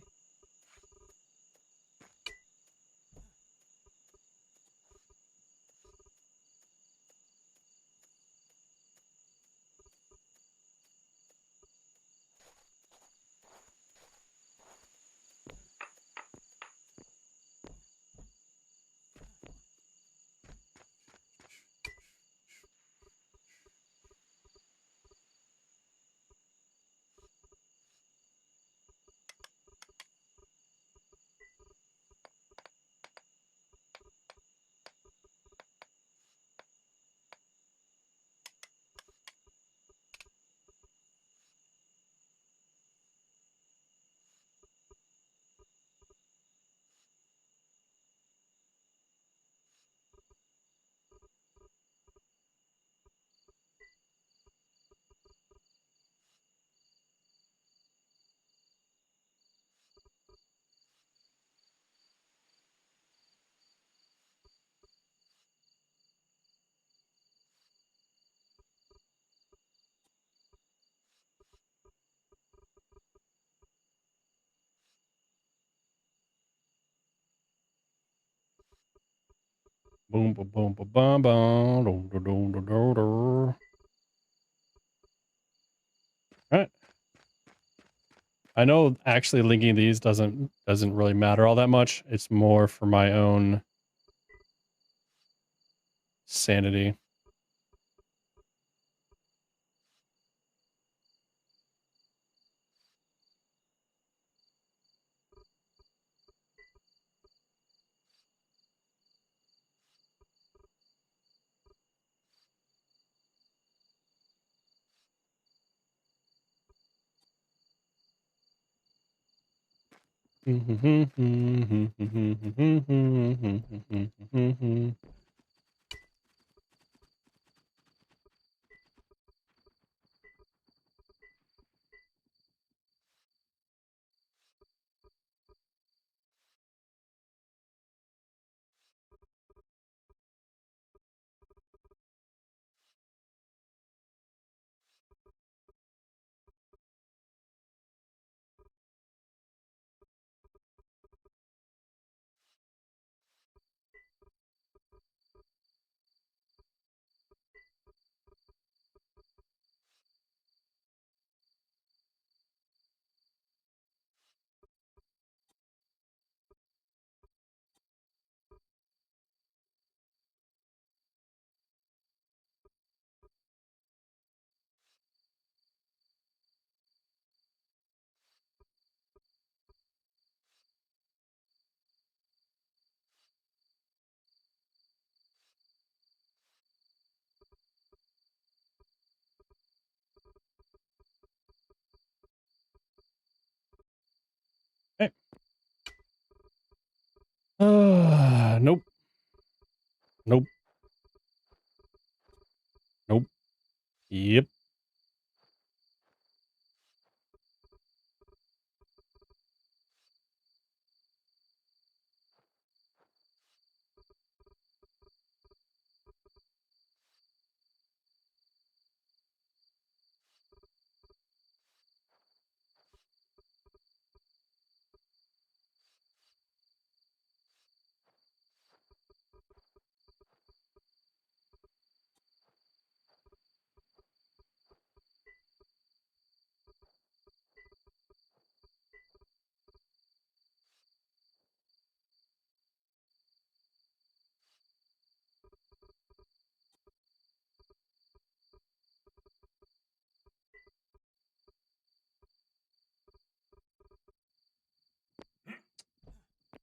Boom, boom, boom, boom, boom, boom, dum, dum, dum, dum, dum, dum. Right. I know actually linking these doesn't really matter all that much. It's more for my own sanity. Nope. Nope. Nope. Yep.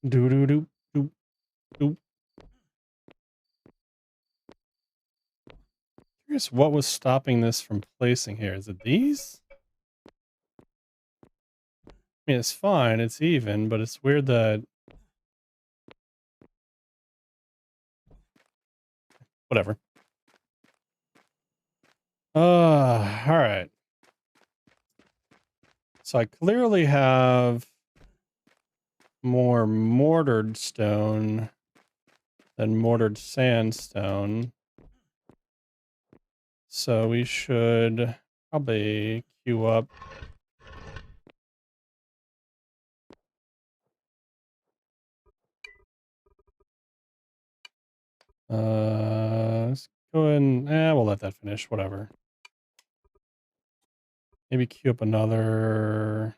Do do do do do. Curious what was stopping this from placing here. Is it these? I mean, it's fine. It's even, but it's weird that. Whatever. All right. So I clearly have more mortared stone than mortared sandstone. So we should probably queue up. Let's go ahead and we'll let that finish. Whatever. Maybe queue up another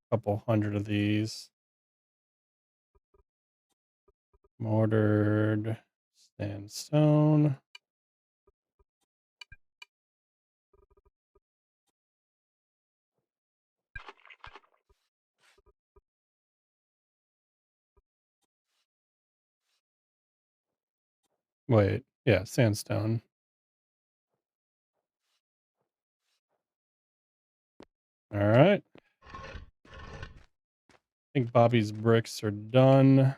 couple hundred of these. Mortared sandstone. Wait, yeah, sandstone. All right. I think Bobby's bricks are done.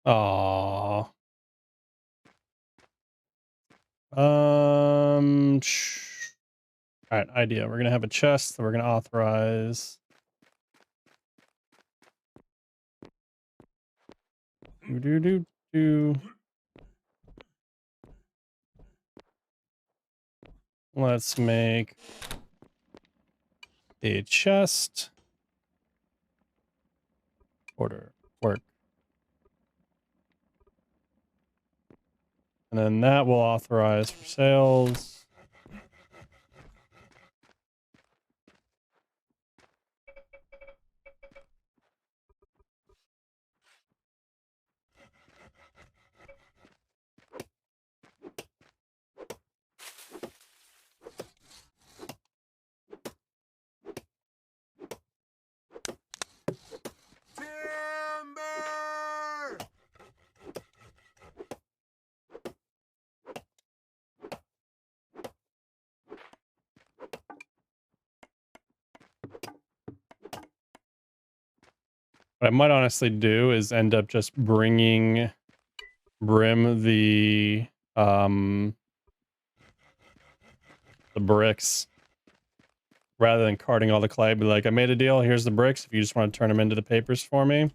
Aww. All right, idea. We're gonna have a chest that we're gonna authorize. Do do do do. Let's make a chest. Order work. And then that will authorize for sales. What I might honestly do is end up just bringing Brim the bricks rather than carting all the clay. Be like, I made a deal. Here's the bricks. If you just want to turn them into the papers for me.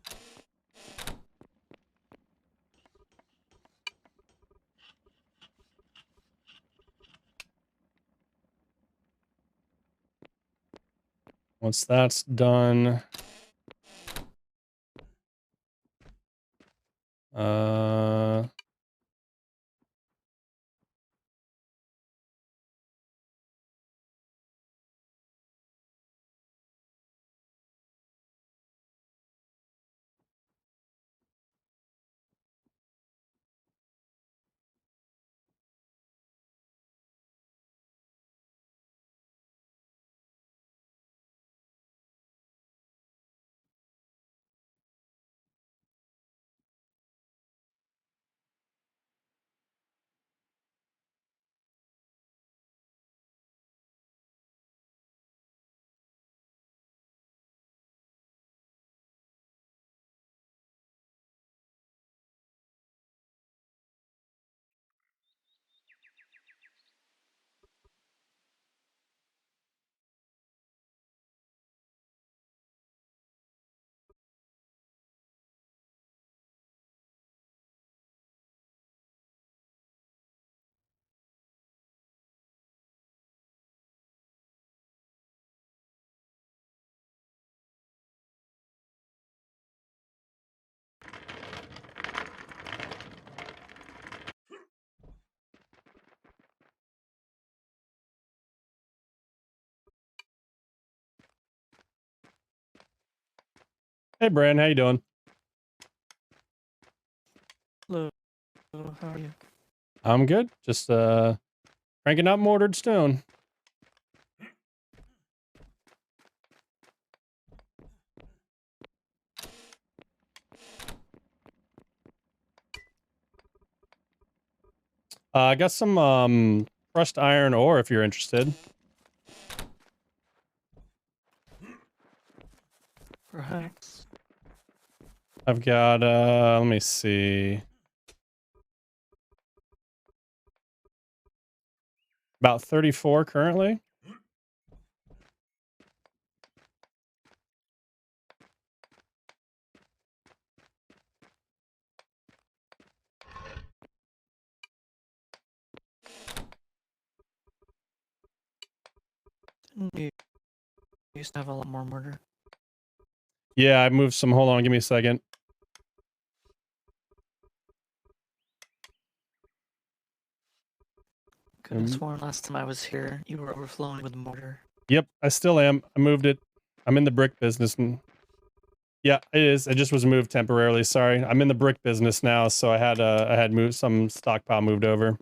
Once that's done, Hey, Brand, how you doing? Hello. How are you? I'm good. Just cranking out mortared stone. I got some crushed iron ore if you're interested. Perhaps. I've got let me see. About 34 currently. You used to have a lot more mortar. Yeah, I moved some. Hold on, give me a second. Could have sworn last time I was here, you were overflowing with mortar. Yep, I still am. I moved it. I'm in the brick business. Yeah, it is. It just was moved temporarily. Sorry, I'm in the brick business now, so I had moved some stockpile moved over.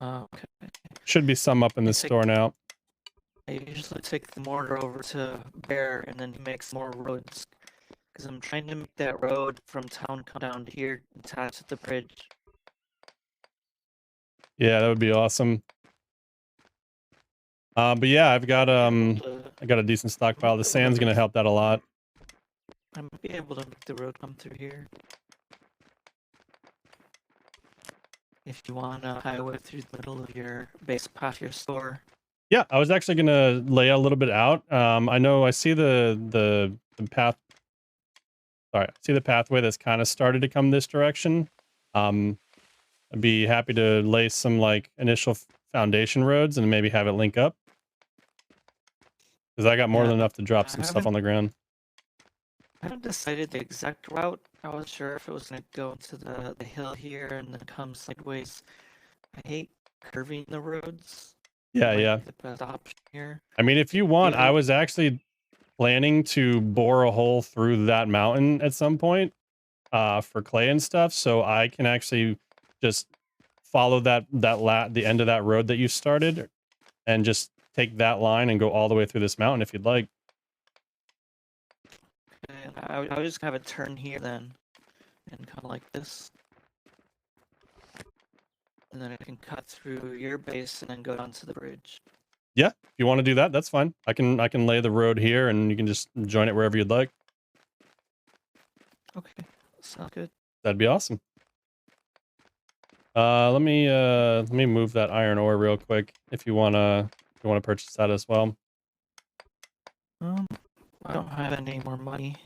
Okay. Should be some up in the store now. I usually take the mortar over to Bear, and then he makes more roads. Because I'm trying to make that road from town come down to here, attached to the bridge. Yeah, that would be awesome. But yeah, I got a decent stockpile. The sand's gonna help that a lot. I might be able to make the road come through here. If you want a highway through the middle of your base path, your store. Yeah, I was actually gonna lay a little bit out. I know I see the path. Sorry, I see the pathway that's kind of started to come this direction. I'd be happy to lay some like initial foundation roads and maybe have it link up. Because I got more than enough to drop some stuff on the ground. I haven't decided the exact route. I wasn't sure if it was going to go into the hill here and then come sideways. I hate curving the roads. Yeah, yeah. The best option here. I mean, if you want, I was actually planning to bore a hole through that mountain at some point for clay and stuff, so I can actually just follow the end of that road that you started and just take that line and go all the way through this mountain if you'd like. And I would just have a turn here then, and kind of like this. And then I can cut through your base and then go down to the bridge. Yeah, if you want to do that, that's fine. I can lay the road here and you can just join it wherever you'd like. Okay, sounds good. That'd be awesome. Let me move that iron ore real quick if you wanna purchase that as well. I don't have any more money.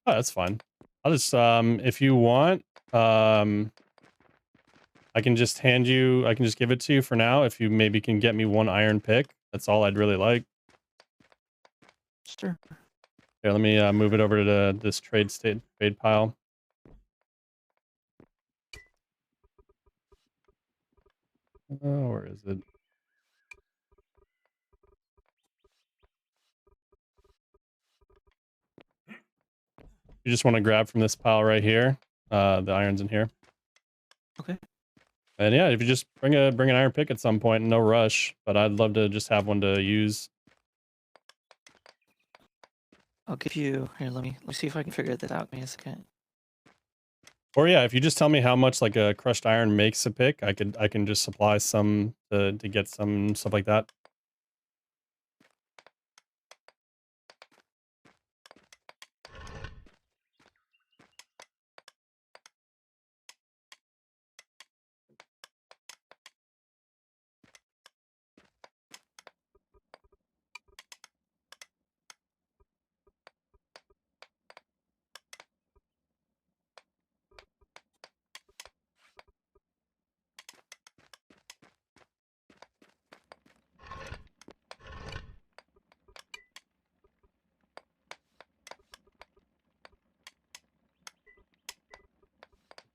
Oh, that's fine. I'll just if you want, I can just give it to you for now if you maybe can get me one iron pick. That's all I'd really like. Sure. Here, let me move it over to this trade pile. Oh, where is it? You just want to grab from this pile right here. The iron's in here. Okay. And yeah, if you just bring an iron pick at some point, no rush. But I'd love to just have one to use. I'll give you here. Let me see if I can figure this out. Give me a second. Or yeah, if you just tell me how much like a crushed iron makes a pick, I can just supply some to get some stuff like that.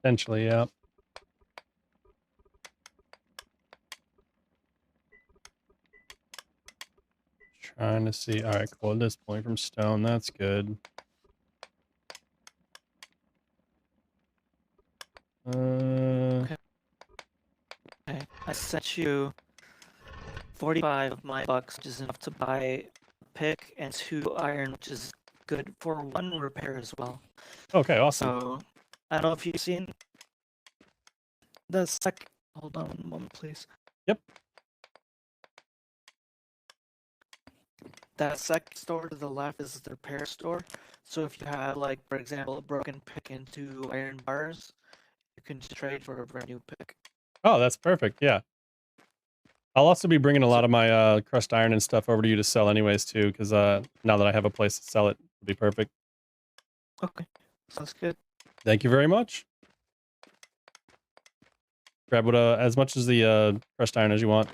Potentially, yeah. Trying to see. All right, cool. At this point from stone, that's good. Okay. I sent you 45 of my bucks, which is enough to buy a pick and 2 iron, which is good for 1 repair as well. Okay, awesome. So, I don't know if you've seen the sec. Hold on 1 moment, please. Yep. That second store to the left is the repair store. So if you have, like, for example, a broken pick and 2 iron bars, you can trade for a brand new pick. Oh, that's perfect. Yeah. I'll also be bringing a lot of my crushed iron and stuff over to you to sell anyways too, because now that I have a place to sell it, it'll be perfect. Okay, sounds good. Thank you very much. Grab what as much as the crushed iron as you want.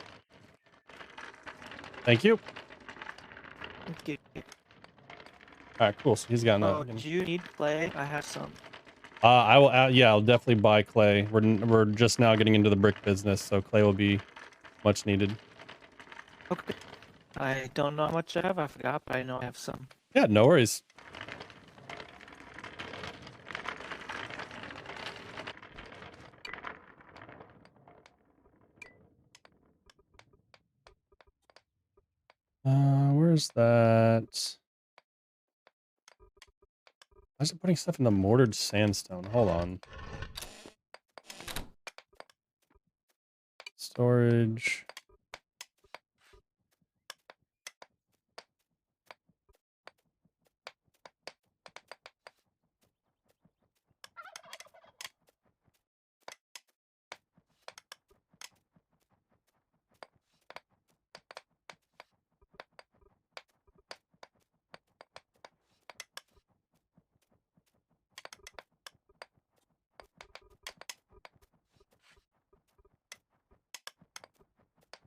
Thank you. Thank you. All right, cool. So he's got Oh, that. do you need clay? I have some. I will. Yeah, I'll definitely buy clay. We're just now getting into the brick business, so clay will be much needed. Okay. I don't know how much I have. I forgot, but I know I have some. Yeah, no worries. Where's that? Why is it putting stuff in the mortared sandstone? Hold on. Storage.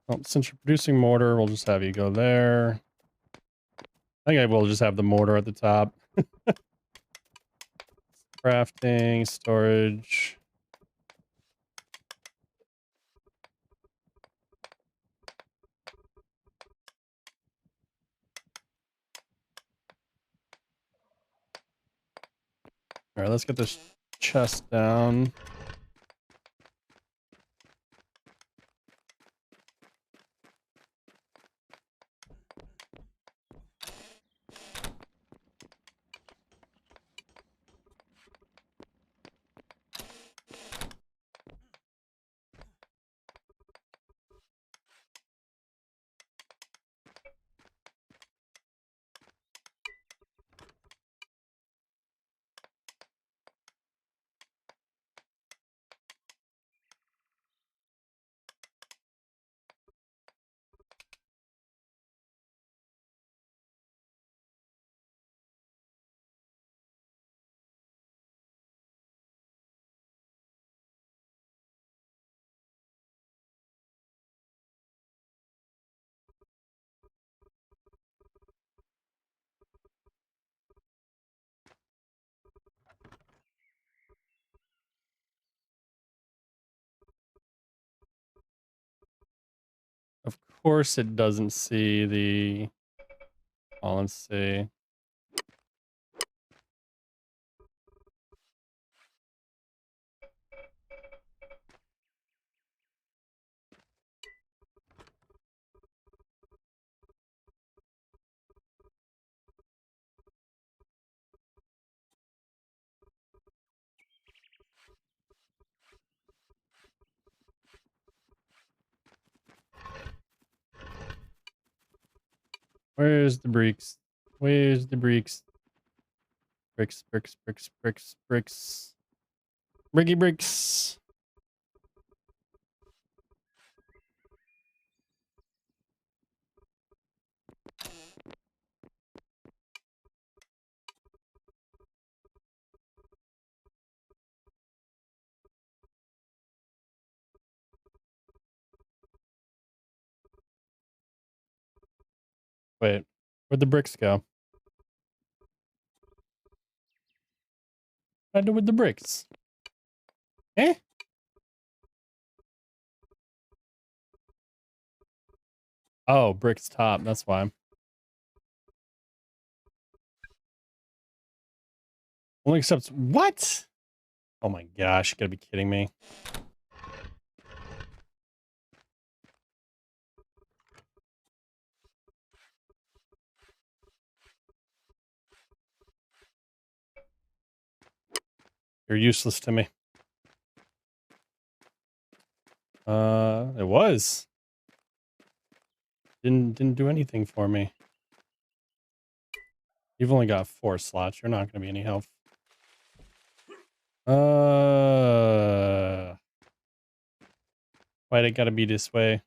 Well, since you're producing mortar, we'll just have you go there. I think I will just have the mortar at the top. Crafting, storage. All right, let's get this chest down. Of course, it doesn't see the. Oh, let's see. Where's the bricks? Where's the bricks? Bricks, bricks, bricks, bricks, bricks. Bricky bricks. Wait, where'd the bricks go? What do I do with the bricks? Eh? Oh, bricks top. That's why. Only accepts what? Oh my gosh, you gotta be kidding me. You're useless to me. It was. Didn't do anything for me. You've only got 4 slots. You're not gonna be any help. Why'd it gotta be this way?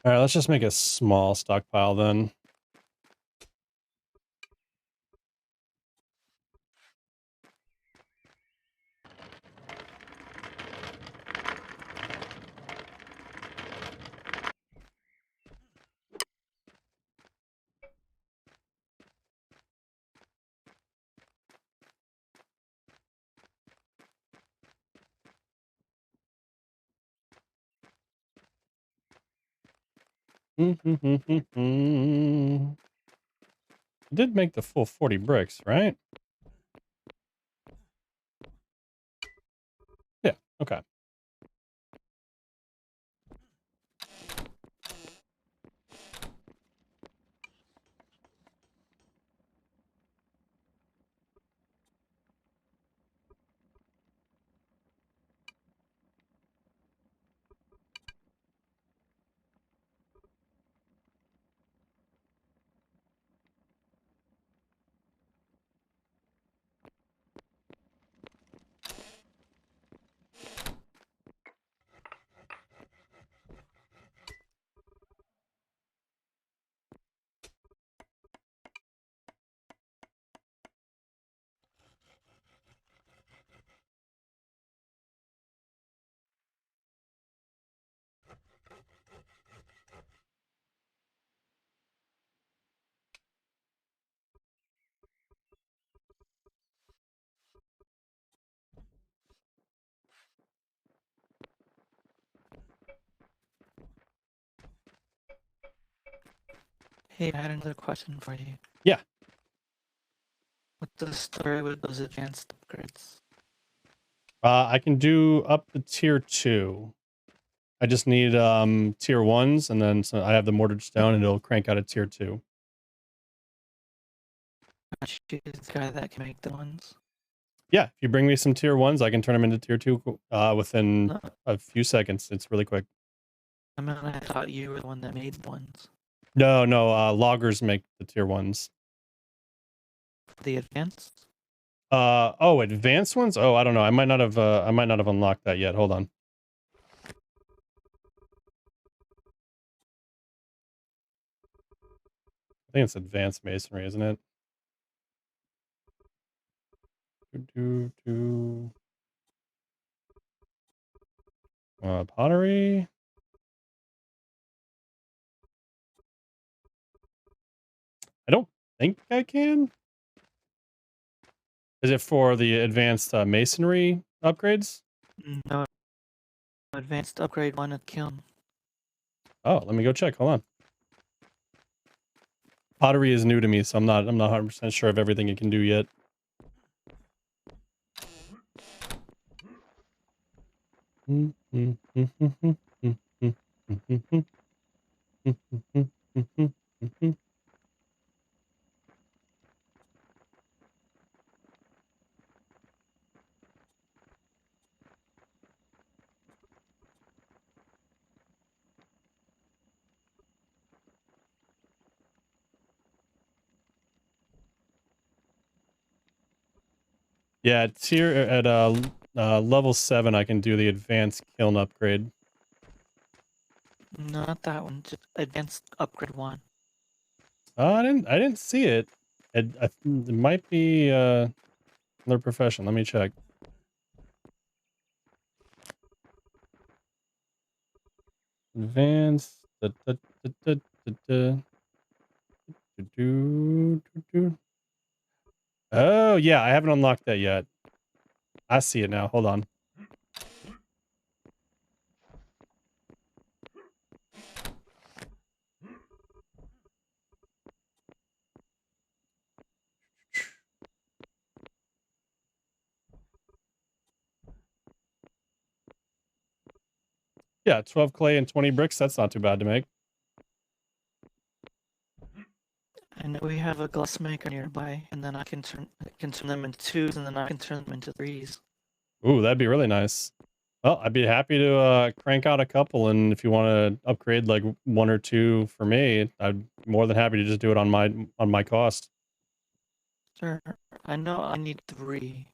All right, let's just make a small stockpile then. I did make the full 40 bricks, right? Yeah, okay. Hey, I had another question for you. Yeah. What's the story with those advanced upgrades? I can do up to tier 2. I just need tier 1s, and then so I have the mortared stone, and it'll crank out a tier 2. Choose the guy that can make the ones. Yeah, if you bring me some tier 1s, I can turn them into tier 2 within a few seconds. It's really quick. I mean, I thought you were the one that made the ones. No, loggers make the tier 1s. The advanced? Oh, advanced ones? Oh, I don't know. I might not have unlocked that yet. Hold on. I think it's advanced masonry, isn't it? Pottery. I don't think I can. Is it for the advanced masonry upgrades? No. Advanced upgrade 1 at kiln. Oh, let me go check. Hold on. Pottery is new to me, so I'm not 100% sure of everything it can do yet. Yeah, at level 7, I can do the advanced kiln upgrade. No, not that one. Just advanced upgrade 1. I didn't see it. It might be another profession. Let me check. Advanced. Oh, yeah, I haven't unlocked that yet. I see it now. Hold on. Yeah, 12 clay and 20 bricks. That's not too bad to make. I know we have a glass maker nearby, and then I can turn them into twos, and then I can turn them into threes. Ooh, that'd be really nice. Well, I'd be happy to crank out a couple, and if you want to upgrade like one or two for me, I'd be more than happy to just do it on my cost. Sure. I know I need 3.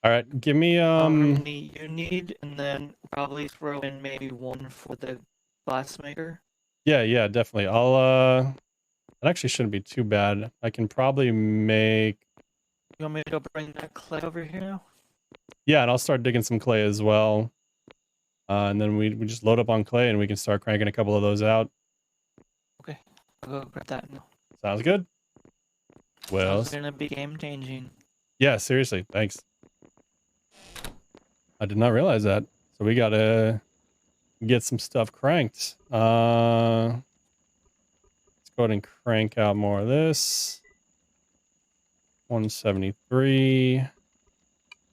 All right, give me However many you need, and then probably throw in maybe 1 for the glass maker. Yeah, definitely. That actually shouldn't be too bad. I can probably make. You want me to go bring that clay over here now? Yeah, and I'll start digging some clay as well. And then we just load up on clay and we can start cranking a couple of those out. Okay, I'll go grab that now. Sounds good. Well, It's gonna be game changing. yeah, seriously, thanks. I did not realize that. So we gotta get some stuff cranked. Let's go ahead and crank out more of this. 173.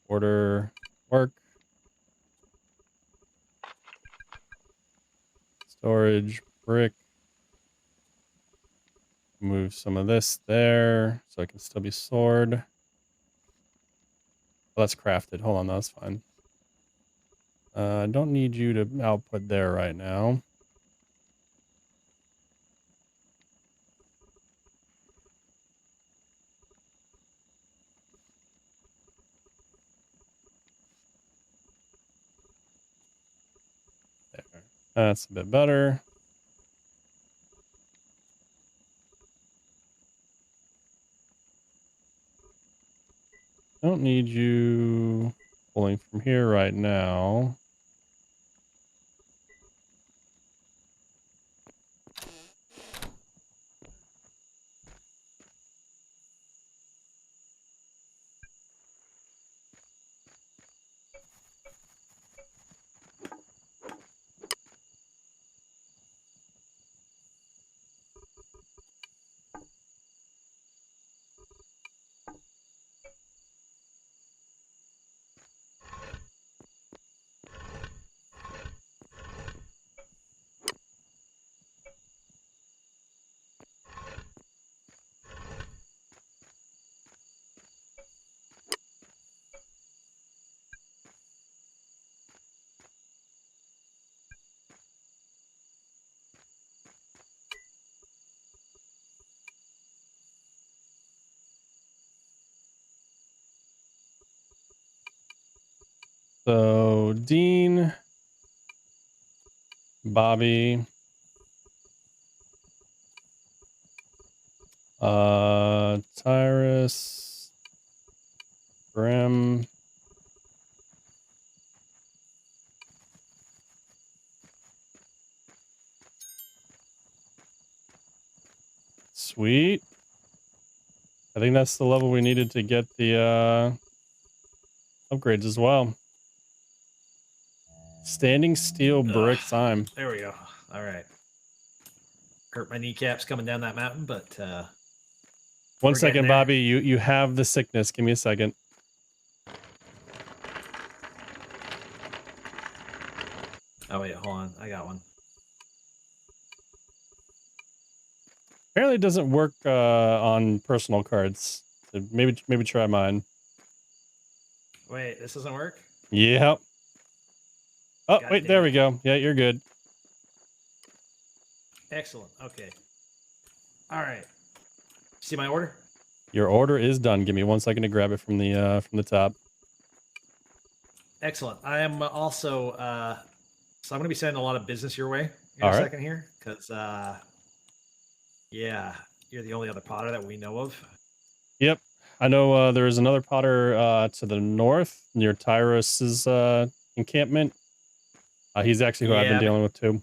Order work. Storage brick. Move some of this there so it can still be stored. Well, that's crafted. Hold on, that's fine. I don't need you to output there right now. There. That's a bit better. Don't need you pulling from here right now. So Dean, Bobby, Tyrus, Grim, sweet. I think that's the level we needed to get the upgrades as well. Standing steel brick time. There we go. All right. Hurt my kneecaps coming down that mountain, but 1 second, Bobby. You have the sickness. Give me a second. Oh wait, hold on. I got one. Apparently, it doesn't work on personal cards. So maybe try mine. Wait, this doesn't work? Yep. Oh, God wait, damn there it. we go. Yeah, you're good. Excellent. Okay. All right. See my order? Your order is done. Give me 1 second to grab it from the top. Excellent. I am also so I'm going to be sending a lot of business your way in All a right. second here because yeah, you're the only other potter that we know of. Yep. I know there is another potter to the north near Tyrus's encampment. He's actually who I've been Yeah, dealing with too.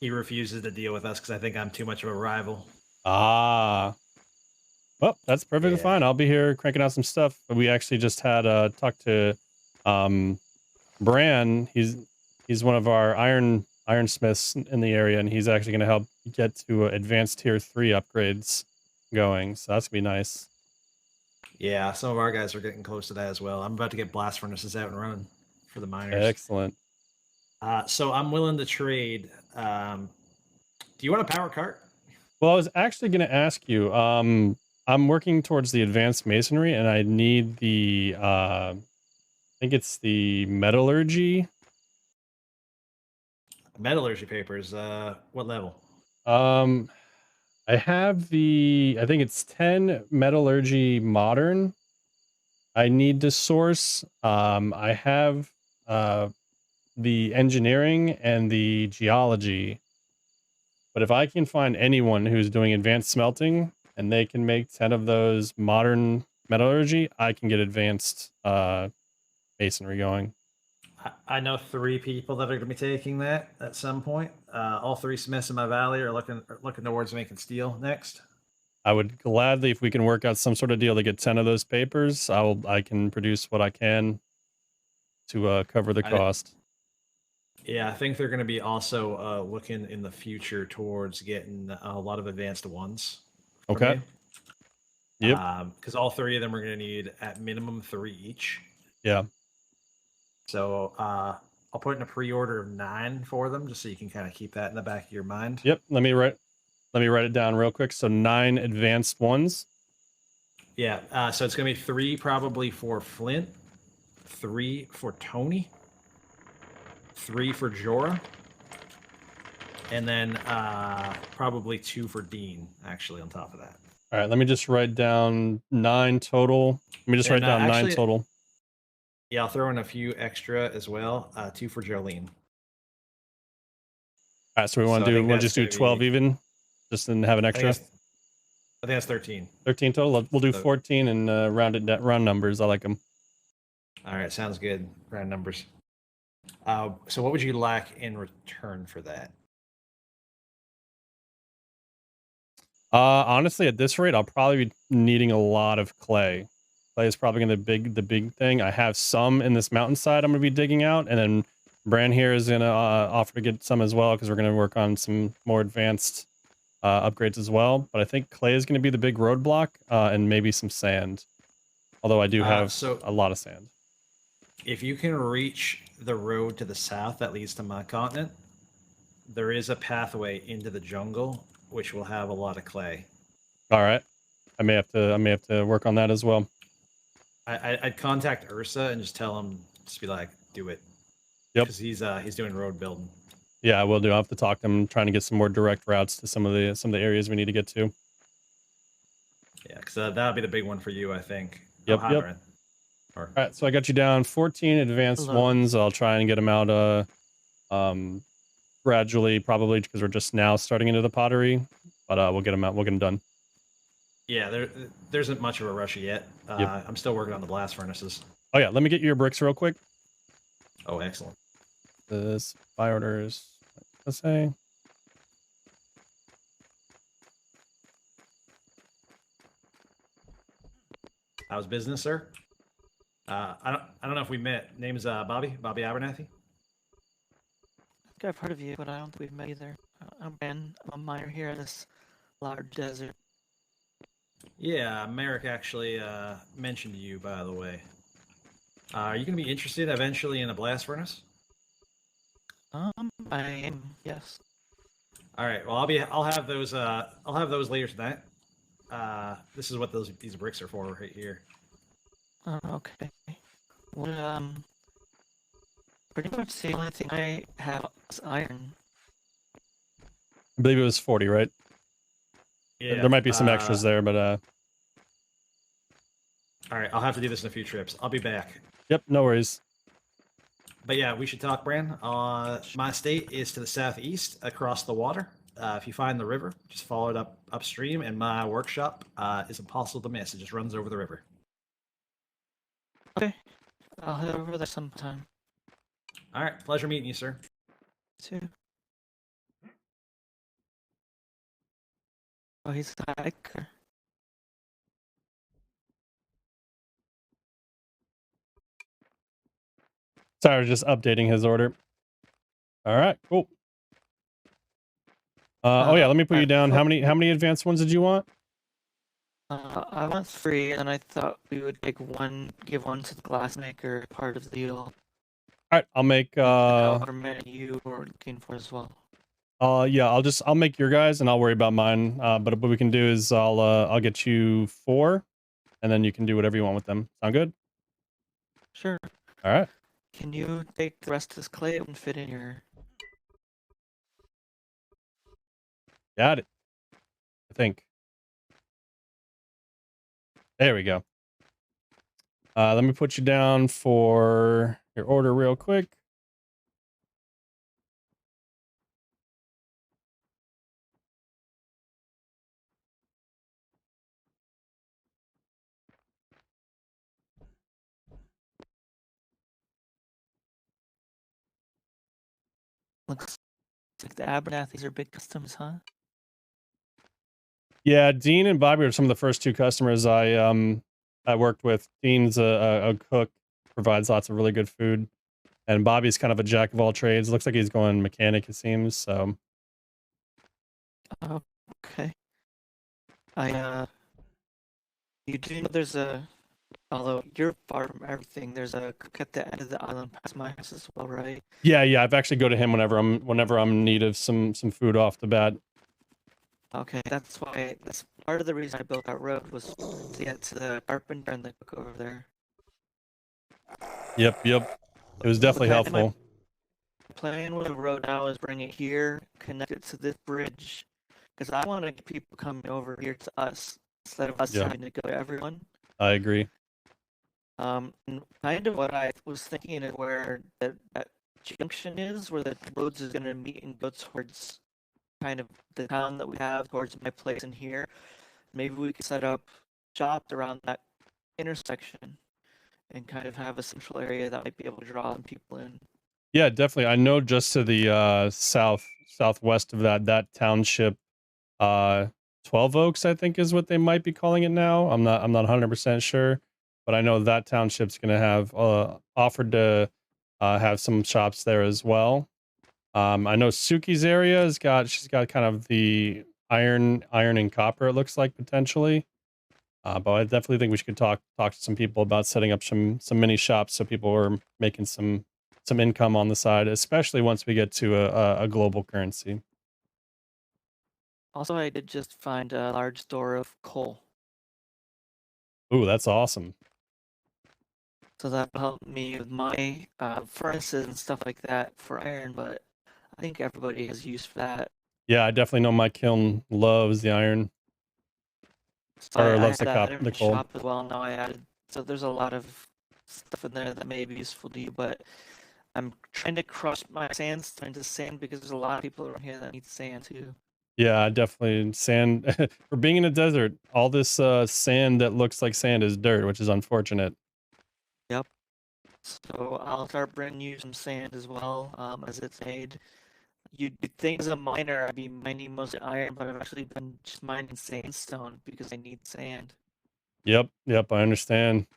He refuses to deal with us because I think I'm too much of a rival. Ah. Well, that's perfectly fine. I'll be here cranking out some stuff. We actually just had talk to Bran. He's one of our ironsmiths in the area, and he's actually going to help get to advanced tier 3 upgrades going. So that's gonna be nice. Yeah, some of our guys are getting close to that as well. I'm about to get blast furnaces out and running for the miners. Excellent. So I'm willing to trade. Do you want a power cart? Well, I was actually going to ask you. I'm working towards the advanced masonry, and I need the. I think it's the metallurgy. Metallurgy papers. What level? I have the. I think it's 10 metallurgy modern. I need to source. I have the engineering and the geology. But if I can find anyone who's doing advanced smelting and they can make 10 of those modern metallurgy, I can get advanced masonry going. I know 3 people that are going to be taking that at some point. All 3 smiths in my valley are looking towards making steel next. I would gladly, if we can work out some sort of deal to get 10 of those papers, I can produce what I can to cover the cost. Yeah, I think they're going to be also looking in the future towards getting a lot of advanced ones. Okay. Yep. Because all 3 of them are going to need at minimum 3 each. Yeah. So I'll put in a pre-order of 9 for them, just so you can kind of keep that in the back of your mind. Yep. Let me write it down real quick. So 9 advanced ones. Yeah. So it's going to be 3 probably for Flint, 3 for Tony, 3 for Jorah, and then probably 2 for Dean, actually, on top of that. All right, let me just write down 9 total. Let me just write down actually, 9 total. Yeah, I'll throw in a few extra as well. 2 for Jolene. All right, so we want to do, we'll just do 12 even, just to have an extra. I think that's 13. 13 total. We'll do 14 and round numbers. I like them. All right, sounds good. Round numbers. So what would you like in return for that? Honestly, at this rate, I'll probably be needing a lot of clay. Clay is probably going to be the big thing. I have some in this mountainside I'm going to be digging out, and then Bran here is going to offer to get some as well because we're going to work on some more advanced upgrades as well. But I think clay is going to be the big roadblock, and maybe some sand. Although I do have a lot of sand. If you can reach the road to the south that leads to my continent, there is a pathway into the jungle which will have a lot of clay. All right, I may have to work on that as well. I'd contact Ursa and just tell him, just be like, do it. Yep. Because he's doing road building. Yeah, I will do. I'll have to talk to him, trying to get some more direct routes to some of the areas we need to get to. Yeah, because that'll be the big one for you, I think. Yep. Yep. All right, so I got you down 14 advanced ones. I'll try and get them out gradually, probably because we're just now starting into the pottery, but we'll get them out. We'll get them done. Yeah, there isn't much of a rush yet. Yep. I'm still working on the blast furnaces. Oh yeah, let me get you your bricks real quick. Oh, excellent. This buy orders. Let's say. How's business, sir? I don't know if we met. Name's Bobby Abernathy. I think I've heard of you, but I don't think we've met either. I'm Ben. I'm a miner here in this large desert. Yeah, Merrick actually mentioned you, by the way. Are you going to be interested eventually in a blast furnace? I am. Yes. All right. Well, I'll have those. I'll have those later tonight. This is what these bricks are for right here. Oh, okay. Well, pretty much the only thing I have is iron. I believe it was 40, right? Yeah. There might be some extras there, but all right, I'll have to do this in a few trips. I'll be back. Yep, no worries. But yeah, we should talk, Bran. My estate is to the southeast, across the water. If you find the river, just follow it upstream, and my workshop is impossible to miss. It just runs over the river. Okay, I'll head over there sometime. All right, pleasure meeting you, sir. Too. Oh, he's a hiker. Sorry, I was just updating his order. All right, cool. Oh yeah, let me put you down. How many advanced ones did you want? I want 3, and I thought we would give one to the glassmaker, part of the deal. All right, I'll make However many you were looking for as well. yeah, I'll make your guys and I'll worry about mine. But what we can do is I'll get you 4 and then you can do whatever you want with them. Sound good? Sure. All right. Can you take the rest of this clay and fit in your... Got it. I think. There we go. Let me put you down for your order real quick. Looks like the Abernathys are big customers, huh? Yeah, Dean and Bobby are some of the first 2 customers I worked with. Dean's a cook, provides lots of really good food, and Bobby's kind of a jack of all trades. Looks like he's going mechanic, it seems. So. Okay. You do know there's a, although you're far from everything, there's a cook at the end of the island past my house as well, right? Yeah, I've actually go to him whenever I'm in need of some food off the bat. Okay, that's part of the reason I built that road was to get to the carpenter and the cook over there. Yep. It was definitely helpful. My plan with the road now is bring it here, connect it to this bridge, because I want to get people coming over here to us instead of us having to go to everyone. I agree. And kind of what I was thinking is where that junction is, where the roads is going to meet and go towards kind of the town that we have, towards my place in here. Maybe we could set up shops around that intersection and kind of have a central area that might be able to draw people in. Yeah, definitely. I know just to the southwest of that township, 12 Oaks, I think is what they might be calling it now. I'm not 100% sure, but I know that township's going to have offered to have some shops there as well. I know Suki's area she's got kind of the iron and copper, it looks like, potentially. But I definitely think we should talk to some people about setting up some mini shops so people are making some income on the side, especially once we get to a global currency. Also, I did just find a large store of coal. Ooh, that's awesome. So that'll help me with my furnaces and stuff like that for iron, but I think everybody has use for that. Yeah, I definitely know my kiln loves the iron. So Or I loves had the that in the coal. shop as well. Now I added, so there's a lot of stuff in there that may be useful to you, but I'm trying to crush my sandstone into sand because there's a lot of people around here that need sand too. Yeah, definitely sand. For being in a desert, all this sand that looks like sand is dirt, which is unfortunate. Yep. So I'll start bringing you some sand as well, as it's made. You'd think as a miner I'd be mining mostly iron, but I've actually been just mining sandstone because I need sand. Yep, I understand.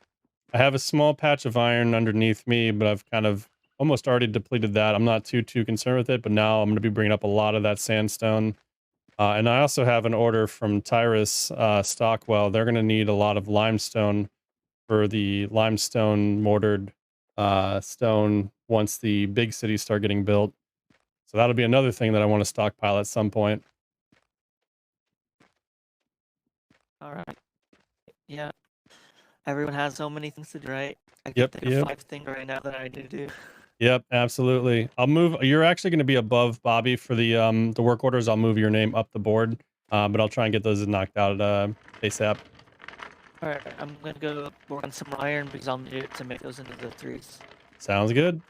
I have a small patch of iron underneath me, but I've kind of almost already depleted that. I'm not too concerned with it, but now I'm going to be bringing up a lot of that sandstone. And I also have an order from Tyrus Stockwell. They're going to need a lot of limestone for the limestone mortared stone once the big cities start getting built. So that'll be another thing that I want to stockpile at some point. All right. Yeah. Everyone has so many things to do, right? I can Yep, think of 5 things right now that I need to do. Yep, absolutely. I'll move. You're actually going to be above Bobby for the work orders. I'll move your name up the board, but I'll try and get those knocked out ASAP. All right, I'm gonna go work on some iron because I'll need it to make those into the 3s. Sounds good.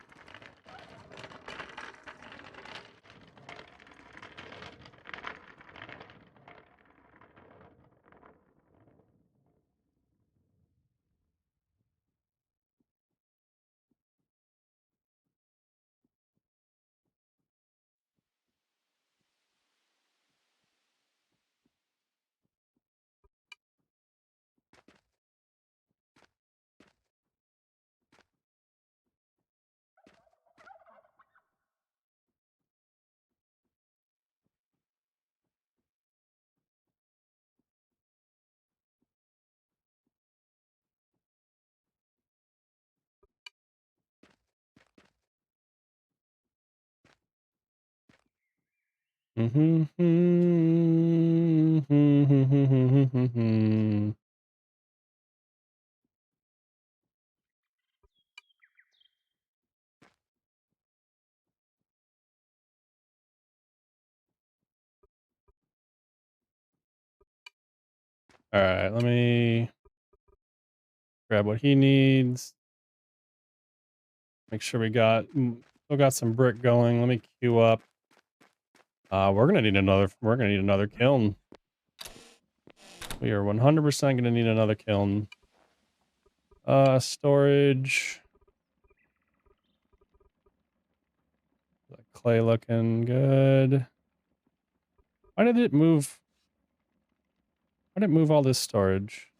All right, let me grab what he needs. Make sure we still got some brick going. Let me queue up. We're gonna need another kiln. We are 100% gonna need another kiln. Storage. Clay looking good. Why did it move? Why did it move all this storage?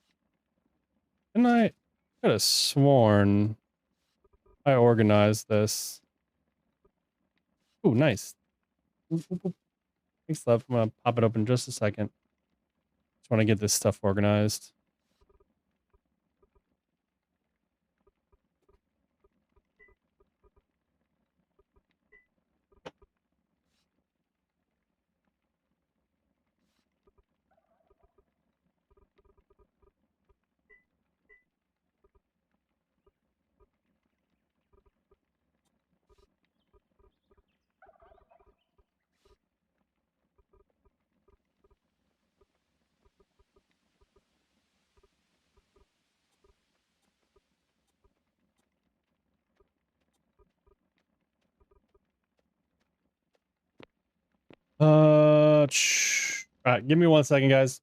Didn't I could have sworn I organized this. Ooh, nice. Oop, oop, oop. Thanks, love. I'm gonna pop it open in just a second. Just want to get this stuff organized. All right, give me 1 second, guys.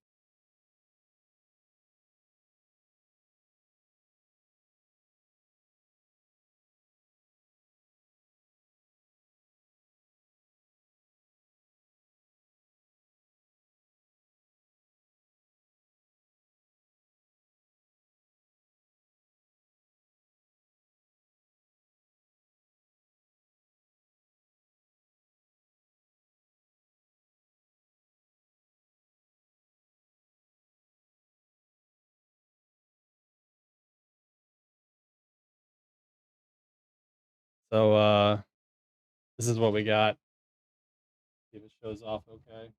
So this is what we got. See if it shows off okay.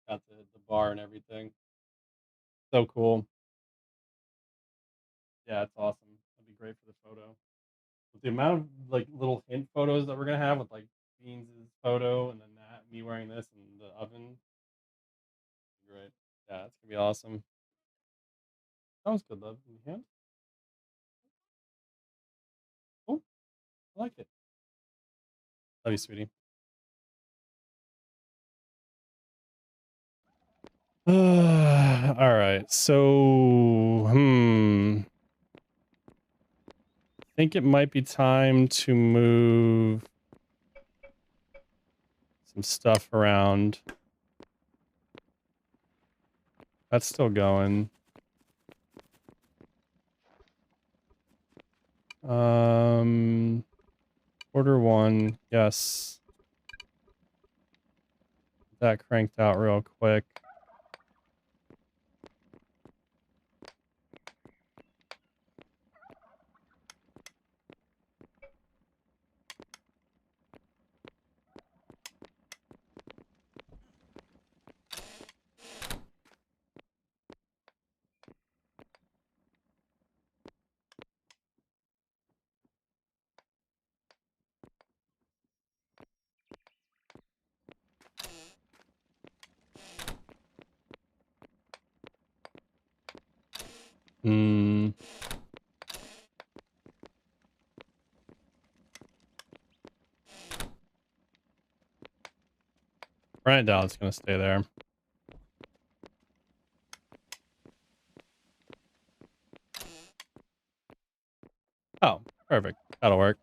Got the bar and everything. So cool. Yeah, it's awesome. That'd be great for the photo. With the amount of like little hint photos that we're gonna have with like Beans' photo and then that me wearing this and the oven. Great. Yeah, it's gonna be awesome. That was good, love. In the hand. Oh, I like it. Love you, sweetie. All right. So, I think it might be time to move some stuff around. That's still going. Order 1. Yes. That cranked out real quick. Right now, it's gonna stay there. Oh, perfect. That'll work.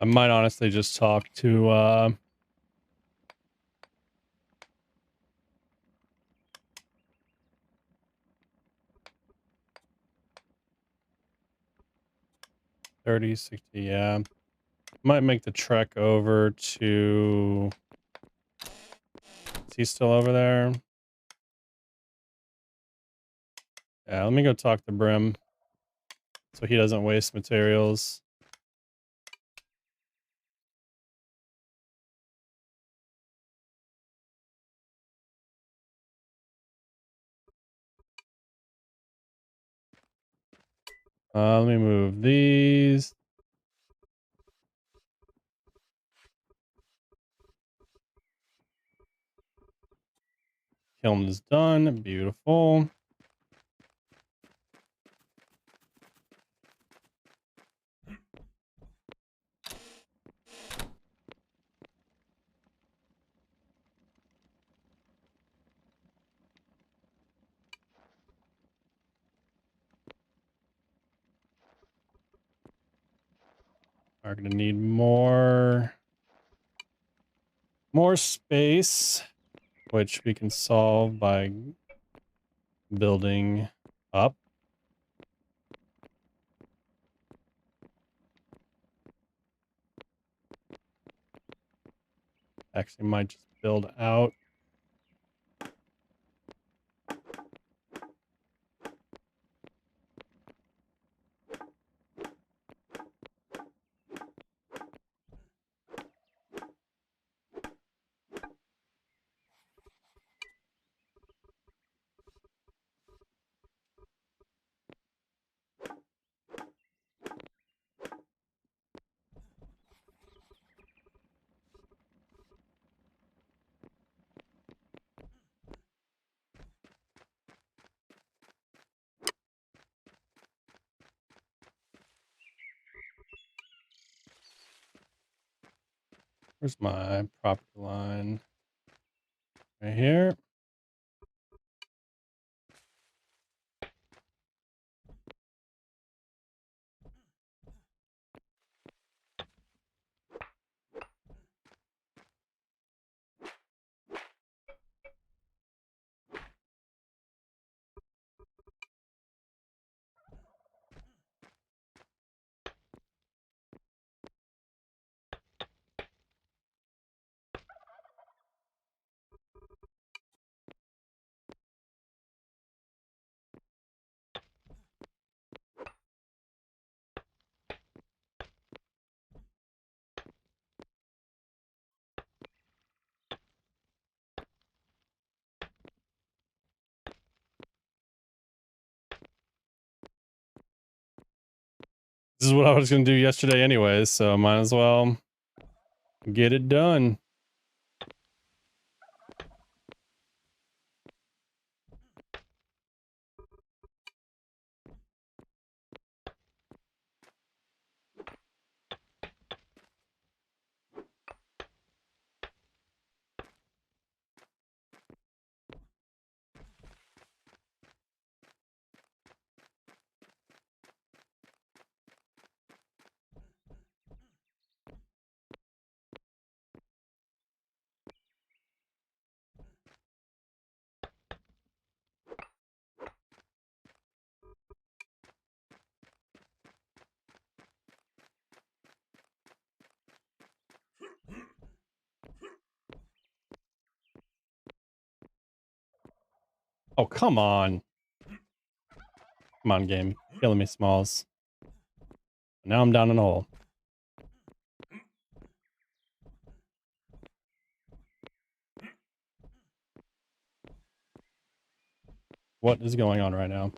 I might honestly just talk to $30, $60, yeah. Might make the trek over to... Is he still over there? Yeah, let me go talk to Brim so he doesn't waste materials. Let me move these. Kiln is done. Beautiful. Are gonna need more space, which we can solve by building up. Actually, might just build out. Where's my property line? Right here. This is what I was going to do yesterday anyways, so might as well get it done. Oh, come on. Come on, game. Killing me, Smalls. Now I'm down in a hole. What is going on right now?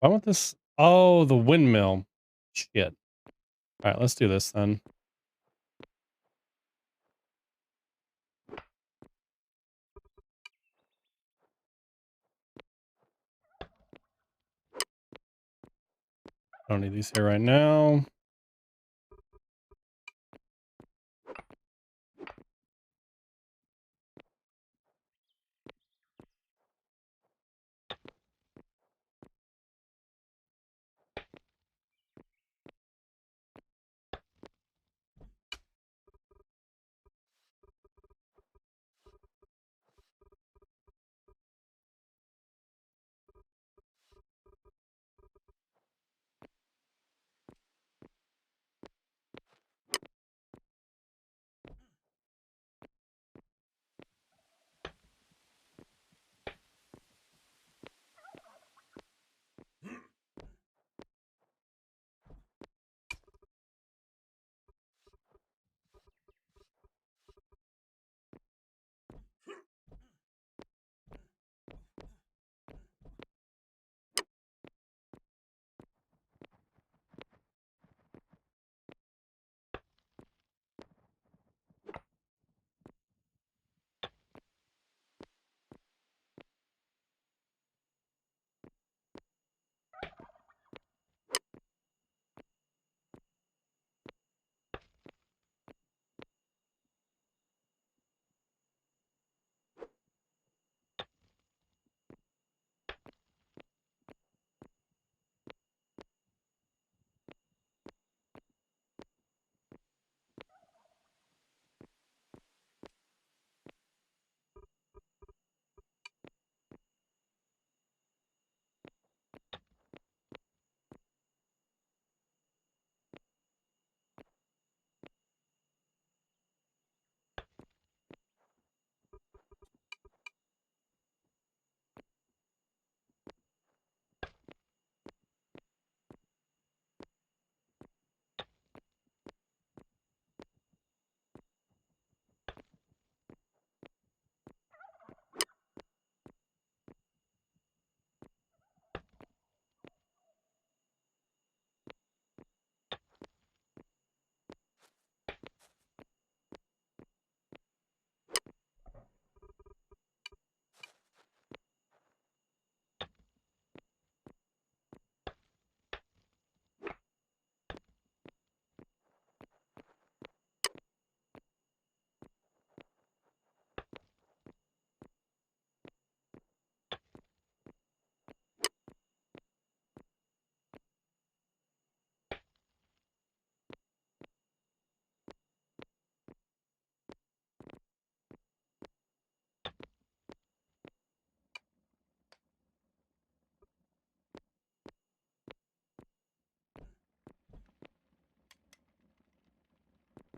I want this. Oh, the windmill. Shit. All right, let's do this then. Don't need these here right now.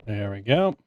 There we go.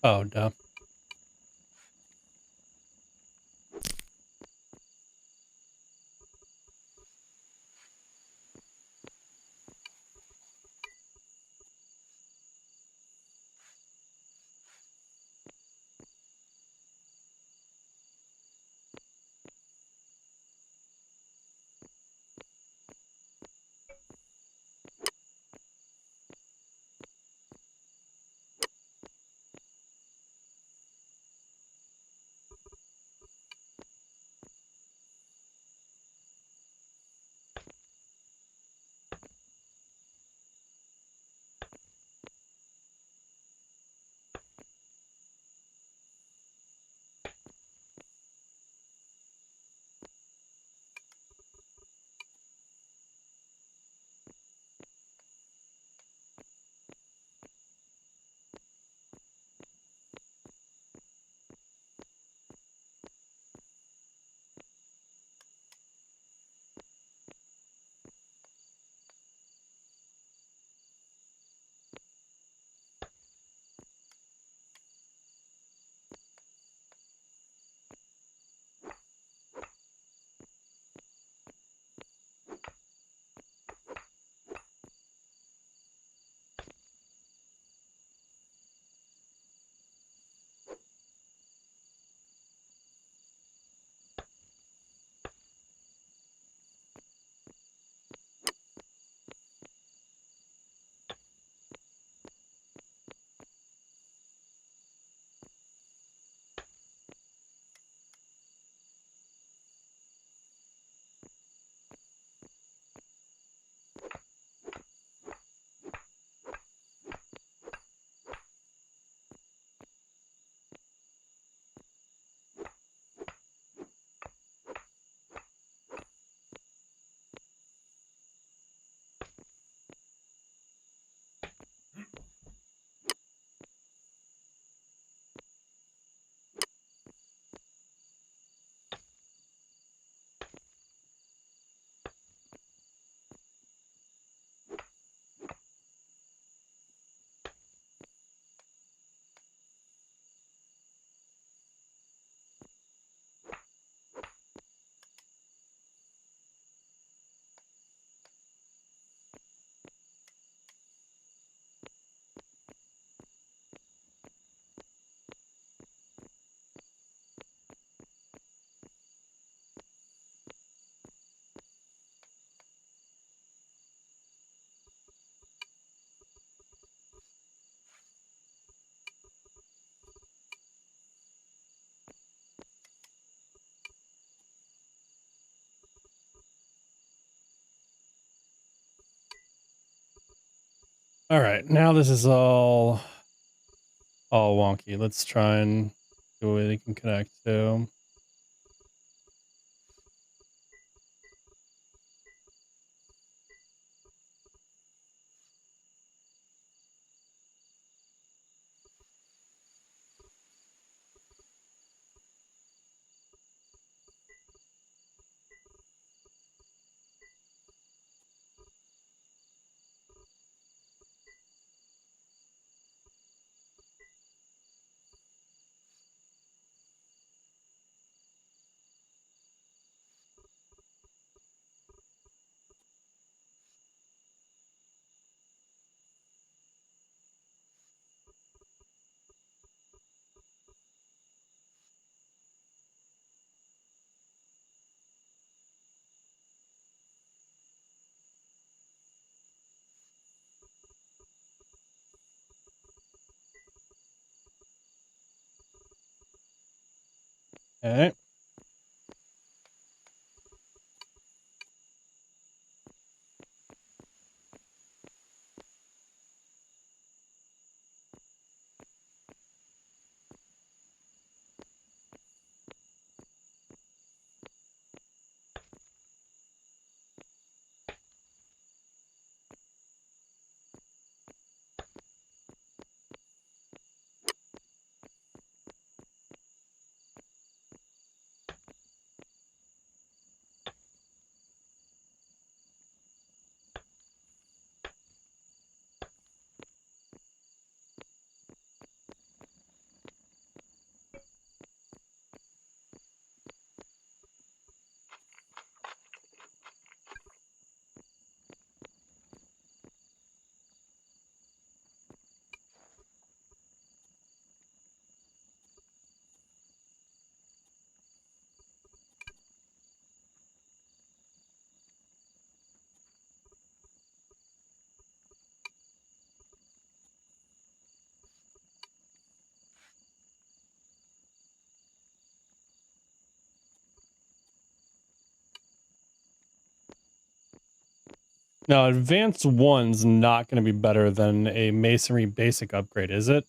Oh, duh. All right, now this is all wonky. Let's try and do a way they can connect to. Okay. Now, Advanced 1's not going to be better than a Masonry basic upgrade, is it?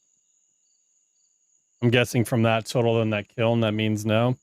I'm guessing from that total in that kiln, that means no.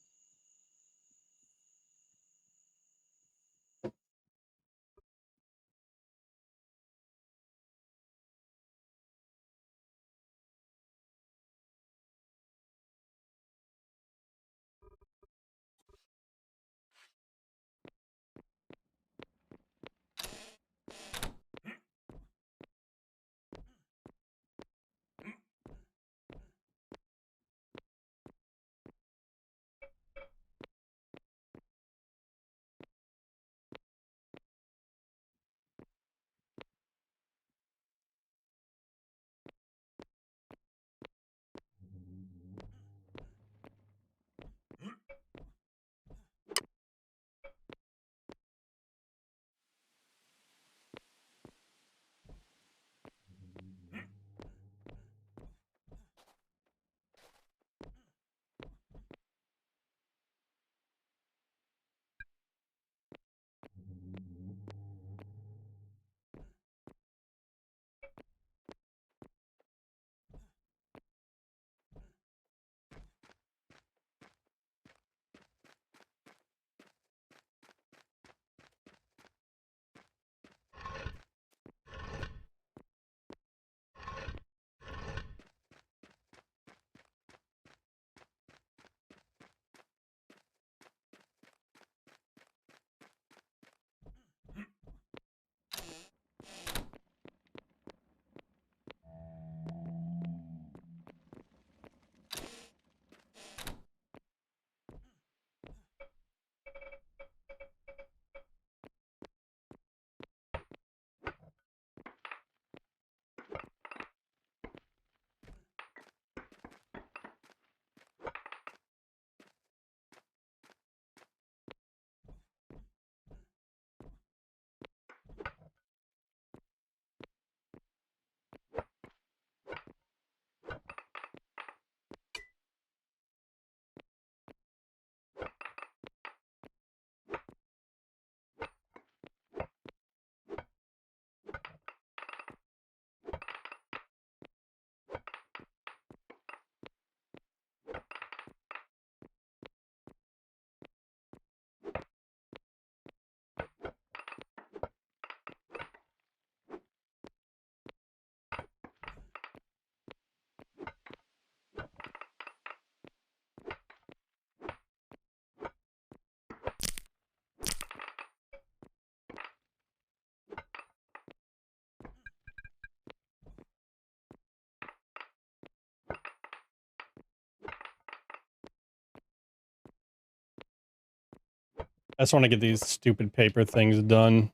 I just want to get these stupid paper things done.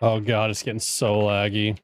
Oh god, it's getting so laggy.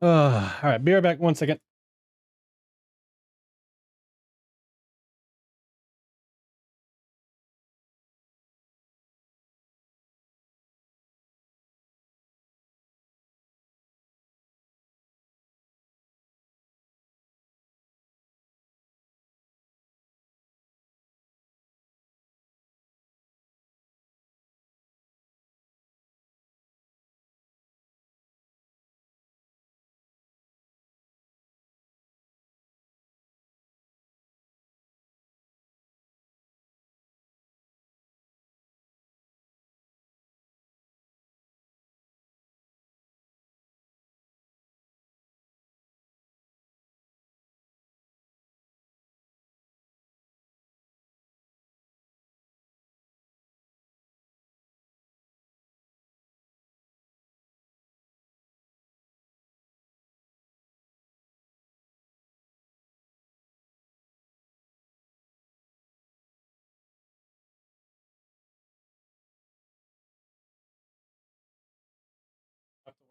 All right, be right back. 1 second.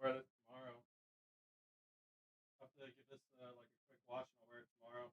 wear this tomorrow. I'll have to give this like a quick wash and I'll wear it tomorrow.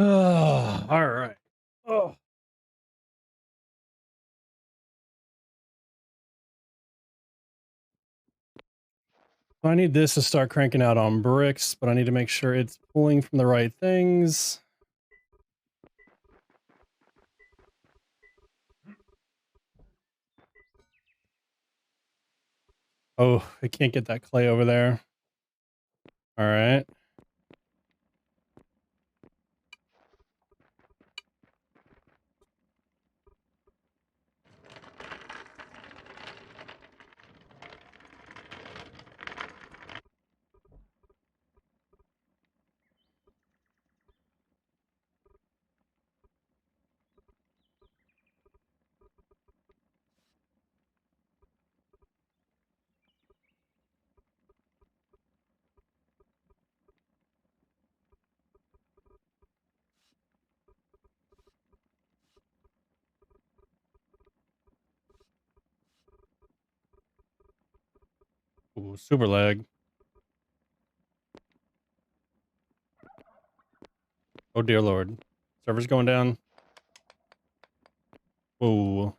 Oh, all right. Oh. I need this to start cranking out on bricks, but I need to make sure it's pulling from the right things. Oh, I can't get that clay over there. All right. Ooh, super lag. Oh dear lord. Server's going down. Ooh.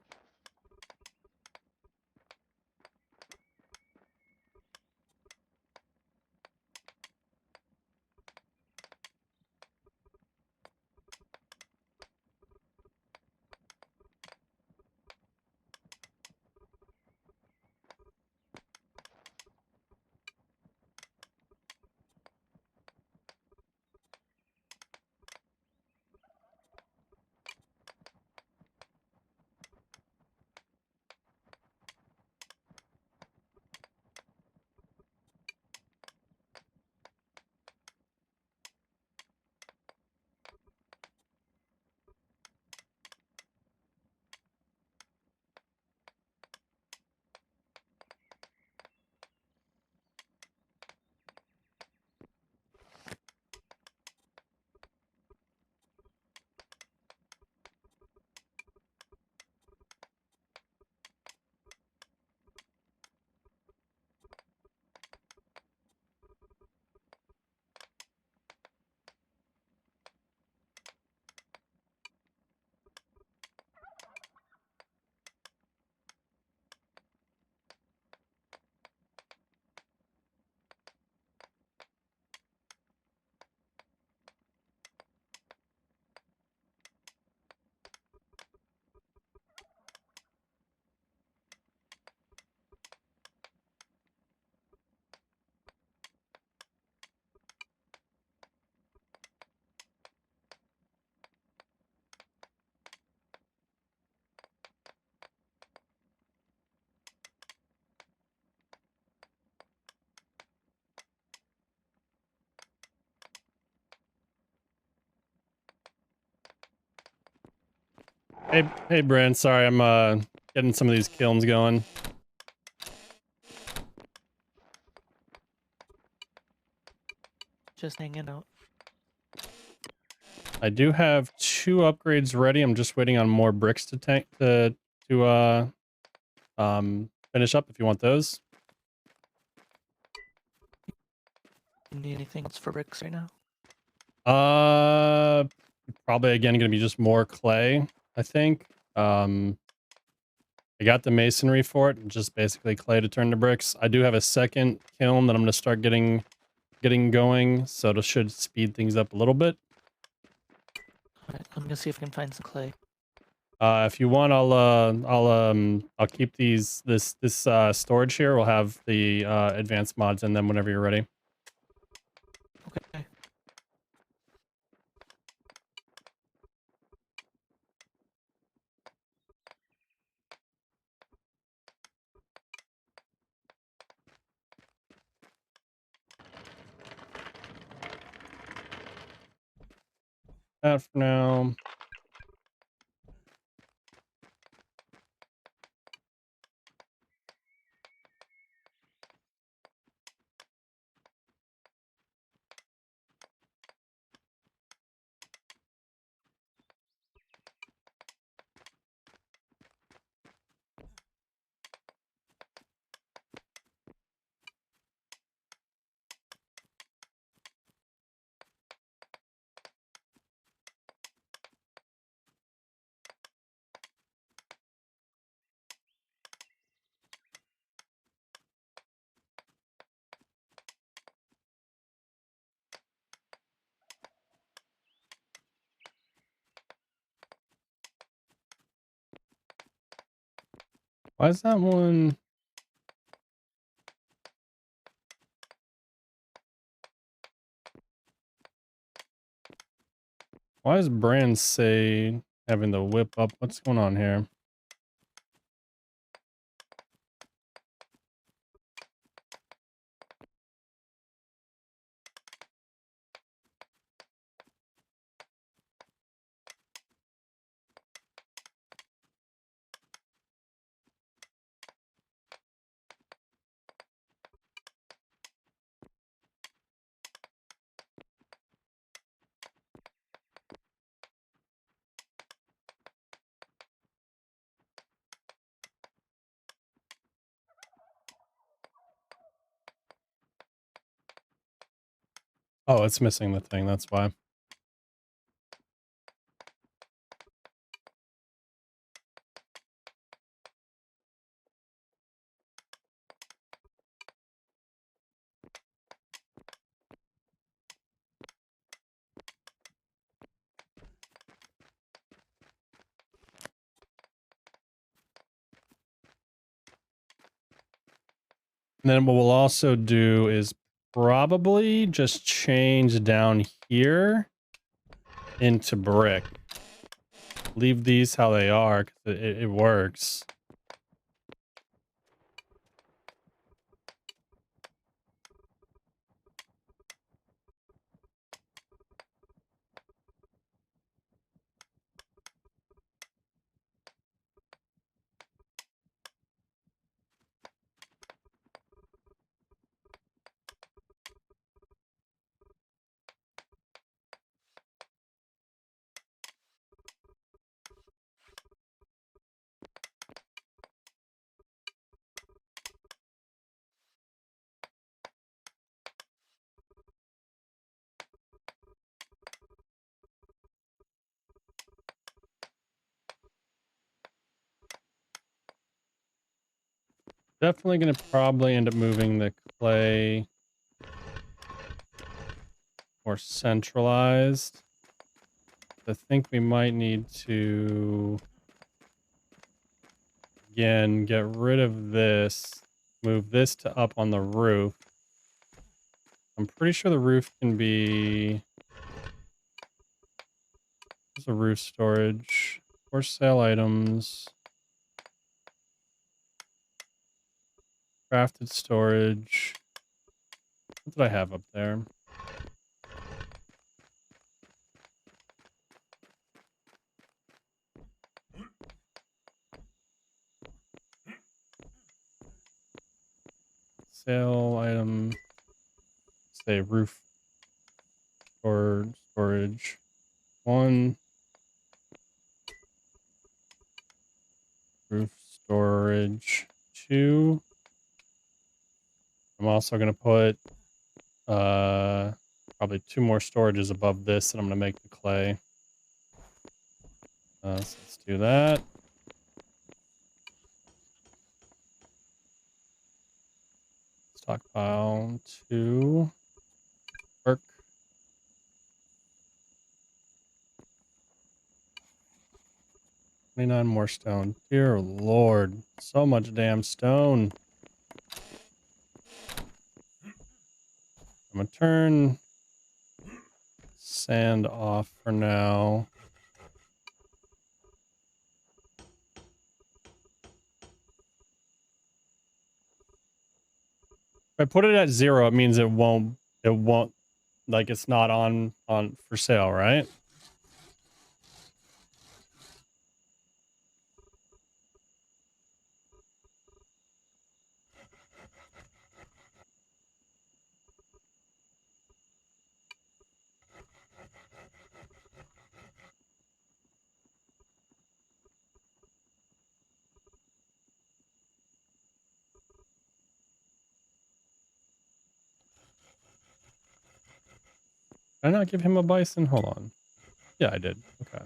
Hey, Brent. Sorry, I'm getting some of these kilns going. Just hanging out. I do have 2 upgrades ready. I'm just waiting on more bricks to finish up if you want those. You need anything else for bricks right now? Probably again gonna be just more clay, I think. I got the masonry for it, just basically clay to turn to bricks. I do have a second kiln that I'm gonna start getting going, so it should speed things up a little bit. Alright, I'm gonna see if I can find some clay. If you want, I'll keep this storage here. We'll have the advanced mods in them whenever you're ready. Okay. That for now. Why is that one? Why is brand say having the whip up? What's going on here? Oh, it's missing the thing. That's why. And then what we'll also do is probably just change down here into brick. Leave these how they are because it works. Definitely going to probably end up moving the clay more centralized. I think we might need to, again, get rid of this, move this to up on the roof. I'm pretty sure the roof can be, there's a roof storage, for sale items, crafted storage. What did I have up there? Sale item, say roof storage 1. Roof storage 2. I'm also going to put probably 2 more storages above this, and I'm going to make the clay. So let's do that. Stockpile 2. Work. 29 more stone. Dear Lord, so much damn stone. I'm gonna turn sand off for now. If I put it at 0, it means it won't, like it's not on for sale, right? Did I not give him a bison? Hold on. Yeah, I did. Okay.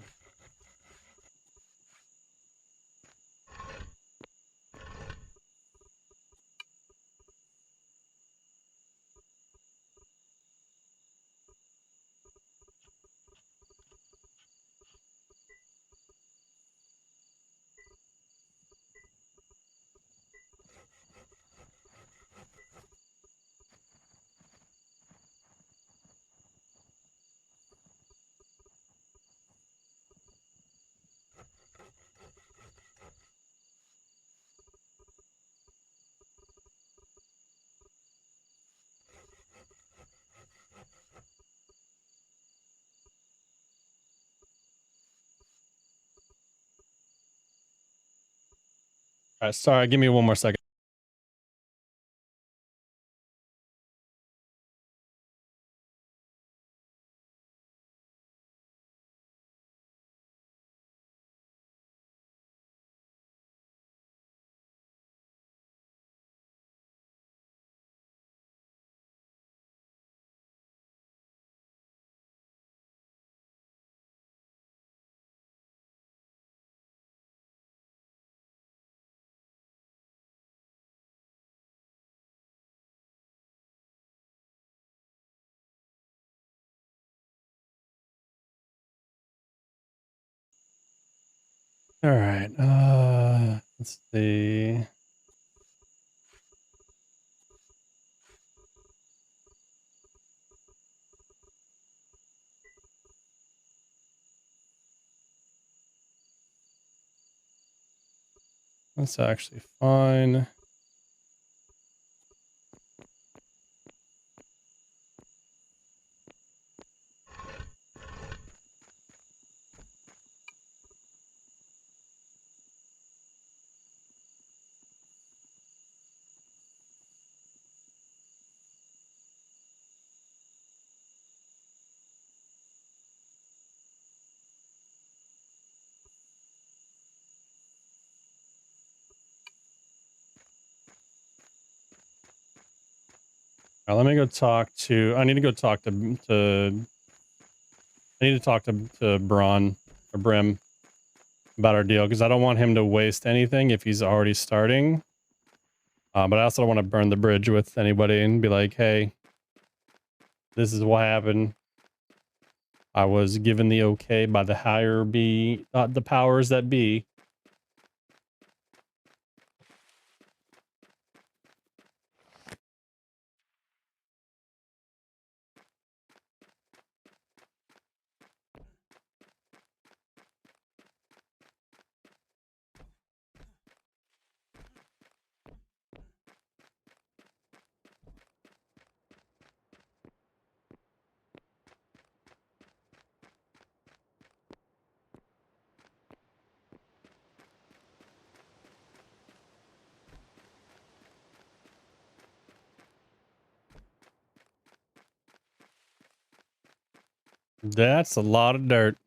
All right, sorry, give me one more second. All right. Let's see. That's actually fine. All right, let me go talk to. I need to go talk to. I need to talk to Braun or Brim about our deal because I don't want him to waste anything if he's already starting. But I also don't want to burn the bridge with anybody and be like, "Hey, this is what happened. I was given the okay by the higher be, the powers that be." That's a lot of dirt.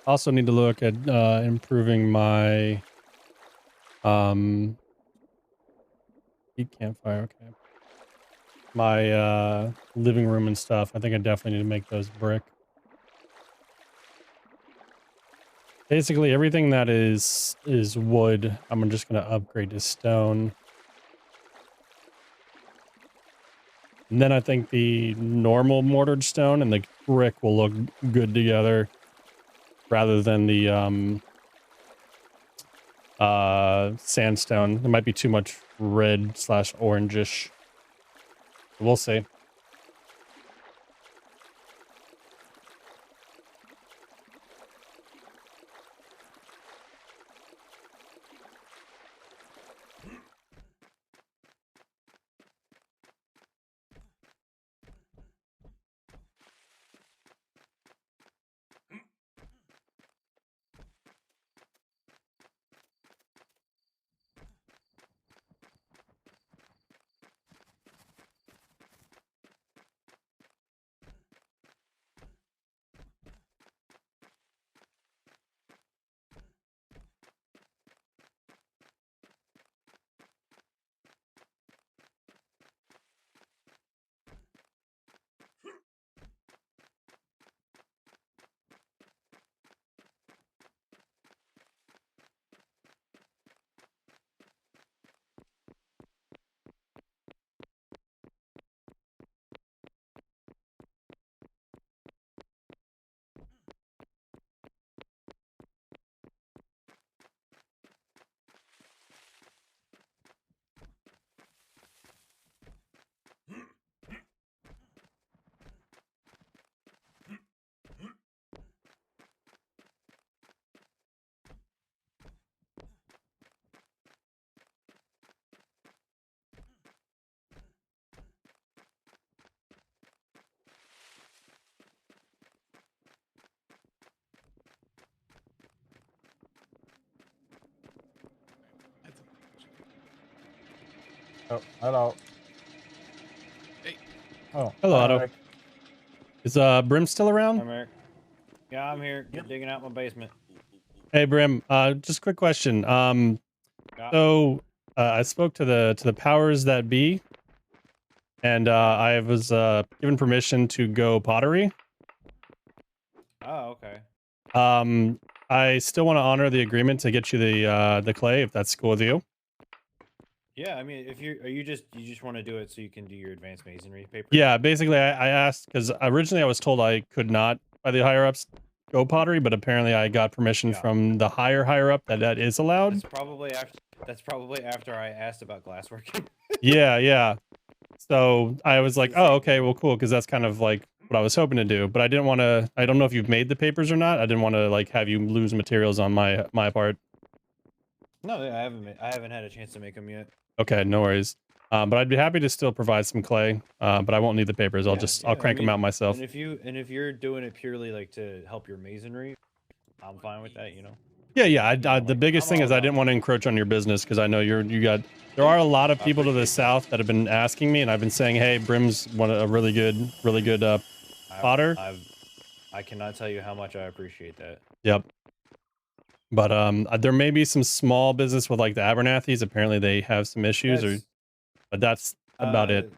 Also need to look at improving my heat campfire. Okay, my living room and stuff. I think I definitely need to make those brick. Basically everything that is wood, I'm just gonna upgrade to stone. And then I think the normal mortared stone and the brick will look good together rather than the sandstone. It might be too much red / orangish. We'll see. Oh, hello. Hey. Oh, hello, hi, Otto. Merrick. Is Brim still around? Hi, Merrick. Yeah, I'm here. Digging out my basement. Hey, Brim. Just a quick question. So I spoke to the powers that be, and I was given permission to go pottery. Oh, okay. I still want to honor the agreement to get you the clay, if that's cool with you. Yeah, I mean, if you just want to do it so you can do your advanced masonry paper. Yeah, basically, I asked because originally I was told I could not by the higher ups go pottery, but apparently I got permission from the higher up that is allowed. That's probably after I asked about glassworking. Yeah. So I was like, oh, okay, well, cool, because that's kind of like what I was hoping to do, but I didn't want to. I don't know if you've made the papers or not. I didn't want to like have you lose materials on my part. No, I haven't had a chance to make them yet. Okay, no worries. But I'd be happy to still provide some clay. But I won't need the papers. I'll crank them out myself. And if you're doing it purely like to help your masonry, I'm fine with that. You know. Yeah. The biggest thing is I didn't want to encroach on your business because I know there are a lot of people to the south that have been asking me, and I've been saying, hey, Brim's a really good potter. I cannot tell you how much I appreciate that. Yep. But there may be some small business with like the Abernathys. Apparently they have some issues, but that's about it.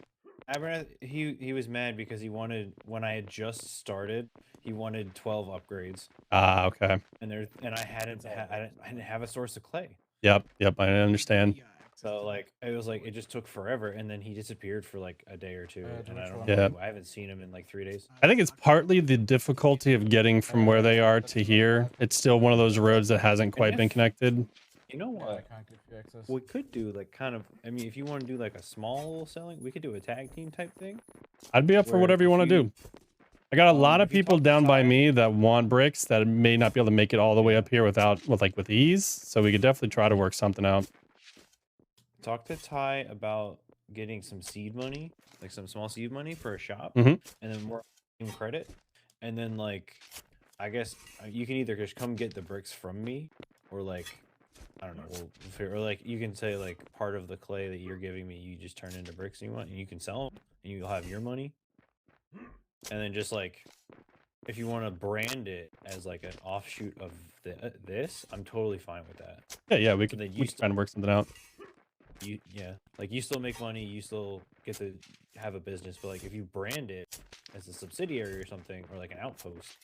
Abernathy, he was mad because he wanted, when I had just started, he wanted 12 upgrades. Ah, okay. And I didn't have a source of clay. Yep, I understand. So like it just took forever, and then he disappeared for like a day or two, and I haven't seen him in like 3 days. I think it's partly the difficulty of getting from where they are to here. It's still one of those roads that hasn't quite been connected. You know what? We could do like kind of. I mean, if you want to do like a small selling, we could do a tag team type thing. I'd be up for whatever you want to do. I got a lot of people down by me that want bricks that may not be able to make it all the way up here with ease. So we could definitely try to work something out. Talk to Ty about getting some seed money, like some small seed money for a shop, Mhm. and then more credit, and then like, I guess you can either just come get the bricks from me, or like, I don't know, or like you can say like part of the clay that you're giving me, you just turn into bricks and you want, and you can sell them, and you'll have your money, and then just like, if you want to brand it as like an offshoot of this, I'm totally fine with that. Yeah, we could try and work something out. Like you still make money, you still get to have a business, but like if you brand it as a subsidiary or something, or like an outpost,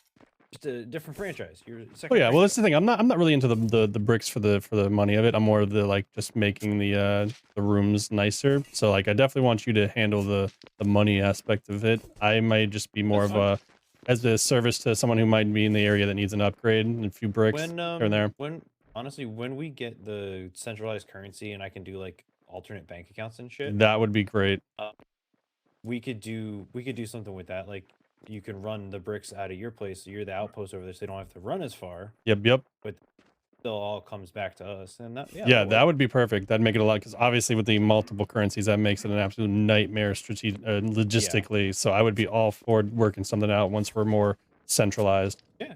just a different franchise. Oh yeah, well that's the thing. I'm not really into the bricks for the money of it. I'm more of the like just making the rooms nicer. So like I definitely want you to handle the money aspect of it. I might just be more of a as a service to someone who might be in the area that needs an upgrade and a few bricks here and there. Honestly, when we get the centralized currency and I can do like alternate bank accounts and shit, That would be great. We could do something with that. Like you can run the bricks out of your place, so you're the outpost over there, so they don't have to run as far. Yep. But still all comes back to us, and that would be perfect. That'd make it a lot, because obviously with the multiple currencies, that makes it an absolute nightmare logistically. So I would be all for working something out once we're more centralized. Yeah.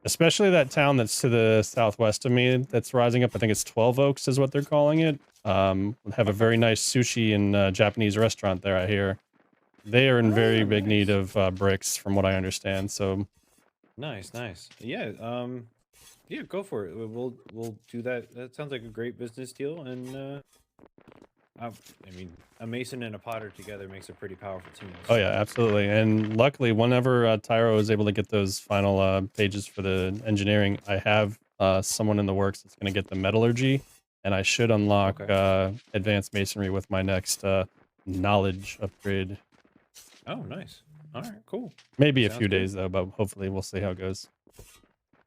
Especially that town that's to the southwest of me that's rising up. I think it's 12 Oaks is what they're calling it. Have a very nice sushi and Japanese restaurant there, I hear. They are in very big need of bricks, from what I understand. So nice. Yeah, go for it. We'll do that. That sounds like a great business deal, and I mean, a mason and a potter together makes a pretty powerful team. Oh yeah, absolutely. And luckily, whenever Tyro is able to get those final pages for the engineering, I have someone in the works that's going to get the metallurgy, and I should unlock advanced masonry with my next knowledge upgrade. Oh, nice. All right, cool. Maybe a few days though, but hopefully we'll see how it goes.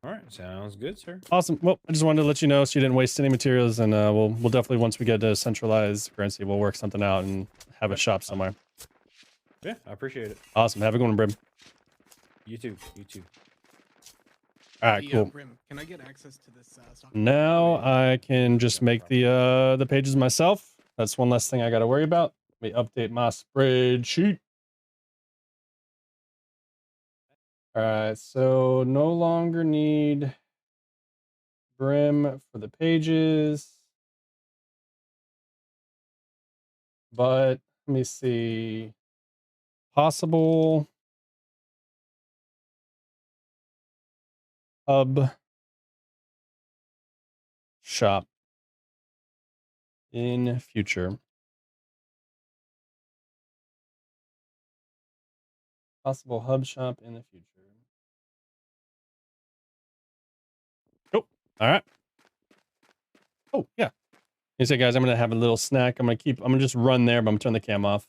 All right, sounds good, sir. Awesome. Well, I just wanted to let you know so you didn't waste any materials, and we'll definitely, once we get to centralized currency, we'll work something out and have a shop somewhere. Yeah, I appreciate it. Awesome. Have a good one, Brim. You too. All right, cool. Brim, can I get access to this? Now I can just make the pages myself. That's one less thing I got to worry about. Let me update my spreadsheet. All right, so no longer need Brim for the pages, but let me see. Possible hub shop in future. Possible hub shop in the future. Oh, all right. Oh, yeah. You say, guys, I'm gonna have a little snack. I'm gonna just run there, but I'm gonna turn the cam off.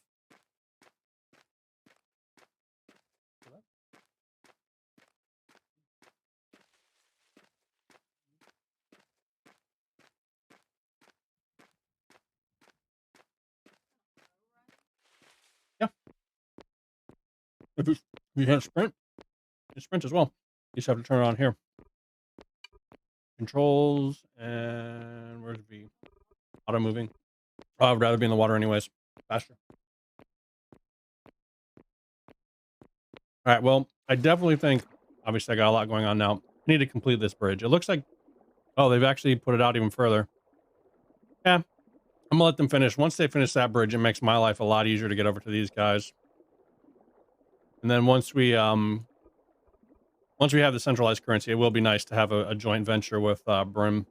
Yeah. If you hit sprint, you sprint as well. You just have to turn it on here. Controls and where's V? Auto moving. Oh, I'd rather be in the water anyways. Faster. All right. Well, I definitely think, obviously, I got a lot going on now. I need to complete this bridge. It looks like, oh, they've actually put it out even further. Yeah. I'm gonna let them finish. Once they finish that bridge, it makes my life a lot easier to get over to these guys. And then once we have the centralized currency, it will be nice to have a joint venture with Brim.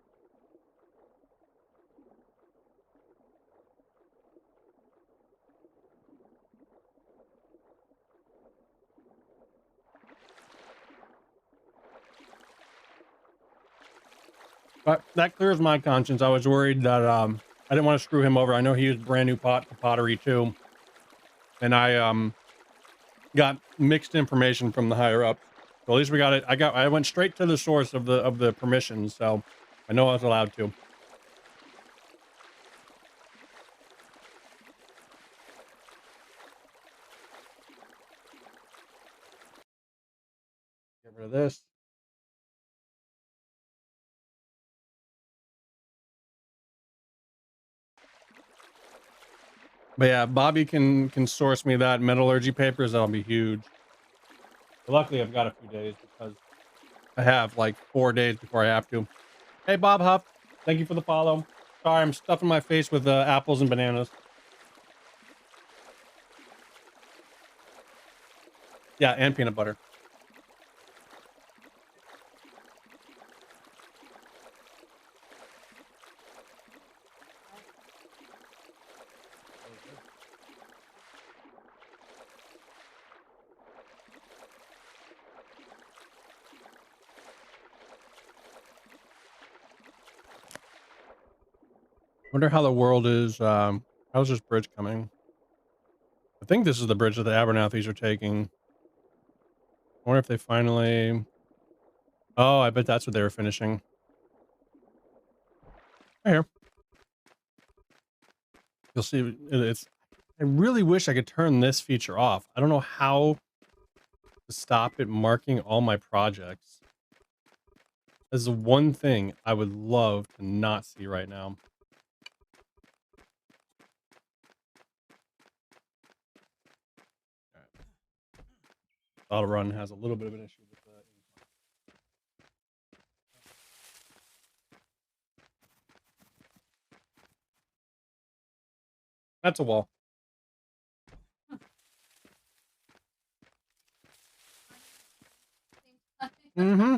But that clears my conscience. I was worried that I didn't want to screw him over. I know he used brand new pottery too, and I got mixed information from the higher up. So at least we got it. I went straight to the source of the permissions, so I know I was allowed to. Get rid of this. But yeah, Bobby can source me that metallurgy papers. That'll be huge. But luckily, I've got a few days because I have like 4 days before I have to. Hey, Bob Huff, thank you for the follow. Sorry, I'm stuffing my face with apples and bananas. Yeah, and peanut butter. Wonder how the world is. How's this bridge coming? I think this is the bridge that the Abernathy's are taking. I wonder if they finally. Oh, I bet that's what they were finishing. Right here. You'll see. It's. I really wish I could turn this feature off. I don't know how to stop it marking all my projects. This is the one thing I would love to not see right now. Auto run has a little bit of an issue with that. That's a wall. Mm-hmm.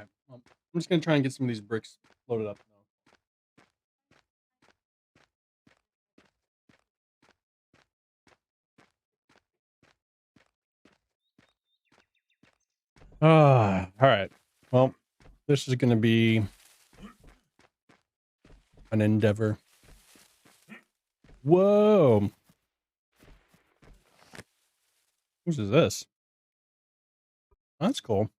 Okay. Well, I'm just gonna try and get some of these bricks loaded up now. All right. Well, this is gonna be an endeavor. Whoa. Whose is this? That's cool.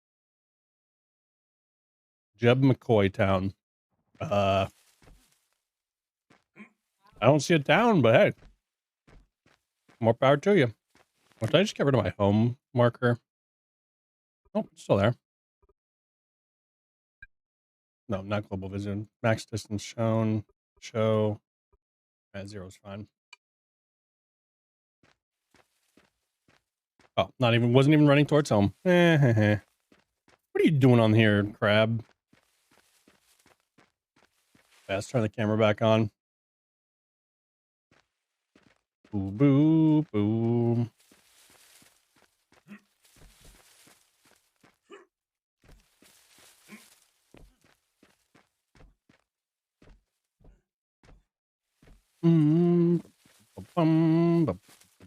Jeb McCoy Town. I don't see it down, but hey, more power to you. What, did I just get rid of my home marker? Oh, it's still there. No, not global vision. Max distance shown. Show. Zero is fine. Oh, wasn't even running towards home. What are you doing on here, crab? Yeah, let's turn the camera back on. Boo, boo, boom.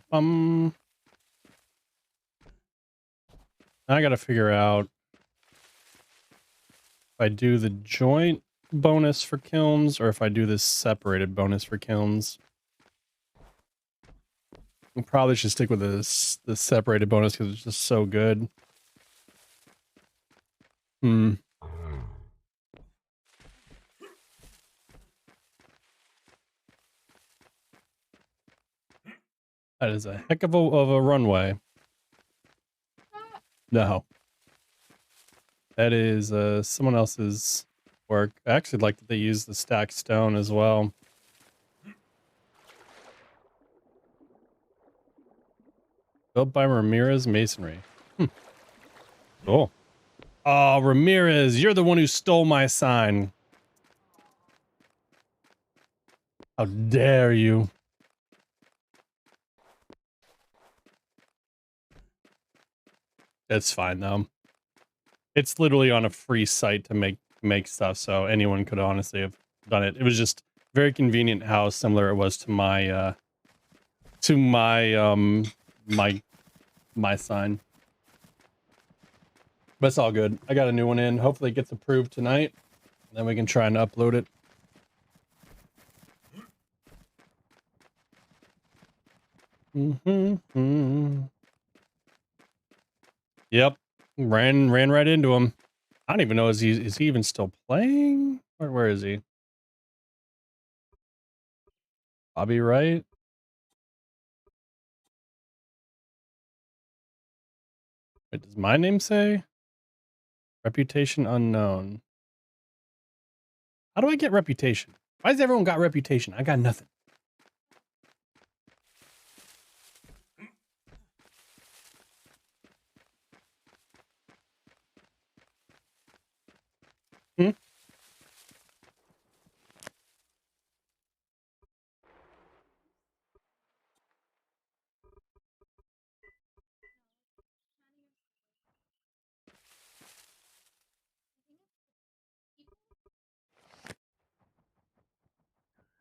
Bum. I gotta figure out if I do the joint bonus for kilns or if I do this separated bonus for kilns. We probably should stick with the separated bonus because it's just so good. That is a heck of a runway. No. That is someone else's work. I actually like that they use the stacked stone as well. Built by Ramirez Masonry. Cool. Oh, Ramirez, you're the one who stole my sign. How dare you? It's fine though. It's literally on a free site to make stuff, so anyone could honestly have done it. It was just very convenient how similar it was to my my sign. But it's all good. I got a new one in. Hopefully it gets approved tonight. Then we can try and upload it. Yep. Ran right into him. I don't even know, is he even still playing? Where is he? Bobby Wright? Wait, does my name say? Reputation unknown. How do I get reputation? Why has everyone got reputation? I got nothing.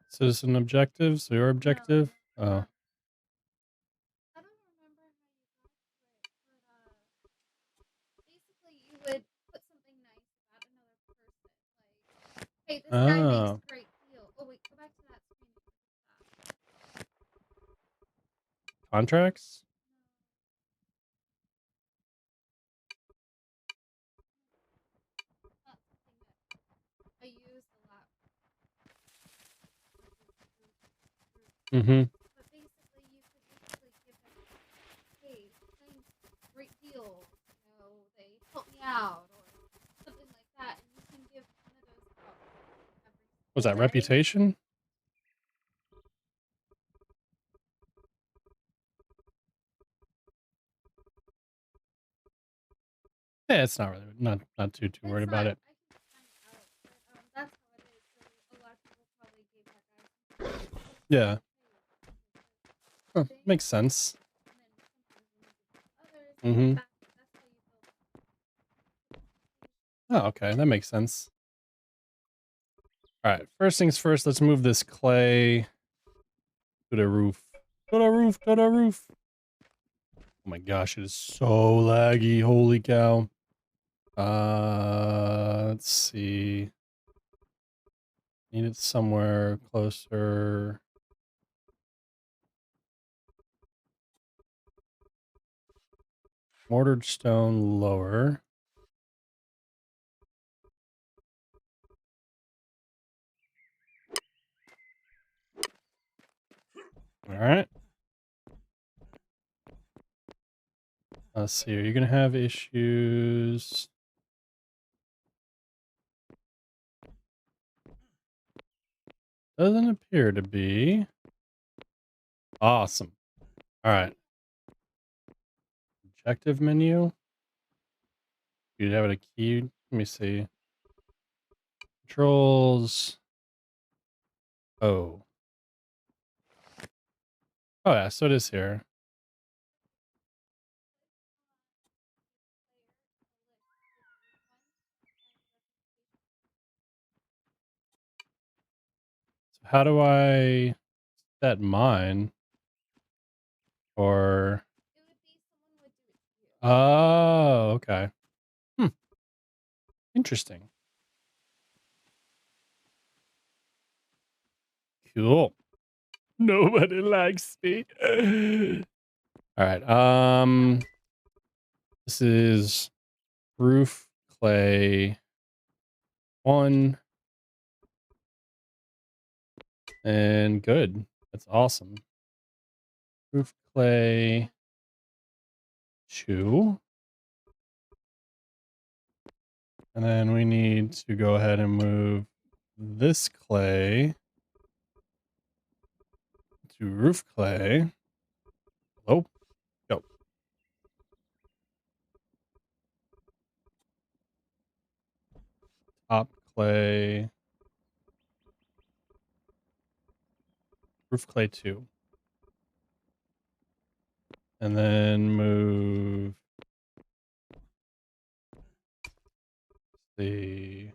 Citizen objectives? Your objective? Oh. You would put something nice about another person. Like, hey, this guy makes a great deal. Oh, wait, go back to that screen. Contracts? I use a lot. Mm-hmm. But basically, you could basically give them, hey, thanks, great deal. You know, they helped me out, or something like that, and you can give one of those out every Was that reputation? Yeah, it's not really not too worried about it. That's how it is. So a lot of people probably gave that guy. Yeah. Huh, makes sense. Mm-hmm. Oh, okay, that makes sense. All right, first things first, let's move this clay to the roof. To the roof, to the roof. Oh my gosh, it is so laggy. Holy cow. Let's see. Need it somewhere closer. Mortared stone lower. right. Let's see. Are you gonna have issues? Doesn't appear to be. Awesome. All right. Objective menu. You'd have it a key. Let me see. Controls. Oh. Oh yeah, so it is here. So how do I set mine? Or oh, okay. Interesting. Cool. Nobody likes me. All right. This is roof clay 1 and good. That's awesome. Roof clay 2. And then we need to go ahead and move this clay to roof clay. Oh, go. Top clay. Roof clay 2. And then move the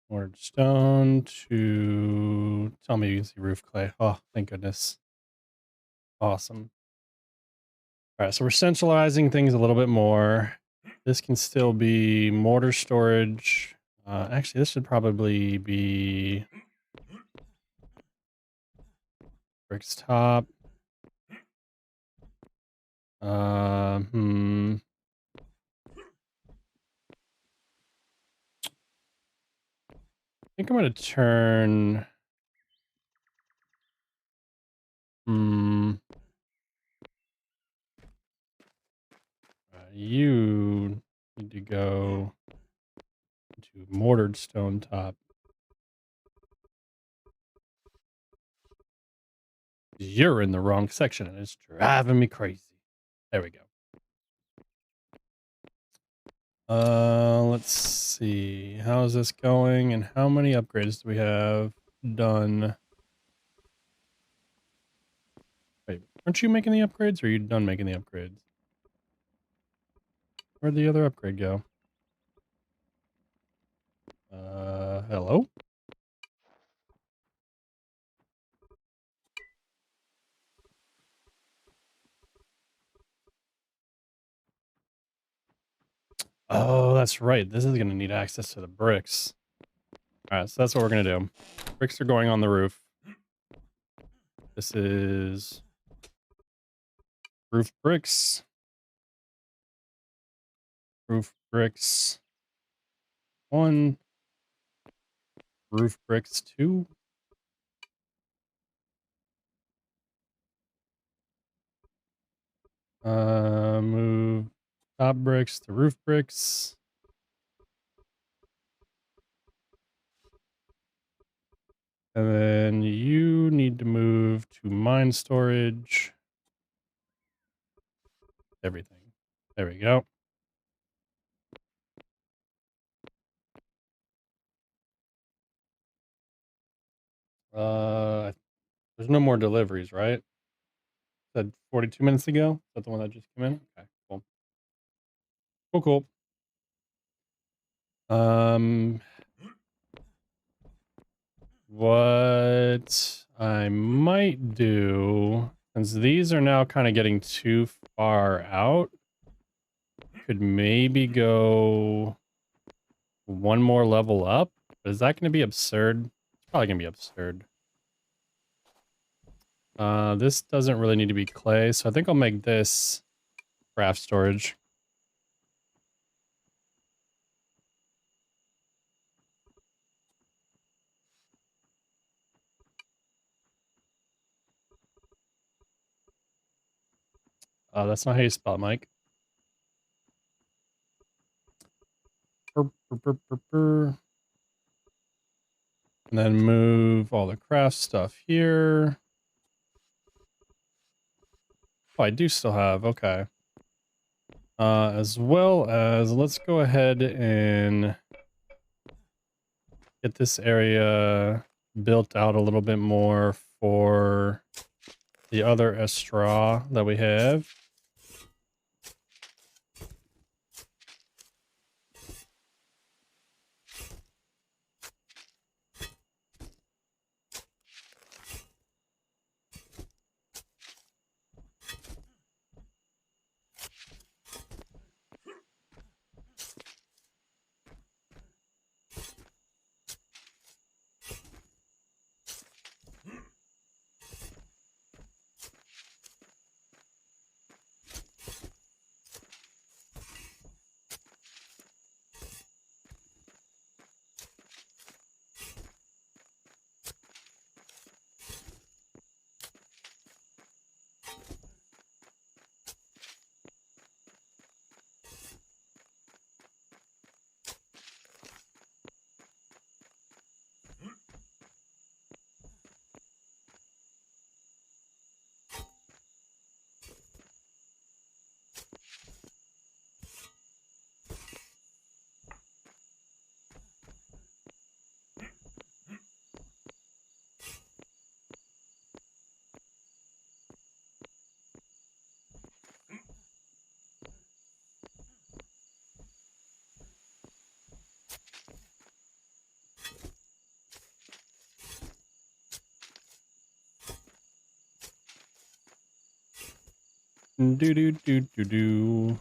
Word stone to tell me you can see roof clay. Oh, thank goodness. Awesome. All right, so we're centralizing things a little bit more. This can still be mortar storage. Actually, this should probably be bricks top. Hmm. I think I'm going to turn. You need to go to mortared stone top. You're in the wrong section and it's driving me crazy. There we go. Let's see. How's this going and how many upgrades do we have done? Wait, aren't you making the upgrades or are you done making the upgrades? Where'd the other upgrade go? Hello? Oh, that's right. This is going to need access to the bricks. All right, so that's what we're going to do. Bricks are going on the roof. This is roof bricks. Roof bricks 1. Roof bricks 2. Move top bricks to roof bricks. And then you need to move to mine storage. Everything. There we go. There's no more deliveries, right? Said 42 minutes ago. Is that the one that just came in? Okay, cool. Cool. What I might do, since these are now kind of getting too far out, could maybe go one more level up. But is that going to be absurd? It's probably going to be absurd. This doesn't really need to be clay, so I think I'll make this craft storage. That's not how you spell it, Mike. Burr, burr, burr, burr, burr. And then move all the craft stuff here. Oh, I do still have, okay. As well as, let's go ahead and get this area built out a little bit more for the other straw that we have. Do do do do do.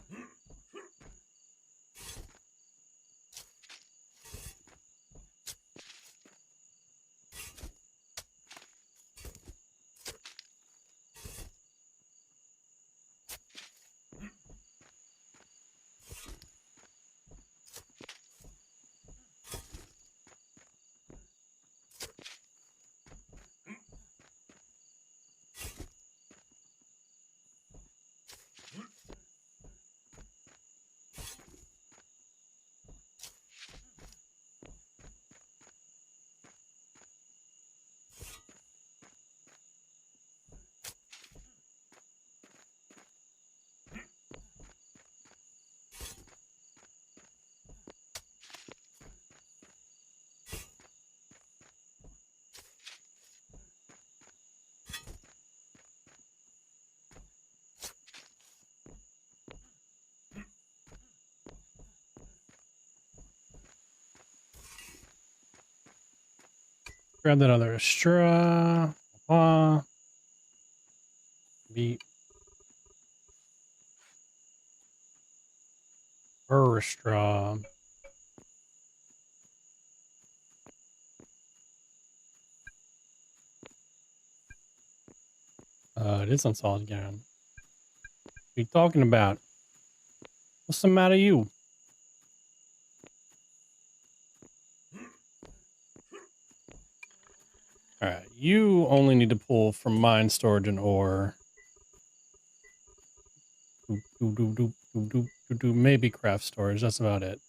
Grab that other straw. Beat. Straw. It is on solid ground. What are you talking about? What's the matter, you? Alright, you only need to pull from mine, storage, and ore. Maybe craft storage, that's about it.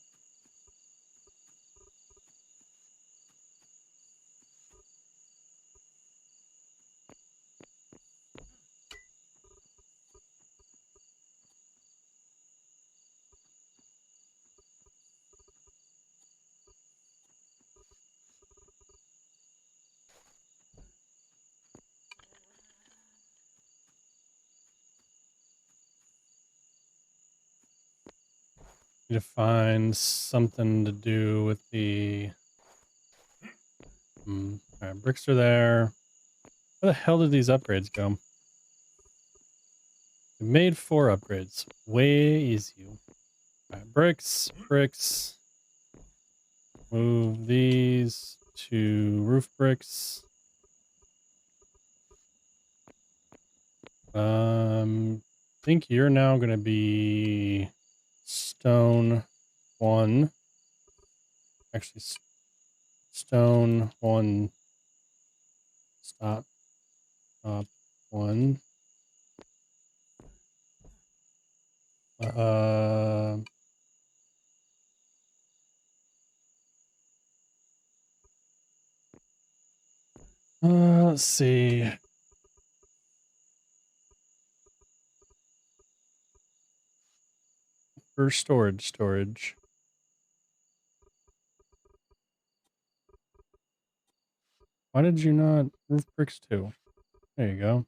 Need to find something to do with the... Alright, bricks are there. Where the hell did these upgrades go? We made 4 upgrades. Way easy. Alright, bricks, bricks. Move these to roof bricks. I think you're now going to be stone 1. Actually, stone 1. Stop. 1. Uh, let's see. For storage. Why did you not roof bricks too? There you go.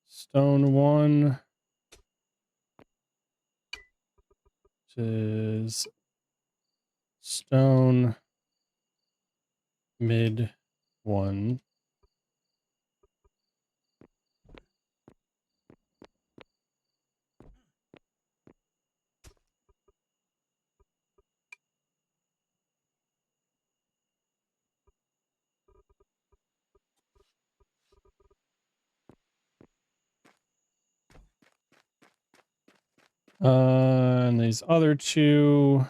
Stone 1. Which is stone mid 1. And these other two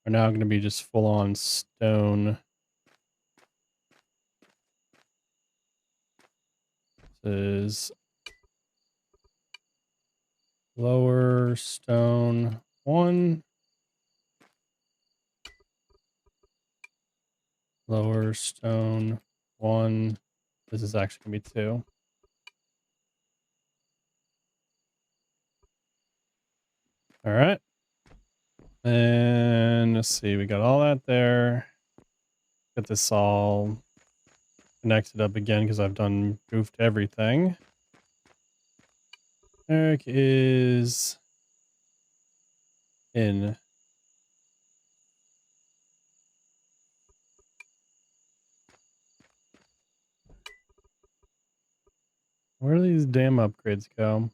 are now going to be just full on stone. This is lower stone 1. Lower stone 1. This is actually going to be 2. All right. And let's see, we got all that there. Get this all connected up again because I've done goofed everything. Merrick is in. Where do these damn upgrades go?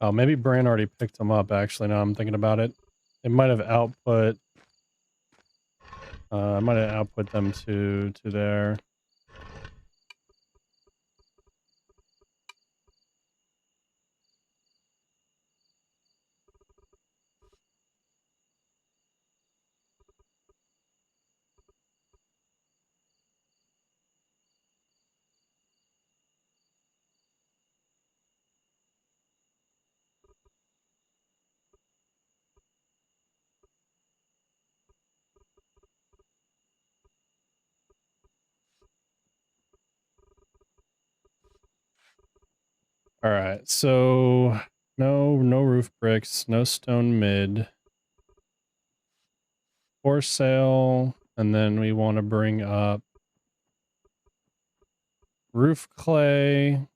Oh, maybe Bran already picked them up, actually, now I'm thinking about it. It might have output... I might have output them to there. All right, so no roof bricks, no stone mid. For sale, and then we want to bring up roof clay.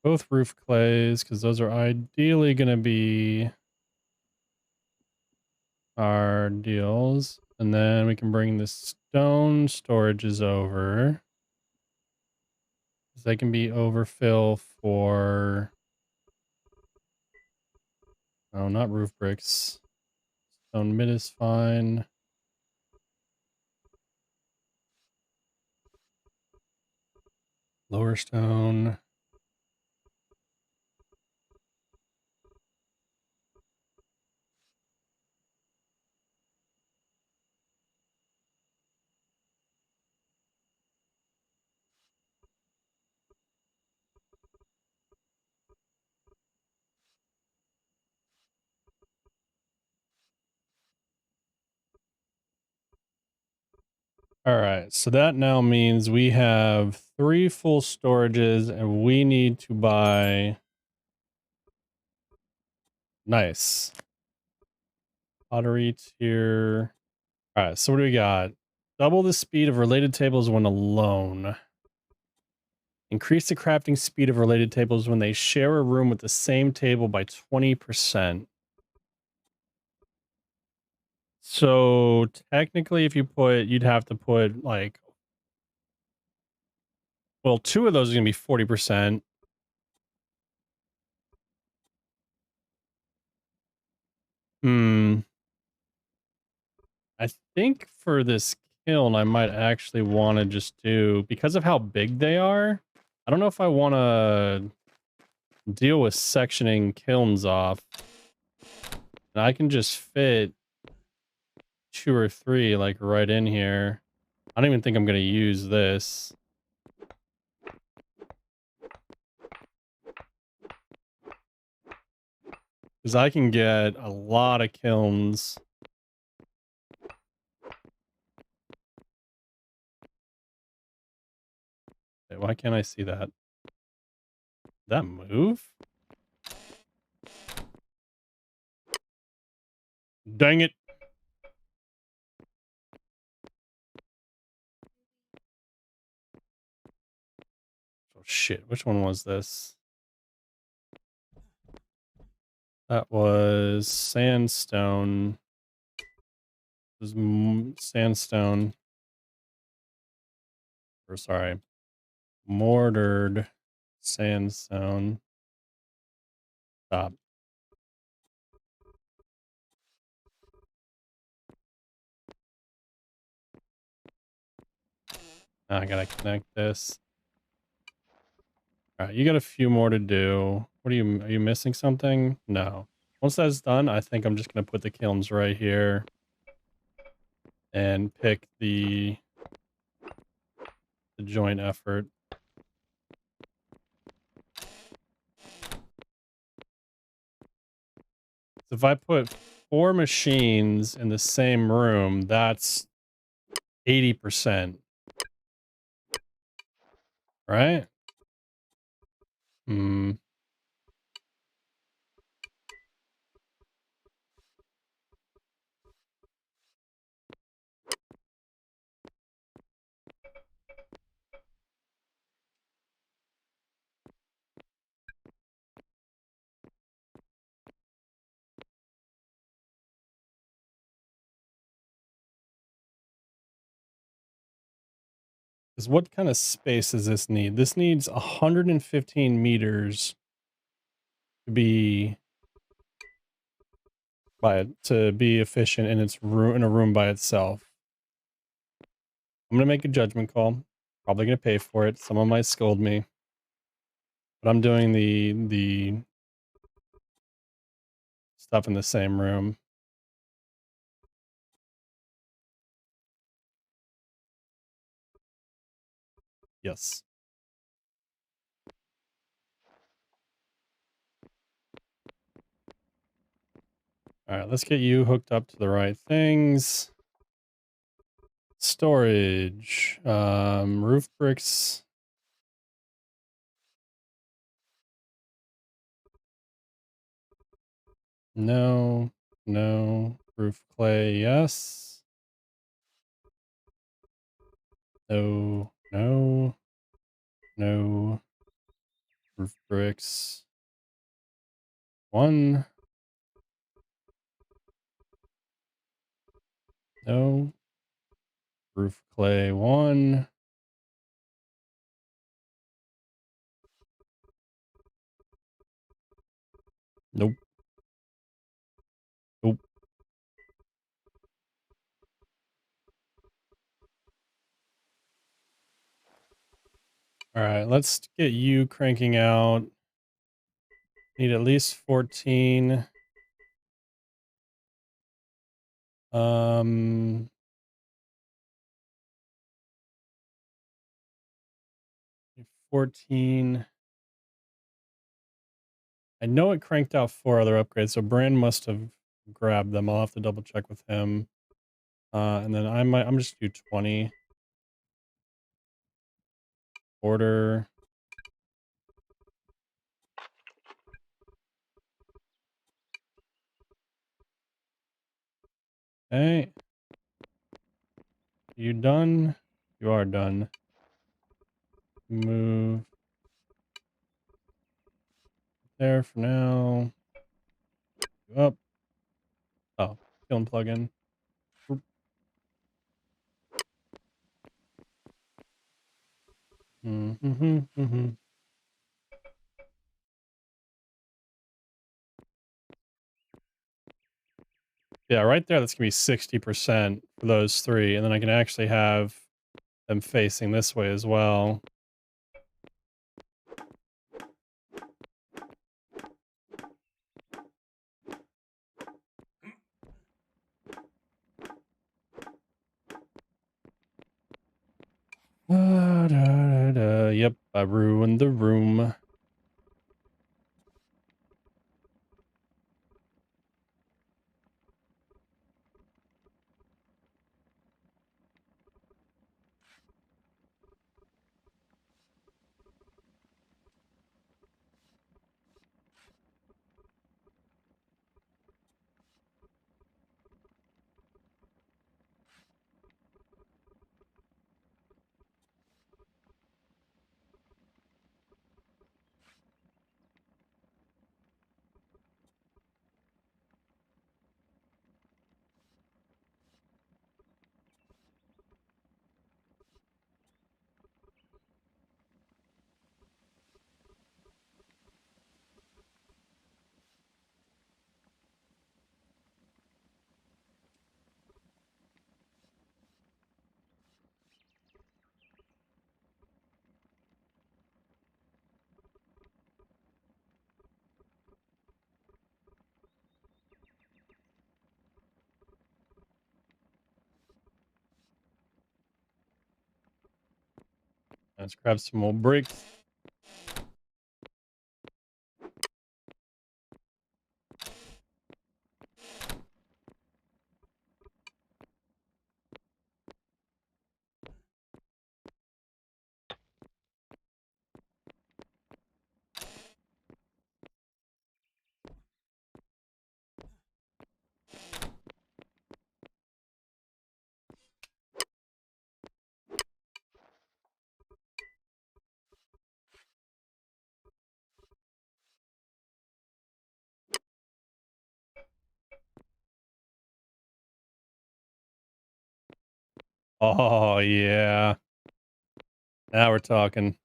Both roof clays, because those are ideally going to be our deals. And then we can bring the stone storages over. They can be overfill for... Oh, not roof bricks. Stone mid is fine. Lower stone. All right, so that now means we have 3 full storages and we need to buy... Nice. Pottery tier. All right, so what do we got? Double the speed of related tables when alone. Increase the crafting speed of related tables when they share a room with the same table by 20%. So technically, if you put, you'd have to put like, well, 2 of those are going to be 40%. I think for this kiln, I might actually want to just do, because of how big they are, I don't know if I want to deal with sectioning kilns off. And I can just fit 2 or 3 like right in here. I don't even think I'm gonna use this. Because I can get a lot of kilns. Okay, why can't I see that? Did that move? Dang it. Oh shit, which one was this? That was sandstone. It was sandstone. Or sorry, mortared sandstone. Stop. Now I gotta connect this. All right, you got a few more to do. What are you missing something? No. Once that's done, I think I'm just gonna put the kilns right here and pick the joint effort. So if I put 4 machines in the same room, that's 80%. Right? Hmm. Because what kind of space does this need? This needs 115 meters to be efficient in its room in a room by itself. I'm gonna make a judgment call. Probably gonna pay for it. Someone might scold me, but I'm doing the stuff in the same room. Yes. All right, let's get you hooked up to the right things. Storage, roof bricks. No, no. Roof clay, yes. No, no, no. Roof bricks. 1. No. Roof clay 1. Nope. Nope. All right, let's get you cranking out. Need at least 14. 14. I know it cranked out 4 other upgrades, so Brand must have grabbed them. I'll have to double check with him. And then I'm just do 20. Order. Okay. You done? You are done. Move there for now. Up. Oh, kiln plugin. Mm-hmm. Yeah, right there, that's gonna be 60% for those 3, and then I can actually have them facing this way as well. Yep, I ruined the room. Let's grab some more bricks. Oh, yeah. Now we're talking.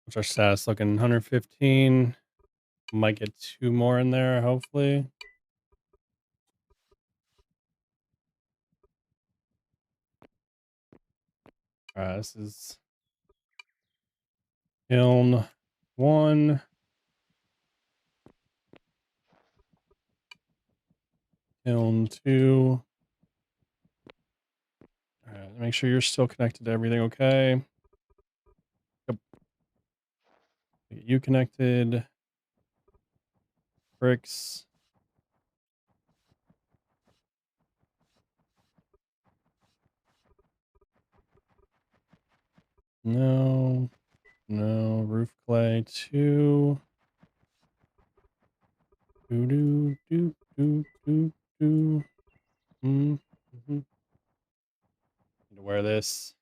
What's our status looking? 115. Might get 2 more in there, hopefully. Alright, this is kiln 1. Kiln 2. Alright, make sure you're still connected to everything, okay? Yep. Get you connected. Bricks. No. No. Roof clay 2. Do do do do do do. Mm-hmm. Need to wear this.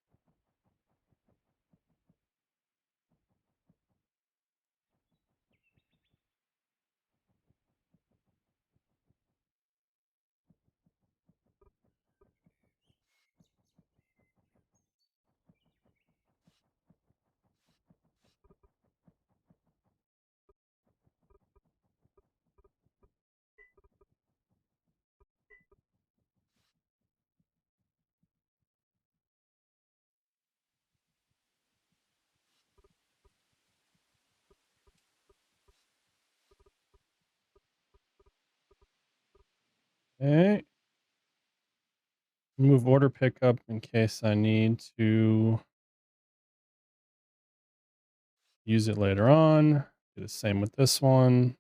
Okay. Move order pickup in case I need to use it later on. Do the same with this one.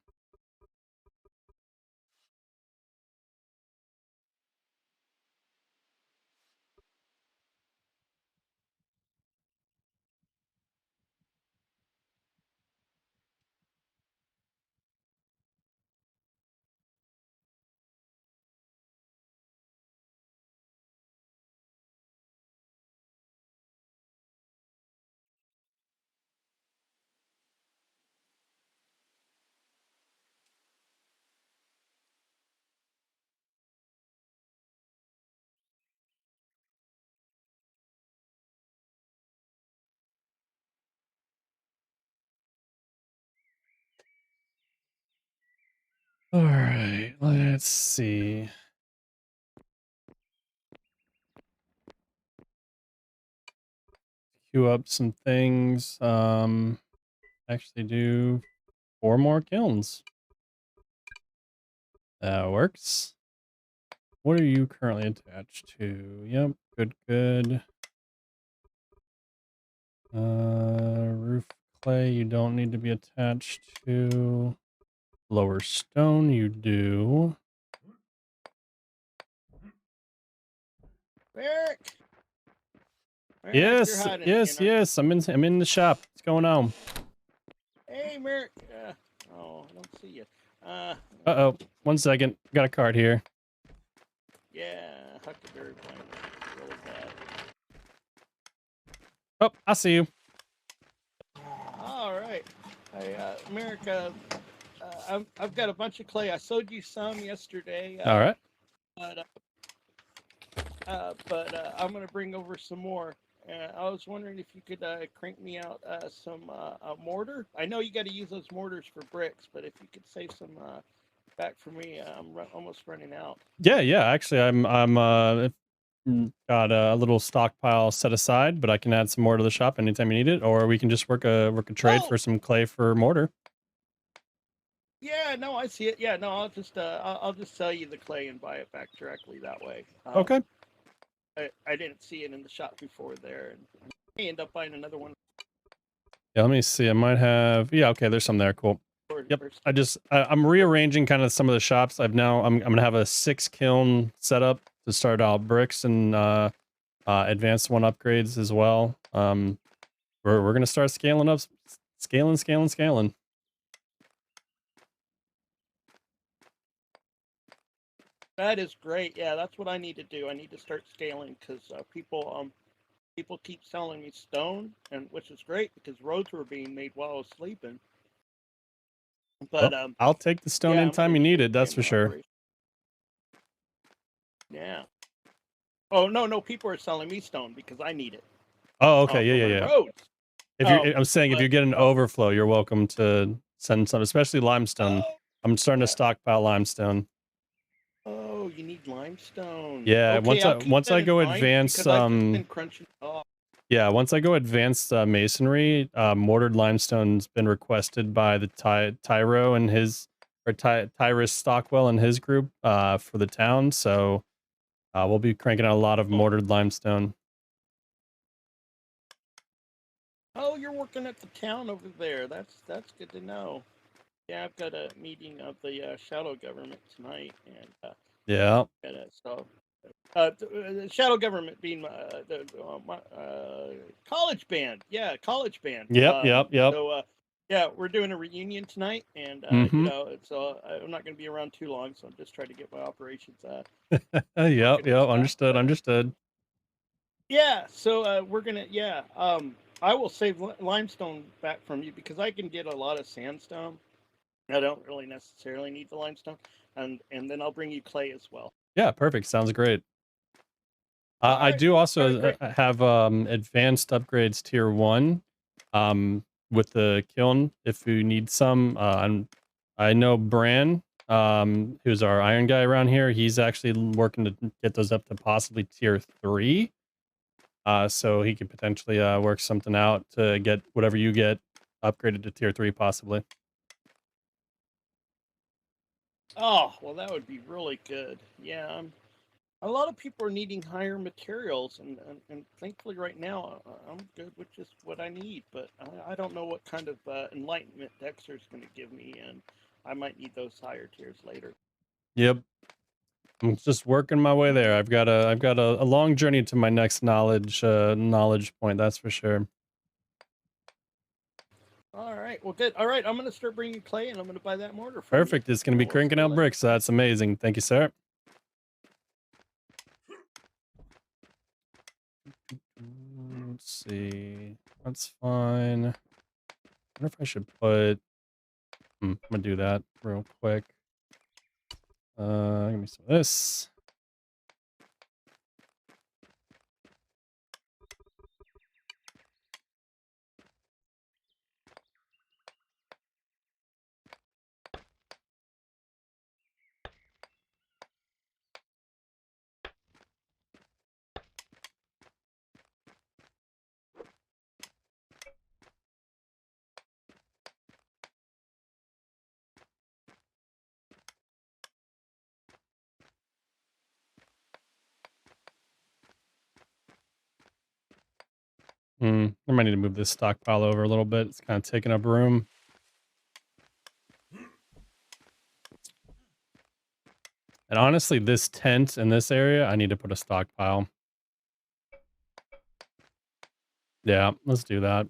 All right, let's see. Queue up some things. Actually do 4 more kilns. That works. What are you currently attached to? Yep, good. Roof clay you don't need to be attached to. Lower stone you do. Merrick! Merrick, you're hiding again, aren't you? Yes. I'm in the shop. What's going on? Hey, Merrick. Oh, I don't see you. Uh-oh. 1 second. Got a card here. Yeah, Huckleberry Plain. Really bad. Oh, I see you. All right. Hey, Merrick, I've got a bunch of clay. I sold you some yesterday. All right. But I'm going to bring over some more. I was wondering if you could crank me out some mortar. I know you got to use those mortars for bricks, but if you could save some back for me, I'm almost running out. Yeah. Actually, I'm got a little stockpile set aside, but I can add some more to the shop anytime you need it, or we can just work a trade for some clay for mortar. Yeah, no, I see it. Yeah, no, I'll just sell you the clay and buy it back directly that way. Okay. I didn't see it in the shop before there, and I may end up buying another one. Yeah, let me see. I might have. Yeah, okay. There's some there. Cool. Yep. I'm rearranging kind of some of the shops. I'm gonna have a 6 kiln setup to start out bricks and advanced one upgrades as well. We're gonna start scaling up, scaling. That is great. Yeah, that's what I need to do. I need to start scaling because people keep selling me stone, and which is great because roads were being made while I was sleeping. But Well, I'll take the stone anytime you need it. That's for sure. Yeah. Oh no, people are selling me stone because I need it. Oh, okay. For my Yeah. roads. I'm saying if you get an overflow, you're welcome to send some, especially limestone. I'm starting to stockpile limestone. Oh, you need limestone. Yeah, Okay, once I go advanced, because I've just been crunching. yeah, once I go advanced masonry, mortared limestone's been requested by the Tyro and his, or Tyrus Stockwell and his group for the town. So we'll be cranking out a lot of mortared limestone. Oh, you're working at the town over there. That's good to know. Yeah, I've got a meeting of the shadow government tonight, and Yeah. the shadow government being the college band. Yeah, college band. Yep. So yeah, we're doing a reunion tonight, and so I'm not going to be around too long. So I'm just trying to get my operations. Yep. Understood. Yeah, so we're gonna. Yeah, I will save limestone back from you because I can get a lot of sandstone. I don't really necessarily need the limestone, and then I'll bring you clay as well. Yeah, perfect. Sounds great. I do also have advanced upgrades tier 1 with the kiln if you need some. I know Bran, who's our iron guy around here. He's actually working to get those up to possibly tier 3. So he could potentially work something out to get whatever you get upgraded to tier 3 possibly. Oh, well, that would be really good. Yeah, a lot of people are needing higher materials, and thankfully right now I'm good with just what I need. But I don't know what kind of enlightenment Dexter's going to give me, and I might need those higher tiers later. Yep. I'm just working my way there. I've got a long journey to my next knowledge point, that's for sure. All right, well, good. All right, I'm going to start bringing clay, and I'm going to buy that mortar. Perfect. It's going to be cranking out bricks. So that's amazing. Thank you, sir. Let's see. That's fine. I wonder if I should put. I'm gonna do that real quick. Give me some of this. I might need to move this stockpile over a little bit. It's kind of taking up room. And honestly, this tent in this area, I need to put a stockpile. Yeah, let's do that.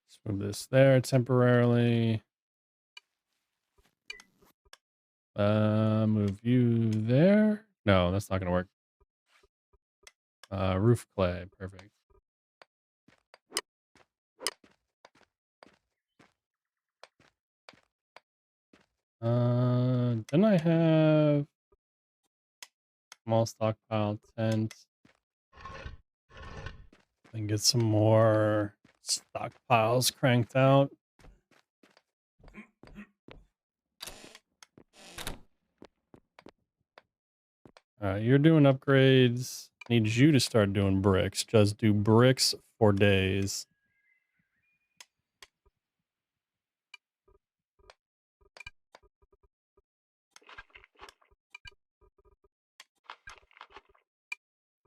Let's move this there temporarily. Move you there. No, that's not gonna work. Roof clay, perfect. Then I have small stockpile tent. And get some more stockpiles cranked out. You're doing upgrades. Need you to start doing bricks. Just do bricks for days.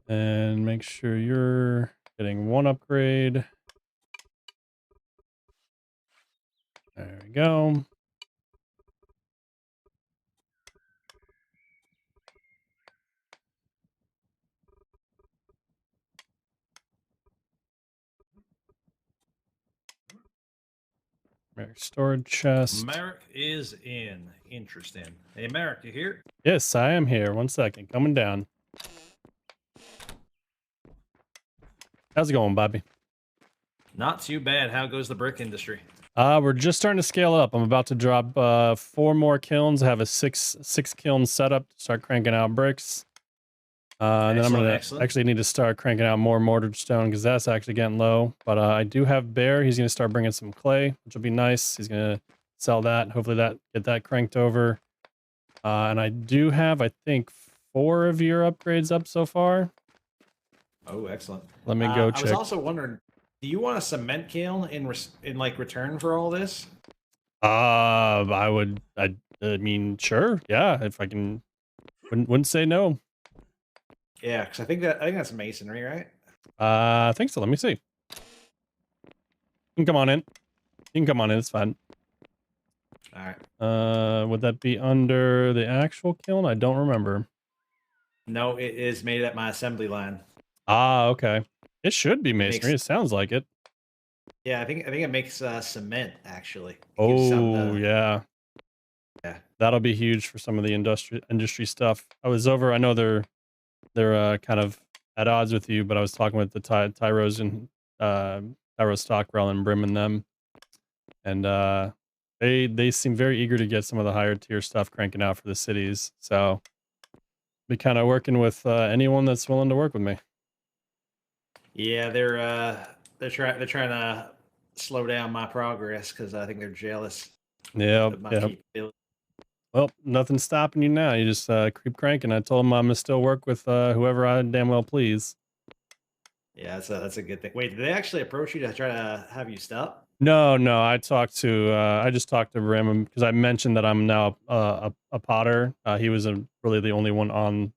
And make sure you're getting one upgrade. There we go. Merrick storage chest. Merrick is in. Interesting. Hey, Merrick, you here? Yes, I am here. 1 second. Coming down. How's it going, Bobby? Not too bad. How goes the brick industry? We're just starting to scale up. I'm about to drop 4 more kilns. I have a six kiln setup to start cranking out bricks. And then I'm gonna actually need to start cranking out more mortar stone because that's actually getting low. But I do have Bear. He's gonna start bringing some clay, which will be nice. He's gonna sell that. Hopefully get that cranked over. And I do have, I think, 4 of your upgrades up so far. Oh, excellent. Let me go check. I was also wondering, do you want a cement kiln in like return for all this? I mean, sure, yeah. If I can, wouldn't say no. Yeah, because I think that's masonry, right? I think so. Let me see. You can come on in. You can come on in. It's fine. All right. Would that be under the actual kiln? I don't remember. No, it is made at my assembly line. Ah, okay. It should be masonry. It sounds like it. Yeah, I think it makes cement actually. Oh, yeah. Yeah. That'll be huge for some of the industry stuff. I was over. I know they're kind of at odds with you, but I was talking with the Tyros and Tyro Stockwell and Brim and them, and they seem very eager to get some of the higher tier stuff cranking out for the cities. So be kind of working with anyone that's willing to work with me. Yeah, they're trying to slow down my progress because I think they're jealous. Yeah. Of my capability. Well, nothing's stopping you now. You just keep cranking. I told them I'm gonna still work with whoever I damn well please. Yeah, that's a good thing. Wait, did they actually approach you to try to have you stop? No. I just talked to Brim because I mentioned that I'm now a potter. He was really the only one on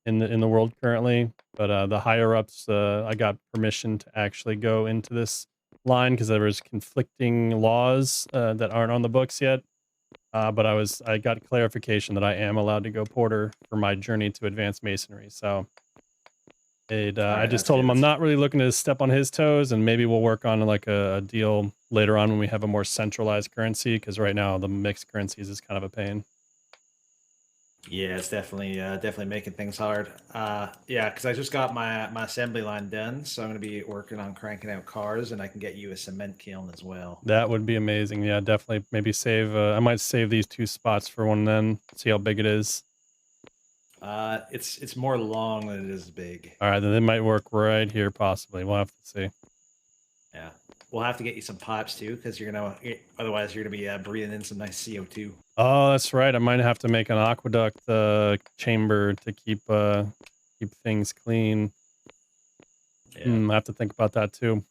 in the world currently, but the higher ups, I got permission to actually go into this line because there was conflicting laws that aren't on the books yet. But I got clarification that I am allowed to go porter for my journey to advanced masonry. So I just told him I'm not really looking to step on his toes, and maybe we'll work on like a deal later on when we have a more centralized currency. Because right now the mixed currencies is kind of a pain. Yeah, it's definitely making things hard. Yeah, because I just got my assembly line done, so I'm going to be working on cranking out cars, and I can get you a cement kiln as well. That would be amazing. Yeah, definitely. Maybe save. I might save these 2 spots for one then. See how big it is. It's more long than it is big. All right, then it might work right here. Possibly. We'll have to see. Yeah, we'll have to get you some pipes too, because otherwise you're gonna be breathing in some nice CO2. Oh, that's right. I might have to make an aqueduct chamber to keep things clean. I have to think about that too.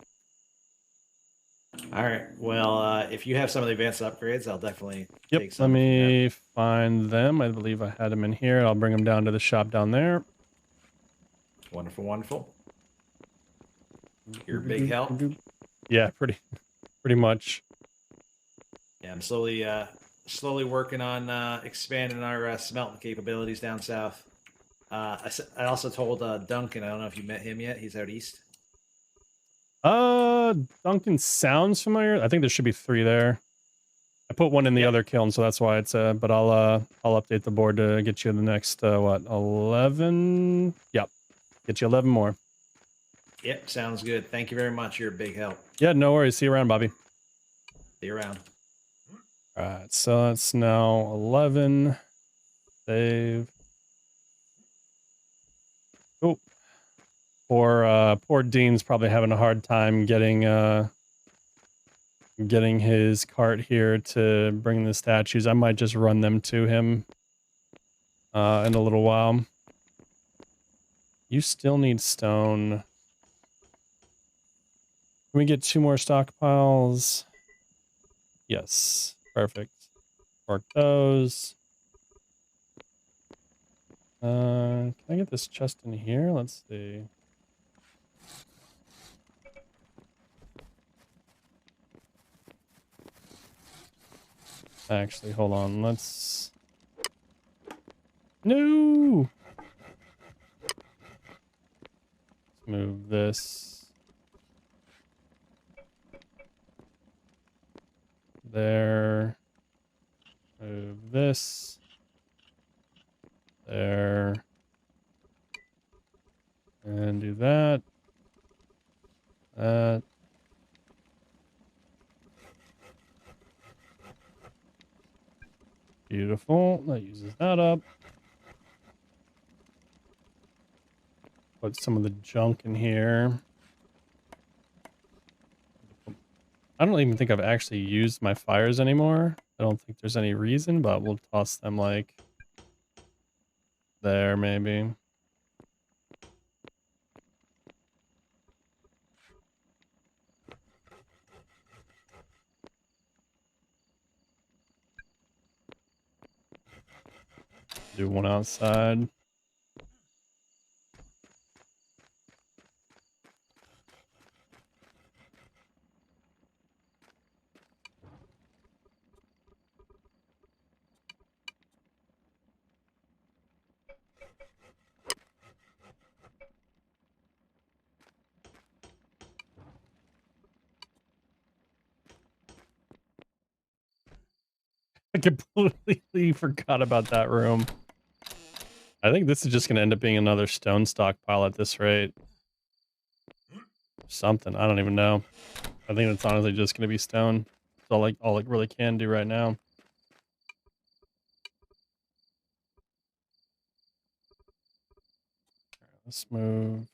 All right. Well, if you have some of the advanced upgrades, I'll definitely Yep. take some. Let me find them. I believe I had them in here. I'll bring them down to the shop down there. Wonderful, wonderful. Your big help. Yeah, pretty much. Yeah, I'm slowly working on expanding our smelting capabilities down south. I also told Duncan. I don't know if you met him yet. He's out east. Duncan sounds familiar. I think there should be 3 there. I put one in the other kiln, so that's why it's but I'll update the board to get you the next 11. Yep. Get you 11 more. Yep, sounds good. Thank you very much. You're a big help. Yeah, no worries. See you around, Bobby. See you around. All right, so that's now 11. Save. Oh. Poor Dean's probably having a hard time getting his cart here to bring the statues. I might just run them to him in a little while. You still need stone. Can we get 2 more stockpiles? Yes. Perfect. Work those. Can I get this chest in here? Let's see. Actually, hold on. Let's... No! Let's move this. There. Move this. There. And do that. That. Beautiful. That uses that up. Put some of the junk in here. I don't even think I've actually used my fires anymore. I don't think there's any reason, but we'll toss them like there maybe. Do one outside. I completely forgot about that room. I think this is just going to end up being another stone stockpile at this rate. Something. I don't even know. I think it's honestly just going to be stone. It's all it really can do right now. Let's move.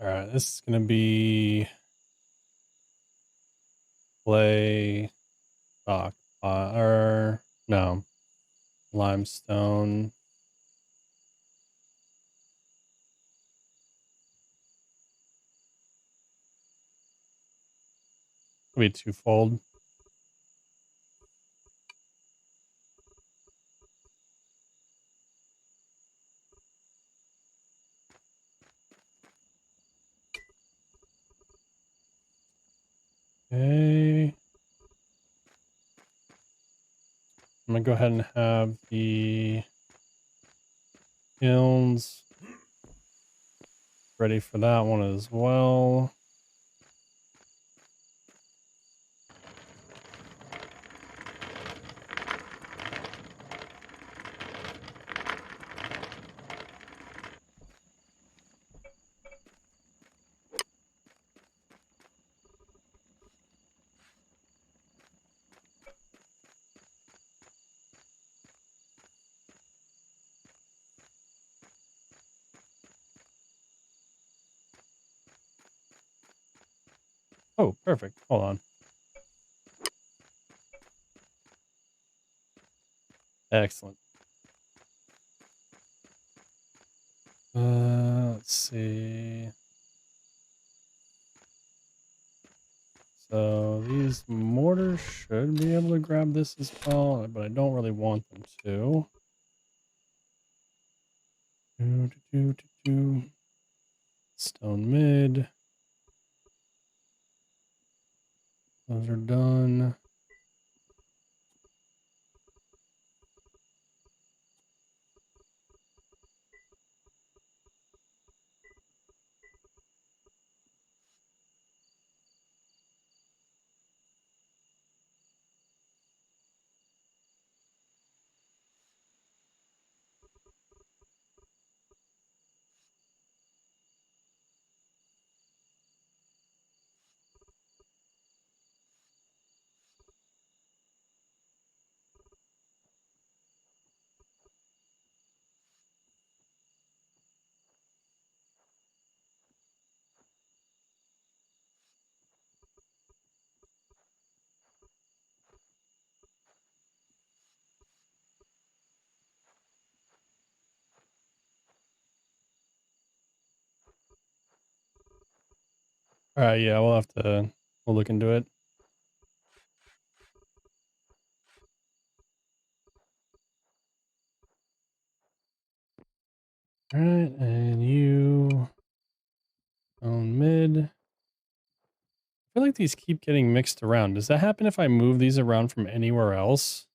All right, this is gonna be clay, rock, or no, limestone. It'll be twofold. Okay. I'm gonna go ahead and have the kilns ready for that one as well. Oh, perfect. Hold on. Excellent. Let's see. So these mortars should be able to grab this as well, but I don't really want them to. Stone mid. Those are done. All right, yeah, we'll look into it. All right, and you on mid. I feel like these keep getting mixed around. Does that happen if I move these around from anywhere else?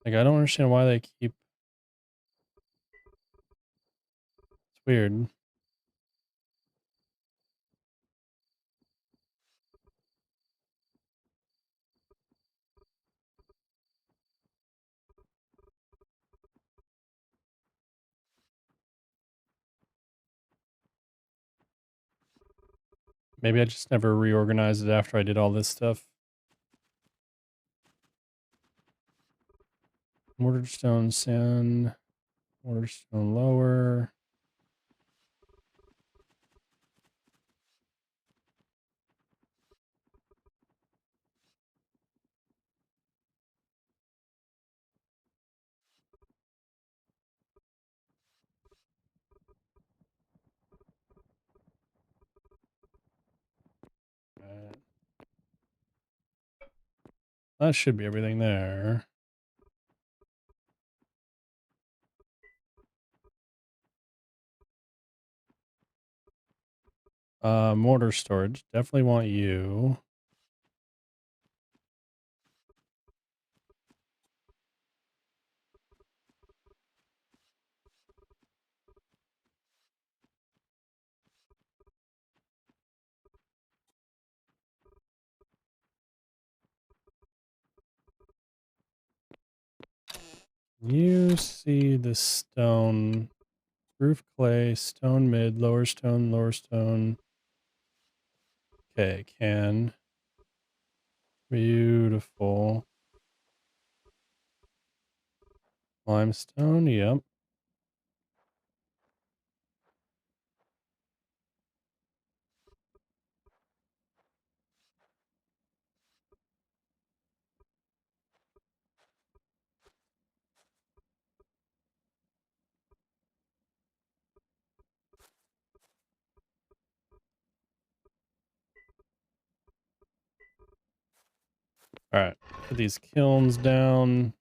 Like, I don't understand why they keep... It's weird. Maybe I just never reorganized it after I did all this stuff. Mortar stone, sand, mortar stone lower. That should be everything there. Mortar storage. Definitely want you. You see the stone, roof clay, stone mid, lower stone, lower stone. Okay, can. Beautiful. Limestone, yep. All right, put these kilns down.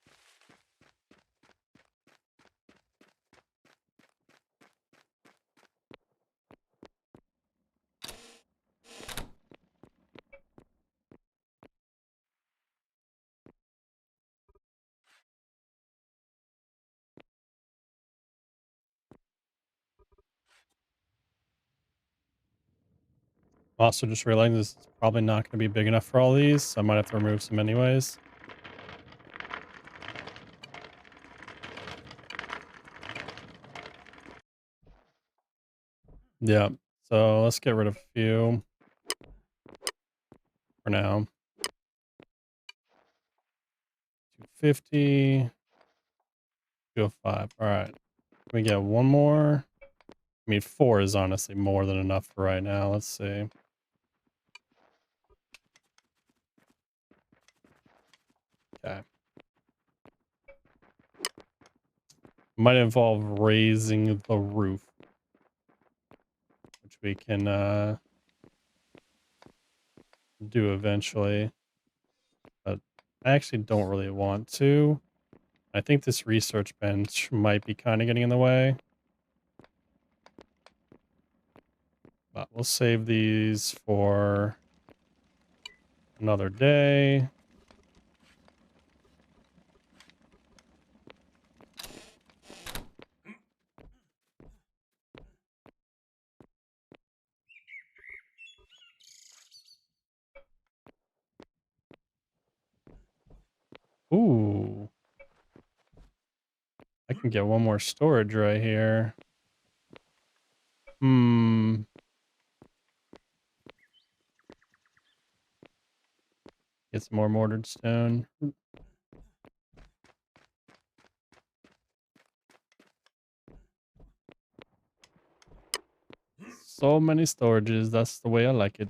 Also, just realizing this is probably not going to be big enough for all these, so I might have to remove some anyways. Yeah, so let's get rid of a few for now. 250, 205. All right, can we get one more? I mean, 4 is honestly more than enough for right now. Let's see. Okay. Might involve raising the roof, which we can do eventually. But I actually don't really want to. I think this research bench might be kind of getting in the way. But we'll save these for another day. Ooh. I can get one more storage right here. Get some more mortared stone. So many storages. That's the way I like it.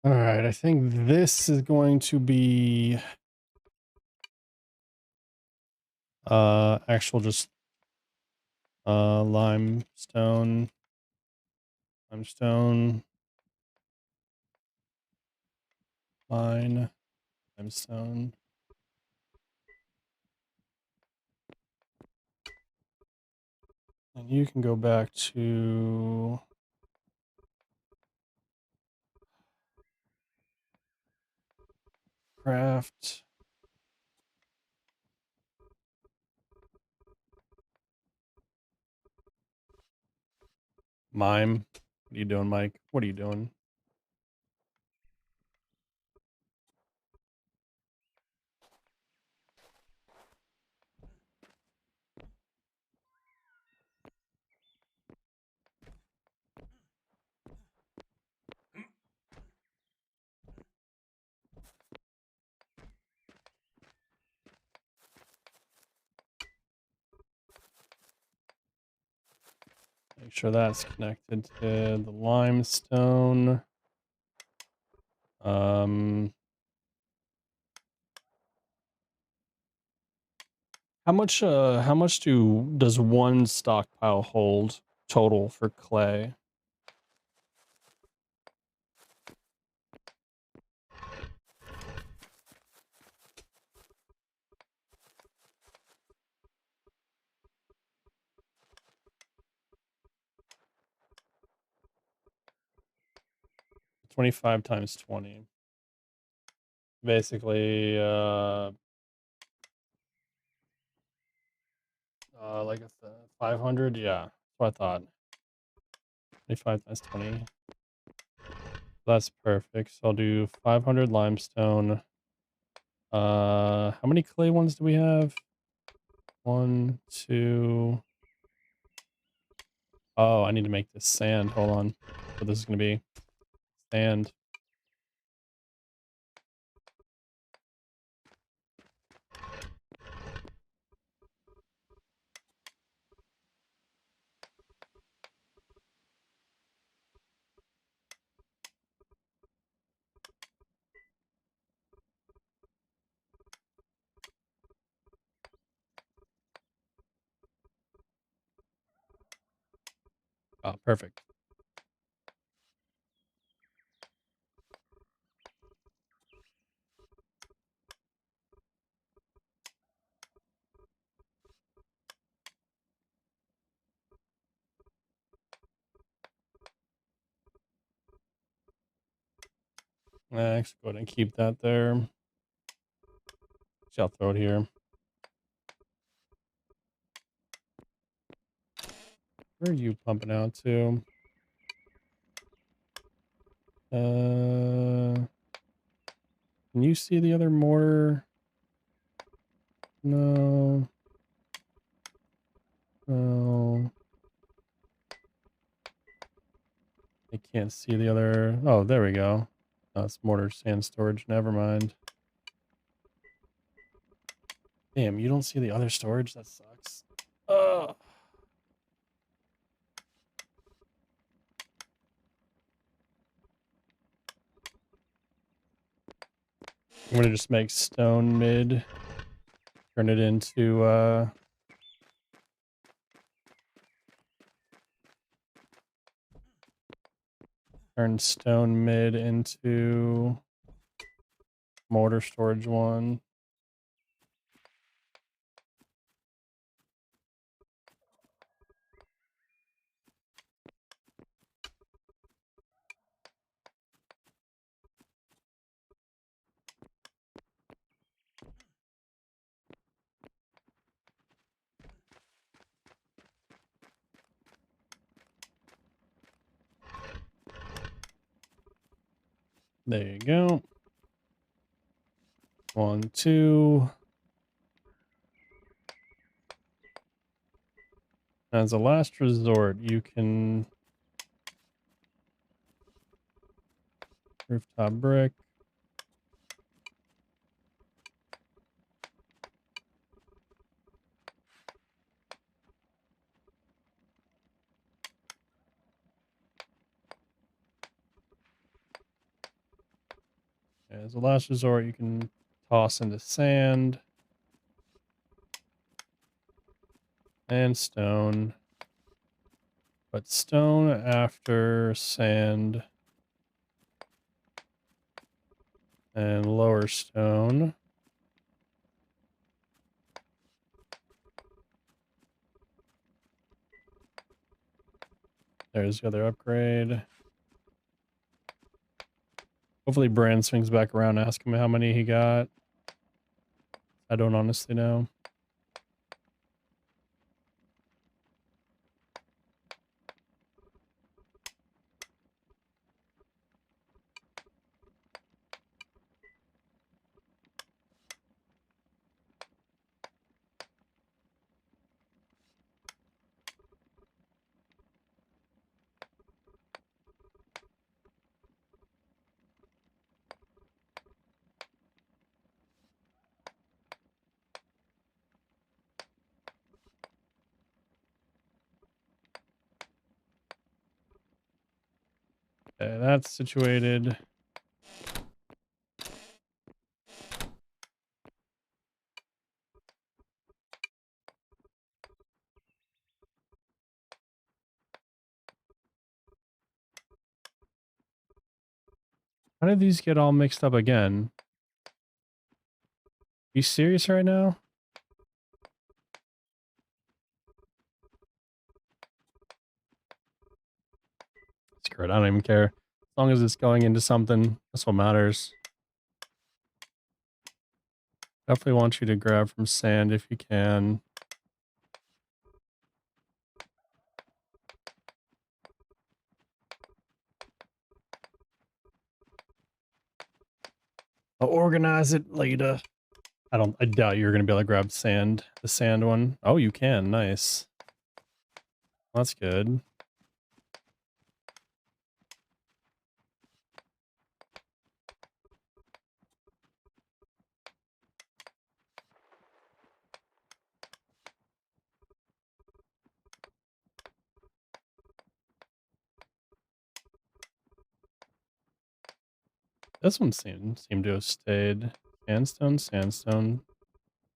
All right, I think this is going to be actual just Limestone. Limestone. Line. Limestone. And you can go back to craft. Mime. What are you doing, Mike? What are you doing? Make sure that's connected to the limestone. How much does one stockpile hold total for clay? $25 times 20. Basically, like a 500. Yeah, that's what I thought. 25 times 20. That's perfect. So I'll do 500 limestone. How many clay ones do we have? 1, 2. Oh, I need to make this sand. Hold on. So this is gonna be sand. Oh, perfect. Next, go ahead and keep that there. I'll throw it here. Where are you pumping out to? Can you see the other mortar? No. No. I can't see the other. Oh, there we go. That's mortar sand storage. Never mind. Damn, you don't see the other storage? That sucks. Oh. I'm gonna just make stone mid. Turn it into turn stone mid into mortar storage 1. There you go. 1, 2. As a last resort, you can rooftop brick. As a last resort, you can toss into sand and stone. But stone after sand and lower stone. There's the other upgrade. Hopefully Brand swings back around, ask him how many he got. I don't honestly know. Okay, that's situated. How did these get all mixed up again? You serious right now? Screw it, I don't even care. As long as it's going into something, that's what matters. Definitely want you to grab from sand if you can. I'll organize it later. I doubt you're gonna be able to grab sand, the sand one. Oh, you can, nice. That's good. This one seemed to have stayed. Sandstone, sandstone,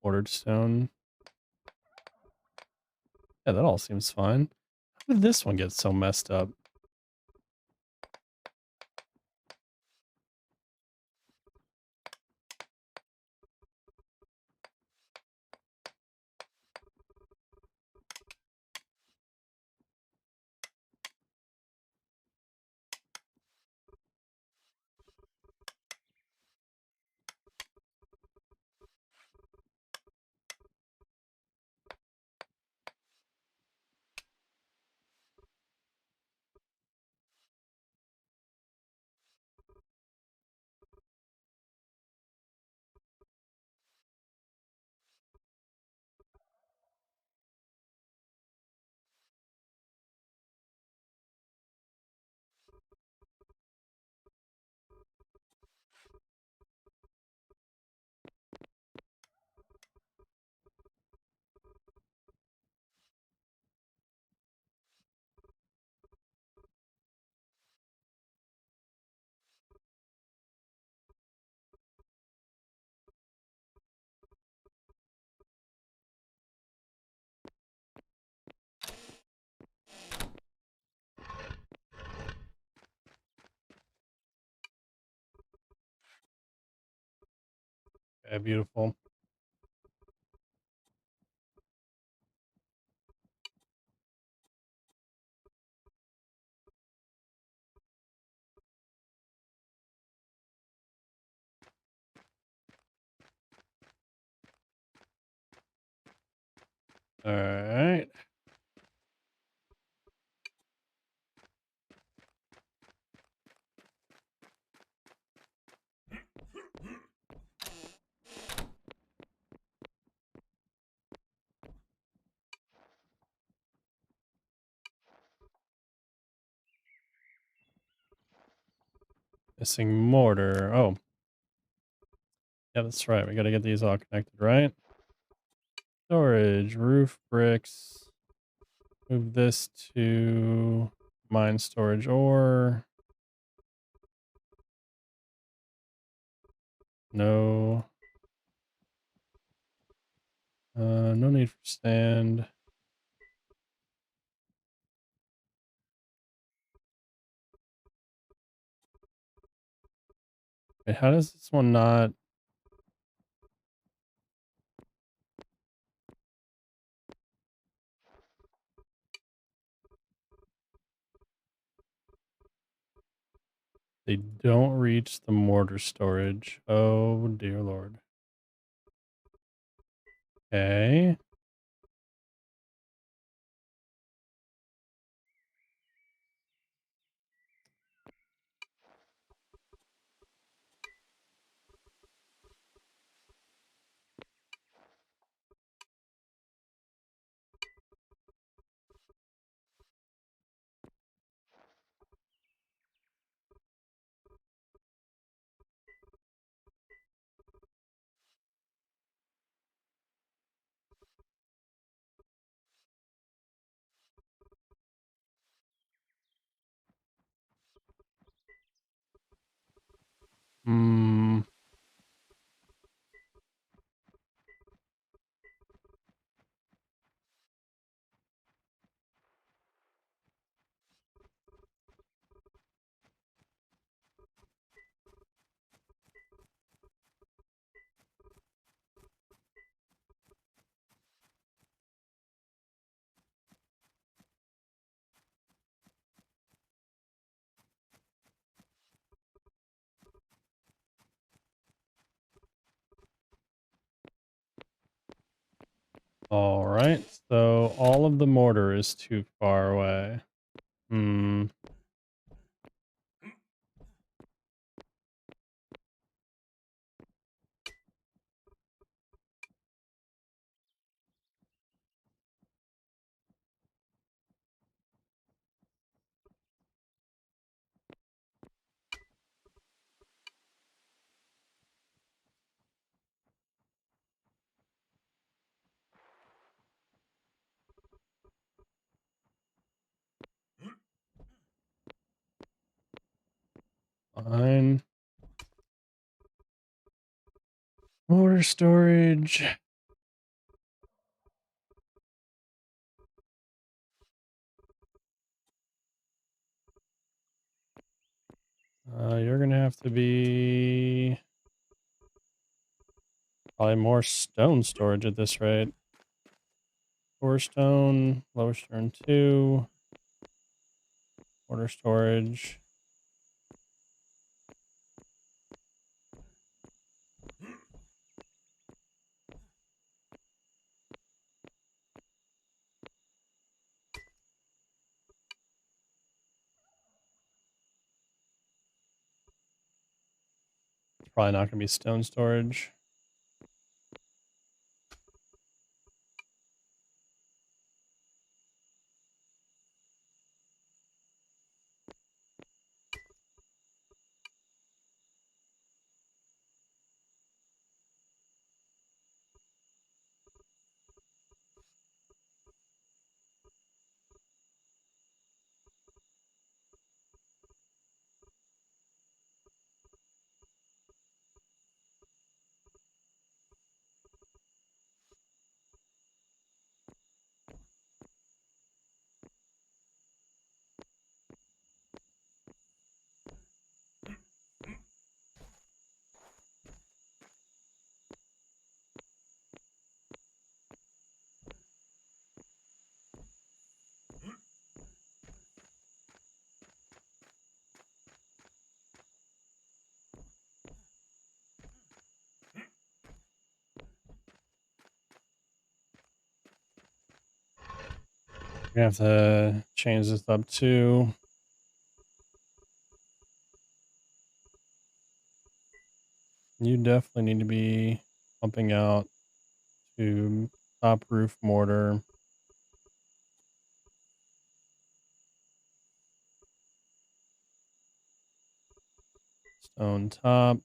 ordered stone. Yeah, that all seems fine. How did this one get so messed up? Okay, beautiful. All right. Missing mortar. Oh. Yeah, that's right. We got to get these all connected, right? Storage, roof bricks. Move this to mine storage ore. No. No need for stand. Wait, how does this one not? They don't reach the mortar storage. Oh, dear Lord. Okay. Hmm. All right. So all of the mortar is too far away. Hmm. Fine. Mortar storage. You're gonna have to be probably more stone storage at this rate. Core stone, lower stone 2, mortar storage. It's probably not gonna be stone storage. We're gonna have to change this up too. You definitely need to be pumping out to top roof mortar. Stone top.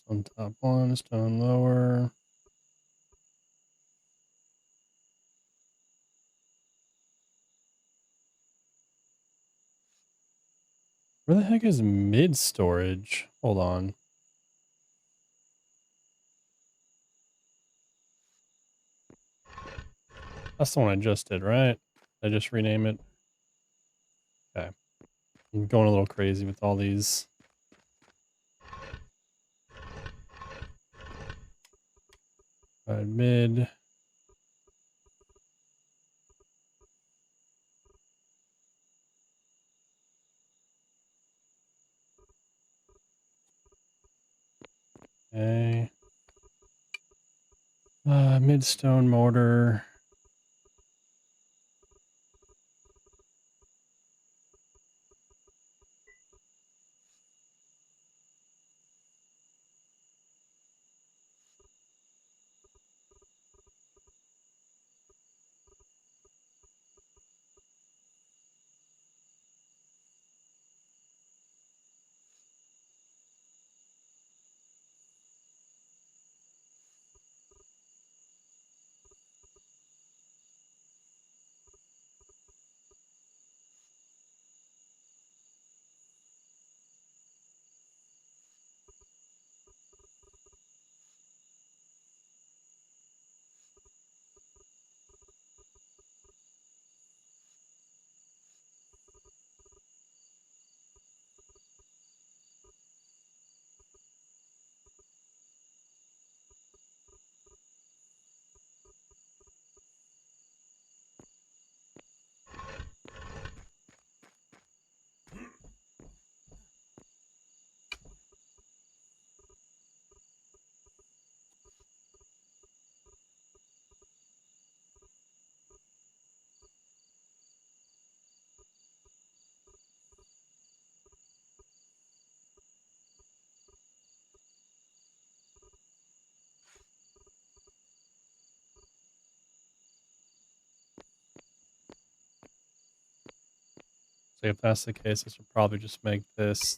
Stone top 1, stone lower. Where the heck is mid storage? Hold on. That's the one I just did, right? I just rename it. Okay. I'm going a little crazy with all these. Mid. Okay. Midstone mortar. So if that's the case, I should probably just make this.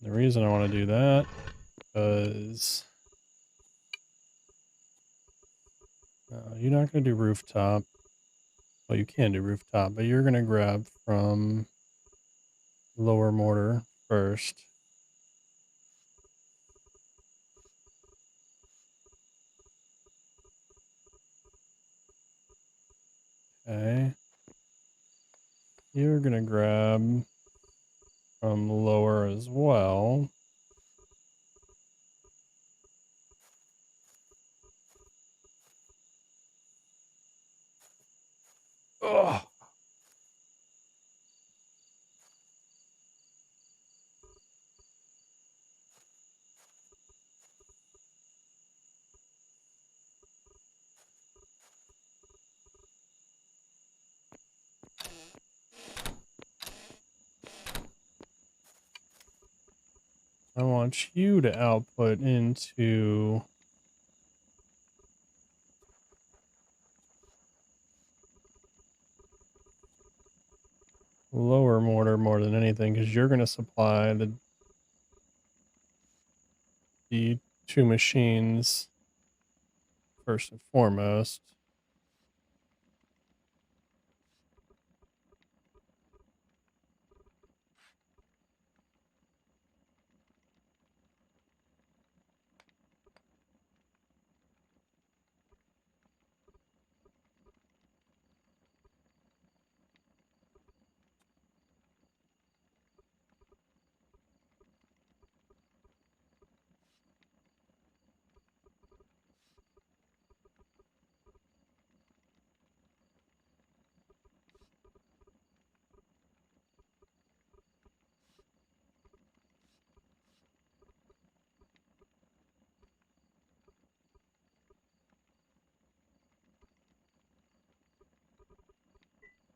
The reason I want to do that is you're not going to do rooftop. Well, you can do rooftop, but you're going to grab from lower mortar first. Okay. You're going to grab from lower as well. Ugh. I want you to output into lower mortar more than anything, because you're going to supply the two machines first and foremost.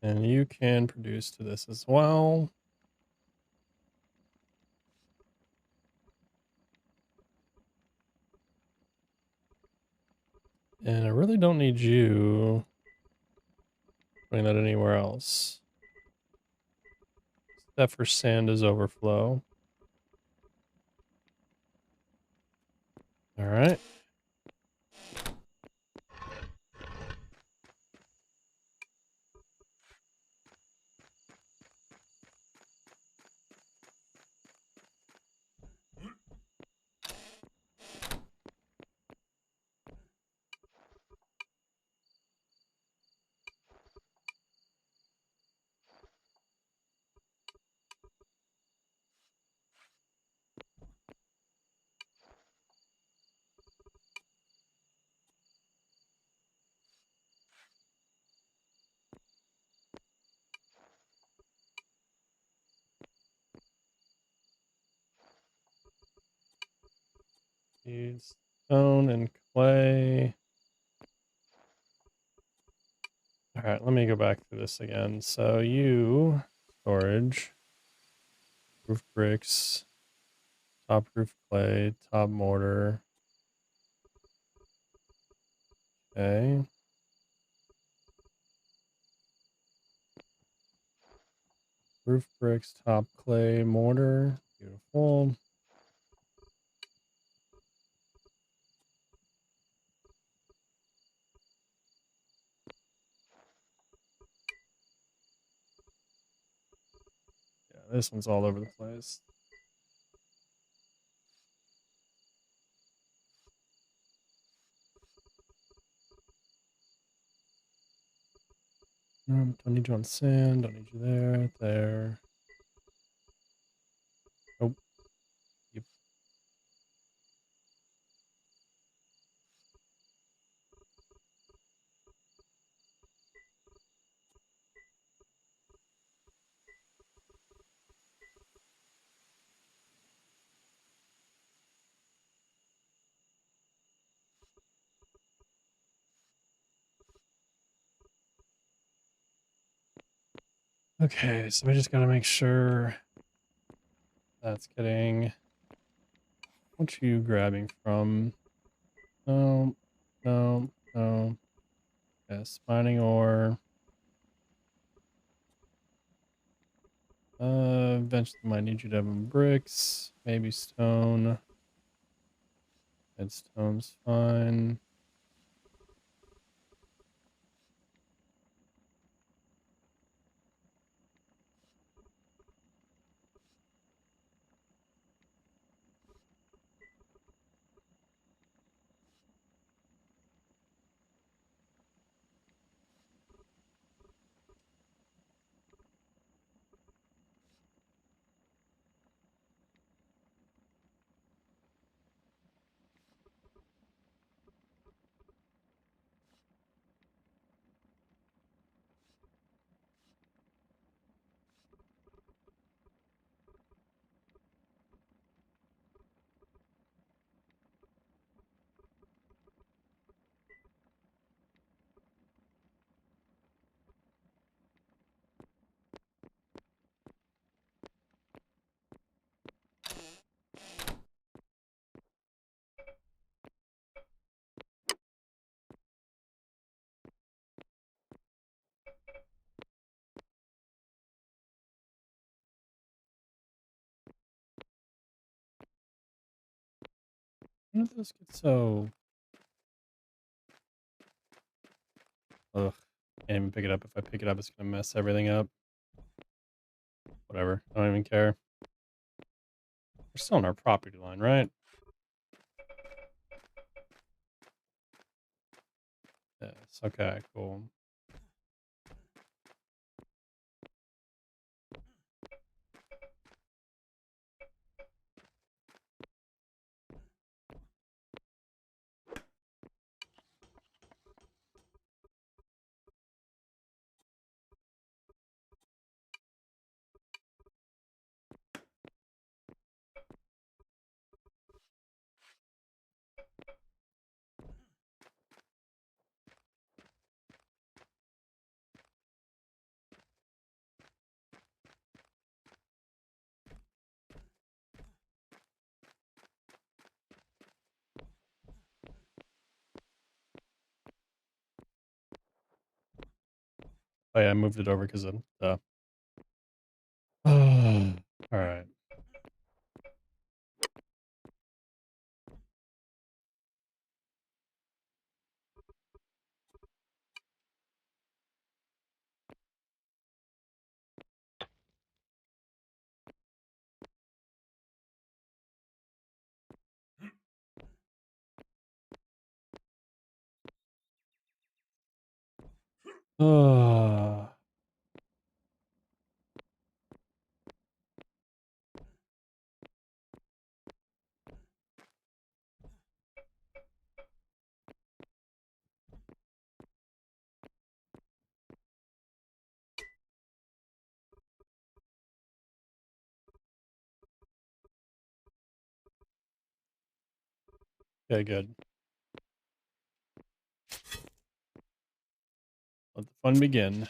And you can produce to this as well. And I really don't need you putting that anywhere else. Except for sand as overflow. All right. Need stone and clay. All right, let me go back through this again. So you, storage, roof bricks, top roof clay, top mortar. Okay. Roof bricks, top clay, mortar. Beautiful. Yeah, this one's all over the place. Don't need you on sand. Don't need you there. There. Nope. Yep. Okay, so we just gotta make sure that's getting. What you grabbing from? No, no, no. Yes, mining ore. Eventually might need you to have bricks, maybe stone. And stone's fine. When did this get so... Ugh. Can't even pick it up. If I pick it up, it's gonna mess everything up. Whatever. I don't even care. We're still on our property line, right? Yes. Okay, cool. Oh yeah, I moved it over because of the... Alright. Oh. Okay, good. Let the fun begin.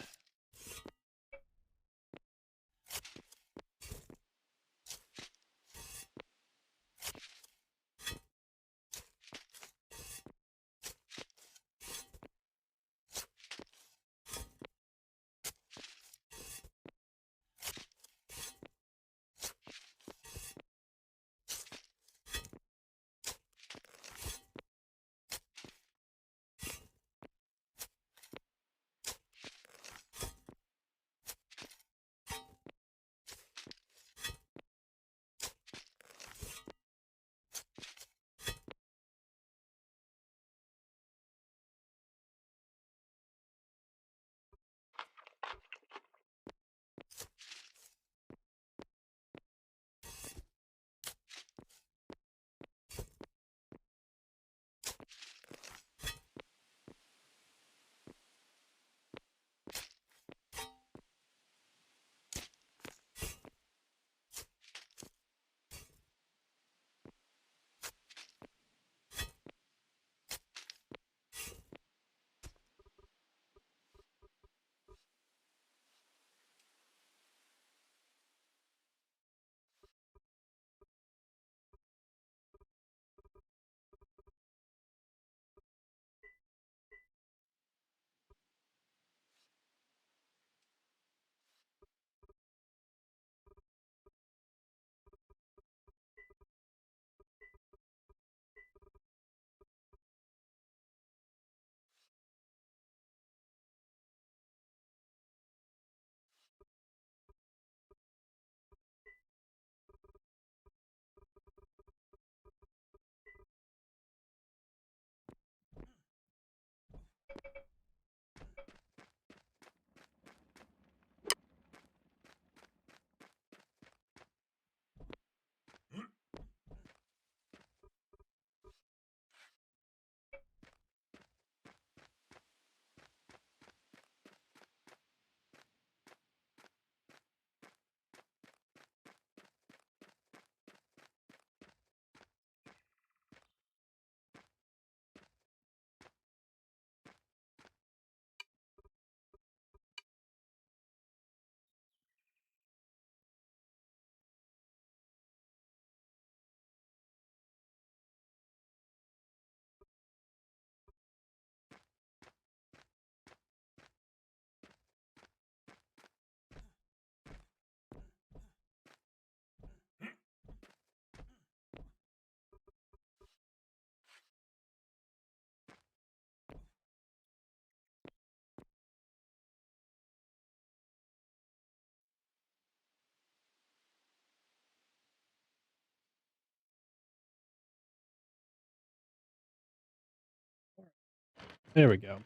There we go.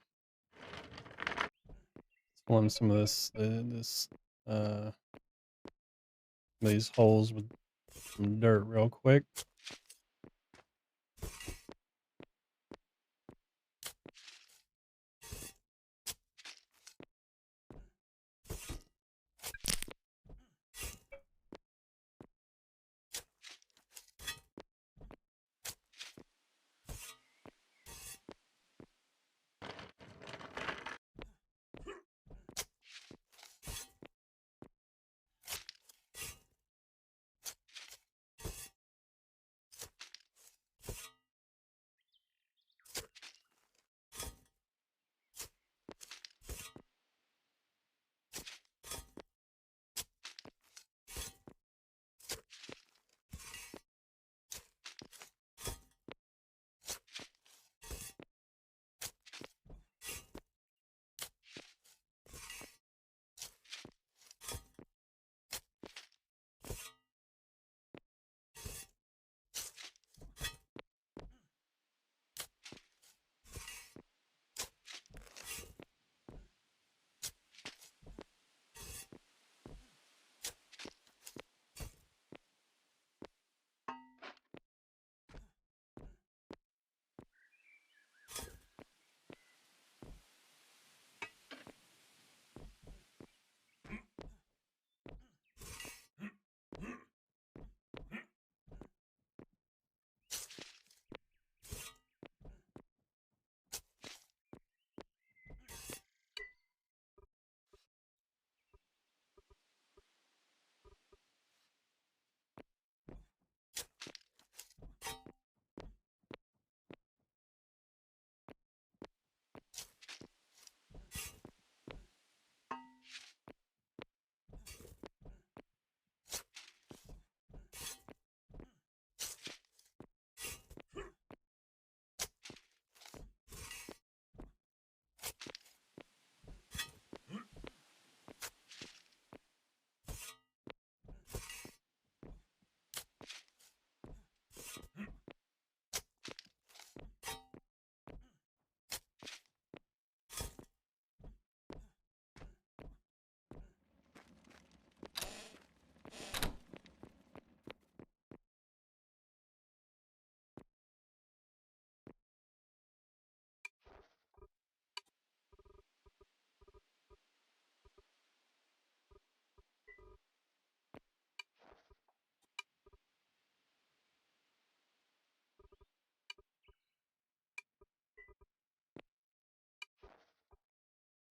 Form some of these holes with some dirt real quick.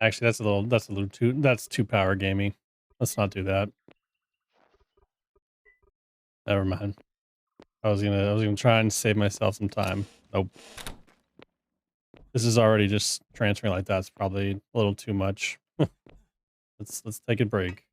Actually, that's too power gamey. Let's not do that. Never mind. I was gonna try and save myself some time. Nope. This is already just transferring like that's probably a little too much. Let's take a break.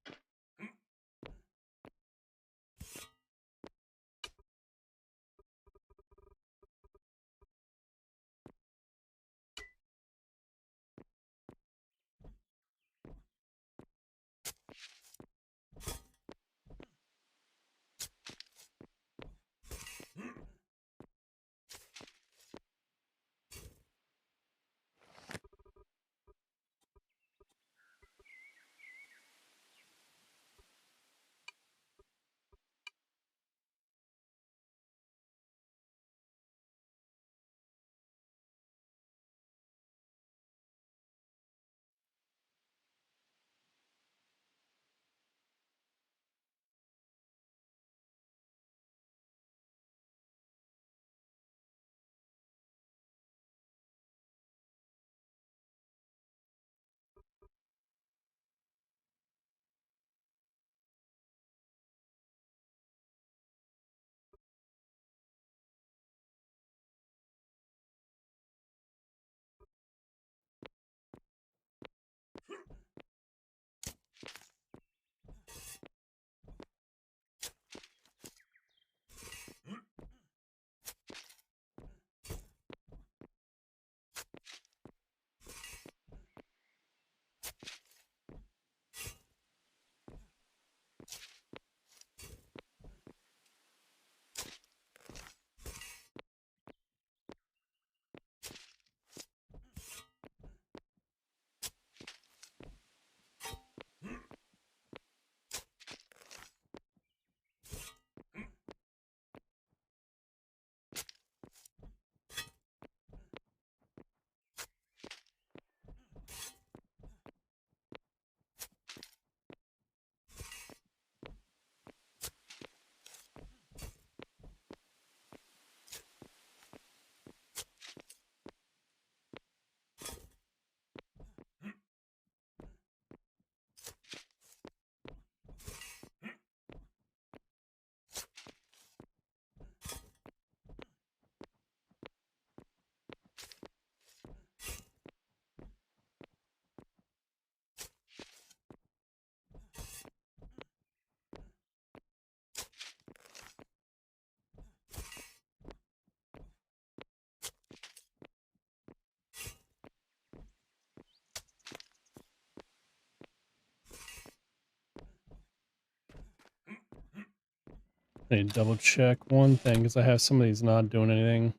I need to double check one thing because I have some of these not doing anything.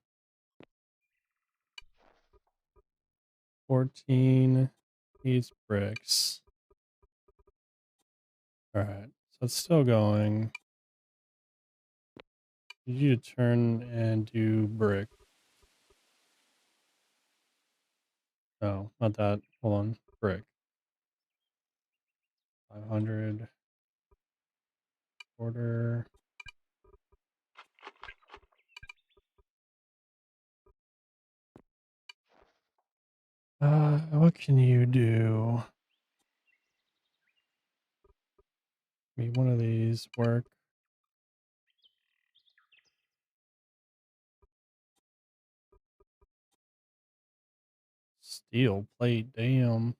14 needs bricks. All right, so it's still going. Need you to turn and do brick. No, not that. Hold on, brick. 500. Order. What can you do? Maybe one of these work. Steel plate, damn.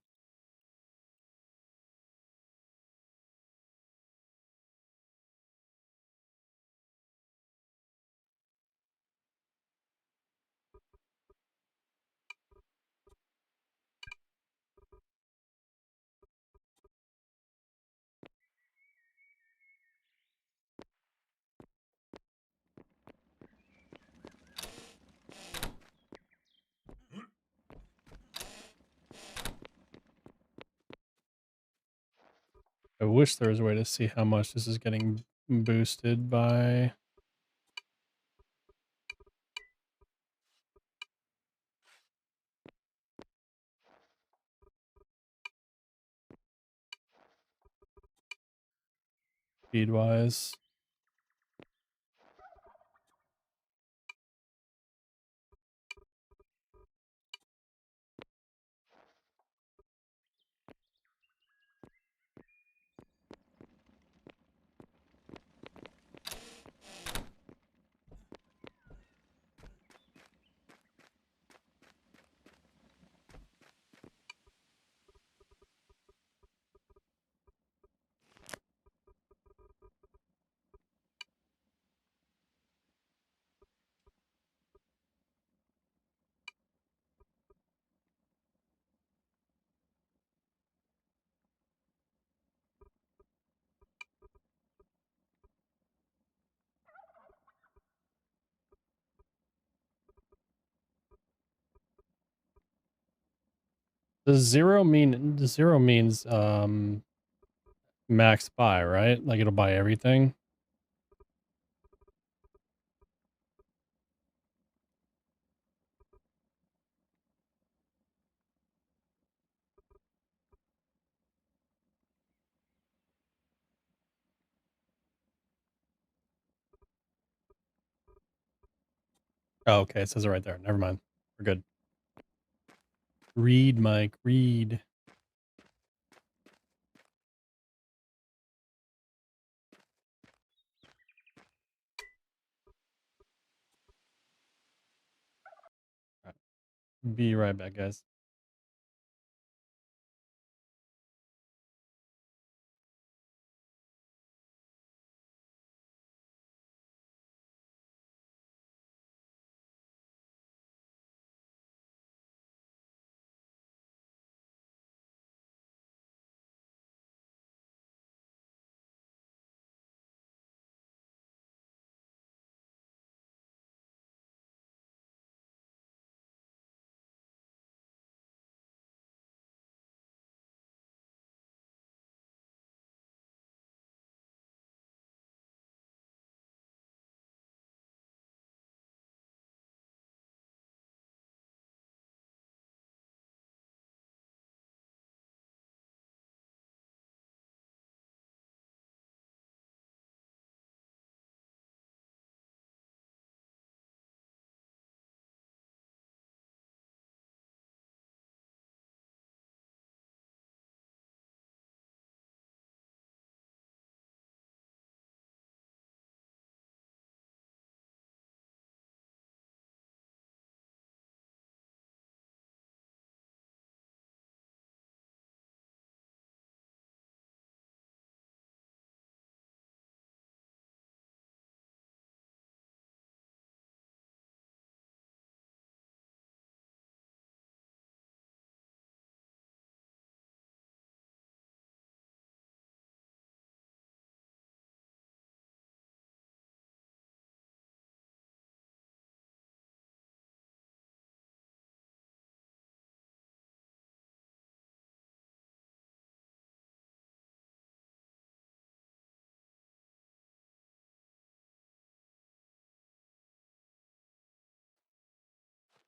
I wish there was a way to see how much this is getting boosted by. Speed wise. Does zero means max buy, right? Like it'll buy everything. Oh, okay, it says it right there. Never mind. We're good. Read, Mike, read. Be right back, guys.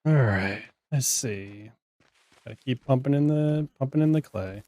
All right. Let's see. Gotta keep pumping in the clay.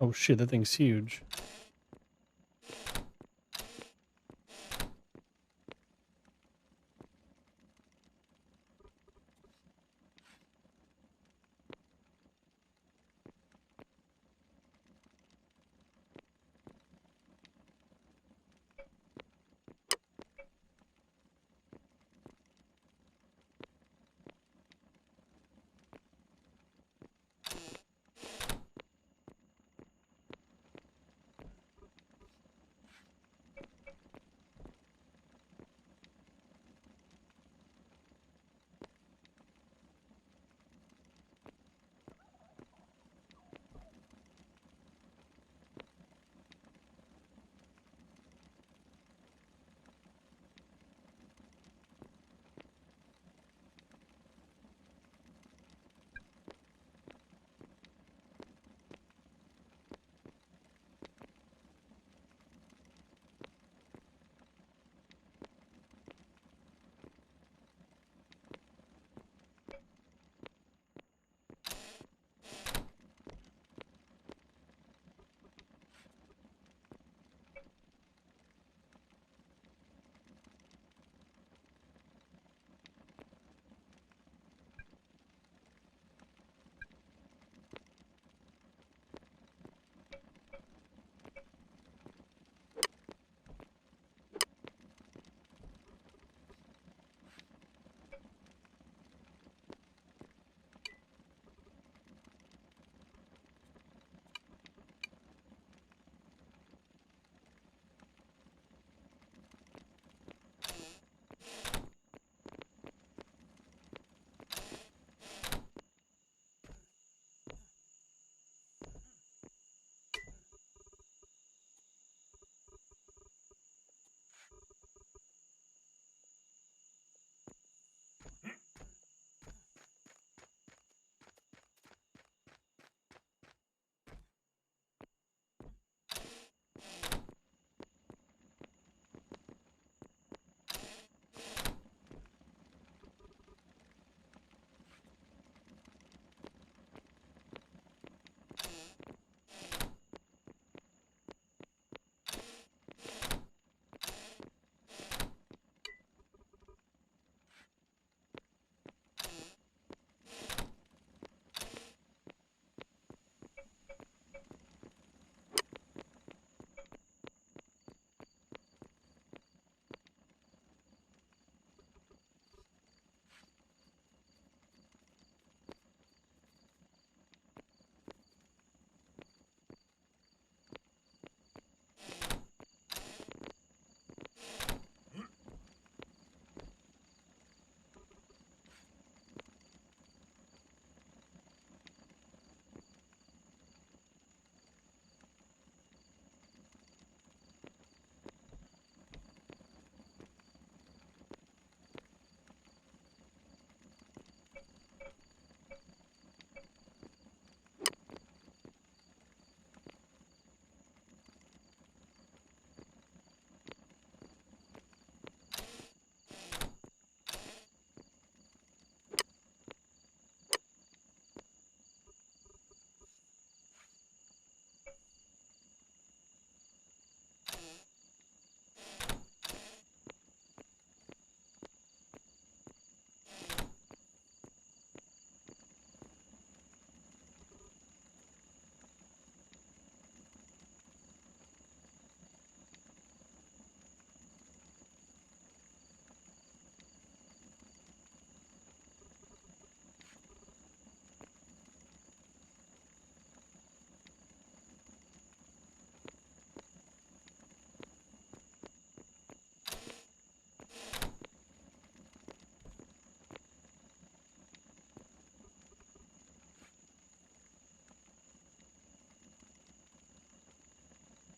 Oh shit, that thing's huge.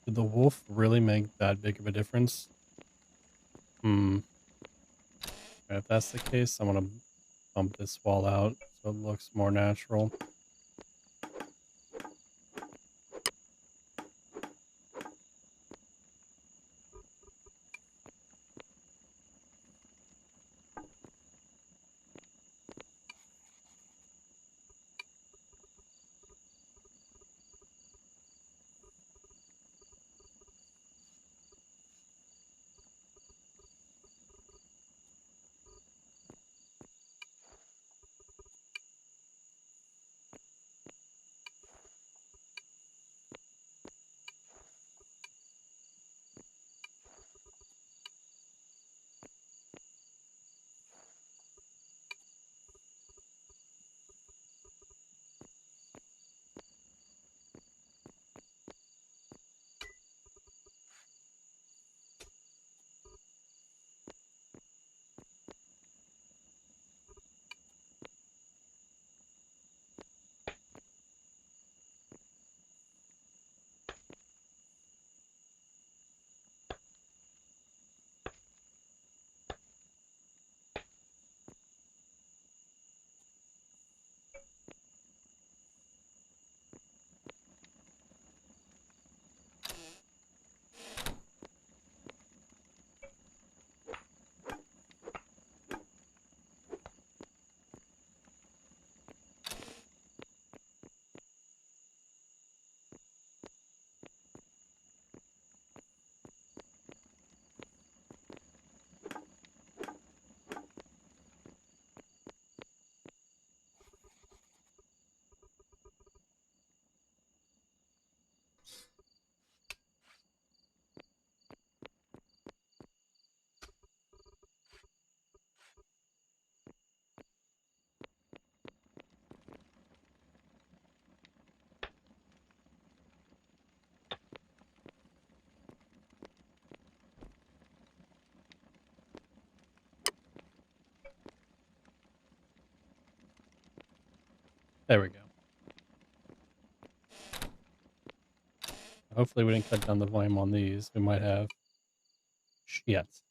Did the wolf really make that big of a difference? Hmm. If that's the case, I want to bump this wall out so it looks more natural. There we go. Hopefully we didn't cut down the volume on these. We might have. Yes.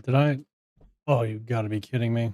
Wait, did I? Oh, you got to be kidding me.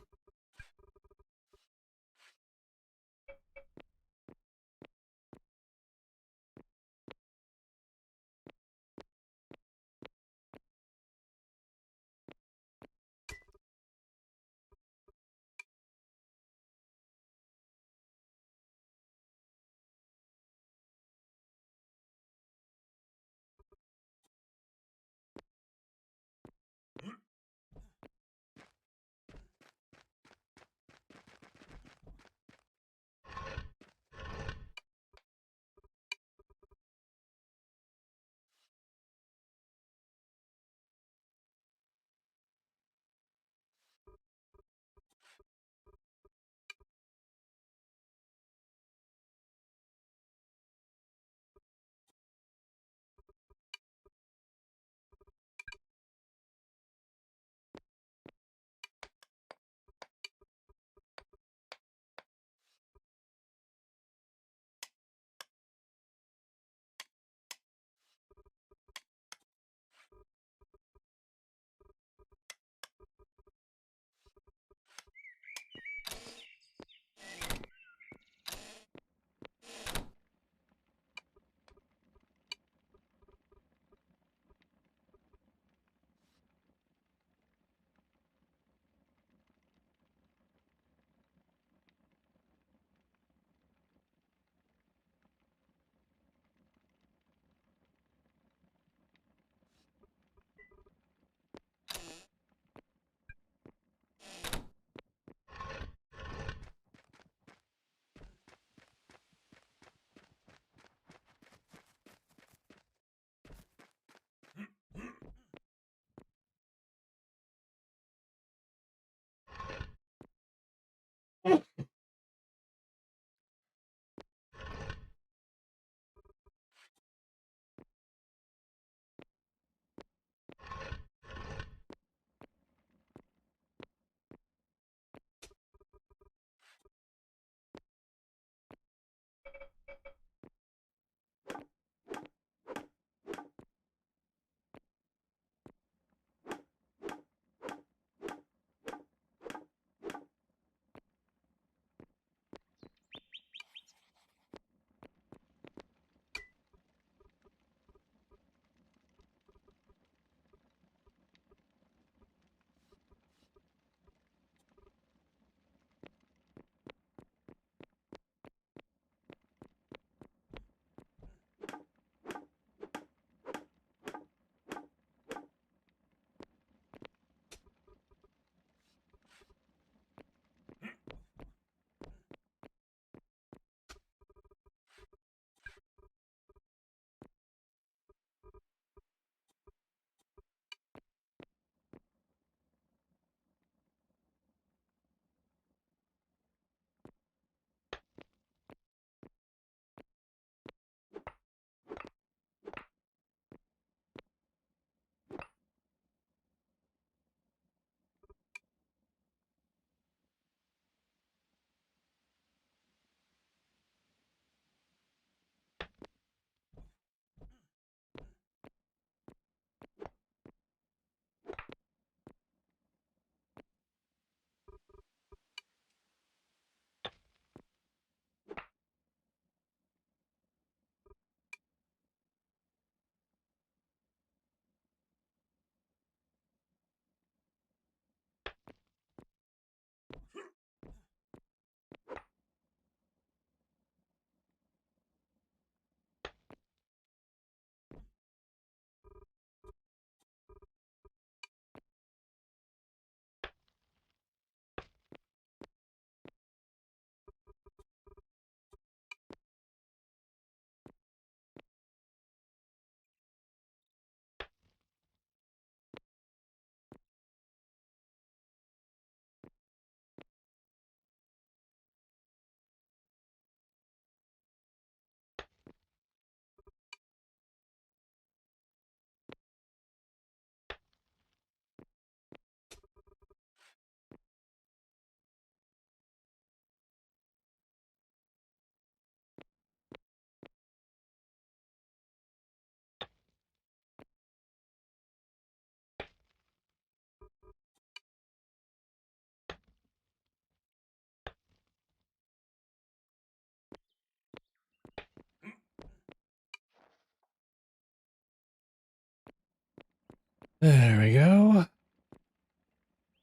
There we go.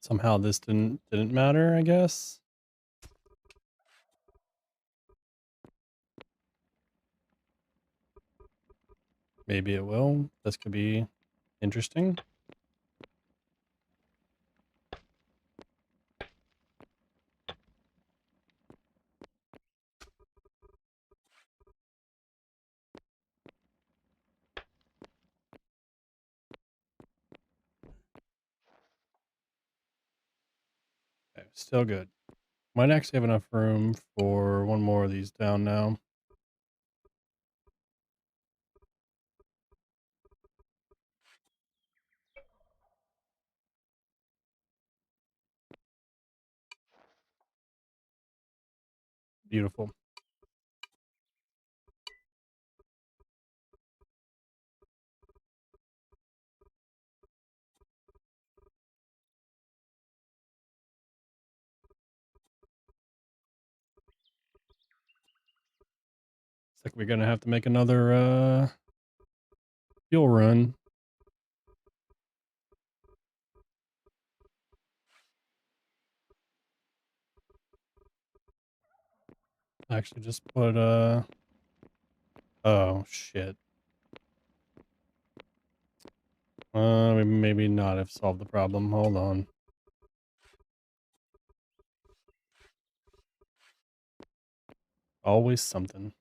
Somehow this didn't matter, I guess. Maybe it will. This could be interesting. Okay, still good. Might actually have enough room for one more of these down now. Beautiful. Looks like we're gonna have to make another fuel run. Actually just put oh shit. Maybe not have solved the problem. Hold on. Always something.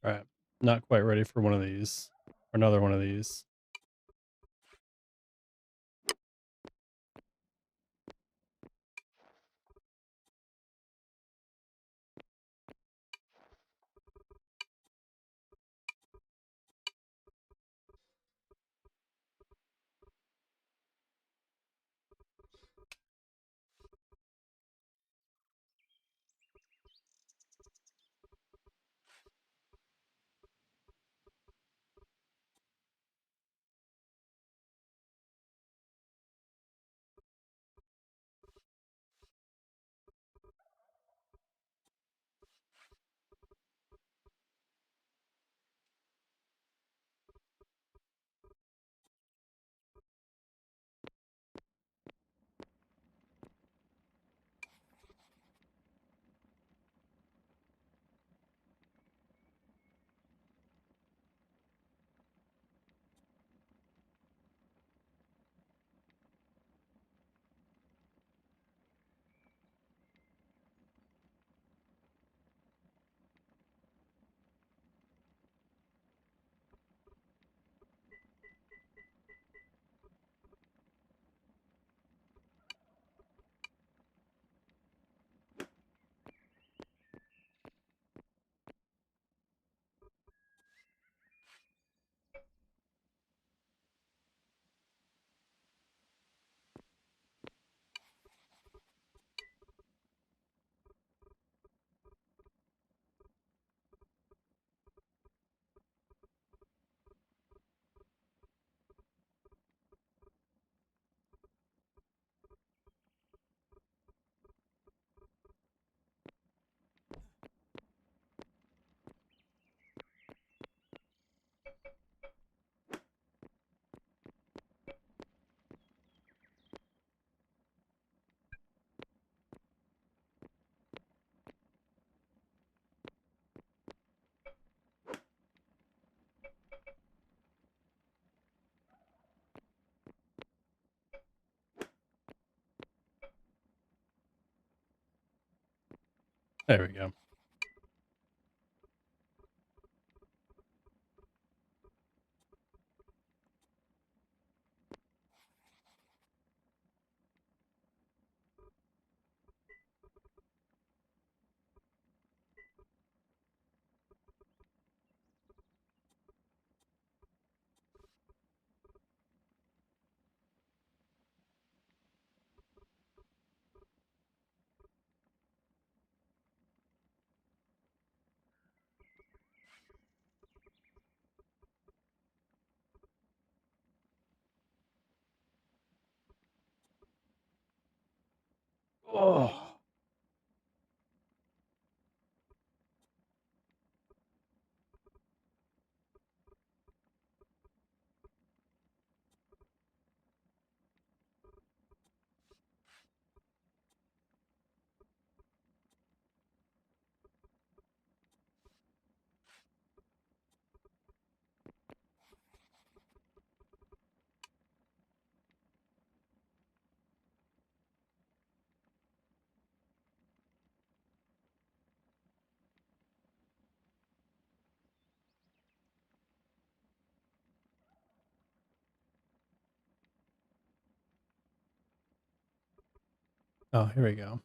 All right. Not quite ready for one of these. Or another one of these. There we go. Oh. Oh, here we go.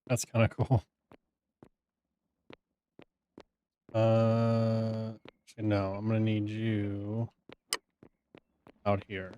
That's kind of cool. Actually, no, I'm gonna need you out here.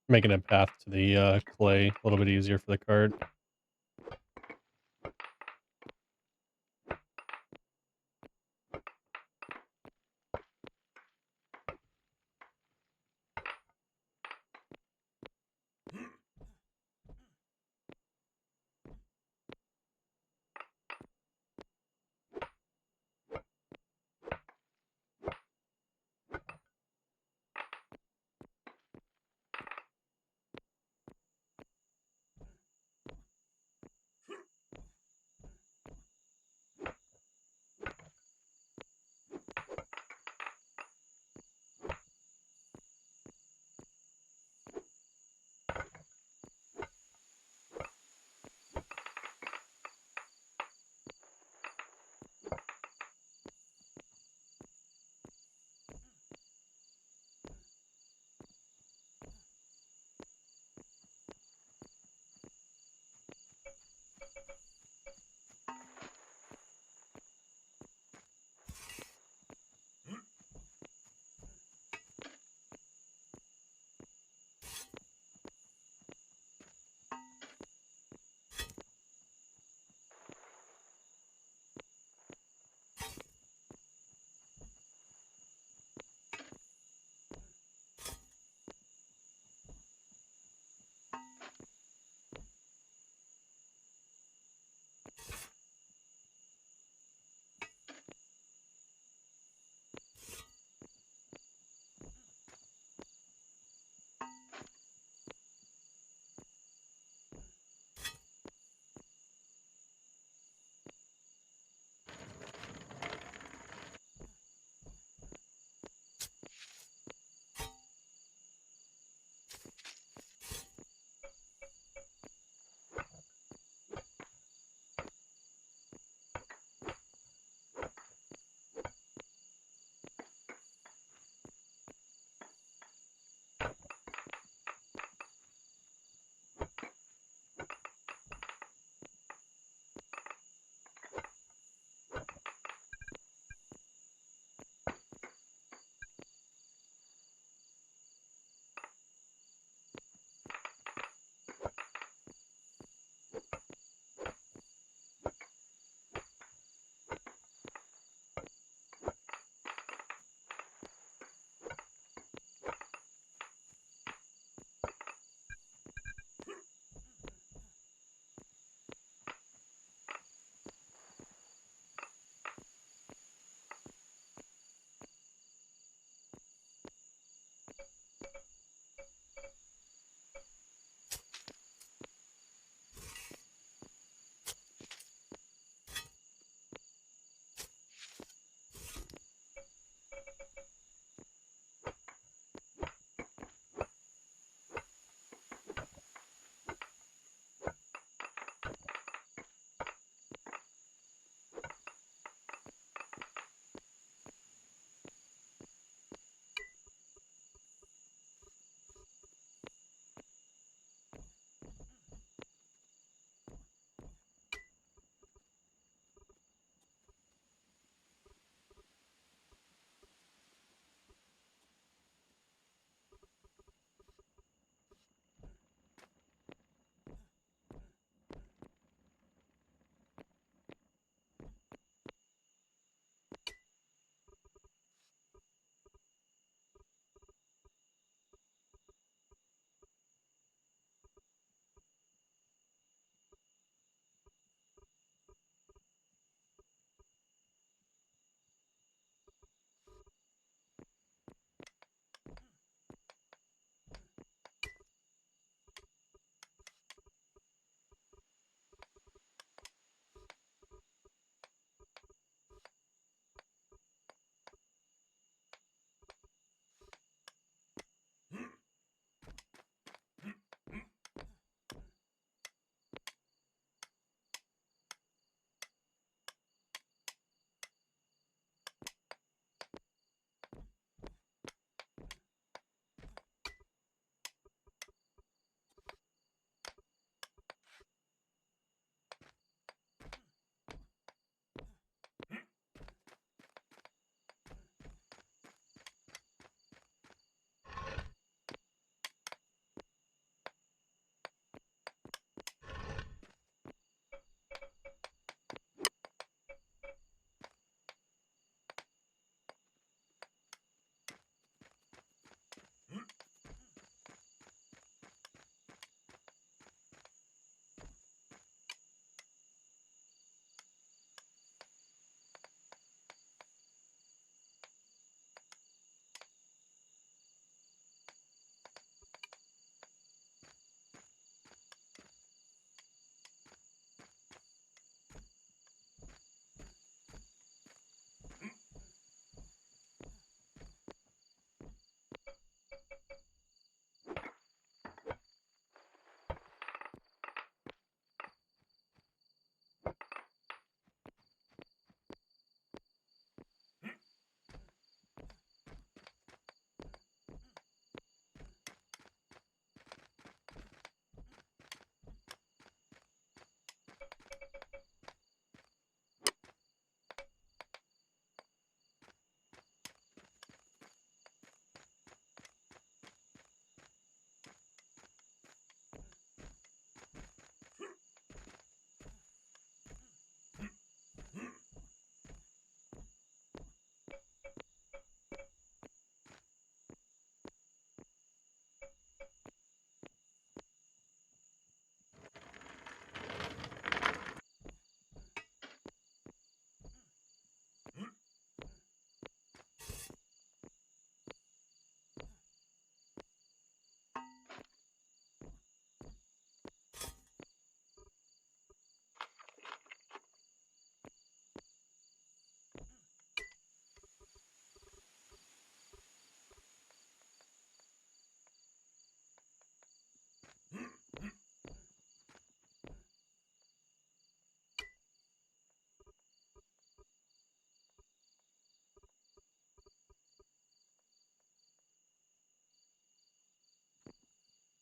Making a path to the clay a little bit easier for the cart.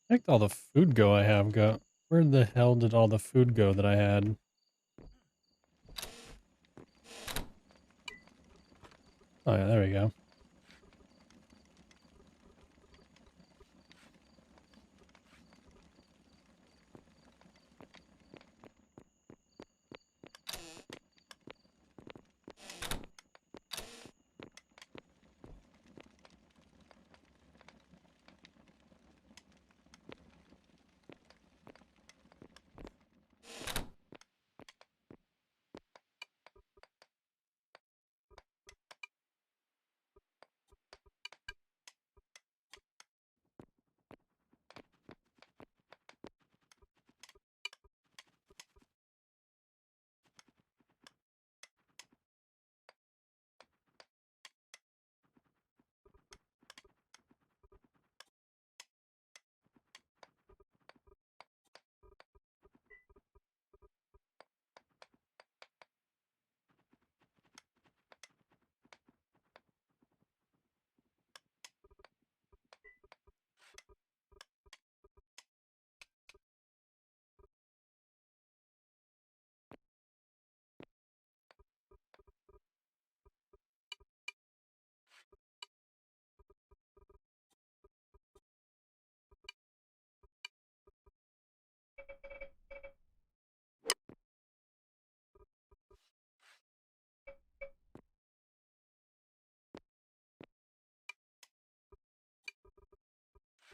Where'd all the food go I have got? Where the hell did all the food go that I had? Oh yeah, there we go.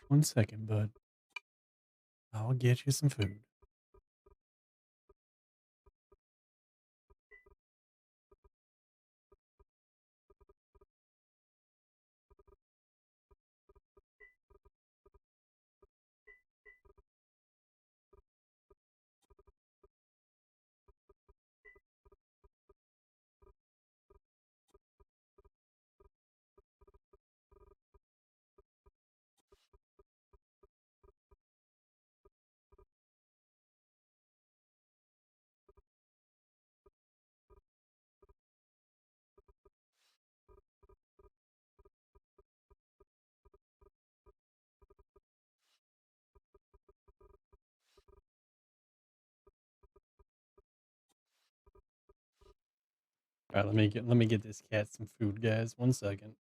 One second, bud. I'll get you some food. All right, let me get this cat some food, guys. One second.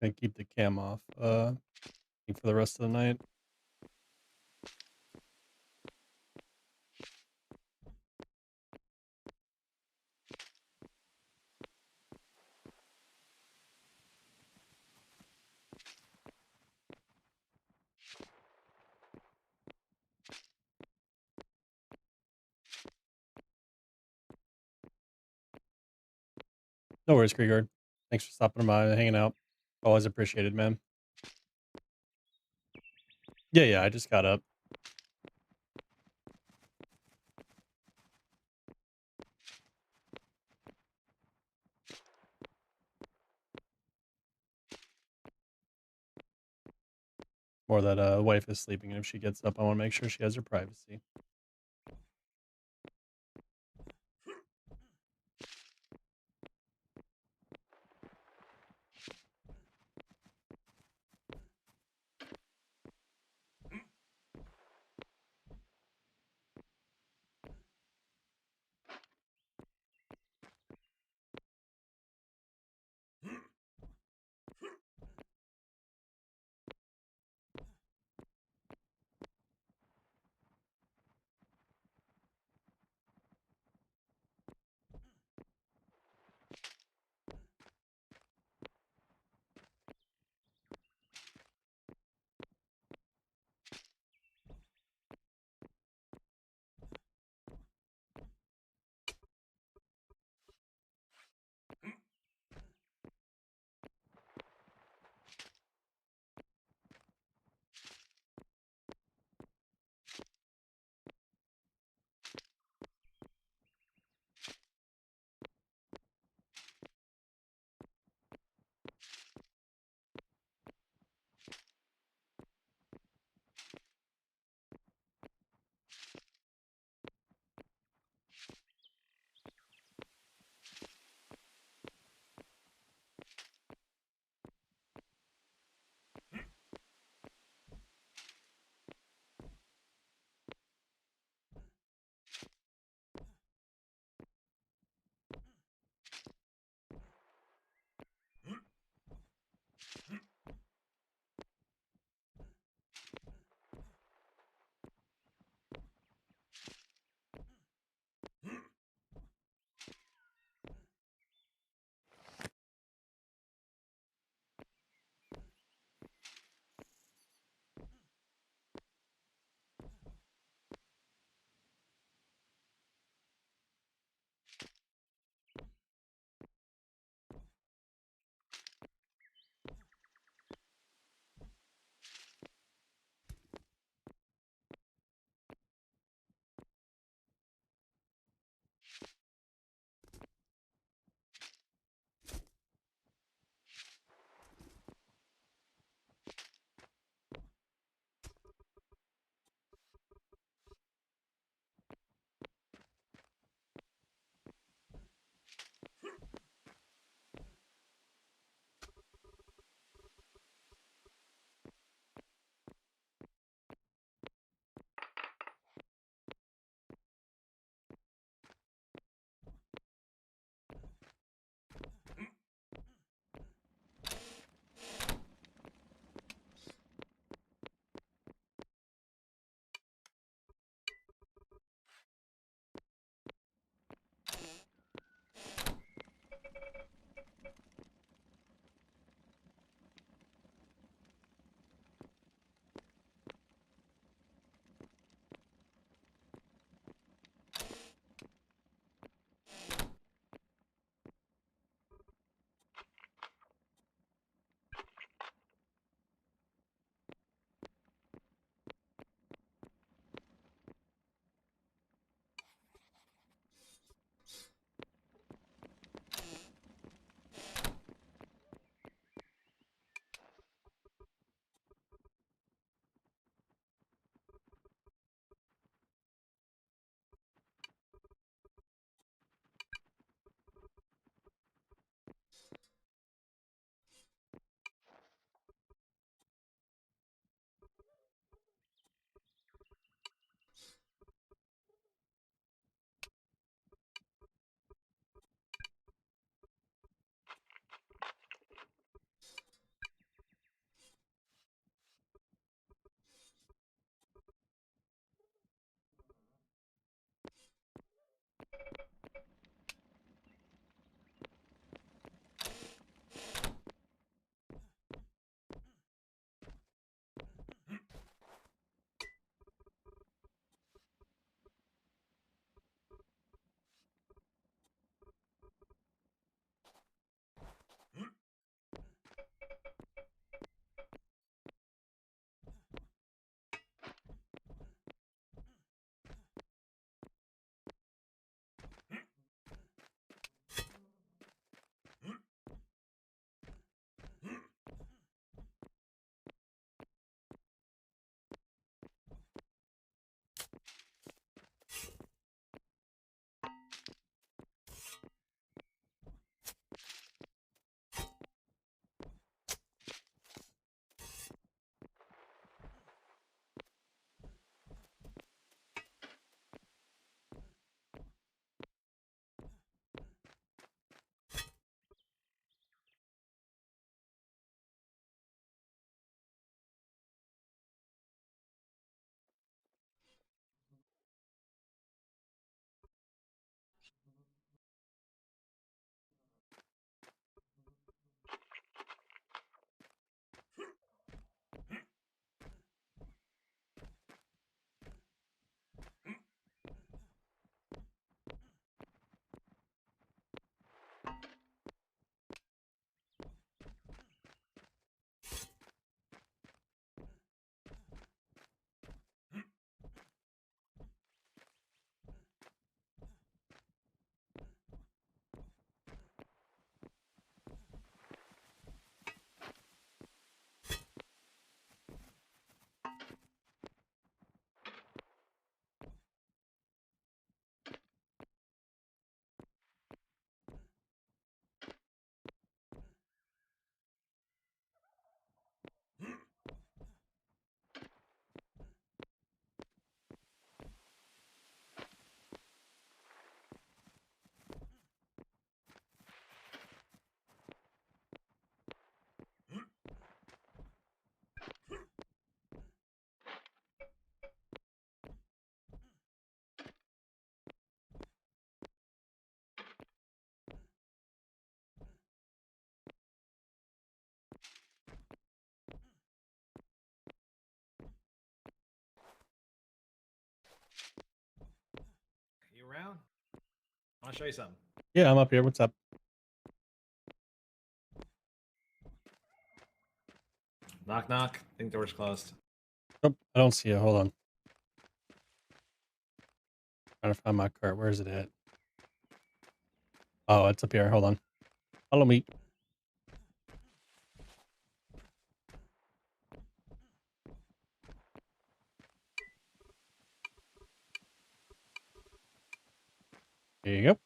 And keep the cam off for the rest of the night. No worries, Krieger. Thanks for stopping by and hanging out. Always appreciated, man. Yeah, I just got up. Or that wife is sleeping, and if she gets up, I want to make sure she has her privacy. want to show you something. Yeah, I'm up here. What's up? Knock, knock. I think door's closed. Nope, I don't see it. Hold on. Trying to find my cart. Where is it at? Oh, it's up here. Hold on. Follow me. Here you go.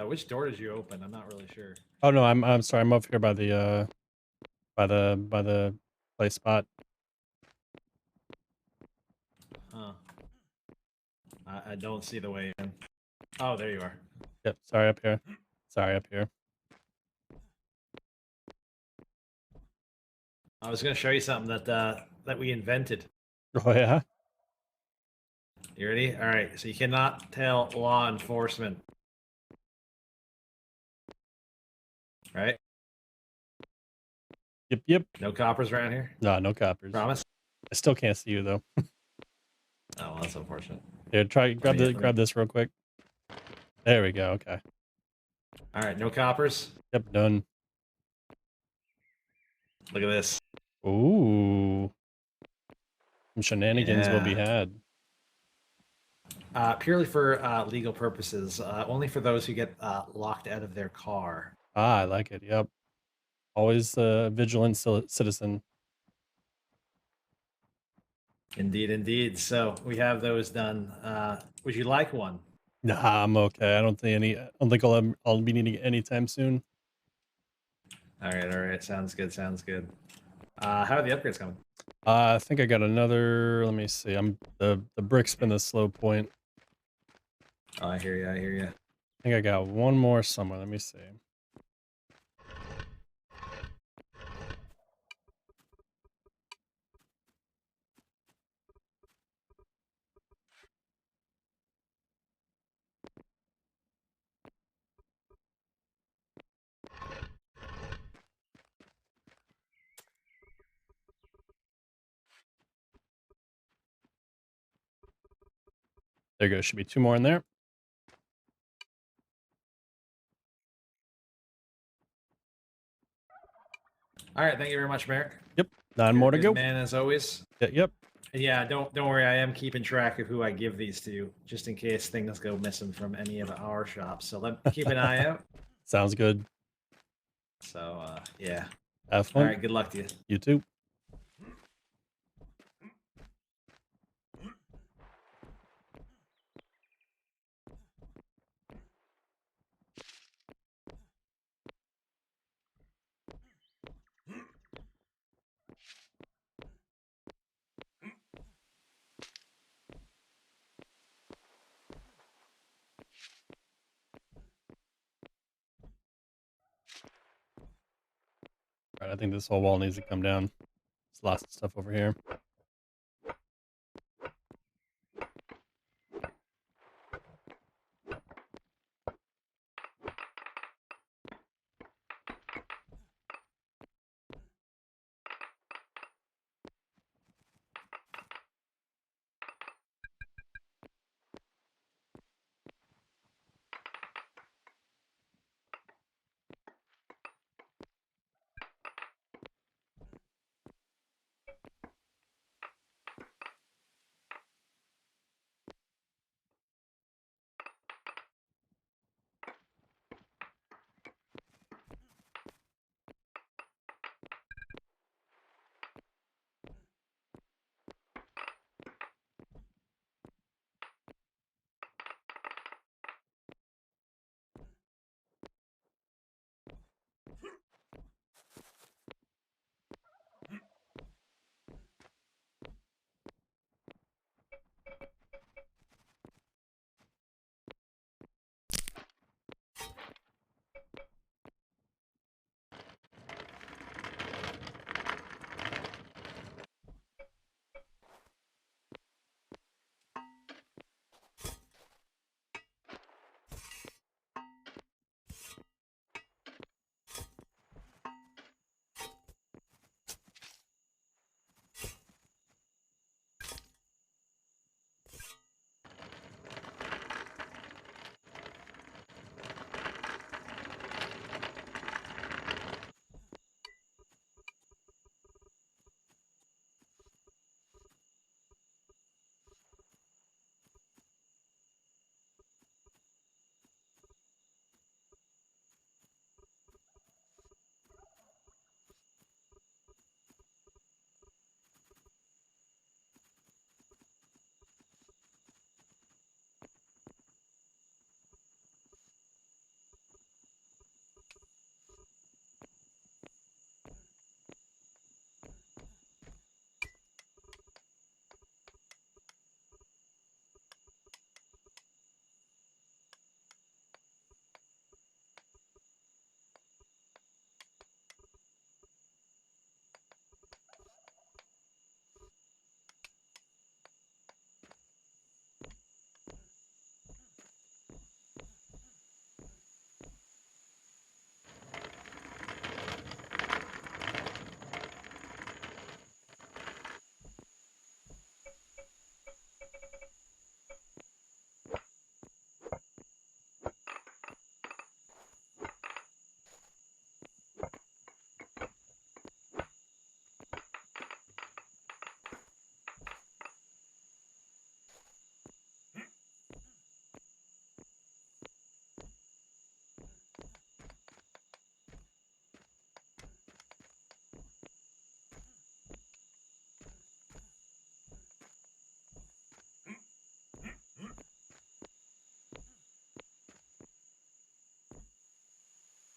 Which door did you open? I'm not really sure. Oh no, I'm sorry. I'm up here by the play spot. Huh. I don't see the way in. Oh, there you are. Yep. Sorry, up here. Sorry, up here. I was going to show you something that we invented. Oh yeah. You ready? All right. So you cannot tell law enforcement. Right? Yep. No coppers around here? No, no coppers. Promise? I still can't see you though. Oh, well, that's unfortunate. Here, grab me- grab this real quick. There we go. Okay. All right. No coppers? Yep, done. Look at this. Ooh. Some shenanigans will be Yeah. had. Purely for legal purposes. Only for those who get locked out of their car. Ah, I like it. Yep. Always a vigilant citizen. Indeed, indeed. So we have those done. Would you like one? Nah, I'm okay. I don't think I'll be needing it anytime soon. All right. Sounds good. How are the upgrades coming? I think I got another. Let me see. The brick's been the slow point. Oh, I hear you. I think I got one more somewhere. Let me see. There you go. Should be two more in there. All right. Thank you very much, Merrick. Yep. 9 more to Good go. man, as always. Yep. Yeah, don't worry. I am keeping track of who I give these to, just in case things go missing from any of our shops. So keep an eye out. Sounds good. So yeah. Have fun. All right. Good luck to you. You too. All right, I think this whole wall needs to come down. There's lots of stuff over here.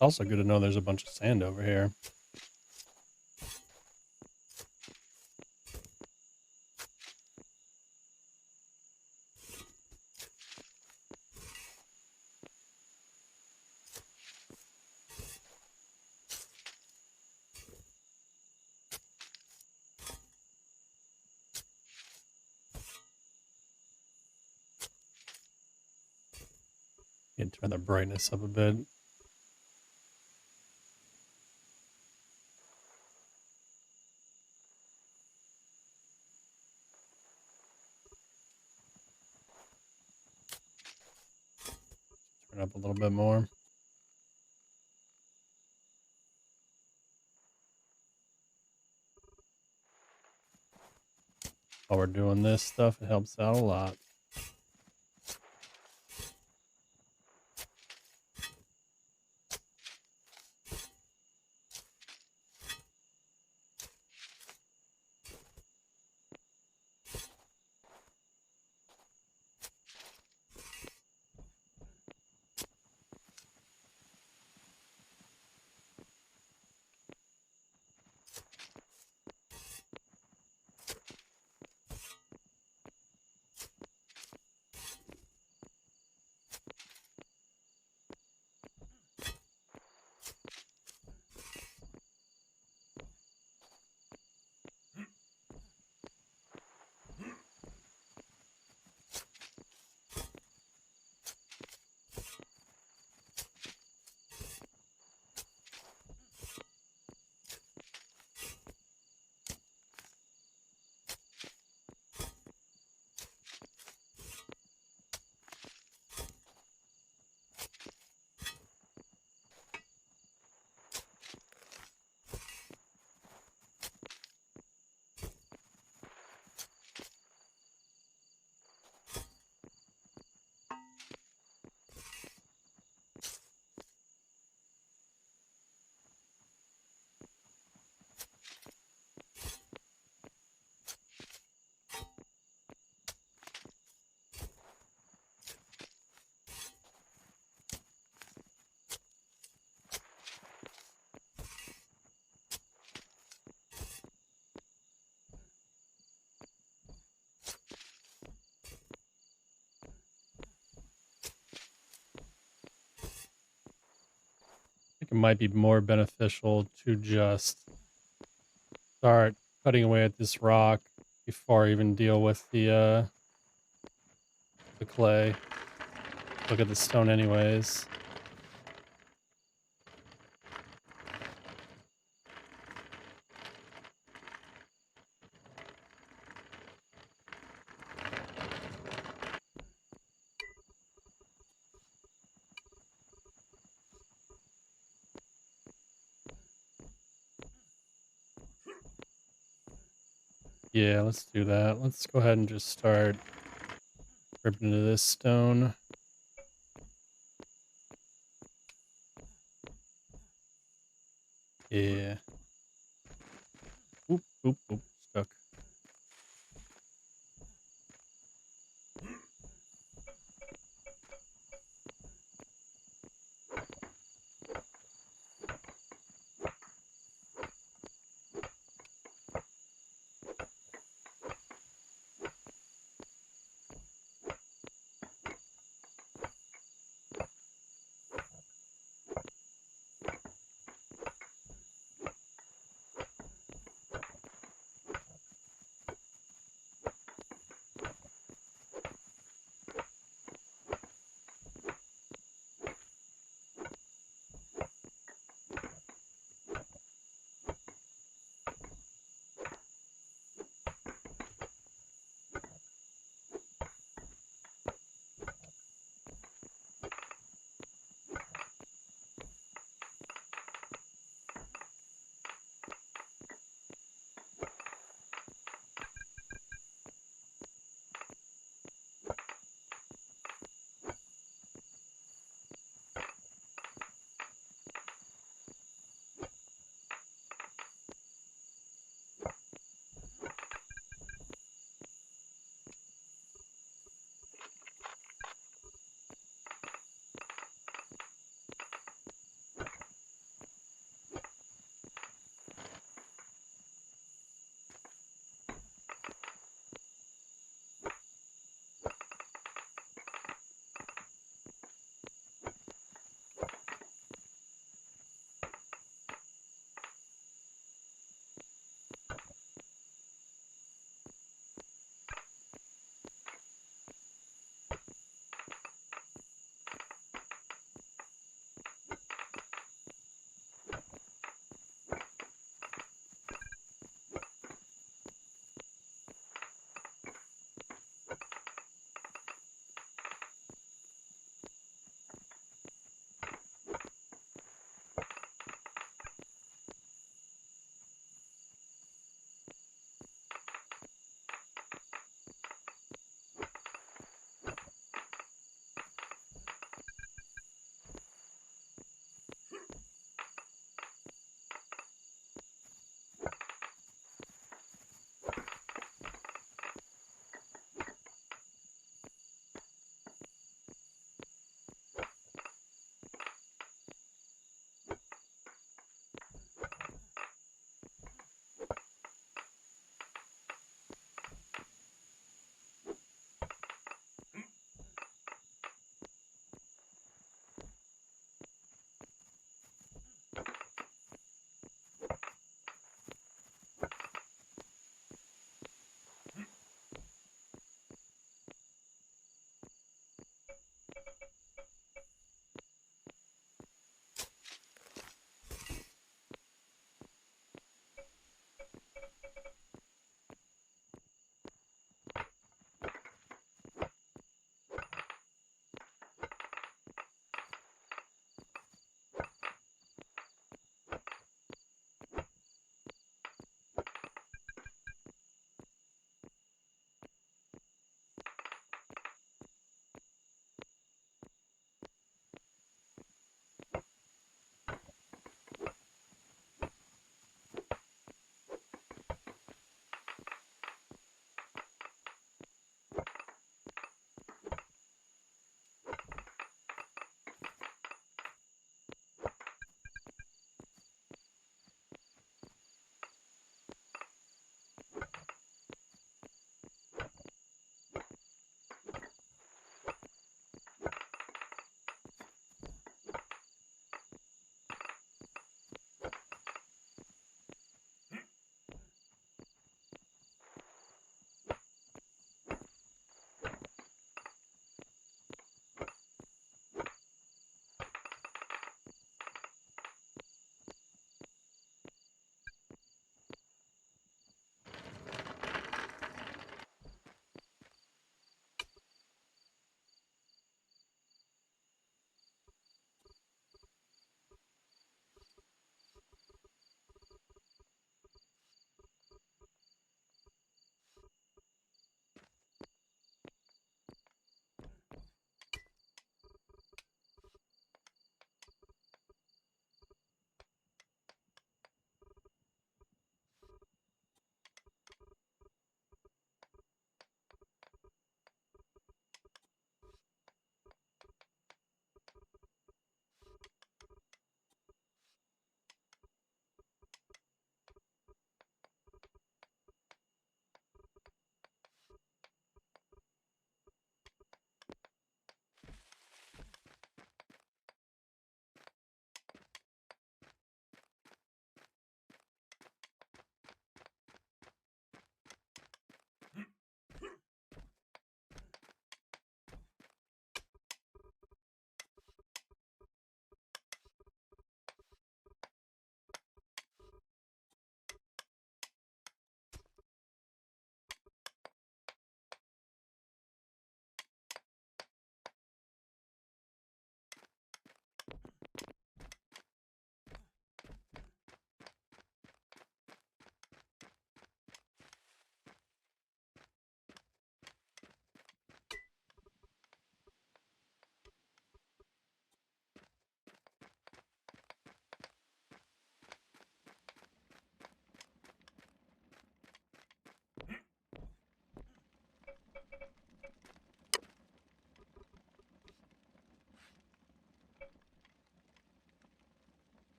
Also good to know there's a bunch of sand over here. Need to turn the brightness up a bit. Turn up a little bit more. While we're doing this stuff, it helps out a lot. I think it might be more beneficial to just start cutting away at this rock before I even deal with the clay. Look at the stone anyways. Yeah, let's do that. Let's go ahead and just start ripping into this stone. Yeah. Oop, oop, oop, stuck.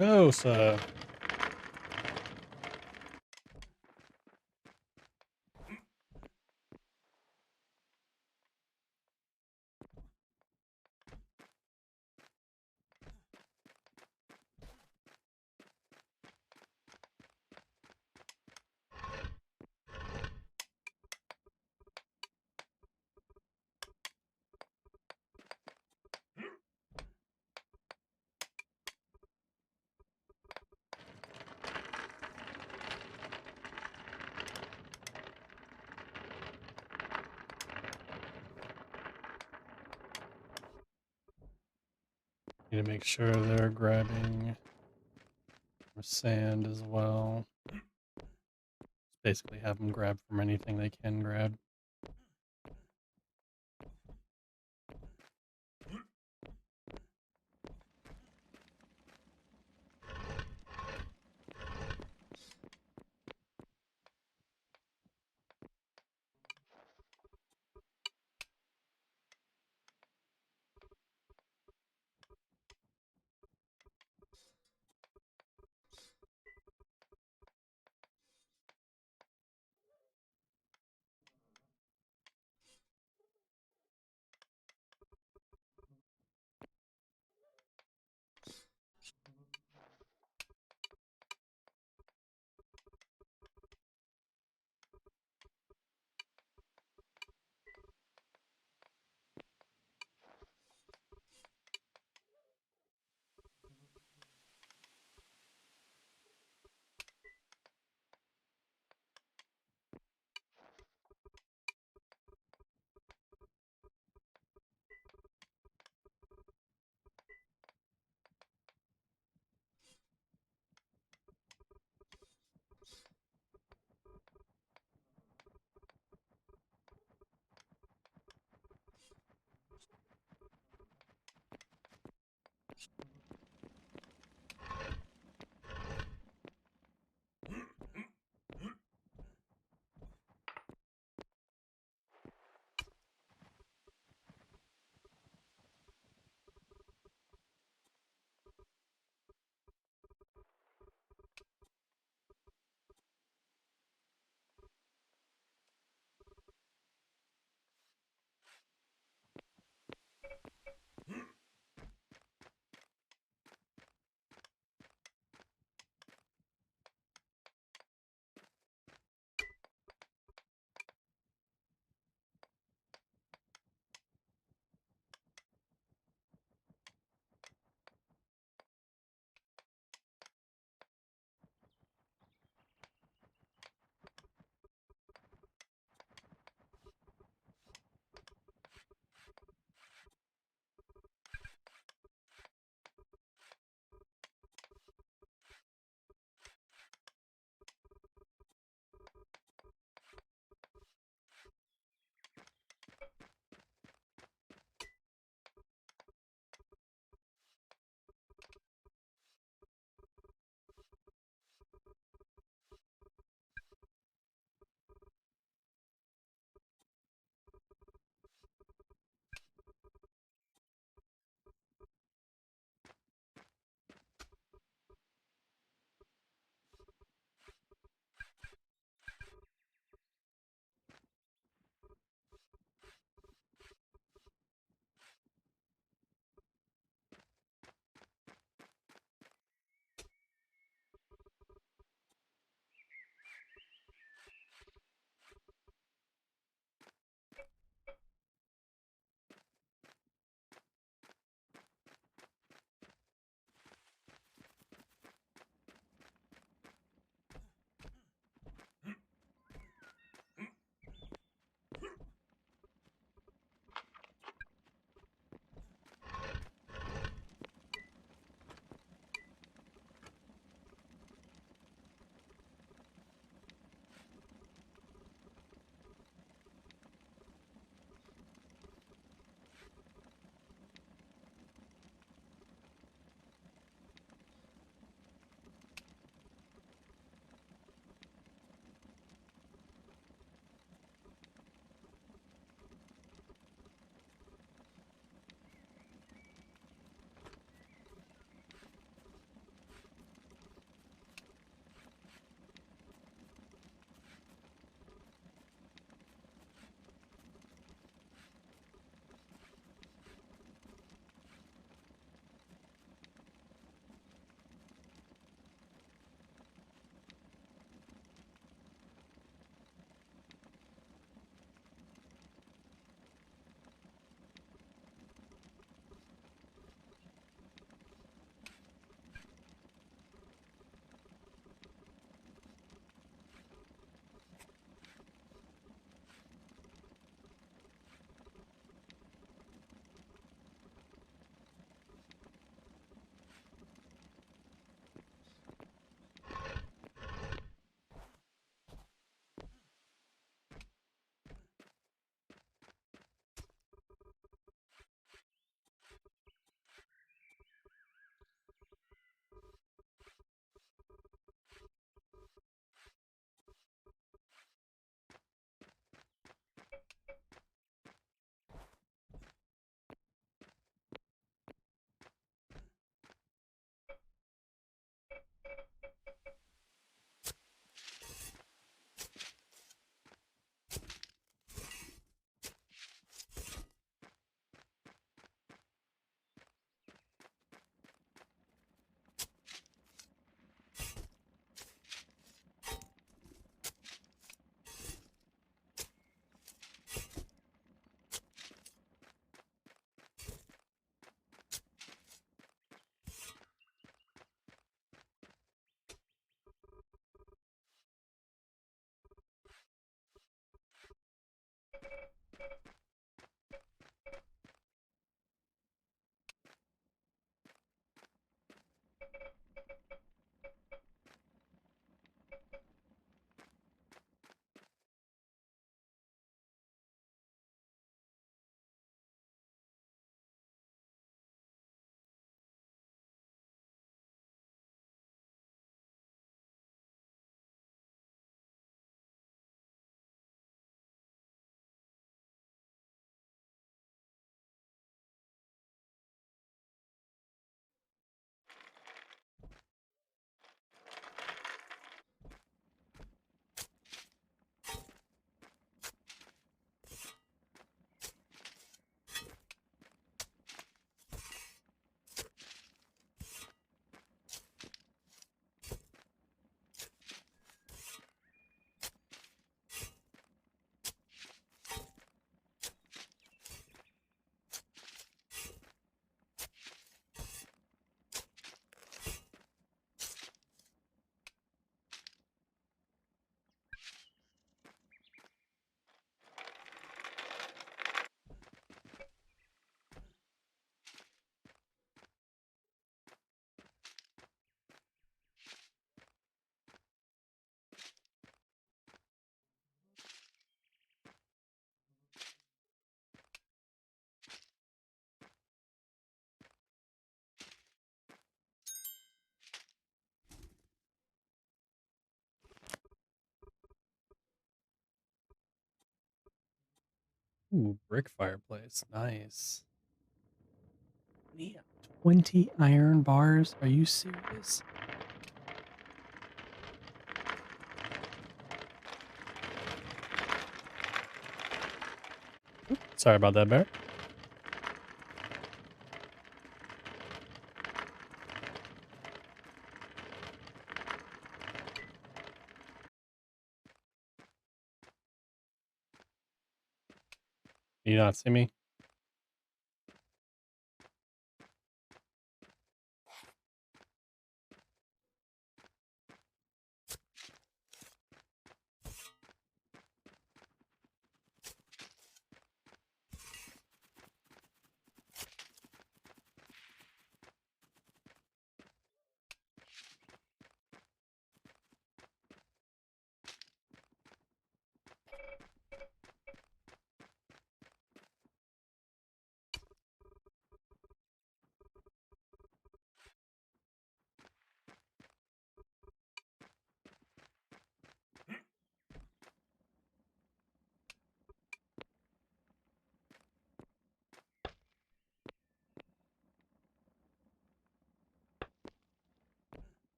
Oh, sir. Need to make sure they're grabbing sand as well. Basically have them grab from anything they can grab. Ooh, brick fireplace. Nice. Yeah. 20 iron bars? Are you serious? Sorry about that, Bear. You not see me?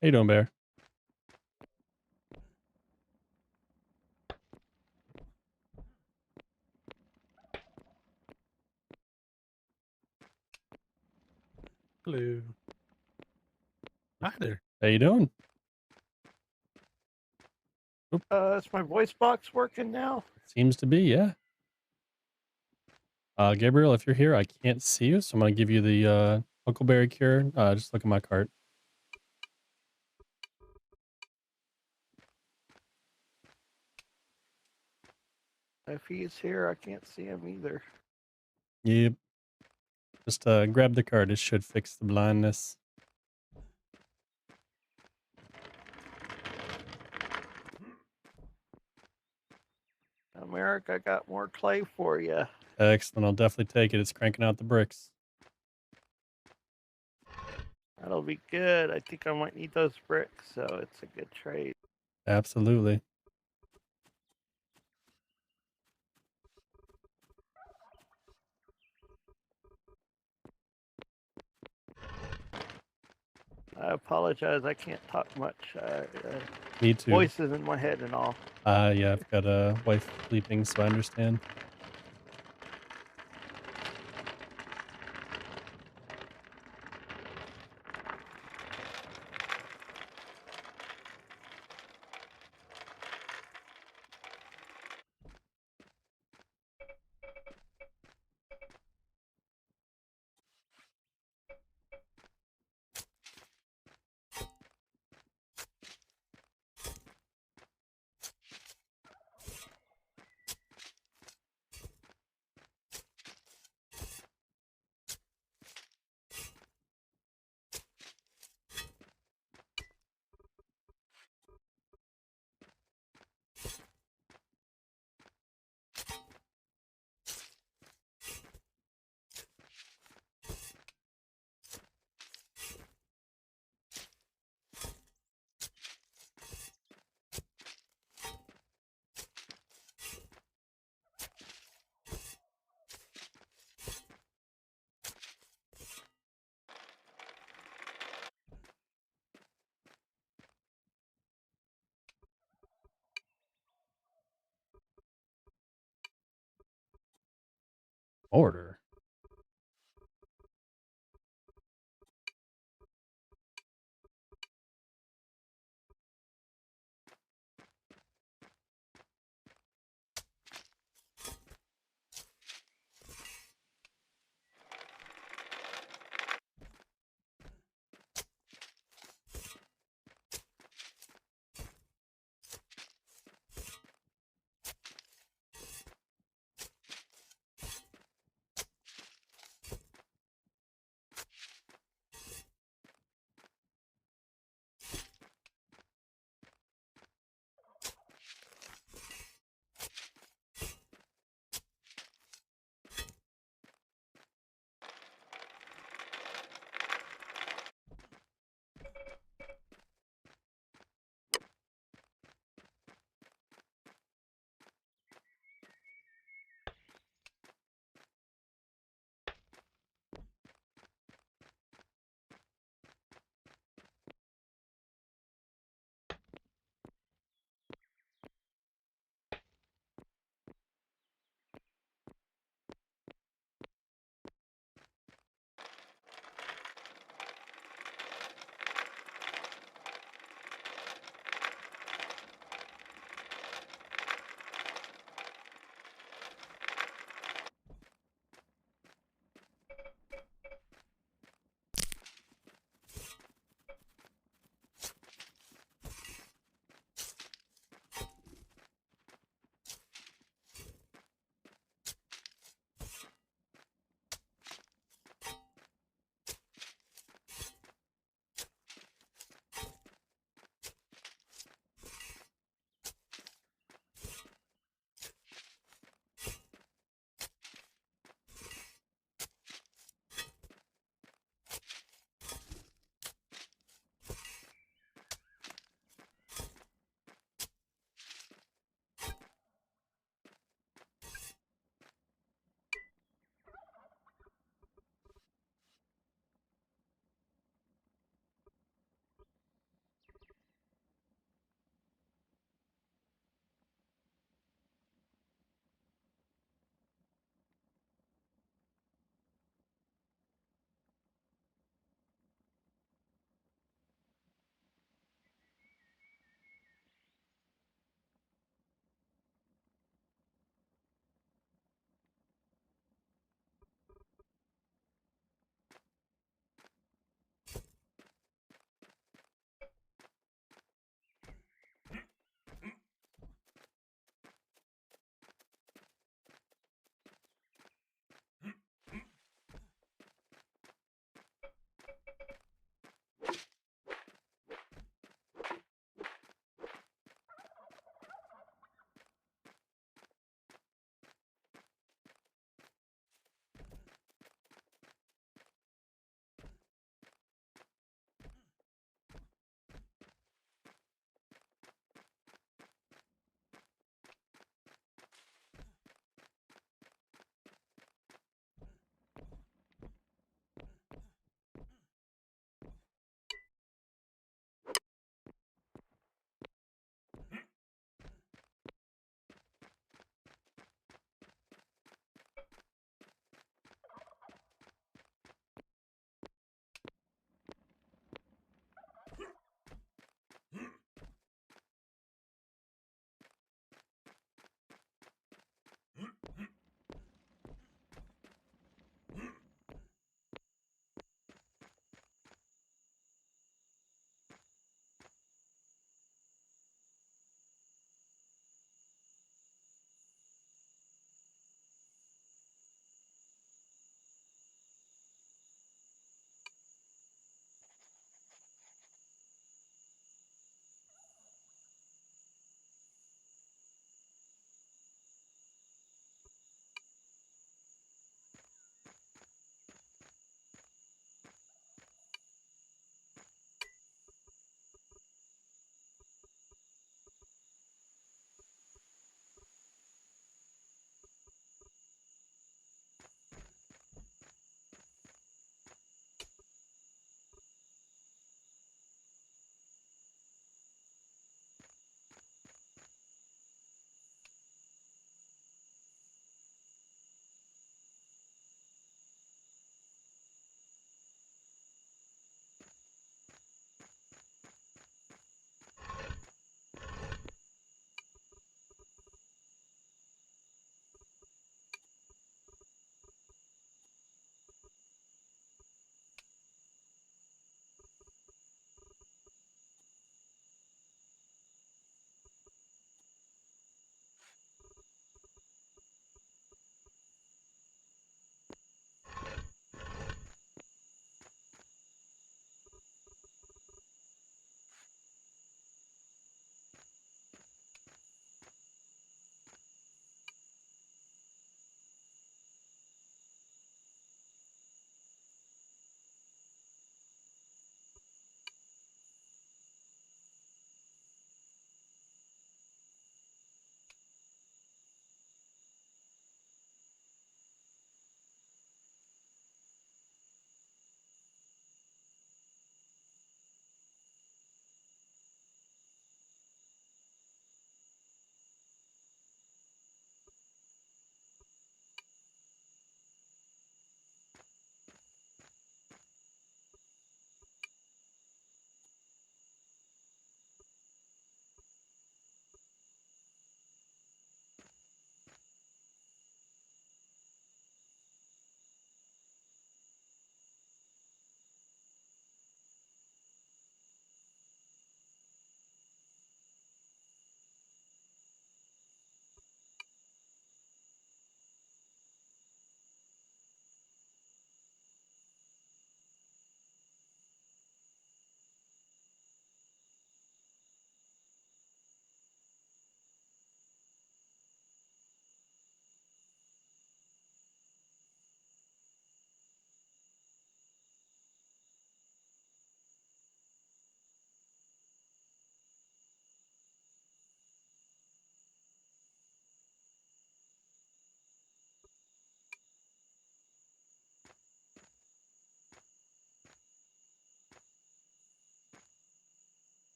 How you doing, Bear? Hello. Hi there. How you doing? Is my voice box working now? Seems to be, yeah. Gabriel, if you're here, I can't see you, so I'm gonna give you the Huckleberry cure. Just look at my cart. If he's here, I can't see him either. Yep. Just grab the card. It should fix the blindness. Merrick, I got more clay for you. Excellent. I'll definitely take it. It's cranking out the bricks. That'll be good. I think I might need those bricks, so it's a good trade. Absolutely. I apologize. I can't talk much. Me too. Voices in my head and all. Yeah, I've got a wife sleeping, so I understand. Order.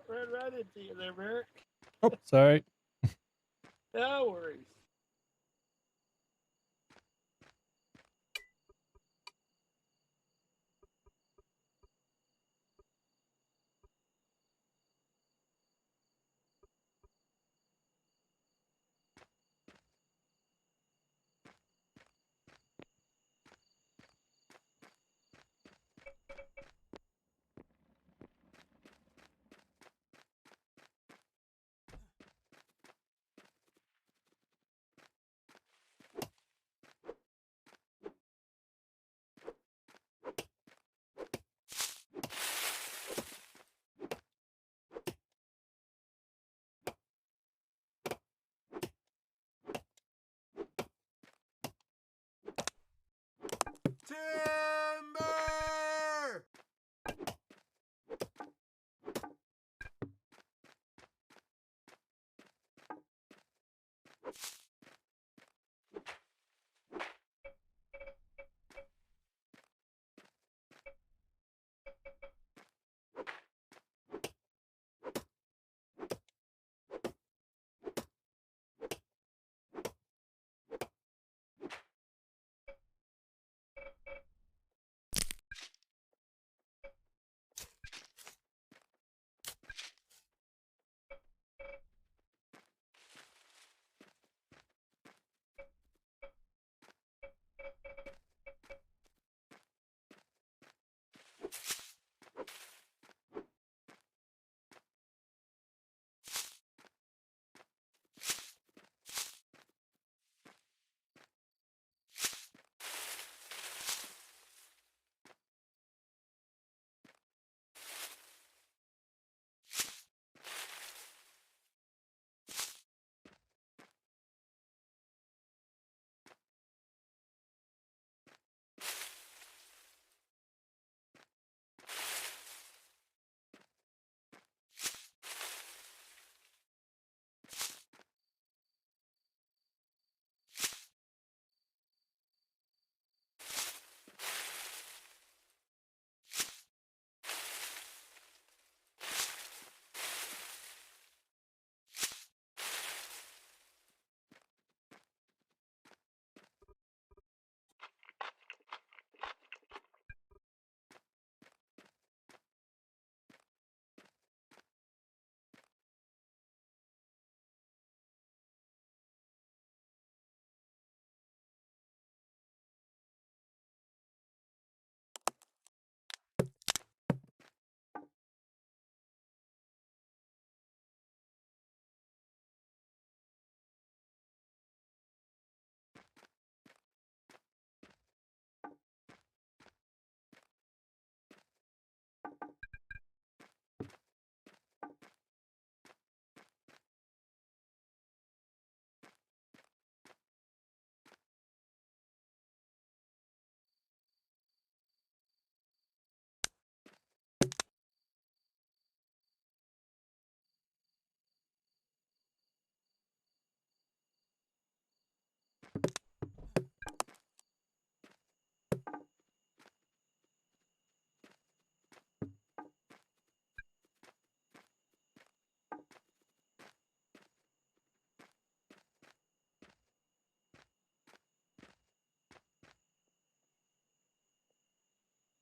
ran right into you there, Merrick. Oh, sorry. No worries. Timber!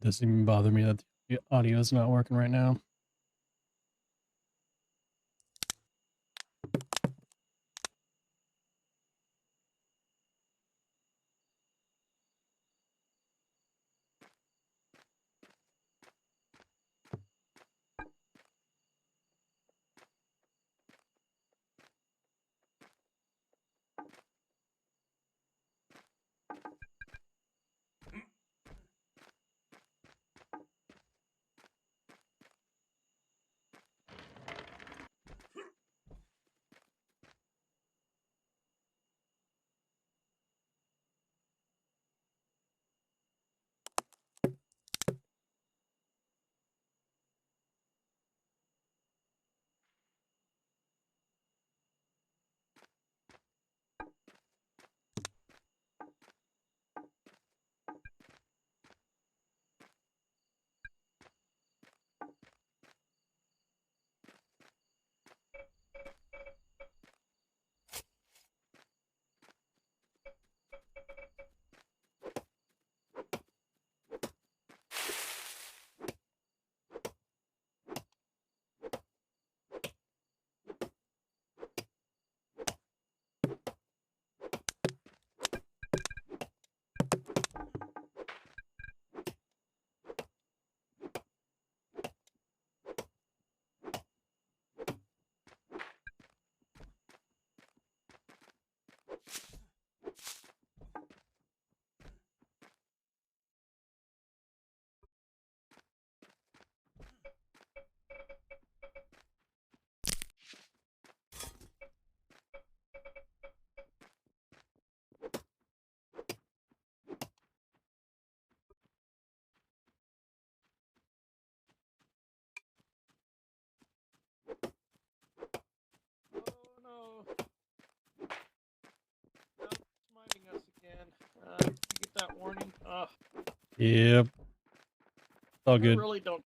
Doesn't even bother me that the audio is not working right now. Yep. It's all I good. really don't.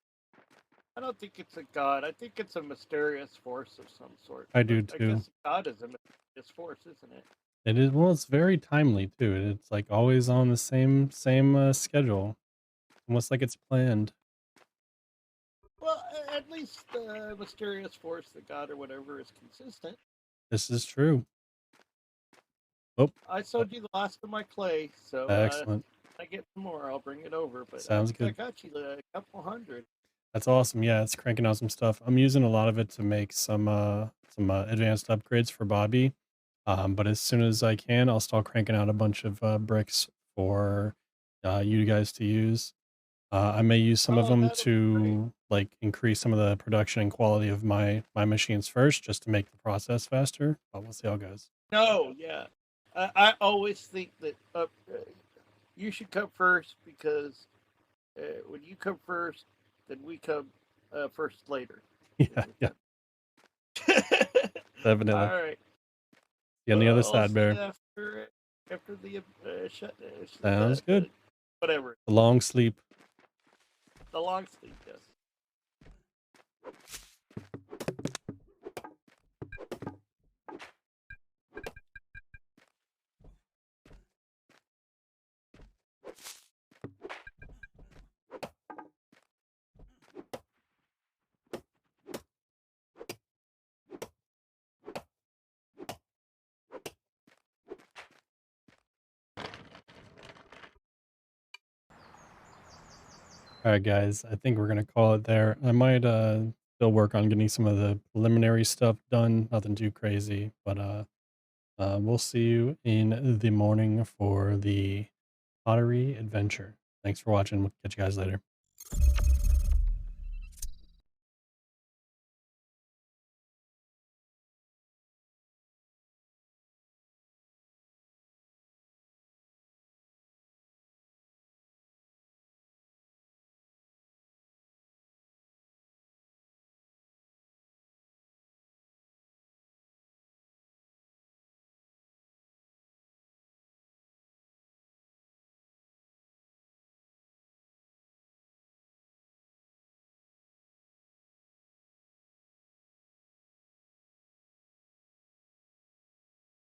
I don't think it's a god. I think it's a mysterious force of some sort. I do But I too. guess God is a mysterious force, isn't it? It is, well, it's very timely too. It's like always on the same schedule. Almost like it's planned. Well, at least the mysterious force, the god or whatever, is consistent. This is true. Oh, I sewed you the last of my clay, so excellent. if I get some more, I'll bring it over. But Sounds I think good. I got you a couple hundred. That's awesome. Yeah, it's cranking out some stuff. I'm using a lot of it to make some advanced upgrades for Bobby. But as soon as I can, I'll start cranking out a bunch of bricks for you guys to use. I may use some of them to like increase some of the production and quality of my machines first, just to make the process faster. But we'll see how it goes. No, yeah. I always think that you should come first because when you come first, then we come first later. Yeah, yeah. Definitely. All right. See you on the other I'll side, see Bear. you after the Sounds good. whatever. A long sleep. The long sleep, yes. All right, guys. I think we're gonna call it there. I might still work on getting some of the preliminary stuff done. Nothing too crazy, but we'll see you in the morning for the pottery adventure. Thanks for watching. We'll catch you guys later.